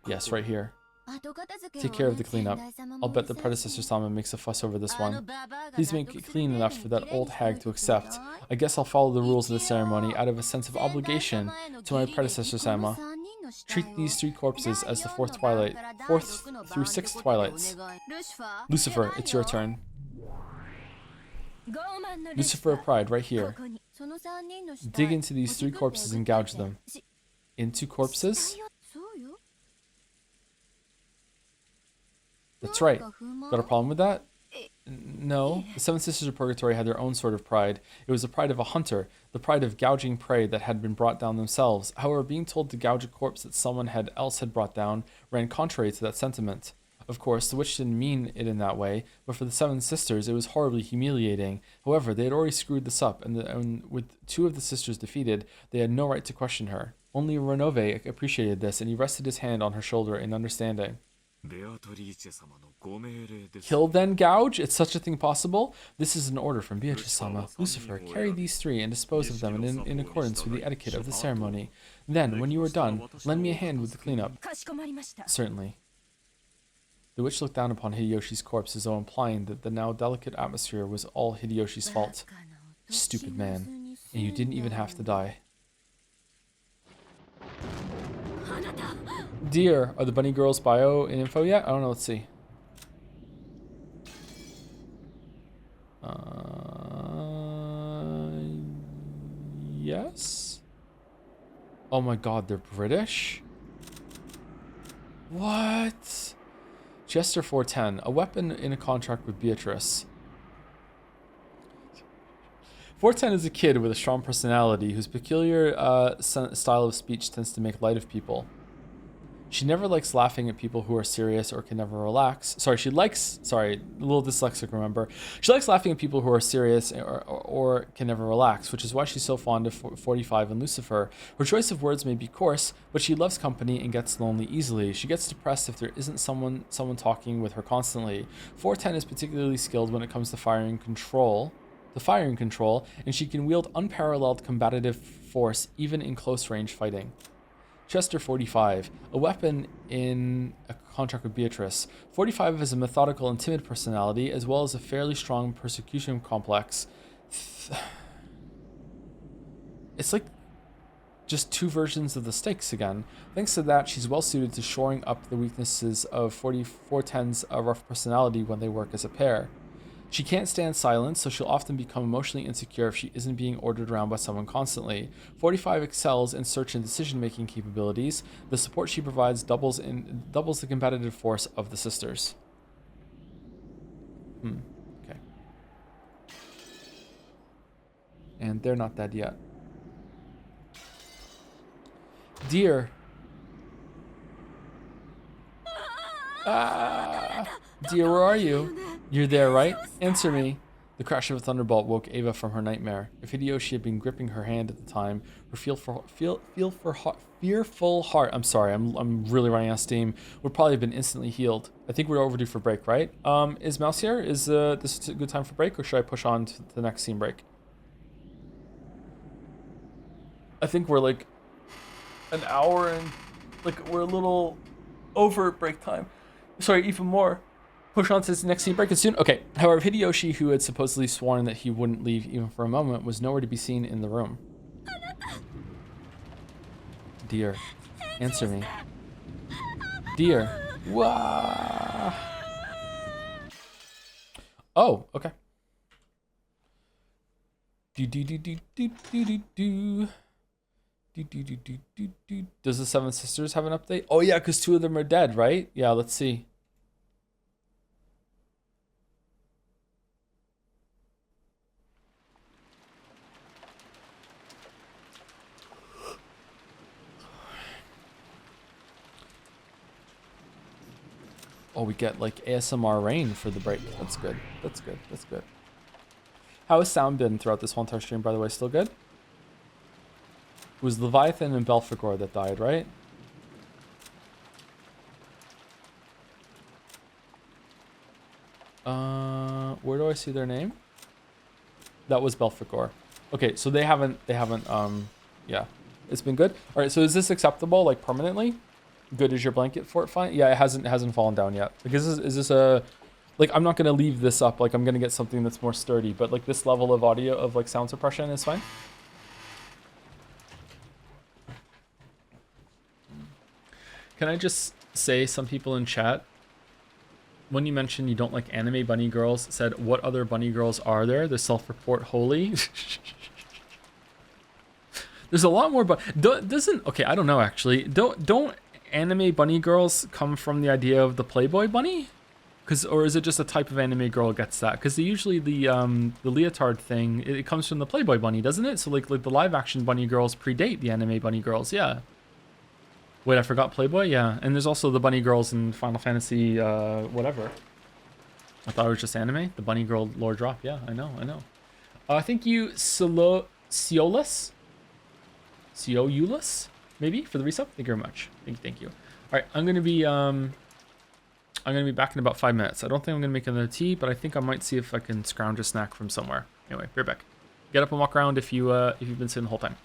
Yes, right here. Take care of the cleanup. I'll bet the predecessor Sama makes a fuss over this one. Please make it clean enough for that old hag to accept. I guess I'll follow the rules of the ceremony out of a sense of obligation to my predecessor Sama. Treat these 3 corpses as the 4th twilight, 4th through 6th twilights. Lucifer, it's your turn. Lucifer of Pride, right here. Dig into these 3 corpses and gouge them. Into corpses? That's right. Got a problem with that? No. The 7 Sisters of Purgatory had their own sort of pride. It was the pride of a hunter, the pride of gouging prey that had been brought down themselves. However, being told to gouge a corpse that someone else had brought down ran contrary to that sentiment. Of course, the witch didn't mean it in that way, but for the 7 sisters, it was horribly humiliating. However, they had already screwed this up, and with 2 of the sisters defeated, they had no right to question her. Only Renove appreciated this, and he rested his hand on her shoulder in understanding. Kill then gouge? Is such a thing possible? This is an order from Beatrice-sama. Lucifer, carry these 3 and dispose of them in accordance with the etiquette of the ceremony. Then, when you are done, lend me a hand with the cleanup. Certainly. The witch looked down upon Hideyoshi's corpse as though implying that the now delicate atmosphere was all Hideyoshi's fault. Stupid man. And you didn't even have to die. Dear, are the bunny girls bio and info yet? I don't know, let's see. Yes? Oh my god, they're British? What? Chester 410, a weapon in a contract with Beatrice. 410 is a kid with a strong personality whose peculiar style of speech tends to make light of people. She never likes laughing at people who are serious or can never relax. A little dyslexic, remember. She likes laughing at people who are serious or can never relax, which is why she's so fond of 45 and Lucifer. Her choice of words may be coarse, but she loves company and gets lonely easily. She gets depressed if there isn't someone talking with her constantly. 410 is particularly skilled when it comes to firing control, and she can wield unparalleled combative force even in close range fighting. Chester 45, a weapon in a contract with Beatrice. 45 has a methodical and timid personality, as well as a fairly strong persecution complex. It's like just 2 versions of the stakes again. Thanks to that, she's well suited to shoring up the weaknesses of 410's rough personality when they work as a pair. She can't stand silence, so she'll often become emotionally insecure if she isn't being ordered around by someone constantly. 45 excels in search and decision-making capabilities. The support she provides doubles the competitive force of the sisters. Okay. And they're not dead yet. Dear. Dear, where are you? You're there, right? Answer me. The crash of a thunderbolt woke Ava from her nightmare. If Hideyoshi had been gripping her hand at the time, her fearful heart, I'm sorry, I'm really running out of steam, would probably have been instantly healed. I think we're overdue for break, right? Is Mouse here? Is this a good time for break, or should I push on to the next scene break? I think we're like an hour and we're a little over break time. Sorry, even more. Push on to this next scene break and soon. Okay. However, Hideyoshi, who had supposedly sworn that he wouldn't leave even for a moment, was nowhere to be seen in the room. Dear, answer me. Dear. Wah. Oh, okay. Does the 7 sisters have an update? Oh yeah, because 2 of them are dead, right? Yeah, let's see. Oh, we get like ASMR rain for the break. That's good. That's good. That's good. How has sound been throughout this whole entire stream, by the way? Still good? It was Leviathan and Belphegor that died, right? Where do I see their name? That was Belphegor. Okay, so they haven't, yeah. It's been good. All right, so is this acceptable, like, permanently? Good as your blanket for it, fine? Yeah, it hasn't fallen down yet. Like, is this a... Like, I'm not going to leave this up. Like, I'm going to get something that's more sturdy. But, like, this level of audio, of, like, sound suppression is fine? Can I just say, some people in chat, when you mentioned you don't like anime bunny girls, said, what other bunny girls are there? The self-report holy. There's a lot more, but doesn't, okay, I don't know actually. Don't anime bunny girls come from the idea of the Playboy bunny? Or is it just a type of anime girl gets that? Because usually the leotard thing, it comes from the Playboy bunny, doesn't it? So like the live action bunny girls predate the anime bunny girls, yeah. Wait, I forgot Playboy? Yeah, and there's also the bunny girls in Final Fantasy, whatever. I thought it was just anime. The bunny girl lore drop, yeah, I know. Thank you, Ciolus? Maybe, for the resub? Thank you very much. Thank you. All right, I'm gonna be back in about 5 minutes. I don't think I'm gonna make another tea, but I think I might see if I can scrounge a snack from somewhere. Anyway, be right back. Get up and walk around if you've been sitting the whole time.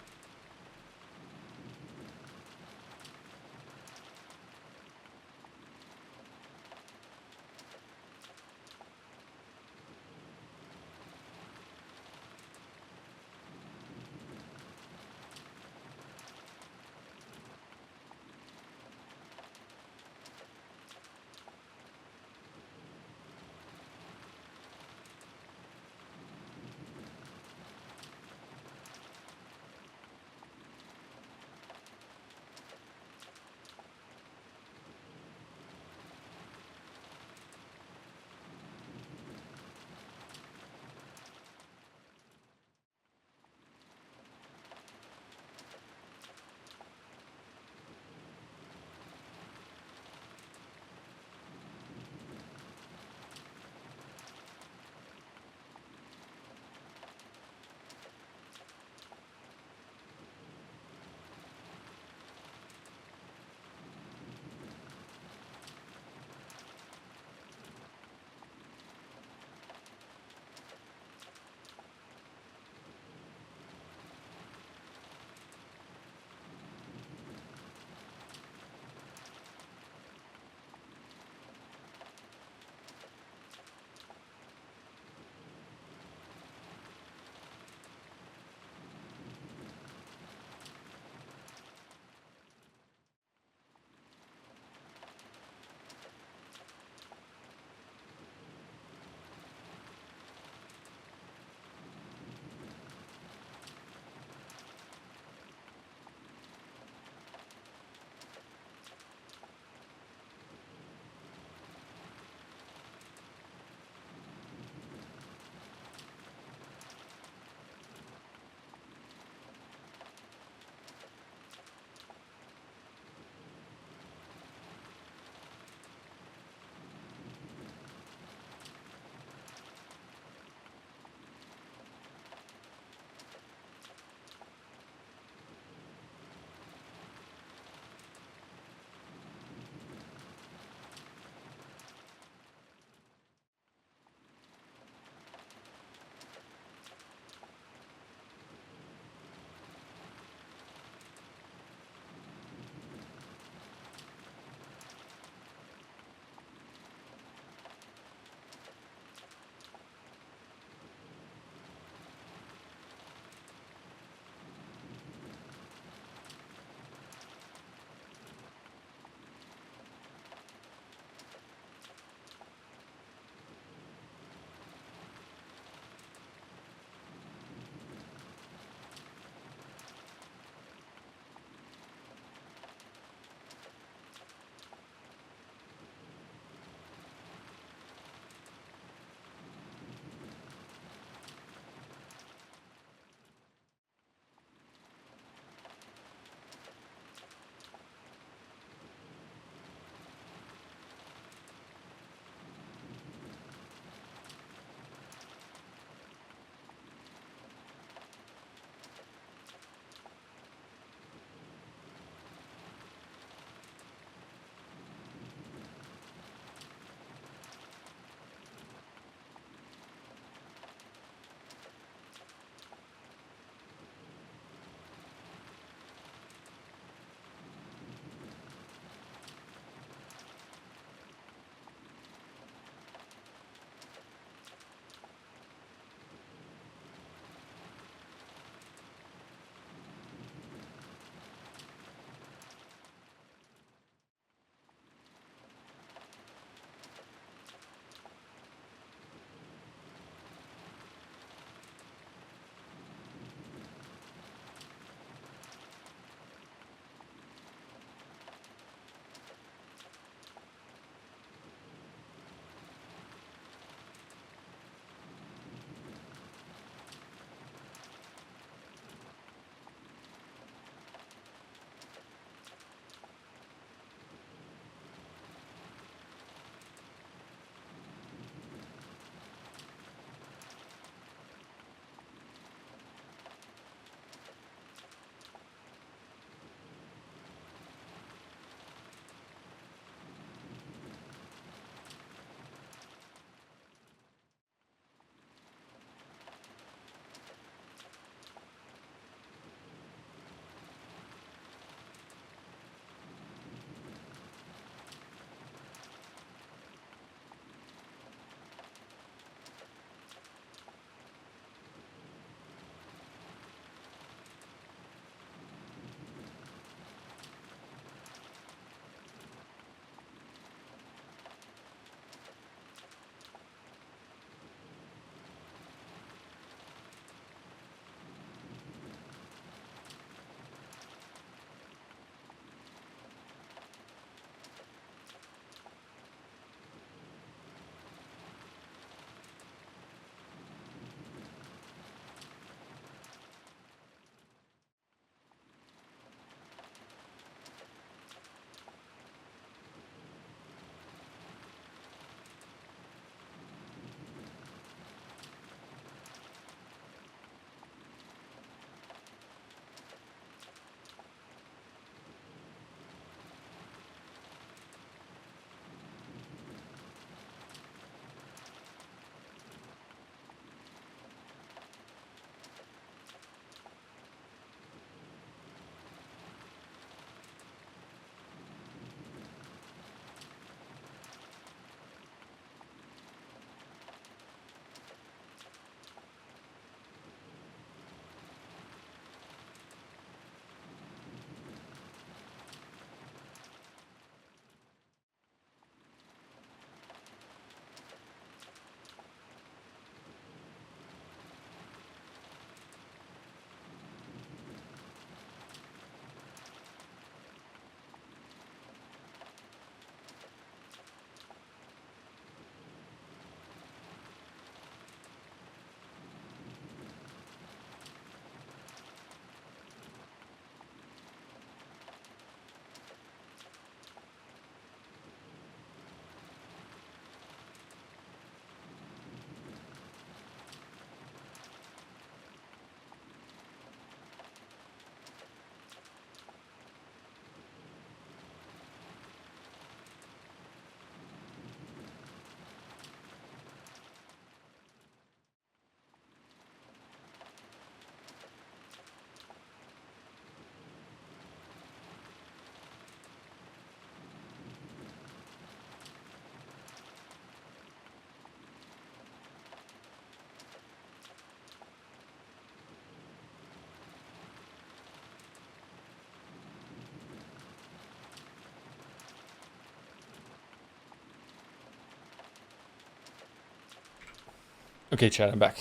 Okay, chat, I'm back.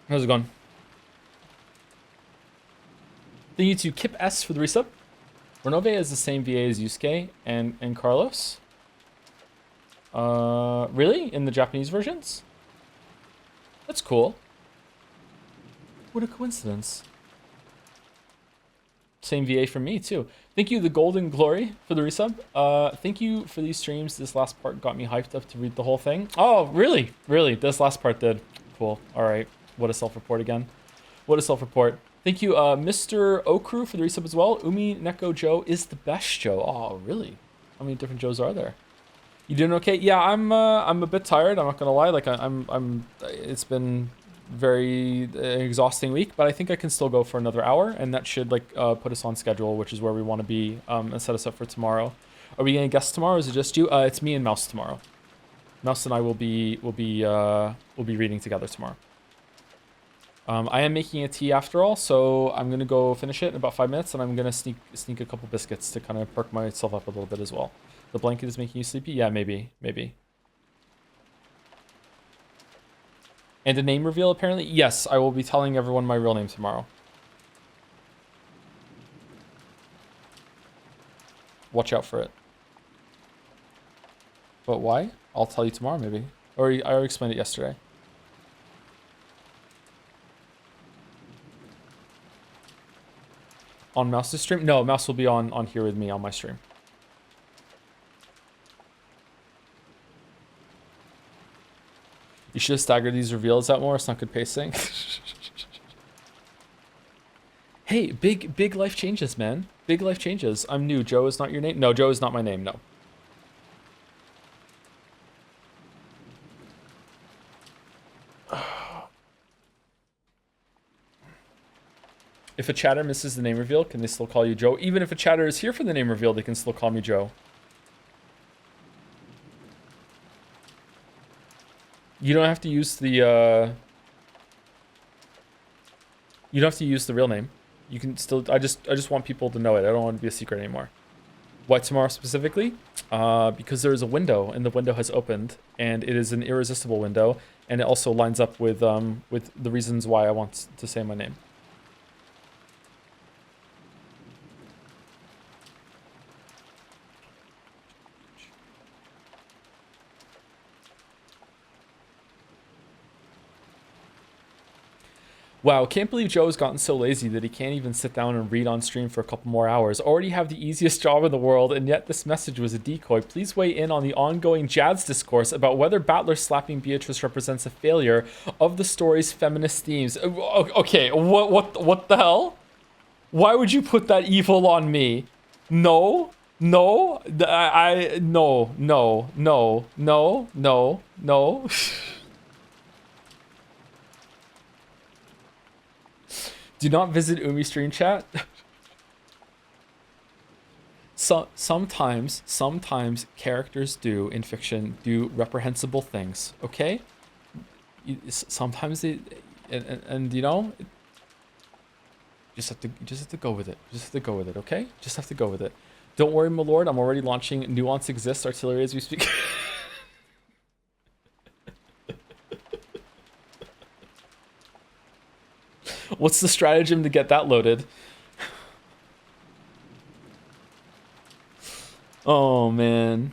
How's it going? Thank you to Kip S for the resub. Renove is the same VA as Yusuke and Carlos. Really? In the Japanese versions? That's cool. What a coincidence. Same VA from me too. Thank you, the Golden Glory, for the resub. Thank you for these streams. This last part got me hyped up to read the whole thing. Oh, really? Really? This last part did. Cool. All right. What a self-report again. What a self-report. Thank you, Mr. Okru, for the resub as well. Umineko Joe is the best Joe. Oh, really? How many different Joes are there? You doing okay? Yeah, I'm a bit tired. I'm not gonna lie. Like I'm. It's been very exhausting week, but I think I can still go for another hour, and that should like put us on schedule, which is where we want to be, and set us up for tomorrow. Are we gonna guest tomorrow? Or is it just you? It's me and Mouse tomorrow. Mouse and I will be reading together tomorrow. I am making a tea after all, so I'm gonna go finish it in about 5 minutes, and I'm gonna sneak a couple biscuits to kind of perk myself up a little bit as well. The blanket is making you sleepy? Yeah, maybe. And a name reveal, apparently? Yes, I will be telling everyone my real name tomorrow. Watch out for it. But why? I'll tell you tomorrow, maybe. Or I already explained it yesterday. On Mouse's stream? No, Mouse will be on here with me on my stream. You should have staggered these reveals out more. It's not good pacing. Hey, big life changes, man. Big life changes. I'm new. Joe is not your name? No, Joe is not my name, no. If a chatter misses the name reveal, can they still call you Joe? Even if a chatter is here for the name reveal, they can still call me Joe. You don't have to use the, you don't have to use the real name. You can still, I just want people to know it. I don't want it to be a secret anymore. Why tomorrow specifically? Because there is a window, and the window has opened, and it is an irresistible window, and it also lines up with the reasons why I want to say my name. Wow, can't believe Joe has gotten so lazy that he can't even sit down and read on stream for a couple more hours. Already have the easiest job in the world, and yet this message was a decoy. Please weigh in on the ongoing Jad's discourse about whether Battler slapping Beatrice represents a failure of the story's feminist themes. Okay, what the hell? Why would you put that evil on me? No, no, no. Do not visit Umi stream chat. Sometimes characters in fiction do reprehensible things. Okay, sometimes they, and you know, you just have to go with it. Just have to go with it. Okay, just have to go with it. Don't worry, my lord. I'm already launching Nuance Exists artillery as we speak. What's the stratagem to get that loaded? Oh, man.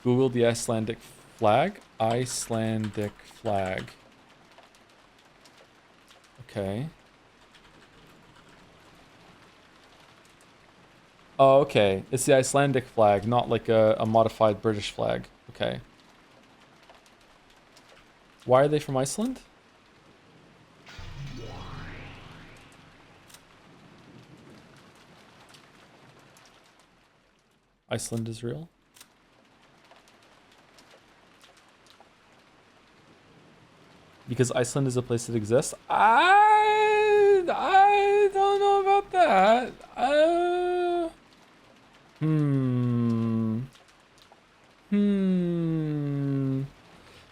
Google the Icelandic flag. Icelandic flag. Okay. Oh, okay. It's the Icelandic flag, not like a modified British flag. Okay. Why are they from Iceland? Iceland is real? Because Iceland is a place that exists? I don't know about that.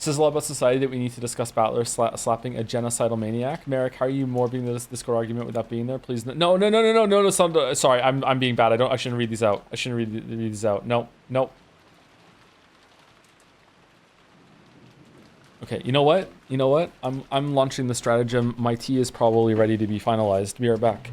Says a lot about society that we need to discuss Battler slapping a genocidal maniac. Merrick, how are you more being this Discord argument without being there? Please, no. Sorry, I'm being bad. I shouldn't read these out. I shouldn't read these out. No. Okay, you know what? I'm launching the stratagem. My tea is probably ready to be finalized. Be right back.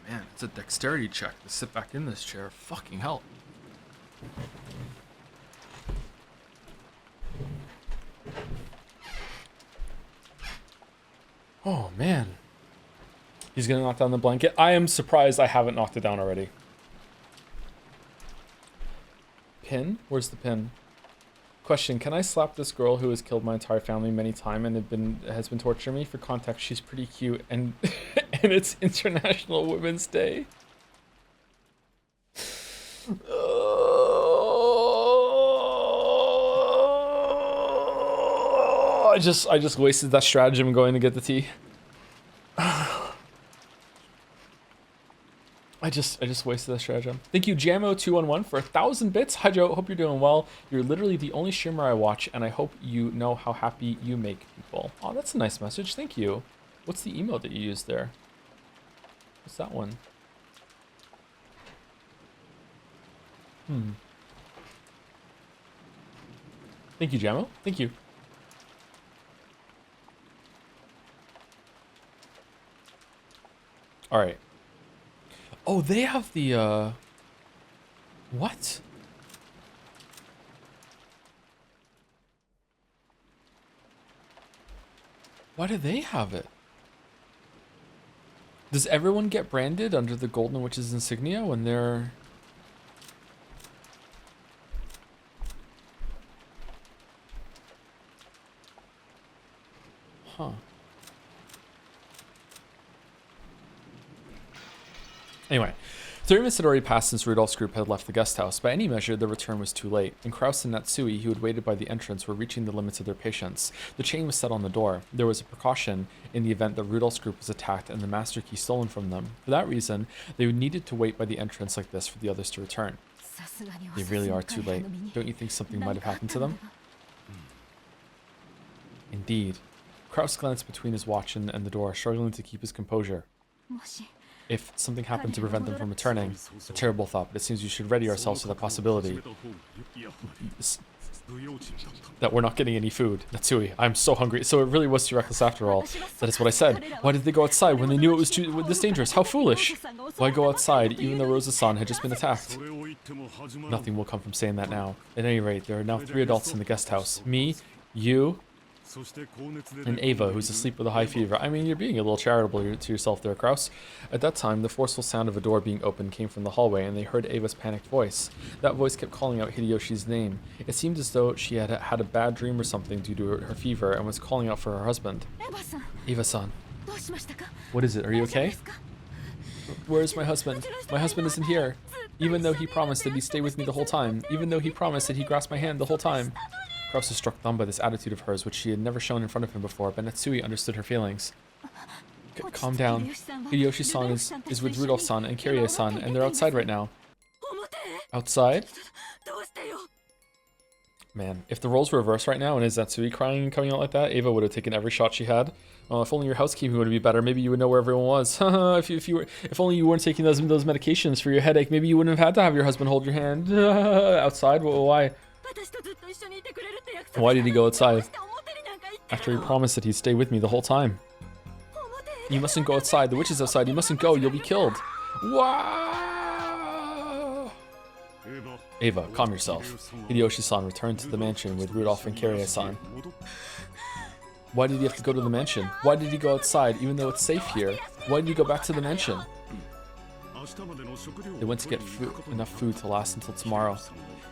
Man, it's a dexterity check to sit back in this chair. Fucking hell. Oh, man. He's gonna knock down the blanket. I am surprised I haven't knocked it down already. Pin? Where's the pin? Question, can I slap this girl who has killed my entire family many times and has been torturing me? For context, she's pretty cute and and it's International Women's Day. I just wasted that stratagem going to get the tea. I just wasted that stratagem. Thank you, Jamo211 for 1,000 bits. Hi Joe, hope you're doing well. You're literally the only streamer I watch, and I hope you know how happy you make people. Oh, that's a nice message. Thank you. What's the email that you used there? What's that one? Thank you, Jamo. Thank you. All right. Oh, they have the, what? Why do they have it? Does everyone get branded under the Golden Witch's insignia when they're... Huh. Anyway, 30 minutes had already passed since Rudolph's group had left the guest house. By any measure, their return was too late, and Kraus and Natsui, who had waited by the entrance, were reaching the limits of their patience. The chain was set on the door. There was a precaution in the event that Rudolph's group was attacked and the master key stolen from them. For that reason, they needed to wait by the entrance like this for the others to return. They really are too late. Don't you think something might have happened to them? Indeed. Kraus glanced between his watch and the door, struggling to keep his composure. If something happened to prevent them from returning, a terrible thought, but it seems we should ready ourselves to that possibility. That we're not getting any food. Natsui, I'm so hungry. So it really was too reckless after all. That is what I said. Why did they go outside when they knew it was this dangerous? How foolish. Why go outside even though Rosa-san had just been attacked? Nothing will come from saying that now. At any rate, there are now 3 adults in the guest house. Me, you, and Ava, who's asleep with a high fever. I mean, you're being a little charitable to yourself there, Kraus. At that time, the forceful sound of a door being opened came from the hallway, and they heard Ava's panicked voice. That voice kept calling out Hideyoshi's name. It seemed as though she had had a bad dream or something due to her fever and was calling out for her husband. Eva-san. What is it? Are you okay? Where is my husband? My husband isn't here. Even though he promised that he'd stay with me the whole time. Even though he promised that he'd grasp my hand the whole time. Kraus was struck dumb by this attitude of hers, which she had never shown in front of him before, but Natsui understood her feelings. Calm down. Hideyoshi-san is with Rudolph-san and Kyrie-san, and they're outside right now. Outside? Man, if the roles were reversed right now and is Natsui crying and coming out like that, Ava would have taken every shot she had. Well, if only your housekeeping would be better, maybe you would know where everyone was. if only you weren't taking those medications for your headache, maybe you wouldn't have had to have your husband hold your hand. Outside? Why? Why did he go outside? After he promised that he'd stay with me the whole time. You mustn't go outside. The witch is outside. You mustn't go. You'll be killed. Wow! Ava, calm yourself. Hideyoshi-san returned to the mansion with Rudolph and Kyrie-san. Why did he have to go to the mansion? Why did he go outside even though it's safe here? Why did he go back to the mansion? They went to get enough food to last until tomorrow.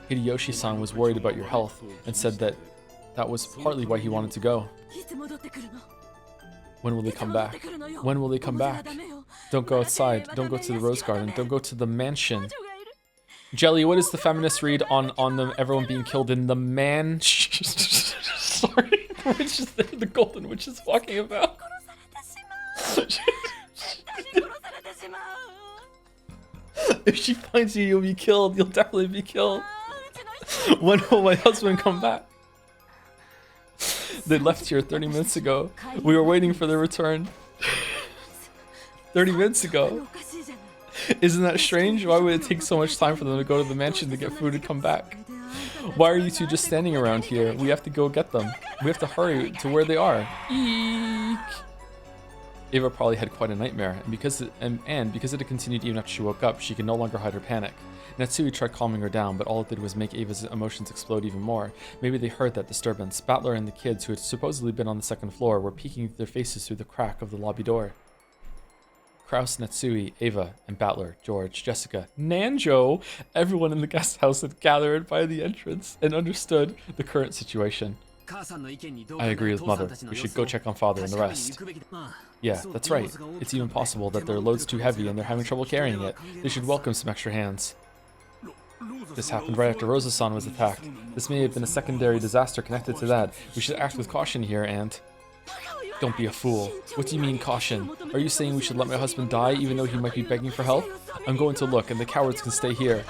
Hideyoshi-san was worried about your health and said that was partly why he wanted to go. When will they come back? When will they come back? Don't go outside. Don't go to the rose garden. Don't go to the mansion. Jelly, what is the feminist read on them everyone being killed in the Sorry, the golden witch is walking about. If she finds you, you'll be killed. You'll definitely be killed. When will my husband come back? They left here 30 minutes ago. We were waiting for their return. 30 minutes ago. Isn't that strange? Why would it take so much time for them to go to the mansion to get food and come back? Why are you two just standing around here? We have to go get them. We have to hurry to where they are. Eek! Ava probably had quite a nightmare, and because it had continued even after she woke up, she could no longer hide her panic. Natsui tried calming her down, but all it did was make Ava's emotions explode even more. Maybe they heard that disturbance. Battler and the kids, who had supposedly been on the second floor, were peeking their faces through the crack of the lobby door. Kraus, Natsui, Ava, and Battler, George, Jessica, Nanjo, everyone in the guest house had gathered by the entrance and understood the current situation. I agree with Mother. We should go check on Father and the rest. Yeah, that's right. It's even possible that their load's too heavy and they're having trouble carrying it. They should welcome some extra hands. This happened right after Rosa-san was attacked. This may have been a secondary disaster connected to that. We should act with caution here and... Don't be a fool. What do you mean, caution? Are you saying we should let my husband die even though he might be begging for help? I'm going to look, and the cowards can stay here.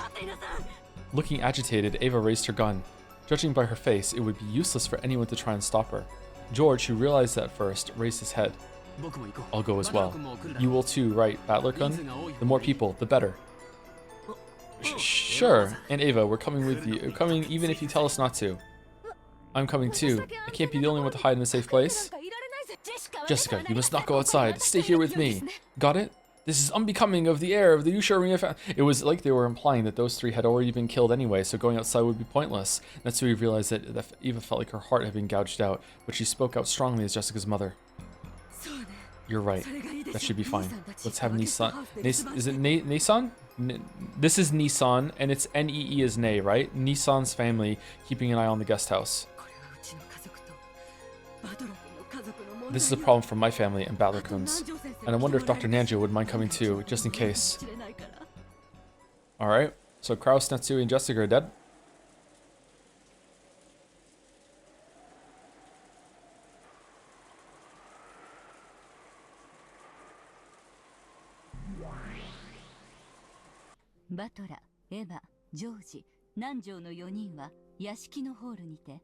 Looking agitated, Ava raised her gun. Judging by her face, it would be useless for anyone to try and stop her. George, who realized that first, raised his head. I'll go as well. You will too, right, Battler-kun? The more people, the better. Sure. And Ava, we're coming with you. We're coming even if you tell us not to. I'm coming too. I can't be the only one to hide in a safe place. Jessica, you must not go outside. Stay here with me. Got it? This is unbecoming of the heir of the Yusha Arena family. It was like they were implying that those three had already been killed anyway, so going outside would be pointless. Natsui realized that Eva felt like her heart had been gouged out, but she spoke out strongly as Jessica's mother. You're right. That should be fine. Let's have Nissan. Is it Nissan? This is Nissan, and it's N-E-E is Nei, right? Nissan's family keeping an eye on the guest house. This is a problem for my family and Battler-kun's. And I wonder if Dr. Nanjo would mind coming too, just in case. Alright, so Kraus, Natsui, and Jessica are dead. Battler, Eva, George, Nanjoの4人は屋敷のホールにて。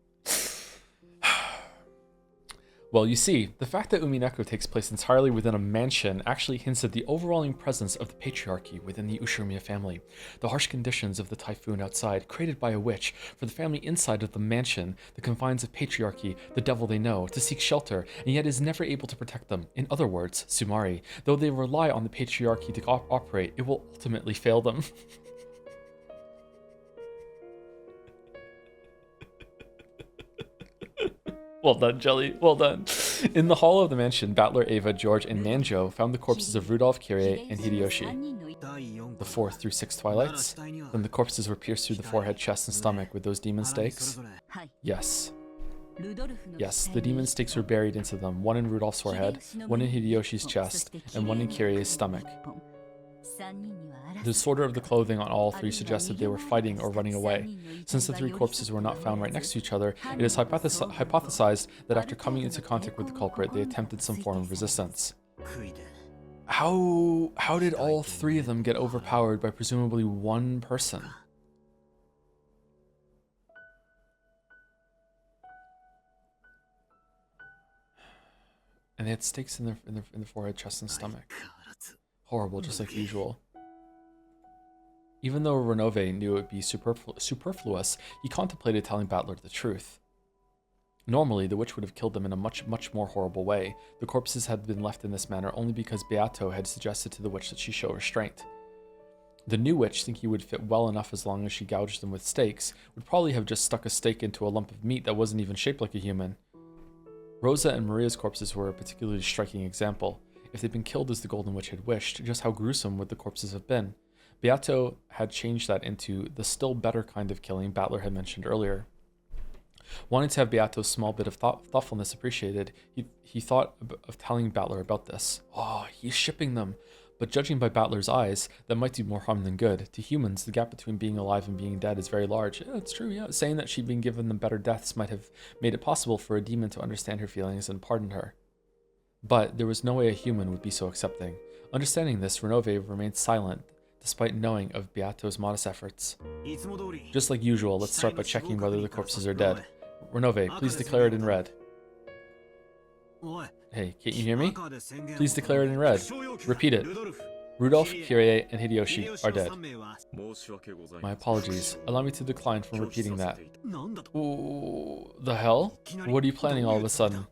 Well, you see, the fact that Umineko takes place entirely within a mansion actually hints at the overwhelming presence of the patriarchy within the Ushiromiya family. The harsh conditions of the typhoon outside, created by a witch, for the family inside of the mansion, the confines of patriarchy, the devil they know, to seek shelter, and yet is never able to protect them. In other words, Sumari, though they rely on the patriarchy to operate, it will ultimately fail them. Well done, Jelly. Well done. In the hall of the mansion, Battler, Ava, George, and Manjo found the corpses of Rudolph, Kyrie, and Hideyoshi. The 4th through 6th twilights. Then the corpses were pierced through the forehead, chest, and stomach with those demon stakes. Yes. Yes, the demon stakes were buried into them, one in Rudolph's forehead, one in Hideyoshi's chest, and one in Kyrie's stomach. The disorder of the clothing on all three suggested they were fighting or running away. Since the three corpses were not found right next to each other, it is hypothesized that after coming into contact with the culprit, they attempted some form of resistance. How did all three of them get overpowered by presumably one person? And they had stakes in their forehead, chest, and stomach. Horrible, just like usual. Even though Renove knew it would be superfluous, he contemplated telling Battler the truth. Normally, the witch would have killed them in a much more horrible way. The corpses had been left in this manner only because Beato had suggested to the witch that she show restraint. The new witch, thinking he would fit well enough as long as she gouged them with stakes, would probably have just stuck a stake into a lump of meat that wasn't even shaped like a human. Rosa and Maria's corpses were a particularly striking example. If they'd been killed as the Golden Witch had wished, just how gruesome would the corpses have been? Beato had changed that into the still better kind of killing Battler had mentioned earlier. Wanting to have Beato's small bit of thoughtfulness appreciated, he thought of telling Battler about this. Oh, he's shipping them. But judging by Battler's eyes, that might do more harm than good. To humans, the gap between being alive and being dead is very large. Yeah, it's true, yeah. Saying that she'd been given them better deaths might have made it possible for a demon to understand her feelings and pardon her. But there was no way a human would be so accepting. Understanding this, Renove remained silent, despite knowing of Beato's modest efforts. Just like usual, let's start by checking whether the corpses are dead. Renove, please declare it in red. Hey, can't you hear me? Please declare it in red. Repeat it. Rudolph, Kyrie, and Hideyoshi are dead. My apologies. Allow me to decline from repeating that. Ooh, the hell? What are you planning all of a sudden?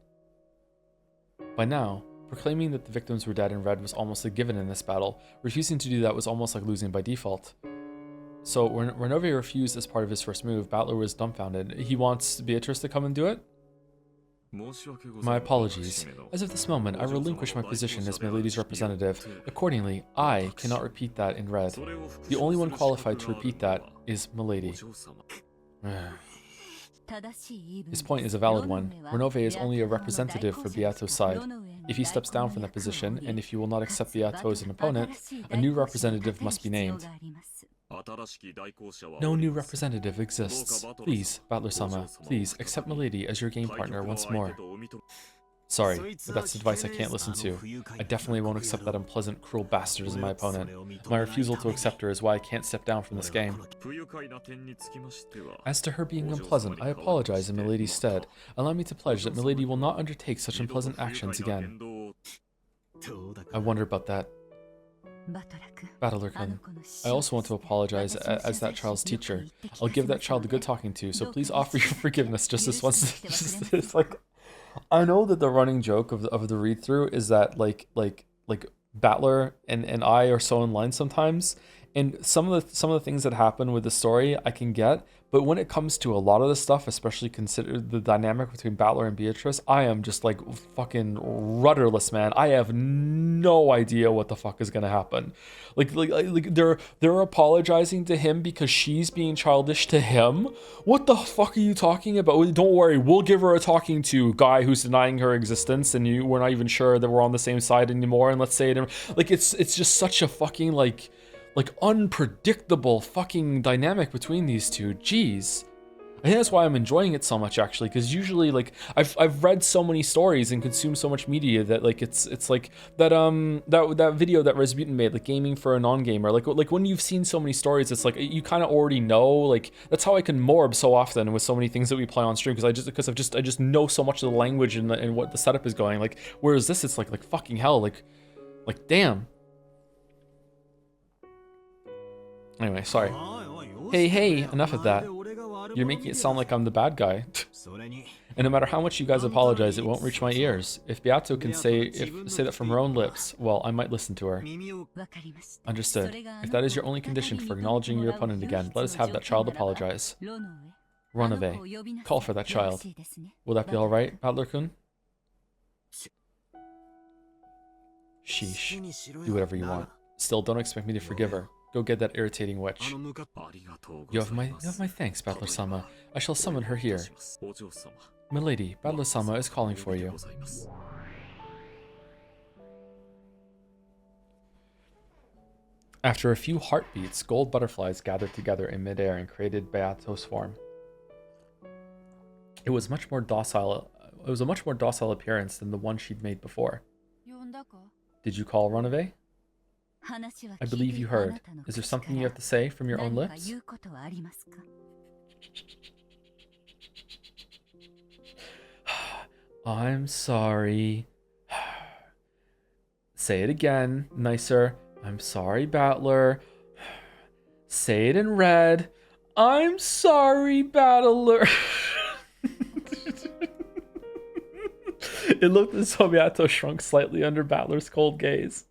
By now, proclaiming that the victims were dead in red was almost a given in this battle. Refusing to do that was almost like losing by default. So when Renove refused as part of his first move, Battler was dumbfounded. He wants Beatrice to come and do it? My apologies. As of this moment, I relinquish my position as my lady's representative. Accordingly, I cannot repeat that in red. The only one qualified to repeat that is Milady. His point is a valid one. Renove is only a representative for Beato's side. If he steps down from that position, and if you will not accept Beato as an opponent, a new representative must be named. No new representative exists. Please, Battler-sama, please accept Milady as your game partner once more. Sorry, but that's advice I can't listen to. I definitely won't accept that unpleasant, cruel bastard as my opponent. My refusal to accept her is why I can't step down from this game. As to her being unpleasant, I apologize in Milady's stead. Allow me to pledge that Milady will not undertake such unpleasant actions again. I wonder about that. Battler-kun, I also want to apologize as that child's teacher. I'll give that child a good talking to, so please offer your forgiveness just this once. It's like, I know that the running joke of the read-through is that like Battler and I are so in line sometimes, and some of the things that happen with the story I can get, but when it comes to a lot of the stuff, especially consider the dynamic between Battler and Beatrice, I am just like fucking rudderless, man. I have no idea what the fuck is gonna happen. Like they're apologizing to him because she's being childish to him. What the fuck are you talking about? Don't worry, we'll give her a talking to, guy who's denying her existence, and we're not even sure that we're on the same side anymore. And let's say it like it's just such a fucking like unpredictable fucking dynamic between these two. Jeez. I think that's why I'm enjoying it so much, actually, because usually, like, I've read so many stories and consumed so much media that, like, it's like that video that Resputin made, like, gaming for a non-gamer, like when you've seen so many stories, it's like you kind of already know. Like, that's how I can morb so often with so many things that we play on stream, because I just know so much of the language and what the setup is going. Like, whereas this, it's like fucking hell, like damn. Anyway, sorry. Hey, enough of that. You're making it sound like I'm the bad guy. And no matter how much you guys apologize, it won't reach my ears. If Beato can say that from her own lips, well, I might listen to her. Understood. If that is your only condition for acknowledging your opponent again, let us have that child apologize. Ronove, call for that child. Will that be alright, Battler-kun? Sheesh. Do whatever you want. Still, don't expect me to forgive her. Go get that irritating witch. You have my thanks, Battler-sama. I shall summon her here. Milady, Battler-sama is calling for you. After a few heartbeats, gold butterflies gathered together in midair and created Beato's form. It was a much more docile appearance than the one she'd made before. Did you call, Ronove? I believe you heard. Is there something you have to say from your own lips? I'm sorry. Say it again, nicer. I'm sorry, Battler. Say it in red. I'm sorry, Battler. It looked as though Beato shrunk slightly under Battler's cold gaze.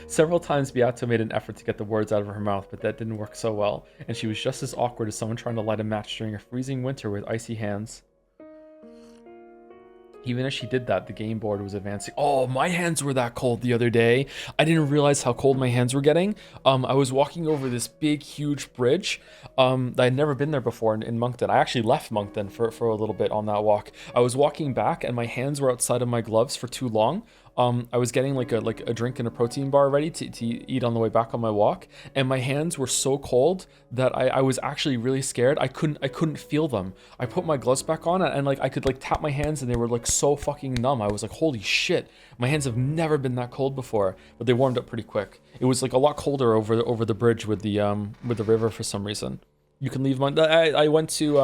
Several times Beato made an effort to get the words out of her mouth, but that didn't work so well, and she was just as awkward as someone trying to light a match during a freezing winter with icy hands. Even as she did that, the game board was advancing. Oh, my hands were that cold the other day. I didn't realize how cold my hands were getting. I was walking over this big, huge bridge. I'd never been there before in Moncton. I actually left Moncton for a little bit on that walk. I was walking back and my hands were outside of my gloves for too long. I was getting like a drink and a protein bar ready to eat on the way back on my walk, and my hands were so cold that I was actually really scared. I couldn't feel them. I put my gloves back on and like I could like tap my hands and they were like so fucking numb. I was like, holy shit, my hands have never been that cold before. But they warmed up pretty quick. It was like a lot colder over the bridge with the river for some reason. You can leave Moncton. I went to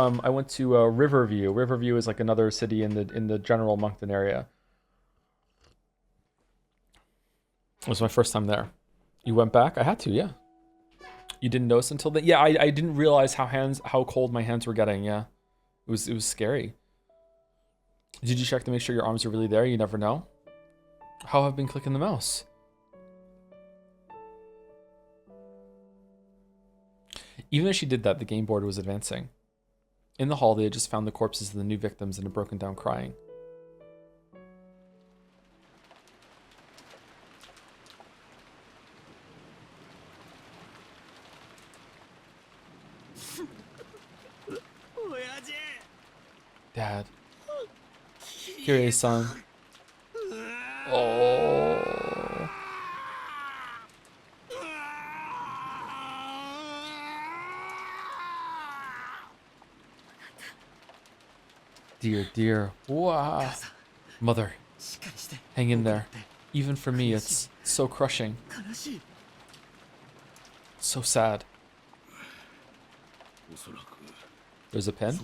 Riverview. Riverview is like another city in the general Moncton area. It was my first time there. You went back? I had to, yeah. You didn't notice until then? Yeah, I didn't realize how cold my hands were getting, yeah. It was scary. Did you check to make sure your arms are really there? You never know. How have I been clicking the mouse? Even as she did that, the game board was advancing. In the hall, they had just found the corpses of the new victims and had broken down crying. Dad. Kirie-san. Oh. Dear. Wow. Mother. Hang in there. Even for me, it's so crushing. So sad. There's a pen.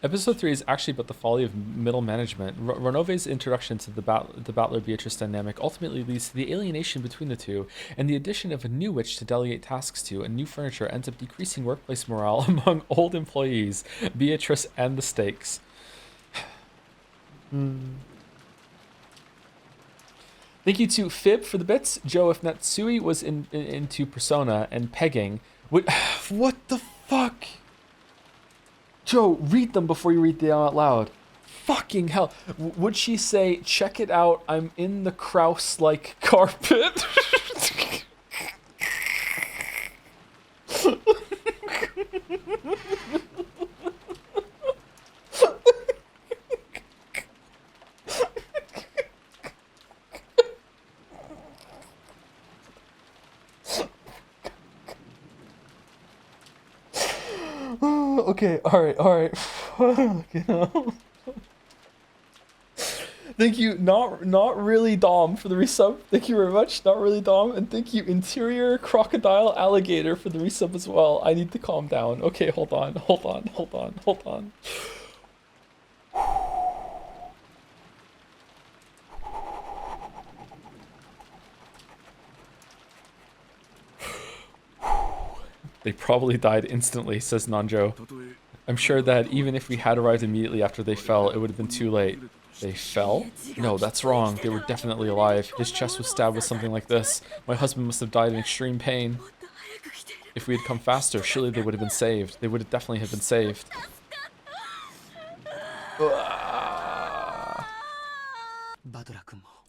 Episode 3 is actually about the folly of middle management. Ronove's introduction to the Battler-Beatrice dynamic ultimately leads to the alienation between the two, and the addition of a new witch to delegate tasks to and new furniture ends up decreasing workplace morale among old employees, Beatrice, and the stakes. Thank you to Fib for the bits. Joe, if Natsui was into Persona and pegging, what the fuck? Joe, read them before you read them out loud. Fucking hell. Would she say, check it out, I'm in the Kraus-like carpet? Okay, alright. You know. Thank you, not really Dom for the resub. Thank you very much, not really Dom, and thank you Interior Crocodile Alligator for the resub as well. I need to calm down. Okay, hold on. They probably died instantly, says Nanjo. I'm sure that even if we had arrived immediately after they fell, it would have been too late. They fell? No, that's wrong. They were definitely alive. His chest was stabbed with something like this. My husband must have died in extreme pain. If we had come faster, surely they would have been saved. They would have definitely have been saved.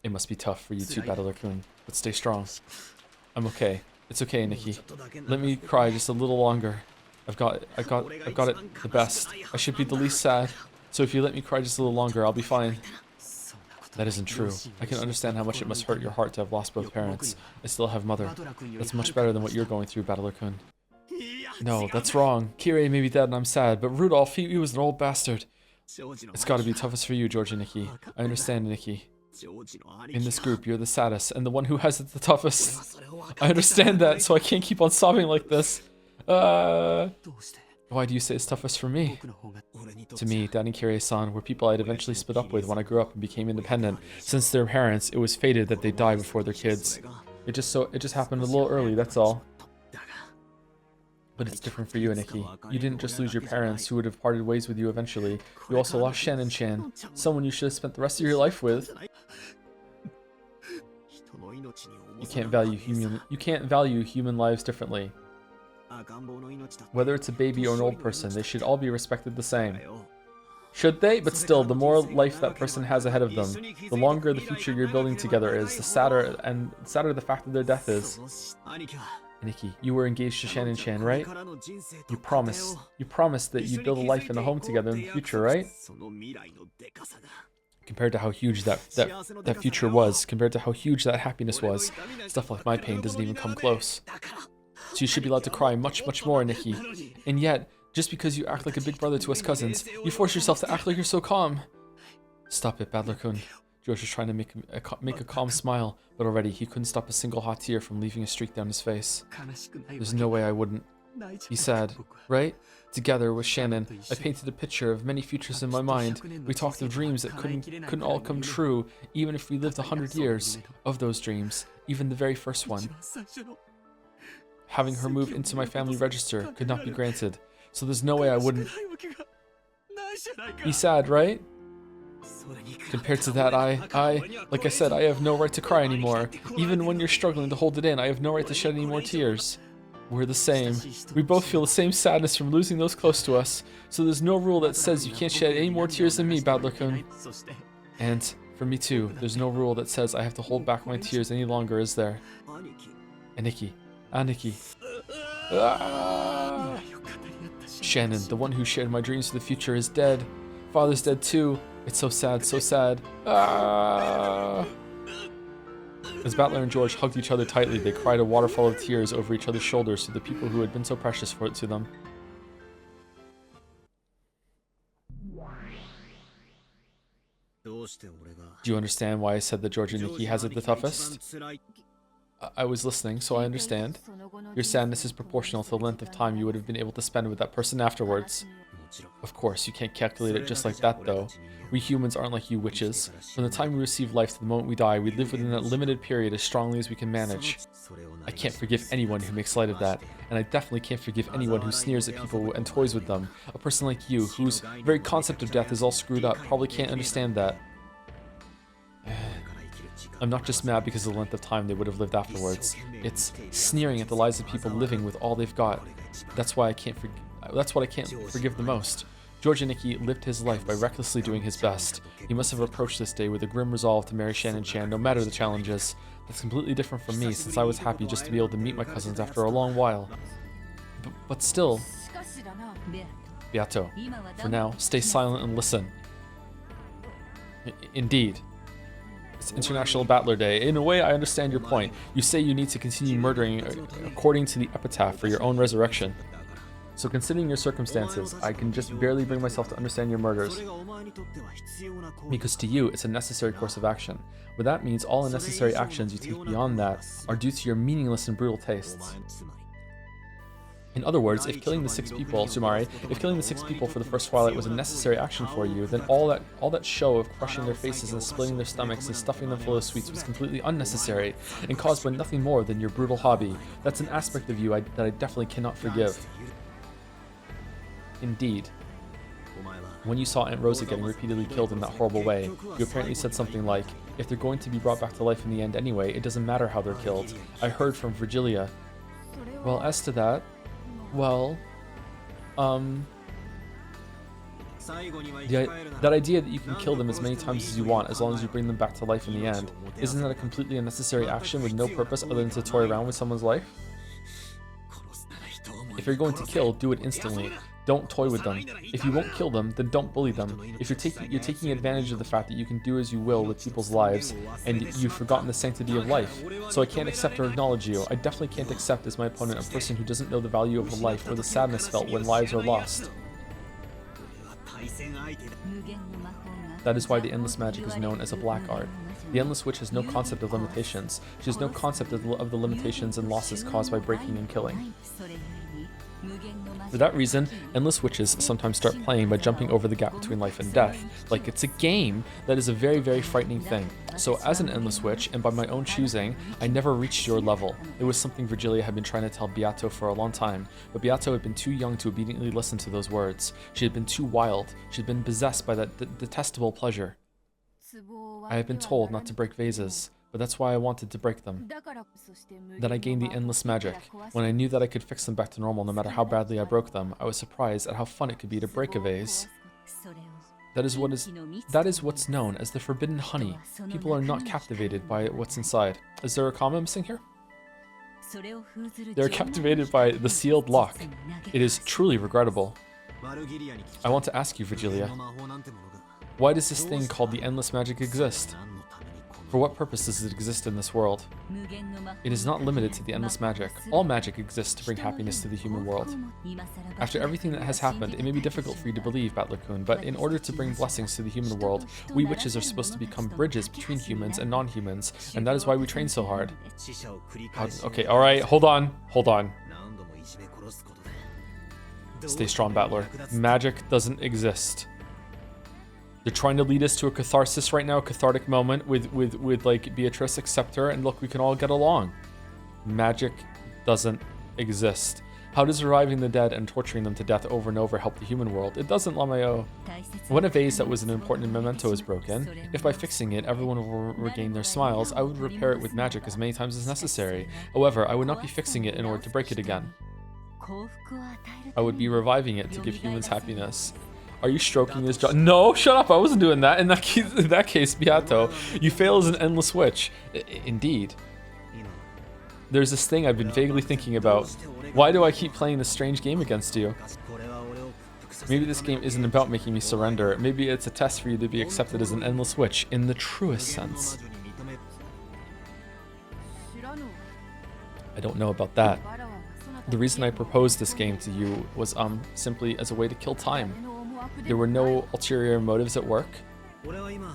It must be tough for you too, Battler-kun, but stay strong. I'm okay. It's okay, Nikki. Let me cry just a little longer. I've got it the best. I should be the least sad. So if you let me cry just a little longer, I'll be fine. That isn't true. I can understand how much it must hurt your heart to have lost both parents. I still have mother. That's much better than what you're going through, Battler-kun. No, that's wrong. Kirei may be dead and I'm sad, but Rudolph, he was an old bastard. It's gotta be toughest for you, George and Nikki. I understand, Nikki. In this group, you're the saddest, and the one who has it the toughest. I understand that, so I can't keep on sobbing like this. Why do you say it's toughest for me? To me, Dad and Kirei-san were people I'd eventually split up with when I grew up and became independent. Since their parents, it was fated that they die before their kids. It just happened a little early, that's all. But it's different for you, Nikki. You didn't just lose your parents, who would have parted ways with you eventually. You also lost Shannon-chan, someone you should have spent the rest of your life with. You can't value human lives differently. Whether it's a baby or an old person, they should all be respected the same. Should they? But still, the more life that person has ahead of them, the longer the future you're building together is, the sadder the fact that their death is. Nikki, you were engaged to Shannon-chan, right? You promised that you'd build a life and a home together in the future, right? Compared to how huge that future was, compared to how huge that happiness was, stuff like my pain doesn't even come close. So you should be allowed to cry much, much more, Nikki. And yet, just because you act like a big brother to us cousins, you force yourself to act like you're so calm. Stop it, Battler-kun. George was trying to make a calm smile, but already he couldn't stop a single hot tear from leaving a streak down his face. There's no way I wouldn't. He said, right? Together with Shannon, I painted a picture of many futures in my mind. We talked of dreams that couldn't all come true, even if we lived 100 years. Of those dreams, even the very first one. Having her move into my family register could not be granted, so there's no way I wouldn't. He's sad, right? Compared to that, like I said, I have no right to cry anymore. Even when you're struggling to hold it in, I have no right to shed any more tears. We're the same. We both feel the same sadness from losing those close to us, so there's no rule that says you can't shed any more tears than me, Battler-kun. And for me too, there's no rule that says I have to hold back my tears any longer, is there? And Nikki. Nikki. Shannon, the one who shared my dreams for the future, is dead. Father's dead too. It's so sad, so sad. As Battler and George hugged each other tightly, they cried a waterfall of tears over each other's shoulders to the people who had been so precious to them. Do you understand why I said that George and Nikki has it the toughest? I was listening, so I understand. Your sadness is proportional to the length of time you would have been able to spend with that person afterwards. Of course, you can't calculate it just like that, though. We humans aren't like you witches. From the time we receive life to the moment we die, we live within that limited period as strongly as we can manage. I can't forgive anyone who makes light of that, and I definitely can't forgive anyone who sneers at people and toys with them. A person like you, whose very concept of death is all screwed up, probably can't understand that. I'm not just mad because of the length of time they would have lived afterwards. It's sneering at the lives of people living with all they've got. That's what I can't forgive the most. George and Nikki lived his life by recklessly doing his best. He must have approached this day with a grim resolve to marry Shannon-chan no matter the challenges. That's completely different from me, since I was happy just to be able to meet my cousins after a long while. But still... Beato, for now, stay silent and listen. Indeed. It's International Battler Day. In a way, I understand your point. You say you need to continue murdering according to the epitaph for your own resurrection. So considering your circumstances, I can just barely bring myself to understand your murders. Because to you, it's a necessary course of action. But that means all unnecessary actions you take beyond that are due to your meaningless and brutal tastes. In other words, if killing the 6 people, Sumari, if killing the 6 people for the first Twilight was a necessary action for you, then all that show of crushing their faces and splitting their stomachs and stuffing them full of sweets was completely unnecessary and caused by nothing more than your brutal hobby. That's an aspect of you that I definitely cannot forgive. Indeed. When you saw Aunt Rosa getting repeatedly killed in that horrible way, you apparently said something like, if they're going to be brought back to life in the end anyway, it doesn't matter how they're killed. I heard from Virgilia. Well, as to that, well, that idea that you can kill them as many times as you want as long as you bring them back to life in the end, isn't that a completely unnecessary action with no purpose other than to toy around with someone's life? If you're going to kill, do it instantly. Don't toy with them. If you won't kill them, then don't bully them. If you're taking advantage of the fact that you can do as you will with people's lives, and you've forgotten the sanctity of life. So I can't accept or acknowledge you. I definitely can't accept as my opponent a person who doesn't know the value of a life or the sadness felt when lives are lost. That is why the Endless Magic is known as a black art. The Endless Witch has no concept of limitations. She has no concept of the limitations and losses caused by breaking and killing. For that reason, Endless Witches sometimes start playing by jumping over the gap between life and death. Like it's a game, that is a very, very frightening thing. So as an Endless Witch, and by my own choosing, I never reached your level. It was something Virgilia had been trying to tell Beato for a long time, but Beato had been too young to obediently listen to those words. She had been too wild. She had been possessed by that detestable pleasure. I had been told not to break vases, but that's why I wanted to break them. Then I gained the Endless Magic. When I knew that I could fix them back to normal no matter how badly I broke them, I was surprised at how fun it could be to break a vase. That is what's known as the Forbidden Honey. People are not captivated by what's inside. Is there a comma missing here? They are captivated by the sealed lock. It is truly regrettable. I want to ask you, Virgilia, why does this thing called the Endless Magic exist? For what purpose does it exist in this world? It is not limited to the Endless Magic. All magic exists to bring happiness to the human world. After everything that has happened, it may be difficult for you to believe, Battler-kun, but in order to bring blessings to the human world, we witches are supposed to become bridges between humans and non-humans, and that is why we train so hard. Okay, alright, hold on. Stay strong, Battler. Magic doesn't exist. They're trying to lead us to a catharsis right now, a cathartic moment with like Beatrice, accept her, and look, we can all get along. Magic doesn't exist. How does reviving the dead and torturing them to death over and over help the human world? It doesn't, Lamayo. When a vase that was an important memento is broken, if by fixing it everyone will regain their smiles, I would repair it with magic as many times as necessary. However, I would not be fixing it in order to break it again. I would be reviving it to give humans happiness. Are you stroking his jaw? No, shut up, I wasn't doing that. In that case, Beato, you fail as an Endless Witch. Indeed. There's this thing I've been vaguely thinking about. Why do I keep playing this strange game against you? Maybe this game isn't about making me surrender. Maybe it's a test for you to be accepted as an Endless Witch in the truest sense. I don't know about that. The reason I proposed this game to you was simply as a way to kill time. There were no ulterior motives at work.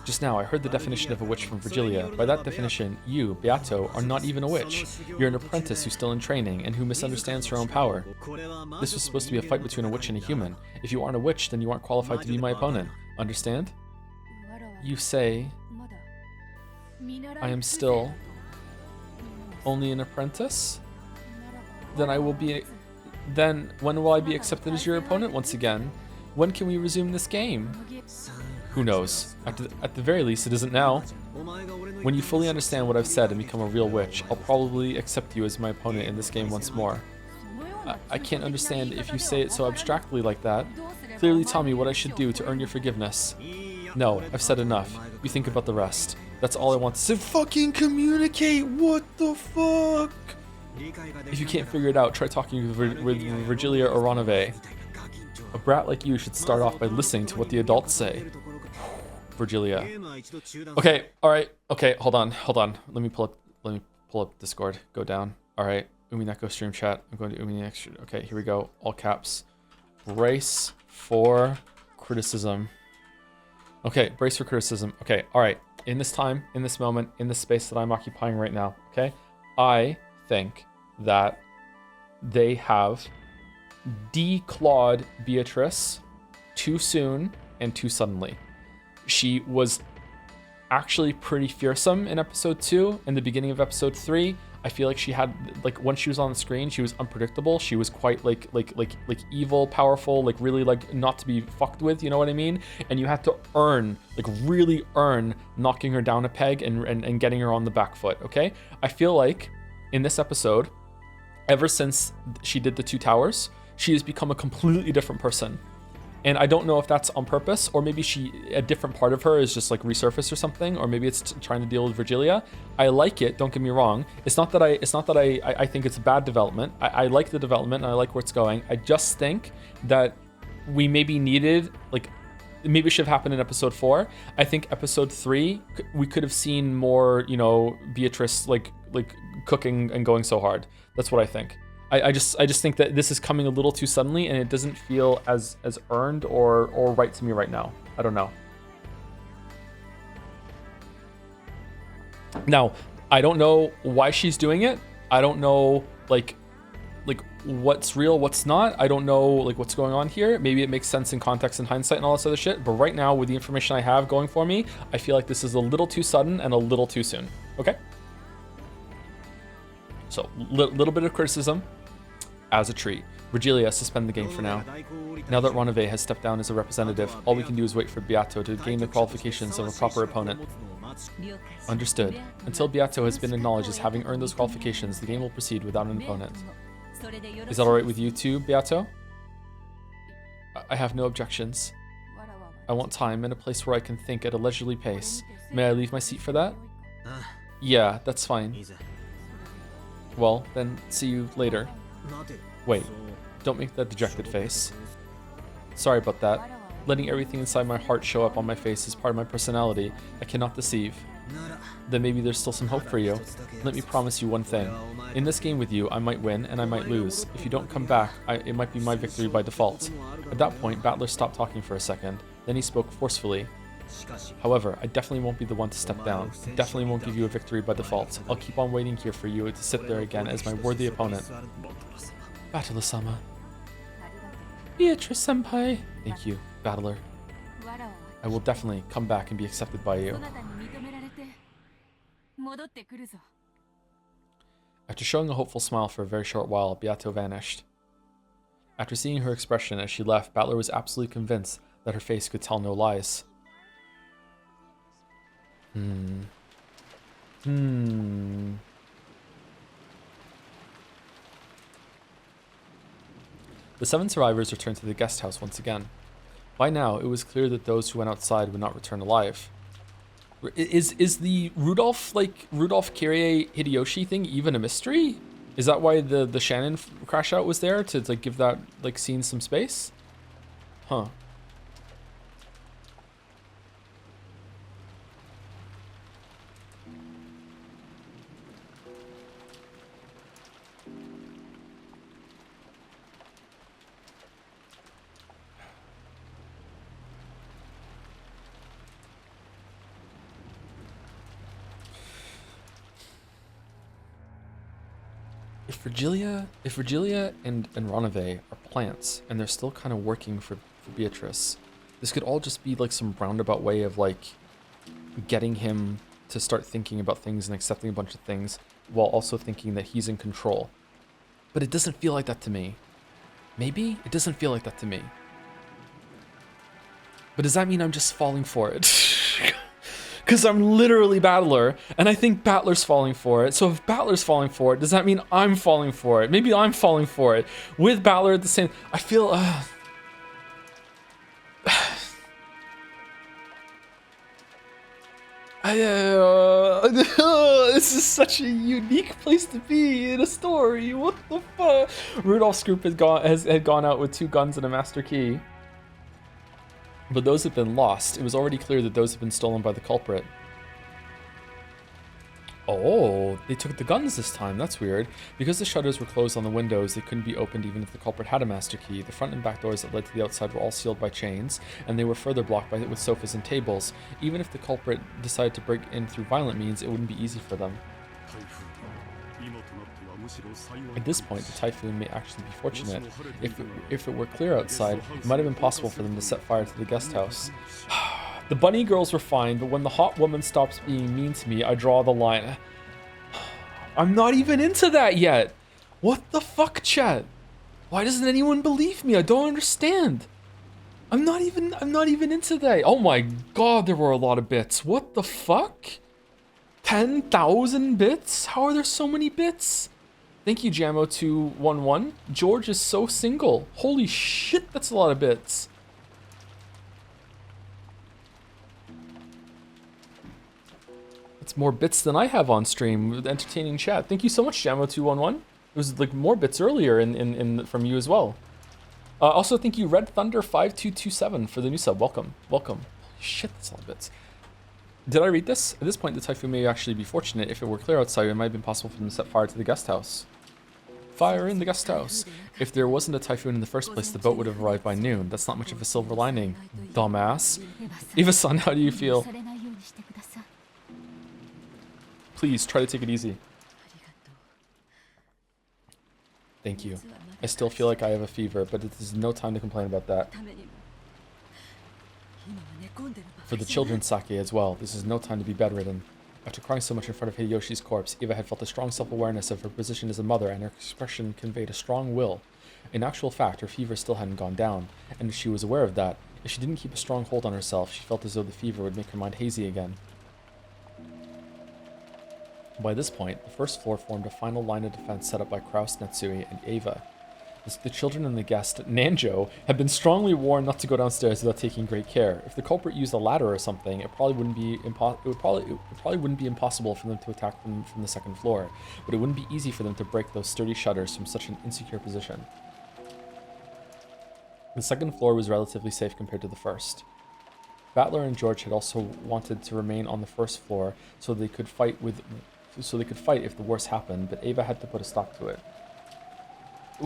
Just now, I heard the definition of a witch from Virgilia. By that definition, you, Beato, are not even a witch. You're an apprentice who's still in training and who misunderstands her own power. This was supposed to be a fight between a witch and a human. If you aren't a witch, then you aren't qualified to be my opponent. Understand? You say, I am still only an apprentice? Then when will I be accepted as your opponent once again? When can we resume this game? Who knows? At the very least, it isn't now. When you fully understand what I've said and become a real witch, I'll probably accept you as my opponent in this game once more. I can't understand if you say it so abstractly like that. Clearly tell me what I should do to earn your forgiveness. No, I've said enough. You think about the rest. That's all I want to say. Fucking communicate! What the fuck? If you can't figure it out, try talking with Virgilia or Ranave. A brat like you should start off by listening to what the adults say. Virgilia. Okay, alright. Okay, hold on. Let me pull up Discord. Go down. Alright. Umineko stream chat. I'm going to Umineko. Okay, here we go. All caps. Brace for criticism. Okay, brace for criticism. Okay, all right. In this time, in this moment, in this space that I'm occupying right now, okay, I think that they have declawed Beatrice too soon and too suddenly. She was actually pretty fearsome in episode 2 and the beginning of episode 3. I feel like she had, like, when she was on the screen, she was unpredictable. She was quite like evil, powerful, like really like not to be fucked with, you know what I mean? And you had to earn, like really earn knocking her down a peg and getting her on the back foot, okay? I feel like in this episode, ever since she did the 2 towers, she has become a completely different person. And I don't know if that's on purpose, or maybe a different part of her is just like resurfaced or something, or maybe it's trying to deal with Virgilia. I like it, don't get me wrong. It's not that I think it's a bad development. I like the development and I like where it's going. I just think that we maybe needed, like, maybe it should have happened in episode 4. I think episode 3, we could have seen more, you know, Beatrice like cooking and going so hard. That's what I think. I just think that this is coming a little too suddenly and it doesn't feel as earned or right to me right now. I don't know. Now, I don't know why she's doing it. I don't know like what's real, what's not. I don't know like what's going on here. Maybe it makes sense in context and hindsight and all this other shit. But right now, with the information I have going for me, I feel like this is a little too sudden and a little too soon. Okay? So, little bit of criticism. As a treat. Virgilia, suspend the game for now. Now that Ronave has stepped down as a representative, all we can do is wait for Beato to gain the qualifications of a proper opponent. Understood. Until Beato has been acknowledged as having earned those qualifications, the game will proceed without an opponent. Is that alright with you too, Beato? I have no objections. I want time and a place where I can think at a leisurely pace. May I leave my seat for that? Yeah, that's fine. Well, then see you later. Wait, don't make that dejected face. Sorry about that. Letting everything inside my heart show up on my face is part of my personality. I cannot deceive. Then maybe there's still some hope for you. Let me promise you one thing. In this game with you, I might win and I might lose. If you don't come back, it might be my victory by default. At that point, Battler stopped talking for a second. Then he spoke forcefully. However, I definitely won't be the one to step down. I definitely won't give you a victory by default. I'll keep on waiting here for you to sit there again as my worthy opponent. Battler-sama. Beatrice-senpai. Thank you, Battler. I will definitely come back and be accepted by you. After showing a hopeful smile for a very short while, Beato vanished. After seeing her expression as she left, Battler was absolutely convinced that her face could tell no lies. The 7 survivors returned to the guest house once again. By now, it was clear that those who went outside would not return alive. Is the Rudolph Kyrie Hideyoshi thing even a mystery? Is that why the Shannon crash out was there to like give that like scene some space? Huh. If Virgilia and Ronave are plants and they're still kind of working for Beatrice, this could all just be like some roundabout way of like getting him to start thinking about things and accepting a bunch of things while also thinking that he's in control. But it doesn't feel like that to me. Maybe it doesn't feel like that to me. But does that mean I'm just falling for it? Because I'm literally Battler, and I think Battler's falling for it. So if Battler's falling for it, does that mean I'm falling for it? Maybe I'm falling for it. With Battler at the same... I feel... this is such a unique place to be in a story. What the fuck? Rudolph's group had gone out with 2 guns and a master key. But those have been lost. It was already clear that those have been stolen by the culprit. Oh, they took the guns this time. That's weird. Because the shutters were closed on the windows, they couldn't be opened even if the culprit had a master key. The front and back doors that led to the outside were all sealed by chains, and they were further blocked with sofas and tables. Even if the culprit decided to break in through violent means, it wouldn't be easy for them. At this point, the typhoon may actually be fortunate. If it were clear outside, it might have been possible for them to set fire to the guest house. The bunny girls were fine, but when the hot woman stops being mean to me, I draw the line. I'm not even into that yet. What the fuck, chat? Why doesn't anyone believe me? I don't understand. I'm not even into that. Oh my god, there were a lot of bits. What the fuck? 10,000 bits? How are there so many bits? Thank you, Jamo211. George is so single. Holy shit, that's a lot of bits. It's more bits than I have on stream with entertaining chat. Thank you so much, Jamo211. It was like more bits earlier from you as well. Also, thank you, Red Thunder 5227 for the new sub. Welcome, welcome. Holy shit, that's a lot of bits. Did I read this? At this point, the typhoon may actually be fortunate. If it were clear outside, it might have been possible for them to set fire to the guest house. Fire in the guest house. If there wasn't a typhoon in the first place, the boat would have arrived by noon. That's not much of a silver lining, dumbass. Eva-san, how do you feel? Please, try to take it easy. Thank you. I still feel like I have a fever, but it is no time to complain about that. For the children's sake as well, this is no time to be bedridden. After crying so much in front of Hideyoshi's corpse, Eva had felt a strong self-awareness of her position as a mother, and her expression conveyed a strong will. In actual fact, her fever still hadn't gone down, and she was aware of that. If she didn't keep a strong hold on herself, she felt as though the fever would make her mind hazy again. By this point, the first floor formed a final line of defense set up by Kraus, Netsui, and Eva. The children and the guest, Nanjo, had been strongly warned not to go downstairs without taking great care. If the culprit used a ladder or something, it probably wouldn't be impossible for them to attack them from the second floor, but it wouldn't be easy for them to break those sturdy shutters from such an insecure position. The second floor was relatively safe compared to the first. Battler and George had also wanted to remain on the first floor so they could fight if the worst happened, but Eva had to put a stop to it.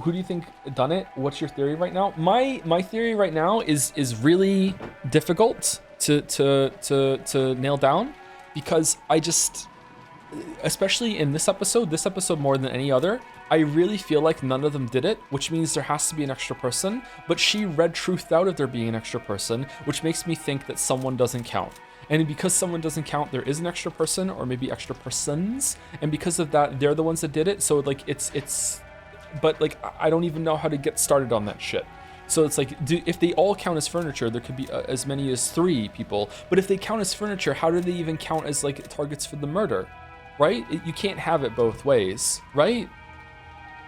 Who do you think done it? What's your theory right now? My theory right now is really difficult to nail down, because I just, especially in this episode more than any other, I really feel like none of them did it, which means there has to be an extra person, but she read truth out of there being an extra person, which makes me think that someone doesn't count. And because someone doesn't count, there is an extra person, or maybe extra persons, and because of that, they're the ones that did it. So like but like I don't even know how to get started on that shit. So it's like, if they all count as furniture, there could be as many as 3 people. But if they count as furniture, how do they even count as like targets for the murder, right? You can't have it both ways, right?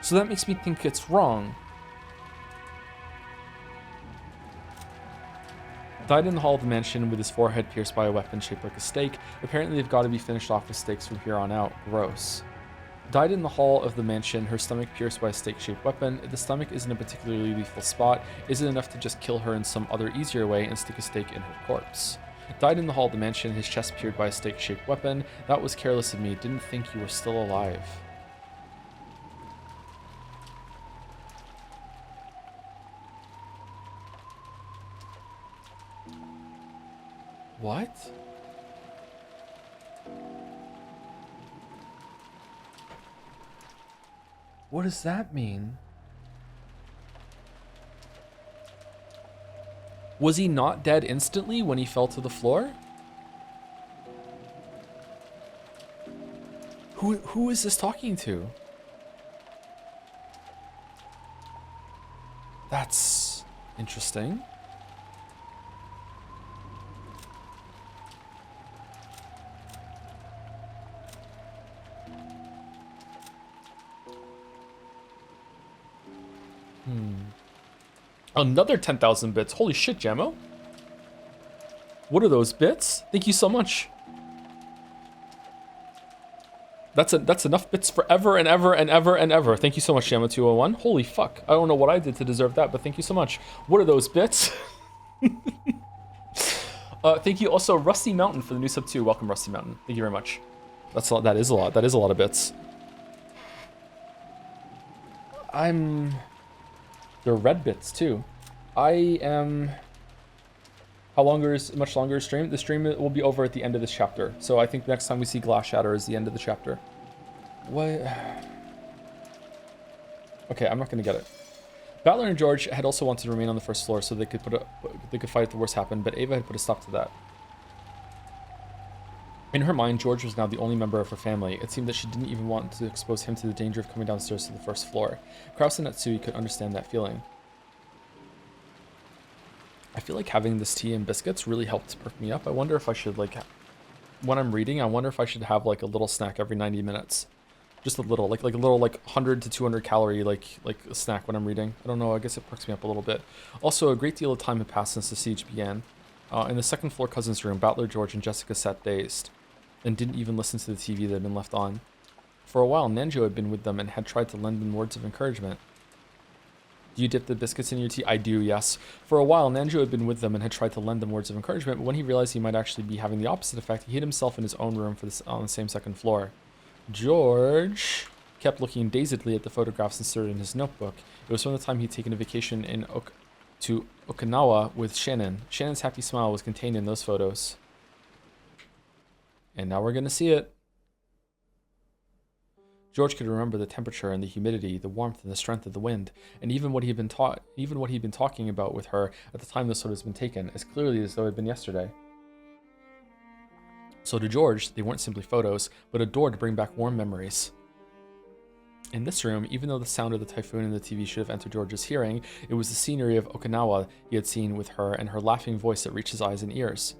So that makes me think it's wrong. Died in the hall of the mansion with his forehead pierced by a weapon shaped like a stake. Apparently they've got to be finished off with stakes from here on out. Gross. Died in the hall of the mansion, her stomach pierced by a stake-shaped weapon. If the stomach isn't a particularly lethal spot, is it enough to just kill her in some other easier way and stick a stake in her corpse? Died in the hall of the mansion, his chest pierced by a stake-shaped weapon. That was careless of me, didn't think you were still alive. What? What does that mean? Was he not dead instantly when he fell to the floor? Who is this talking to? That's interesting. Another 10,000 bits. Holy shit, Jamo. What are those bits? Thank you so much. That's enough bits forever and ever and ever and ever. Thank you so much, Jamo201. Holy fuck. I don't know what I did to deserve that, but thank you so much. What are those bits? Thank you also, Rusty Mountain, for the new sub 2. Welcome, Rusty Mountain. Thank you very much. That's a lot. That is a lot. That is a lot of bits. They're red bits too. I am. How longer is much longer is stream? The stream will be over at the end of this chapter. So I think the next time we see Glass Shatter is the end of the chapter. What? Okay, I'm not gonna get it. Battler and George had also wanted to remain on the first floor so they could fight if the worst happened, but Ava had put a stop to that. In her mind, George was now the only member of her family. It seemed that she didn't even want to expose him to the danger of coming downstairs to the first floor. Krause and Natsui could understand that feeling. I feel like having this tea and biscuits really helped perk me up. I wonder if I should, like, when I'm reading, I wonder if I should have, like, a little snack every 90 minutes. Just a little, like a little, like, 100 to 200 calorie, like a snack when I'm reading. I don't know, I guess it perks me up a little bit. Also, a great deal of time had passed since the siege began. In the second floor cousin's room, Battler, George, and Jessica sat dazed, and didn't even listen to the TV that had been left on. For a while, Nanjo had been with them and had tried to lend them words of encouragement. Do you dip the biscuits in your tea? I do, yes. For a while, Nanjo had been with them and had tried to lend them words of encouragement, but when he realized he might actually be having the opposite effect, he hid himself in his own room on the same second floor. George kept looking dazedly at the photographs inserted in his notebook. It was from the time he'd taken a vacation to Okinawa with Shannon. Shannon's happy smile was contained in those photos. And now we're going to see it. George could remember the temperature and the humidity, the warmth and the strength of the wind, and even what he'd been talking about with her at the time those photos had been taken, as clearly as though it had been yesterday. So to George, they weren't simply photos, but a door to bring back warm memories. In this room, even though the sound of the typhoon in the TV should have entered George's hearing, it was the scenery of Okinawa he had seen with her and her laughing voice that reached his eyes and ears.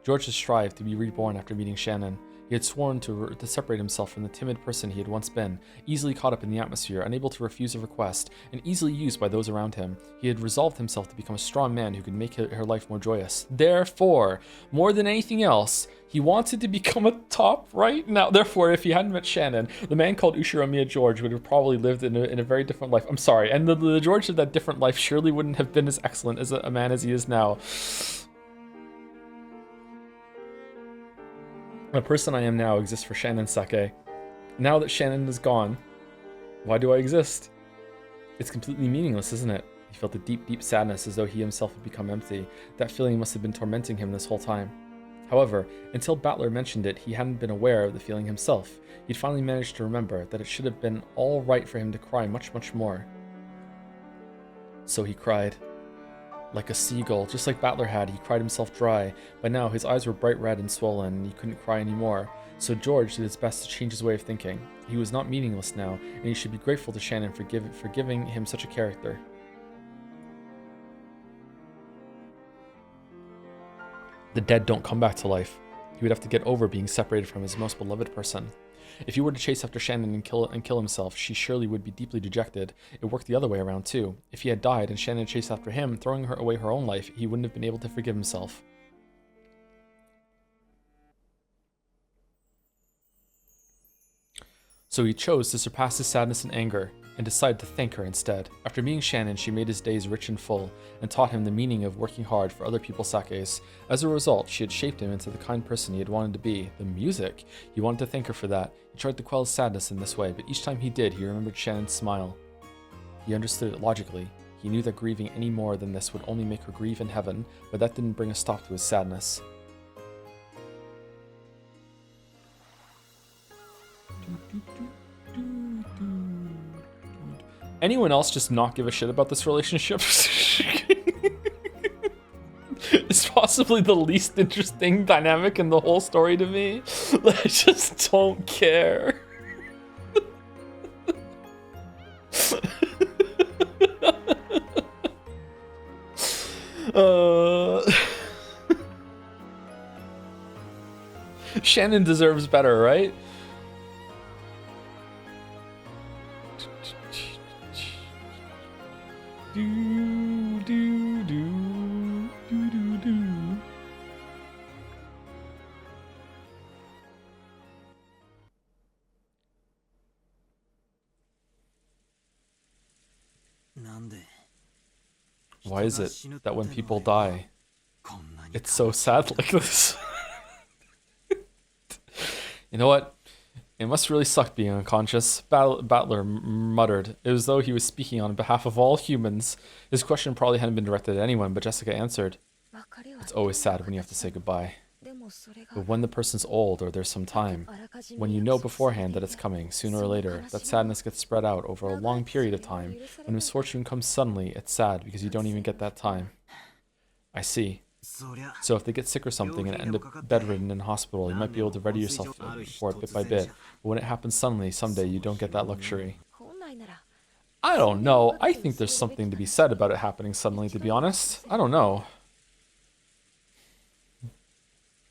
George had strived to be reborn after meeting Shannon. He had sworn to separate himself from the timid person he had once been, easily caught up in the atmosphere, unable to refuse a request, and easily used by those around him. He had resolved himself to become a strong man who could make her life more joyous. Therefore, more than anything else, he wanted to become a top right now. Therefore, if he hadn't met Shannon, the man called Ushiromiya George would have probably lived in a very different life. I'm sorry, and the George of that different life surely wouldn't have been as excellent as a man as he is now. The person I am now exists for Shannon Sake. Now that Shannon is gone, why do I exist? It's completely meaningless, isn't it? He felt a deep, deep sadness as though he himself had become empty. That feeling must have been tormenting him this whole time. However, until Battler mentioned it, he hadn't been aware of the feeling himself. He'd finally managed to remember that it should have been all right for him to cry much, much more. So he cried. Like a seagull, just like Battler had, he cried himself dry. By now, his eyes were bright red and swollen, and he couldn't cry anymore. So George did his best to change his way of thinking. He was not meaningless now, and he should be grateful to Shannon for giving him such a character. The dead don't come back to life. He would have to get over being separated from his most beloved person. If he were to chase after Shannon and kill himself, she surely would be deeply dejected. It worked the other way around too. If he had died and Shannon chased after him, throwing away her own life, he wouldn't have been able to forgive himself. So he chose to surpass his sadness and anger, and decided to thank her instead. After meeting Shannon, she made his days rich and full, and taught him the meaning of working hard for other people's sakes. As a result, she had shaped him into the kind person he had wanted to be. The music! He wanted to thank her for that. He tried to quell his sadness in this way, but each time he did, he remembered Shannon's smile. He understood it logically. He knew that grieving any more than this would only make her grieve in heaven, but that didn't bring a stop to his sadness. Anyone else just not give a shit about this relationship? It's possibly the least interesting dynamic in the whole story to me. I just don't care. Shannon deserves better, right? Why is it that when people die, it's so sad like this? You know what? It must really suck being unconscious, Battler muttered. It was as though he was speaking on behalf of all humans. His question probably hadn't been directed at anyone, but Jessica answered. It's always sad when you have to say goodbye. But when the person's old or there's some time, when you know beforehand that it's coming, sooner or later, that sadness gets spread out over a long period of time. When misfortune comes suddenly, it's sad because you don't even get that time. I see. So if they get sick or something and end up bedridden in hospital, you might be able to ready yourself for it bit by bit. But when it happens suddenly, someday, you don't get that luxury. I don't know. I think there's something to be said about it happening suddenly, to be honest. I don't know.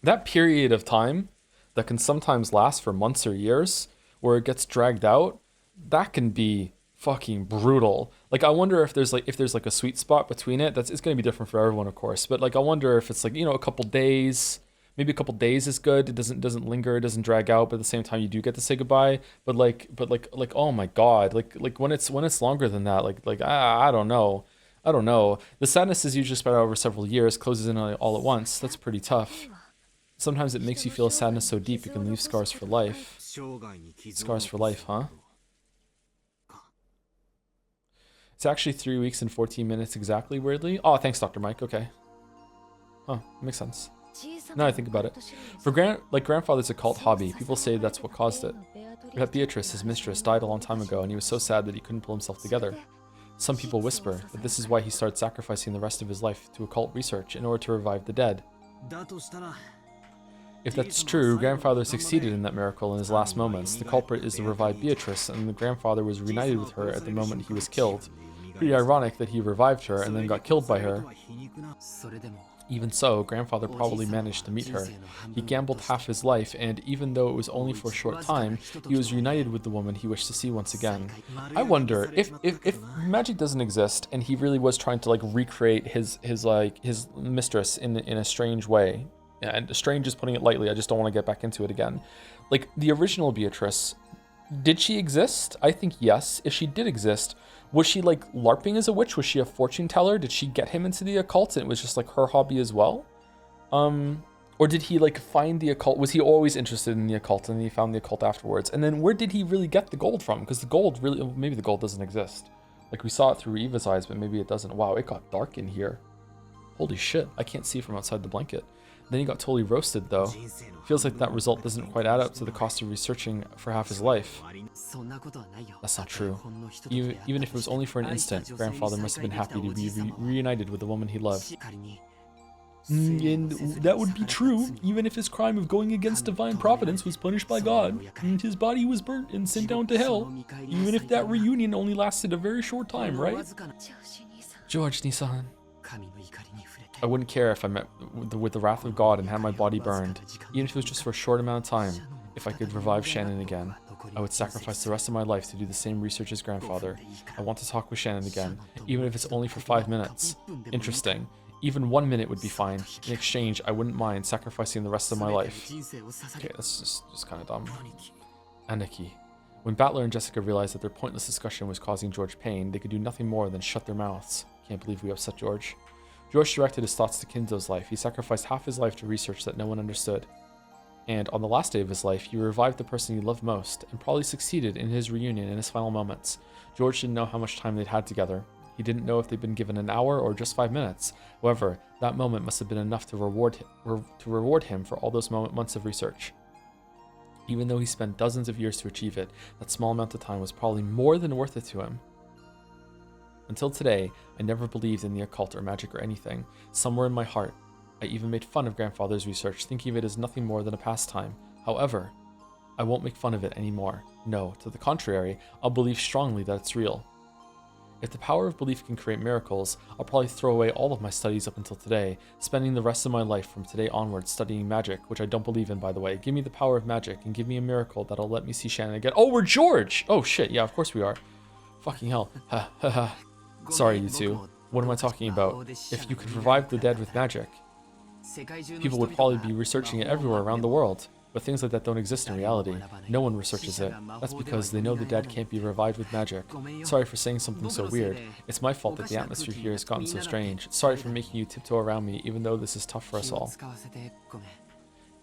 That period of time that can sometimes last for months or years, where it gets dragged out, that can be fucking brutal. Like, I wonder if there's like a sweet spot between it. It's going to be different for everyone, of course, but like I wonder if it's like, you know, a couple days, maybe a couple days is good. It doesn't linger, it doesn't drag out, but at the same time you do get to say goodbye. But like oh my god, like when it's longer than that, I don't know. I don't know. The sadness is usually spread out over several years, closes in all at once. That's pretty tough. Sometimes it makes you feel a sadness so deep it can leave scars for life. Scars for life, huh? It's actually 3 weeks and 14 minutes exactly, weirdly. Oh, thanks, Dr. Mike. Okay. Huh, makes sense. Now I think about it. For grandfather's occult hobby, people say that's what caused it. That Beatrice, his mistress, died a long time ago, and he was so sad that he couldn't pull himself together. Some people whisper that this is why he started sacrificing the rest of his life to occult research in order to revive the dead. If that's true, grandfather succeeded in that miracle in his last moments. The culprit is the revived Beatrice, and the grandfather was reunited with her at the moment he was killed. Pretty ironic that he revived her and then got killed by her. Even so, grandfather probably managed to meet her. He gambled half his life, and even though it was only for a short time, he was reunited with the woman he wished to see once again. I wonder if magic doesn't exist and he really was trying to like recreate his mistress in a strange way. And strange is putting it lightly. I just don't want to get back into it again. Like the original Beatrice, did she exist? I think yes. If she did exist, was she like LARPing as a witch? Was she a fortune teller? Did she get him into the occult and it was just like her hobby as well? Or did he like find the occult? Was he always interested in the occult and he found the occult afterwards? And then where did he really get the gold from? Because the gold really, maybe the gold doesn't exist. Like we saw it through Eva's eyes, but maybe it doesn't. Wow, it got dark in here. Holy shit, I can't see from outside the blanket. Then he got totally roasted though. Feels like that result doesn't quite add up to the cost of researching for half his life. That's not true. Even if it was only for an instant, grandfather must have been happy to be reunited with the woman he loved. And that would be true, even if his crime of going against divine providence was punished by God, and his body was burnt and sent down to hell, even if that reunion only lasted a very short time, right? George Nissan. I wouldn't care if I met with the wrath of God and had my body burned, even if it was just for a short amount of time. If I could revive Shannon again, I would sacrifice the rest of my life to do the same research as grandfather. I want to talk with Shannon again, even if it's only for 5 minutes. Interesting. Even 1 minute would be fine. In exchange, I wouldn't mind sacrificing the rest of my life. Okay, that's just kind of dumb. Anarchy. When Battler and Jessica realized that their pointless discussion was causing George pain, they could do nothing more than shut their mouths. Can't believe we upset George. George directed his thoughts to Kinzo's life. He sacrificed half his life to research that no one understood. And on the last day of his life, he revived the person he loved most, and probably succeeded in his reunion in his final moments. George didn't know how much time they'd had together. He didn't know if they'd been given an hour or just 5 minutes. However, that moment must have been enough to reward him for all those months of research. Even though he spent dozens of years to achieve it, that small amount of time was probably more than worth it to him. Until today, I never believed in the occult or magic or anything. Somewhere in my heart, I even made fun of grandfather's research, thinking of it as nothing more than a pastime. However, I won't make fun of it anymore. No, to the contrary, I'll believe strongly that it's real. If the power of belief can create miracles, I'll probably throw away all of my studies up until today, spending the rest of my life from today onwards studying magic, which I don't believe in, by the way. Give me the power of magic and give me a miracle that'll let me see Shannon again. Oh, we're George! Oh shit, yeah, of course we are. Fucking hell. Ha ha ha. Sorry, you two. What am I talking about? If you could revive the dead with magic, people would probably be researching it everywhere around the world. But things like that don't exist in reality. No one researches it. That's because they know the dead can't be revived with magic. Sorry for saying something so weird. It's my fault that the atmosphere here has gotten so strange. Sorry for making you tiptoe around me, even though this is tough for us all.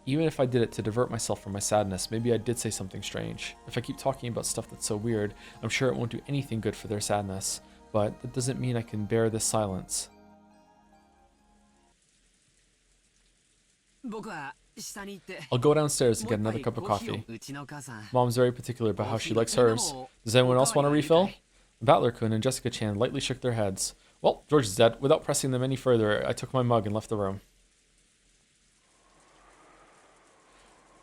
Even if I did it to divert myself from my sadness, maybe I did say something strange. If I keep talking about stuff that's so weird, I'm sure it won't do anything good for their sadness. But that doesn't mean I can bear this silence. I'll go downstairs and get another cup of coffee. Mom's very particular about how she likes hers. Does anyone else want a refill? Battler-kun and Jessica Chan lightly shook their heads. Well, George is dead. Without pressing them any further, I took my mug and left the room.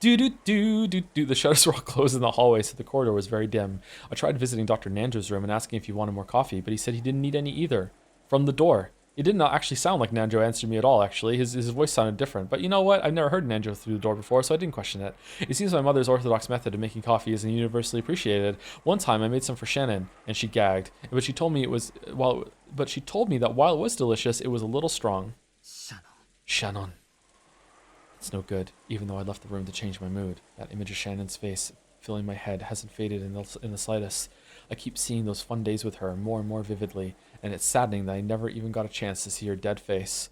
The shutters were all closed in the hallway, so the corridor was very dim. I tried visiting Dr. Nanjo's room and asking if he wanted more coffee, but he said he didn't need any either. From the door. It did not actually sound like Nanjo answered me at all, actually. His voice sounded different. But you know what? I've never heard Nanjo through the door before, so I didn't question it. It seems my mother's orthodox method of making coffee isn't universally appreciated. One time I made some for Shannon, and she gagged. But she told me that while it was delicious, it was a little strong. Shannon. It's no good, even though I left the room to change my mood. That image of Shannon's face filling my head hasn't faded in the slightest. I keep seeing those fun days with her more and more vividly, and it's saddening that I never even got a chance to see her dead face.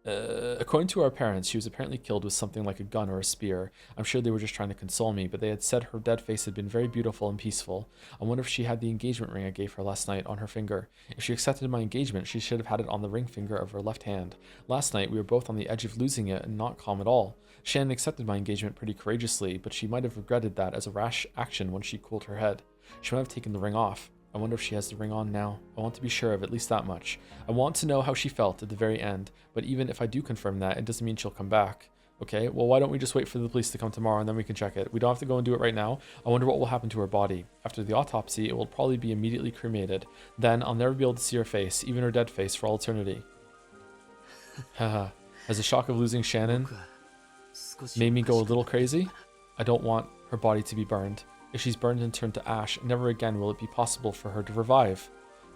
According to our parents, she was apparently killed with something like a gun or a spear. I'm sure they were just trying to console me, but they had said her dead face had been very beautiful and peaceful. I wonder if she had the engagement ring I gave her last night on her finger. If she accepted my engagement, she should have had it on the ring finger of her left hand. Last night, we were both on the edge of losing it and not calm at all. Shannon accepted my engagement pretty courageously, but she might have regretted that as a rash action when she cooled her head. She might have taken the ring off. I wonder if she has the ring on now. I want to be sure of at least that much. I want to know how she felt at the very end, but even if I do confirm that, it doesn't mean she'll come back. Okay, well, why don't we just wait for the police to come tomorrow and then we can check it. We don't have to go and do it right now. I wonder what will happen to her body. After the autopsy, it will probably be immediately cremated. Then I'll never be able to see her face, even her dead face, for all eternity. Haha. Has the shock of losing Shannon made me go a little crazy? I don't want her body to be burned. If she's burned and turned to ash, never again will it be possible for her to revive.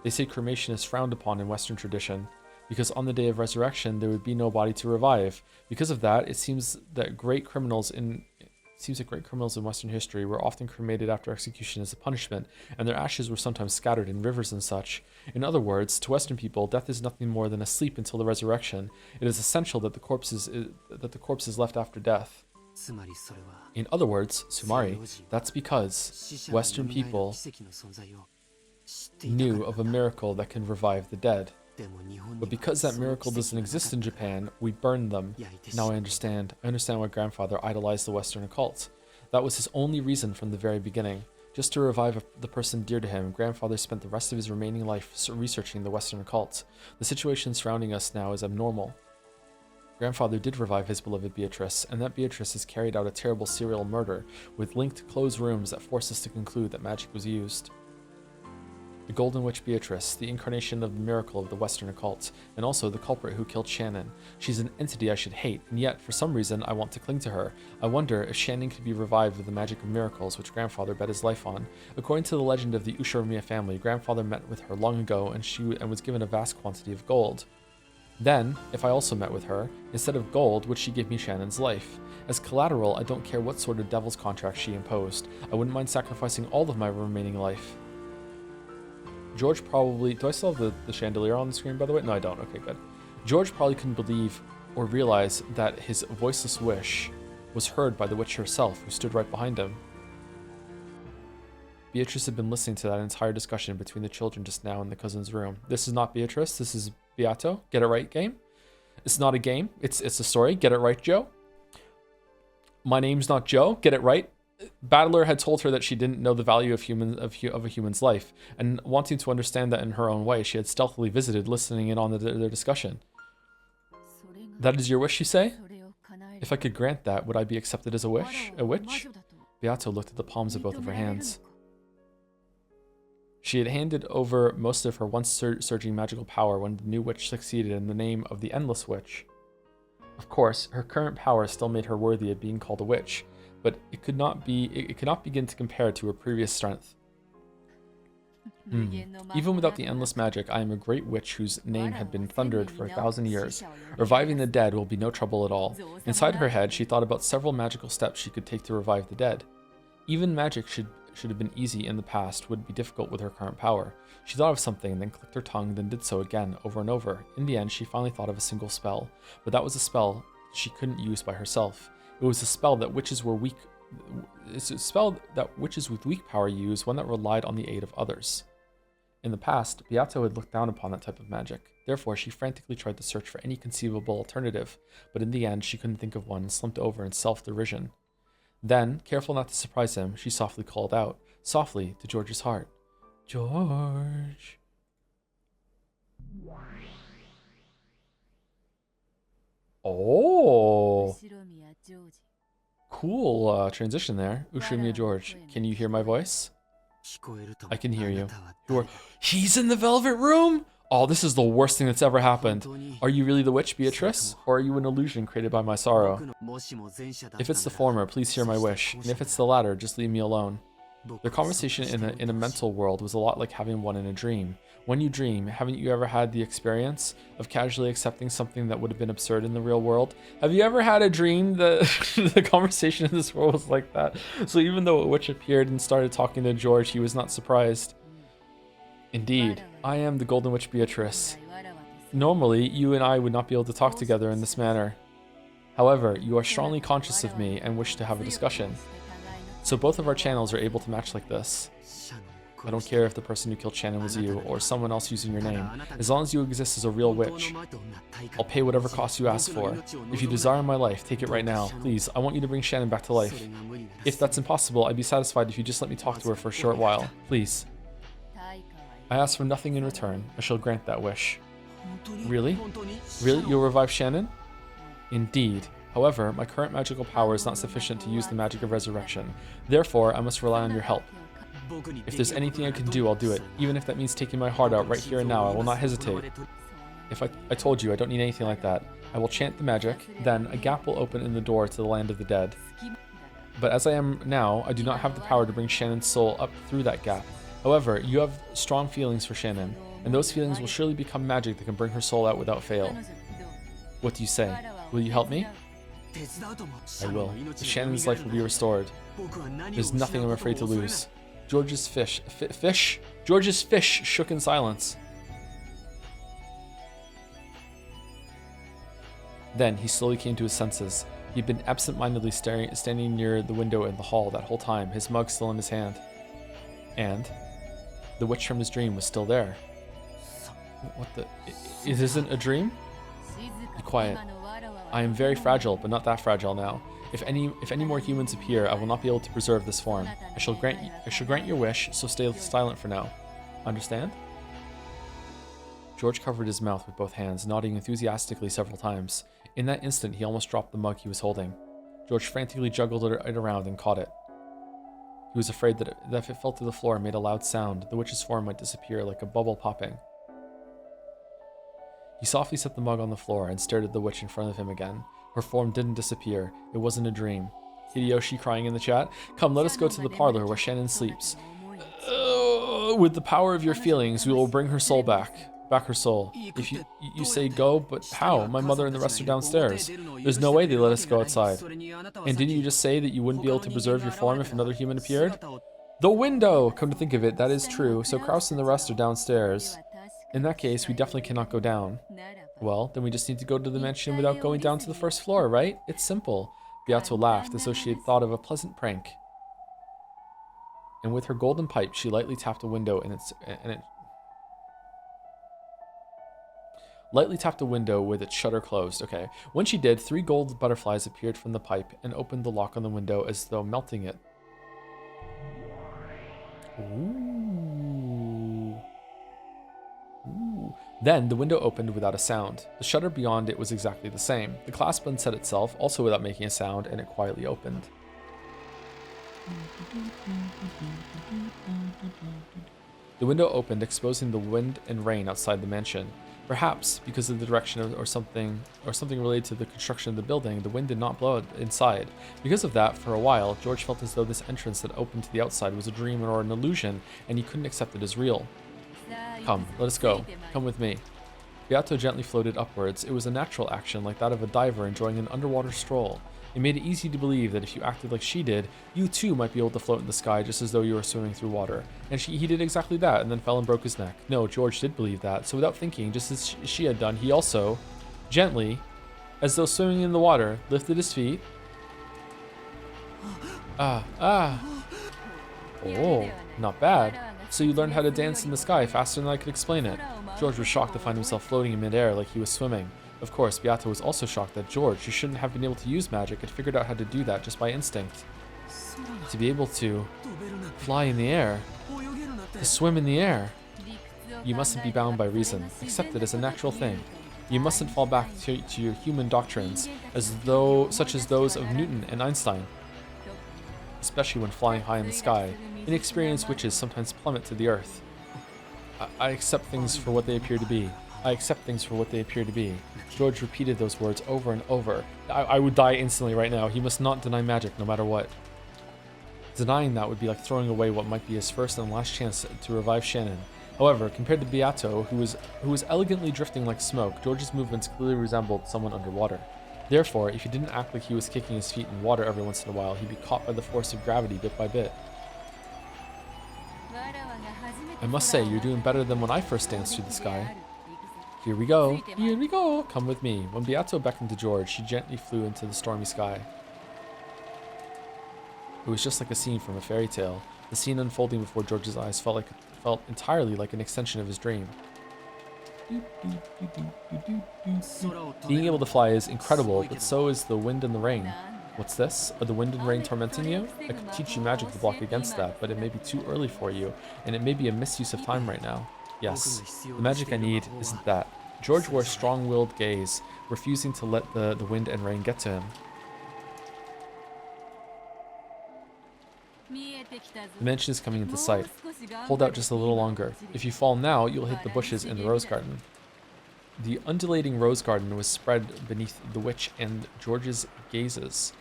They say cremation is frowned upon in Western tradition, because on the day of resurrection there would be no body to revive. Because of that, it seems that great criminals in Western history were often cremated after execution as a punishment, and their ashes were sometimes scattered in rivers and such. In other words, to Western people, death is nothing more than a sleep until the resurrection. It is essential that the corpse is left after death. In other words, Sumari, that's because Western people knew of a miracle that can revive the dead. But because that miracle doesn't exist in Japan, we burned them. Now I understand. I understand why Grandfather idolized the Western occult. That was his only reason from the very beginning. Just to revive the person dear to him, Grandfather spent the rest of his remaining life researching the Western occult. The situation surrounding us now is abnormal. Grandfather did revive his beloved Beatrice, and that Beatrice has carried out a terrible serial murder, with linked closed rooms that force us to conclude that magic was used. The Golden Witch Beatrice, the incarnation of the miracle of the Western occult, and also the culprit who killed Shannon. She's an entity I should hate, and yet, for some reason, I want to cling to her. I wonder if Shannon could be revived with the magic of miracles which Grandfather bet his life on. According to the legend of the Ushiromiya family, Grandfather met with her long ago, and was given a vast quantity of gold. Then, if I also met with her, instead of gold, would she give me Shannon's life? As collateral, I don't care what sort of devil's contract she imposed. I wouldn't mind sacrificing all of my remaining life. George probably... Do I still have the chandelier on the screen, by the way? No, I don't. Okay, good. George probably couldn't believe or realize that his voiceless wish was heard by the witch herself, who stood right behind him. Beatrice had been listening to that entire discussion between the children just now in the cousin's room. This is not Beatrice, this is Beato. Get it right, game? It's not a game, it's a story. Get it right, Joe? My name's not Joe. Get it right? Battler had told her that she didn't know the value of a human's life, and wanting to understand that in her own way, she had stealthily visited, listening in on their discussion. That is your wish, you say? If I could grant that, would I be accepted as a witch? A witch? Beato looked at the palms of both of her hands. She had handed over most of her once surging magical power when the new witch succeeded in the name of the Endless Witch. Of course, her current power still made her worthy of being called a witch, but it could not begin to compare to her previous strength. Even without the endless magic, I am a great witch whose name had been thundered for 1,000 years. Reviving the dead will be no trouble at all. Inside her head, she thought about several magical steps she could take to revive the dead. Even magic should have been easy in the past, would be difficult with her current power. She thought of something, then clicked her tongue, then did so again, over and over. In the end, she finally thought of a single spell, but that was a spell she couldn't use by herself. It was a spell that witches were weak. It's a spell that witches with weak power use, one that relied on the aid of others. In the past, Beato had looked down upon that type of magic. Therefore, she frantically tried to search for any conceivable alternative, but in the end, she couldn't think of one and slumped over in self-derision. Then, careful not to surprise him, she softly called out, softly to George's heart, "George." Oh, cool transition there. Ushimiya George, can you hear my voice? I can hear you. He's in the Velvet Room? Oh, this is the worst thing that's ever happened. Are you really the witch, Beatrice? Or are you an illusion created by my sorrow? If it's the former, please hear my wish. And if it's the latter, just leave me alone. Their conversation in a mental world was a lot like having one in a dream. When you dream, haven't you ever had the experience of casually accepting something that would have been absurd in the real world? Have you ever had a dream that the conversation in this world was like that? So even though a witch appeared and started talking to George, he was not surprised. Indeed, I am the Golden Witch Beatrice. Normally, you and I would not be able to talk together in this manner. However, you are strongly conscious of me and wish to have a discussion. So both of our channels are able to match like this. I don't care if the person who killed Shannon was you or someone else using your name, as long as you exist as a real witch. I'll pay whatever cost you ask for. If you desire my life, take it right now. Please, I want you to bring Shannon back to life. If that's impossible, I'd be satisfied if you just let me talk to her for a short while. Please. I ask for nothing in return. I shall grant that wish. Really? Really? You'll revive Shannon? Indeed. However, my current magical power is not sufficient to use the magic of resurrection. Therefore, I must rely on your help. If there's anything I can do, I'll do it. Even if that means taking my heart out right here and now, I will not hesitate. If I told you, I don't need anything like that. I will chant the magic, then a gap will open in the door to the land of the dead. But as I am now, I do not have the power to bring Shannon's soul up through that gap. However, you have strong feelings for Shannon, and those feelings will surely become magic that can bring her soul out without fail. What do you say? Will you help me? I will. Shannon's life will be restored. There's nothing I'm afraid to lose. George's George's fish shook in silence. Then he slowly came to his senses. He'd been absent-mindedly standing near the window in the hall that whole time, his mug still in his hand. And the witch from his dream was still there. What the? It isn't a dream? Be quiet. I am very fragile, but not that fragile now. If any more humans appear, I will not be able to preserve this form. I shall grant your wish, so stay silent for now. Understand? George covered his mouth with both hands, nodding enthusiastically several times. In that instant, he almost dropped the mug he was holding. George frantically juggled it around and caught it. He was afraid that if it fell to the floor and made a loud sound, the witch's form might disappear like a bubble popping. He softly set the mug on the floor and stared at the witch in front of him again. Her form didn't disappear. It wasn't a dream. Hideyoshi crying in the chat. Come, let us go to the parlor where Shannon sleeps. With the power of your feelings, we will bring her soul back her soul. If you say go, but how? My mother and the rest are downstairs. There's no way they let us go outside. And didn't you just say that you wouldn't be able to preserve your form if another human appeared? The window! Come to think of it, that is true. So Kraus and the rest are downstairs. In that case, we definitely cannot go down. Well, then we just need to go to the mansion without going down to the first floor, right? It's simple. Beato laughed as though she had thought of a pleasant prank. And with her golden pipe, she lightly tapped a window with its shutter closed. Okay. When she did, 3 gold butterflies appeared from the pipe and opened the lock on the window as though melting it. Ooh. Ooh. Then the window opened without a sound. The shutter beyond it was exactly the same. The clasp unset itself, also without making a sound, and it quietly opened. The window opened, exposing the wind and rain outside the mansion. Perhaps because of the direction or something related to the construction of the building, the wind did not blow inside. Because of that, for a while, George felt as though this entrance that opened to the outside was a dream or an illusion, and he couldn't accept it as real. Come, let us go. Come with me. Beato gently floated upwards. It was a natural action, like that of a diver enjoying an underwater stroll. It made it easy to believe that if you acted like she did, you too might be able to float in the sky just as though you were swimming through water. And he did exactly that, and then fell and broke his neck. No, George did believe that, so without thinking, just as she had done, he also, gently, as though swimming in the water, lifted his feet Oh, not bad. So you learned how to dance in the sky faster than I could explain it. George was shocked to find himself floating in midair like he was swimming. Of course, Beato was also shocked that George, who shouldn't have been able to use magic, had figured out how to do that just by instinct. To be able to fly in the air, to swim in the air. You mustn't be bound by reason. Accept it as a natural thing. You mustn't fall back to your human doctrines, such as those of Newton and Einstein. Especially when flying high in the sky, inexperienced witches sometimes plummet to the earth. I accept things for what they appear to be. I accept things for what they appear to be. George repeated those words over and over. I would die instantly right now. He must not deny magic no matter what. Denying that would be like throwing away what might be his first and last chance to revive Shannon. However, compared to Beato, who was elegantly drifting like smoke, George's movements clearly resembled someone underwater. Therefore, if he didn't act like he was kicking his feet in water every once in a while, he'd be caught by the force of gravity bit by bit. I must say, you're doing better than when I first danced through the sky. Here we go, here we go, come with me. When Beato beckoned to George, she gently flew into the stormy sky. It was just like a scene from a fairy tale. The scene unfolding before George's eyes felt entirely like an extension of his dream. Being able to fly is incredible, but so is the wind and the rain. What's this? Are the wind and rain tormenting you? I could teach you magic to block against that, but it may be too early for you, and it may be a misuse of time right now. Yes, the magic I need isn't that. George wore a strong-willed gaze, refusing to let the wind and rain get to him. The mansion is coming into sight. Hold out just a little longer. If you fall now, you'll hit the bushes in the rose garden. The undulating rose garden was spread beneath the witch and George's gazes.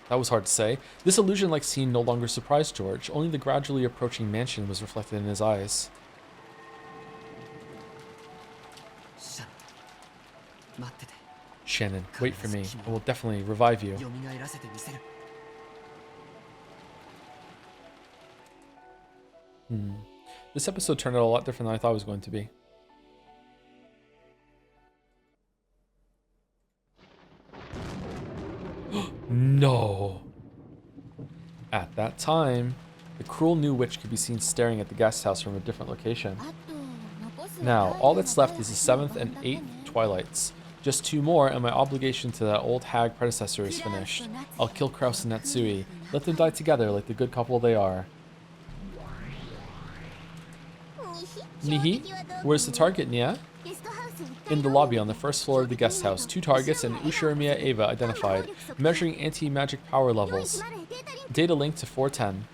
That was hard to say. This illusion-like scene no longer surprised George. Only the gradually approaching mansion was reflected in his eyes. Shannon, wait for me. I will definitely revive you. This episode turned out a lot different than I thought it was going to be. No! At that time, the cruel new witch could be seen staring at the guest house from a different location. Now, all that's left is the 7th and 8th Twilights. Just 2 more and my obligation to that old hag predecessor is finished. I'll kill Kraus and Natsui. Let them die together like the good couple they are. Nihi? Where's the target, Nia? In the lobby on the first floor of the guest house. 2 targets and Ushirimiya Eva identified, measuring anti-magic power levels. Data linked to 410.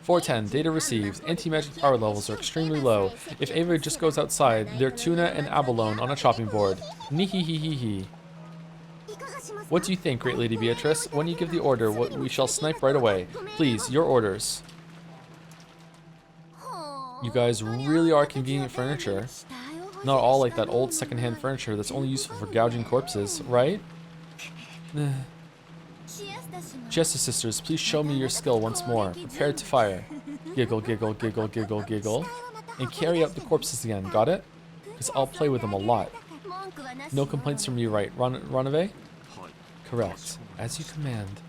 410, data received. Anti-magic power levels are extremely low. If Ava just goes outside, they're tuna and abalone on a chopping board. Nihihihihi. What do you think, Great Lady Beatrice? When you give the order, we shall snipe right away. Please, your orders. You guys really are convenient furniture. Not all like that old secondhand furniture that's only useful for gouging corpses, right? Siesta sisters, please show me your skill once more. Prepare to fire. Giggle, giggle, giggle, giggle, giggle. And carry out the corpses again, got it? Because I'll play with them a lot. No complaints from you, right, Ronave? Correct. As you command.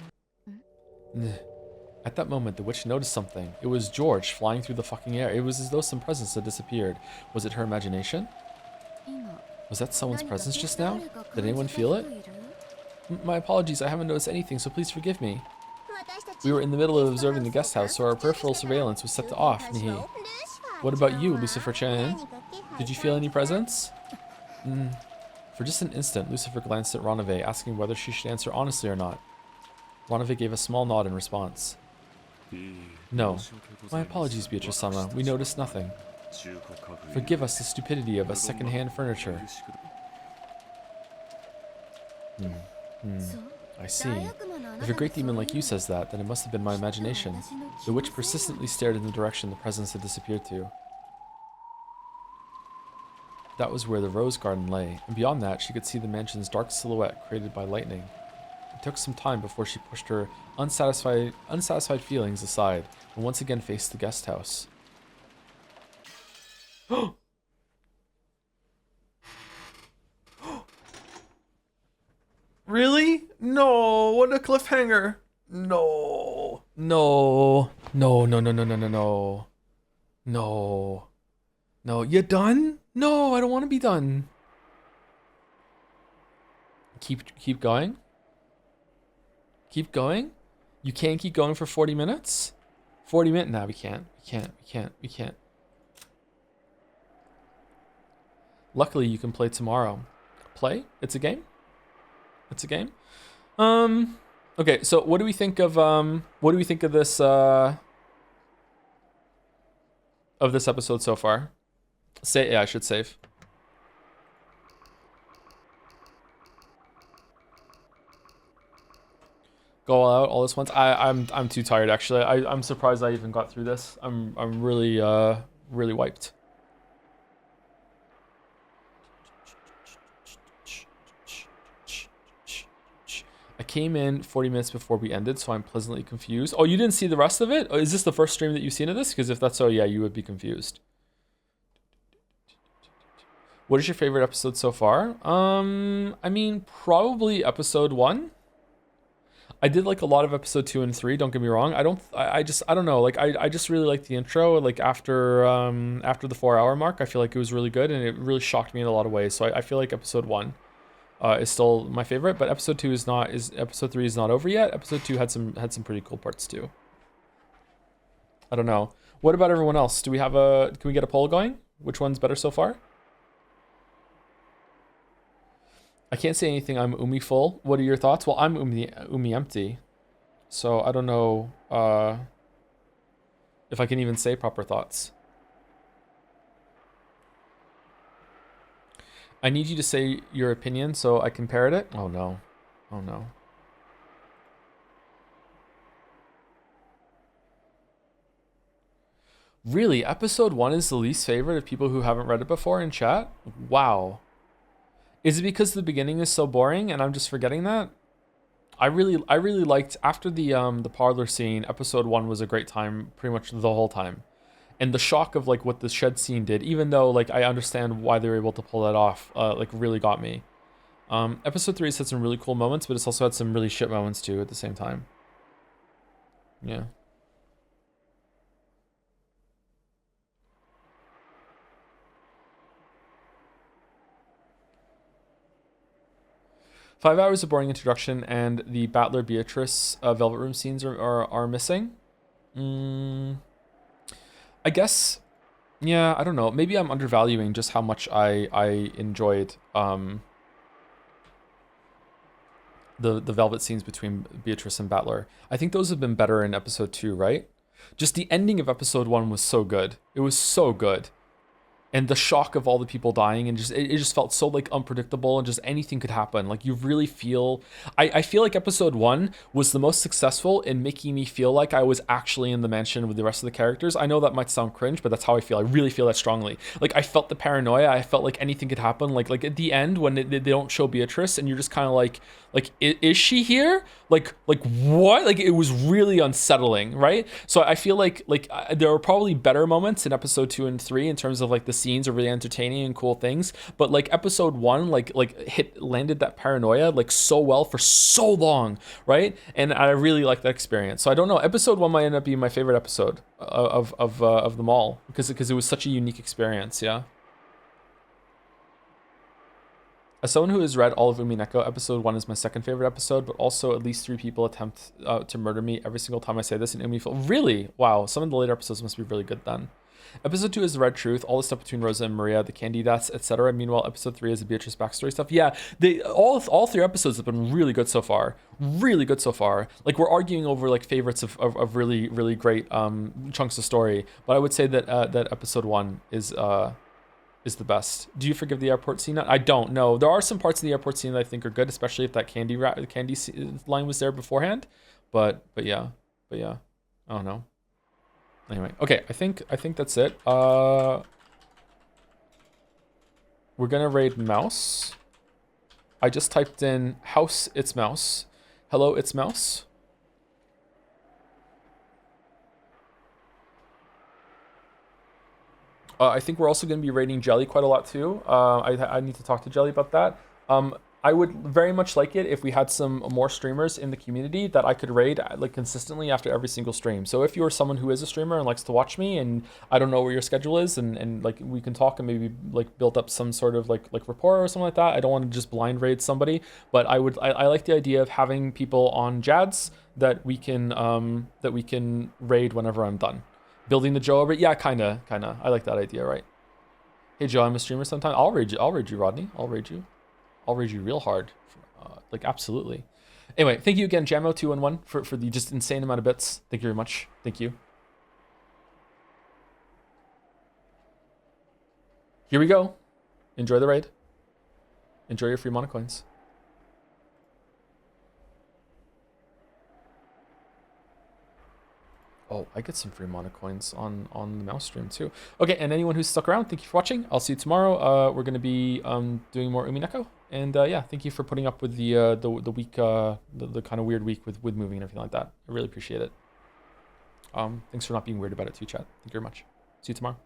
At that moment, the witch noticed something. It was George flying through the fucking air. It was as though some presence had disappeared. Was it her imagination? Was that someone's presence just now? Did anyone feel it? My apologies, I haven't noticed anything, so please forgive me. We were in the middle of observing the guest house, so our peripheral surveillance was set to off, Nihi. What about you, Lucifer-chan? Did you feel any presence? For just an instant, Lucifer glanced at Ronave, asking whether she should answer honestly or not. Ronave gave a small nod in response. No. My apologies, Beatrice-sama. We noticed nothing. Forgive us the stupidity of a second-hand furniture. I see. If a great demon like you says that, then it must have been my imagination. The witch persistently stared in the direction the presence had disappeared to. That was where the rose garden lay, and beyond that she could see the mansion's dark silhouette created by lightning. It took some time before she pushed her unsatisfied feelings aside and once again faced the guest house. Really? No, what a cliffhanger. No. No. No, no, no, no, no, no, no. No. No, you done? No, I don't want to be done. Keep going. Keep going. You can't keep going for 40 minutes? 40 minutes? No, we can't. We can't. Luckily, you can play tomorrow. Play? It's a game? It's a game? Okay, so what do we think of this episode so far? Yeah, I should save. Go all out all this once. I'm too tired actually. I'm surprised I even got through this. I'm really really wiped. I came in 40 minutes before we ended, so I'm pleasantly confused. Oh, you didn't see the rest of it? Is this the first stream that you've seen of this? Because if that's so, yeah, you would be confused. What is your favorite episode so far? I mean, probably episode 1. I did like a lot of episode 2 and 3, don't get me wrong. I don't know. Like I just really like the intro. Like after the 4-hour mark, I feel like it was really good and it really shocked me in a lot of ways. So I feel like episode 1 is still my favorite, but episode 2 is not. Episode 3 is not over yet. Episode 2 had some pretty cool parts too. I don't know. What about everyone else? Can we get a poll going? Which one's better so far? I can't say anything. I'm Umi full. What are your thoughts? Well, I'm Umi empty, so I don't know if I can even say proper thoughts. I need you to say your opinion so I can parrot it. Oh no. Oh no. Really? Episode 1 is the least favorite of people who haven't read it before in chat? Wow. Is it because the beginning is so boring and I'm just forgetting that? I really liked after the parlor scene. Episode 1 was a great time pretty much the whole time. And the shock of like what the shed scene did, even though like I understand why they were able to pull that off, like really got me. Episode 3 has had some really cool moments, but it's also had some really shit moments too at the same time. Yeah. Five hours of boring introduction and the Battler Beatrice Velvet Room scenes are missing. I guess, yeah, I don't know. Maybe I'm undervaluing just how much I enjoyed the Velvet scenes between Beatrice and Battler. I think those have been better in episode 2, right? Just the ending of episode 1 was so good. It was so good. And the shock of all the people dying and it just felt so like unpredictable and just anything could happen. Like you really feel, I feel like episode 1 was the most successful in making me feel like I was actually in the mansion with the rest of the characters. I know that might sound cringe, but that's how I feel. I really feel that strongly. Like I felt the paranoia. I felt like anything could happen. Like at the end when they don't show Beatrice and you're just kind of like is she here? Like what? Like it was really unsettling, right? So I feel like there were probably better moments in episode 2 and 3 in terms of like the scenes are really entertaining and cool things, but like episode 1 landed that paranoia like so well for so long, right? And I really like that experience. So I don't know, episode 1 might end up being my favorite episode of them all because it was such a unique experience. Yeah. As someone who has read all of Umineko, episode 1 is my second favorite episode, but also at least 3 people attempt to murder me every single time I say this in Umi. Really? Wow, some of the later episodes must be really good then. Episode 2 is the Red Truth, all the stuff between Rosa and Maria, the candy deaths, etc. Meanwhile, episode 3 is the Beatrice backstory stuff. Yeah, all 3 episodes have been really good so far. Really good so far. Like we're arguing over like favorites of really, really great chunks of story, but I would say that that episode 1 is the best. Do you forgive the airport scene? I don't know. There are some parts of the airport scene that I think are good, especially if that candy line was there beforehand. But yeah. I don't know. Anyway, okay. I think that's it. We're gonna raid mouse. I just typed in house. It's mouse. Hello, it's mouse. I think we're also going to be raiding Jelly quite a lot too. I need to talk to Jelly about that. I would very much like it if we had some more streamers in the community that I could raid like consistently after every single stream. So if you're someone who is a streamer and likes to watch me, and I don't know where your schedule is, and like we can talk and maybe like build up some sort of like rapport or something like that. I don't want to just blind raid somebody, but I like the idea of having people on Jads that we can raid whenever I'm done. Building the Joe over, yeah, kinda. I like that idea, right? Hey Joe, I'm a streamer sometime. I'll raid you, Rodney. I'll raid you real hard. Like, absolutely. Anyway, thank you again, Jamo211, for the just insane amount of bits. Thank you very much. Thank you. Here we go. Enjoy the raid. Enjoy your free mono coins. Oh, I get some free mono coins on the mouse stream too. Okay, and anyone who's stuck around, thank you for watching. I'll see you tomorrow. We're gonna be doing more Umineko, and yeah, thank you for putting up with the week, the kind of weird week with moving and everything like that. I really appreciate it. Thanks for not being weird about it too, chat. Thank you very much. See you tomorrow.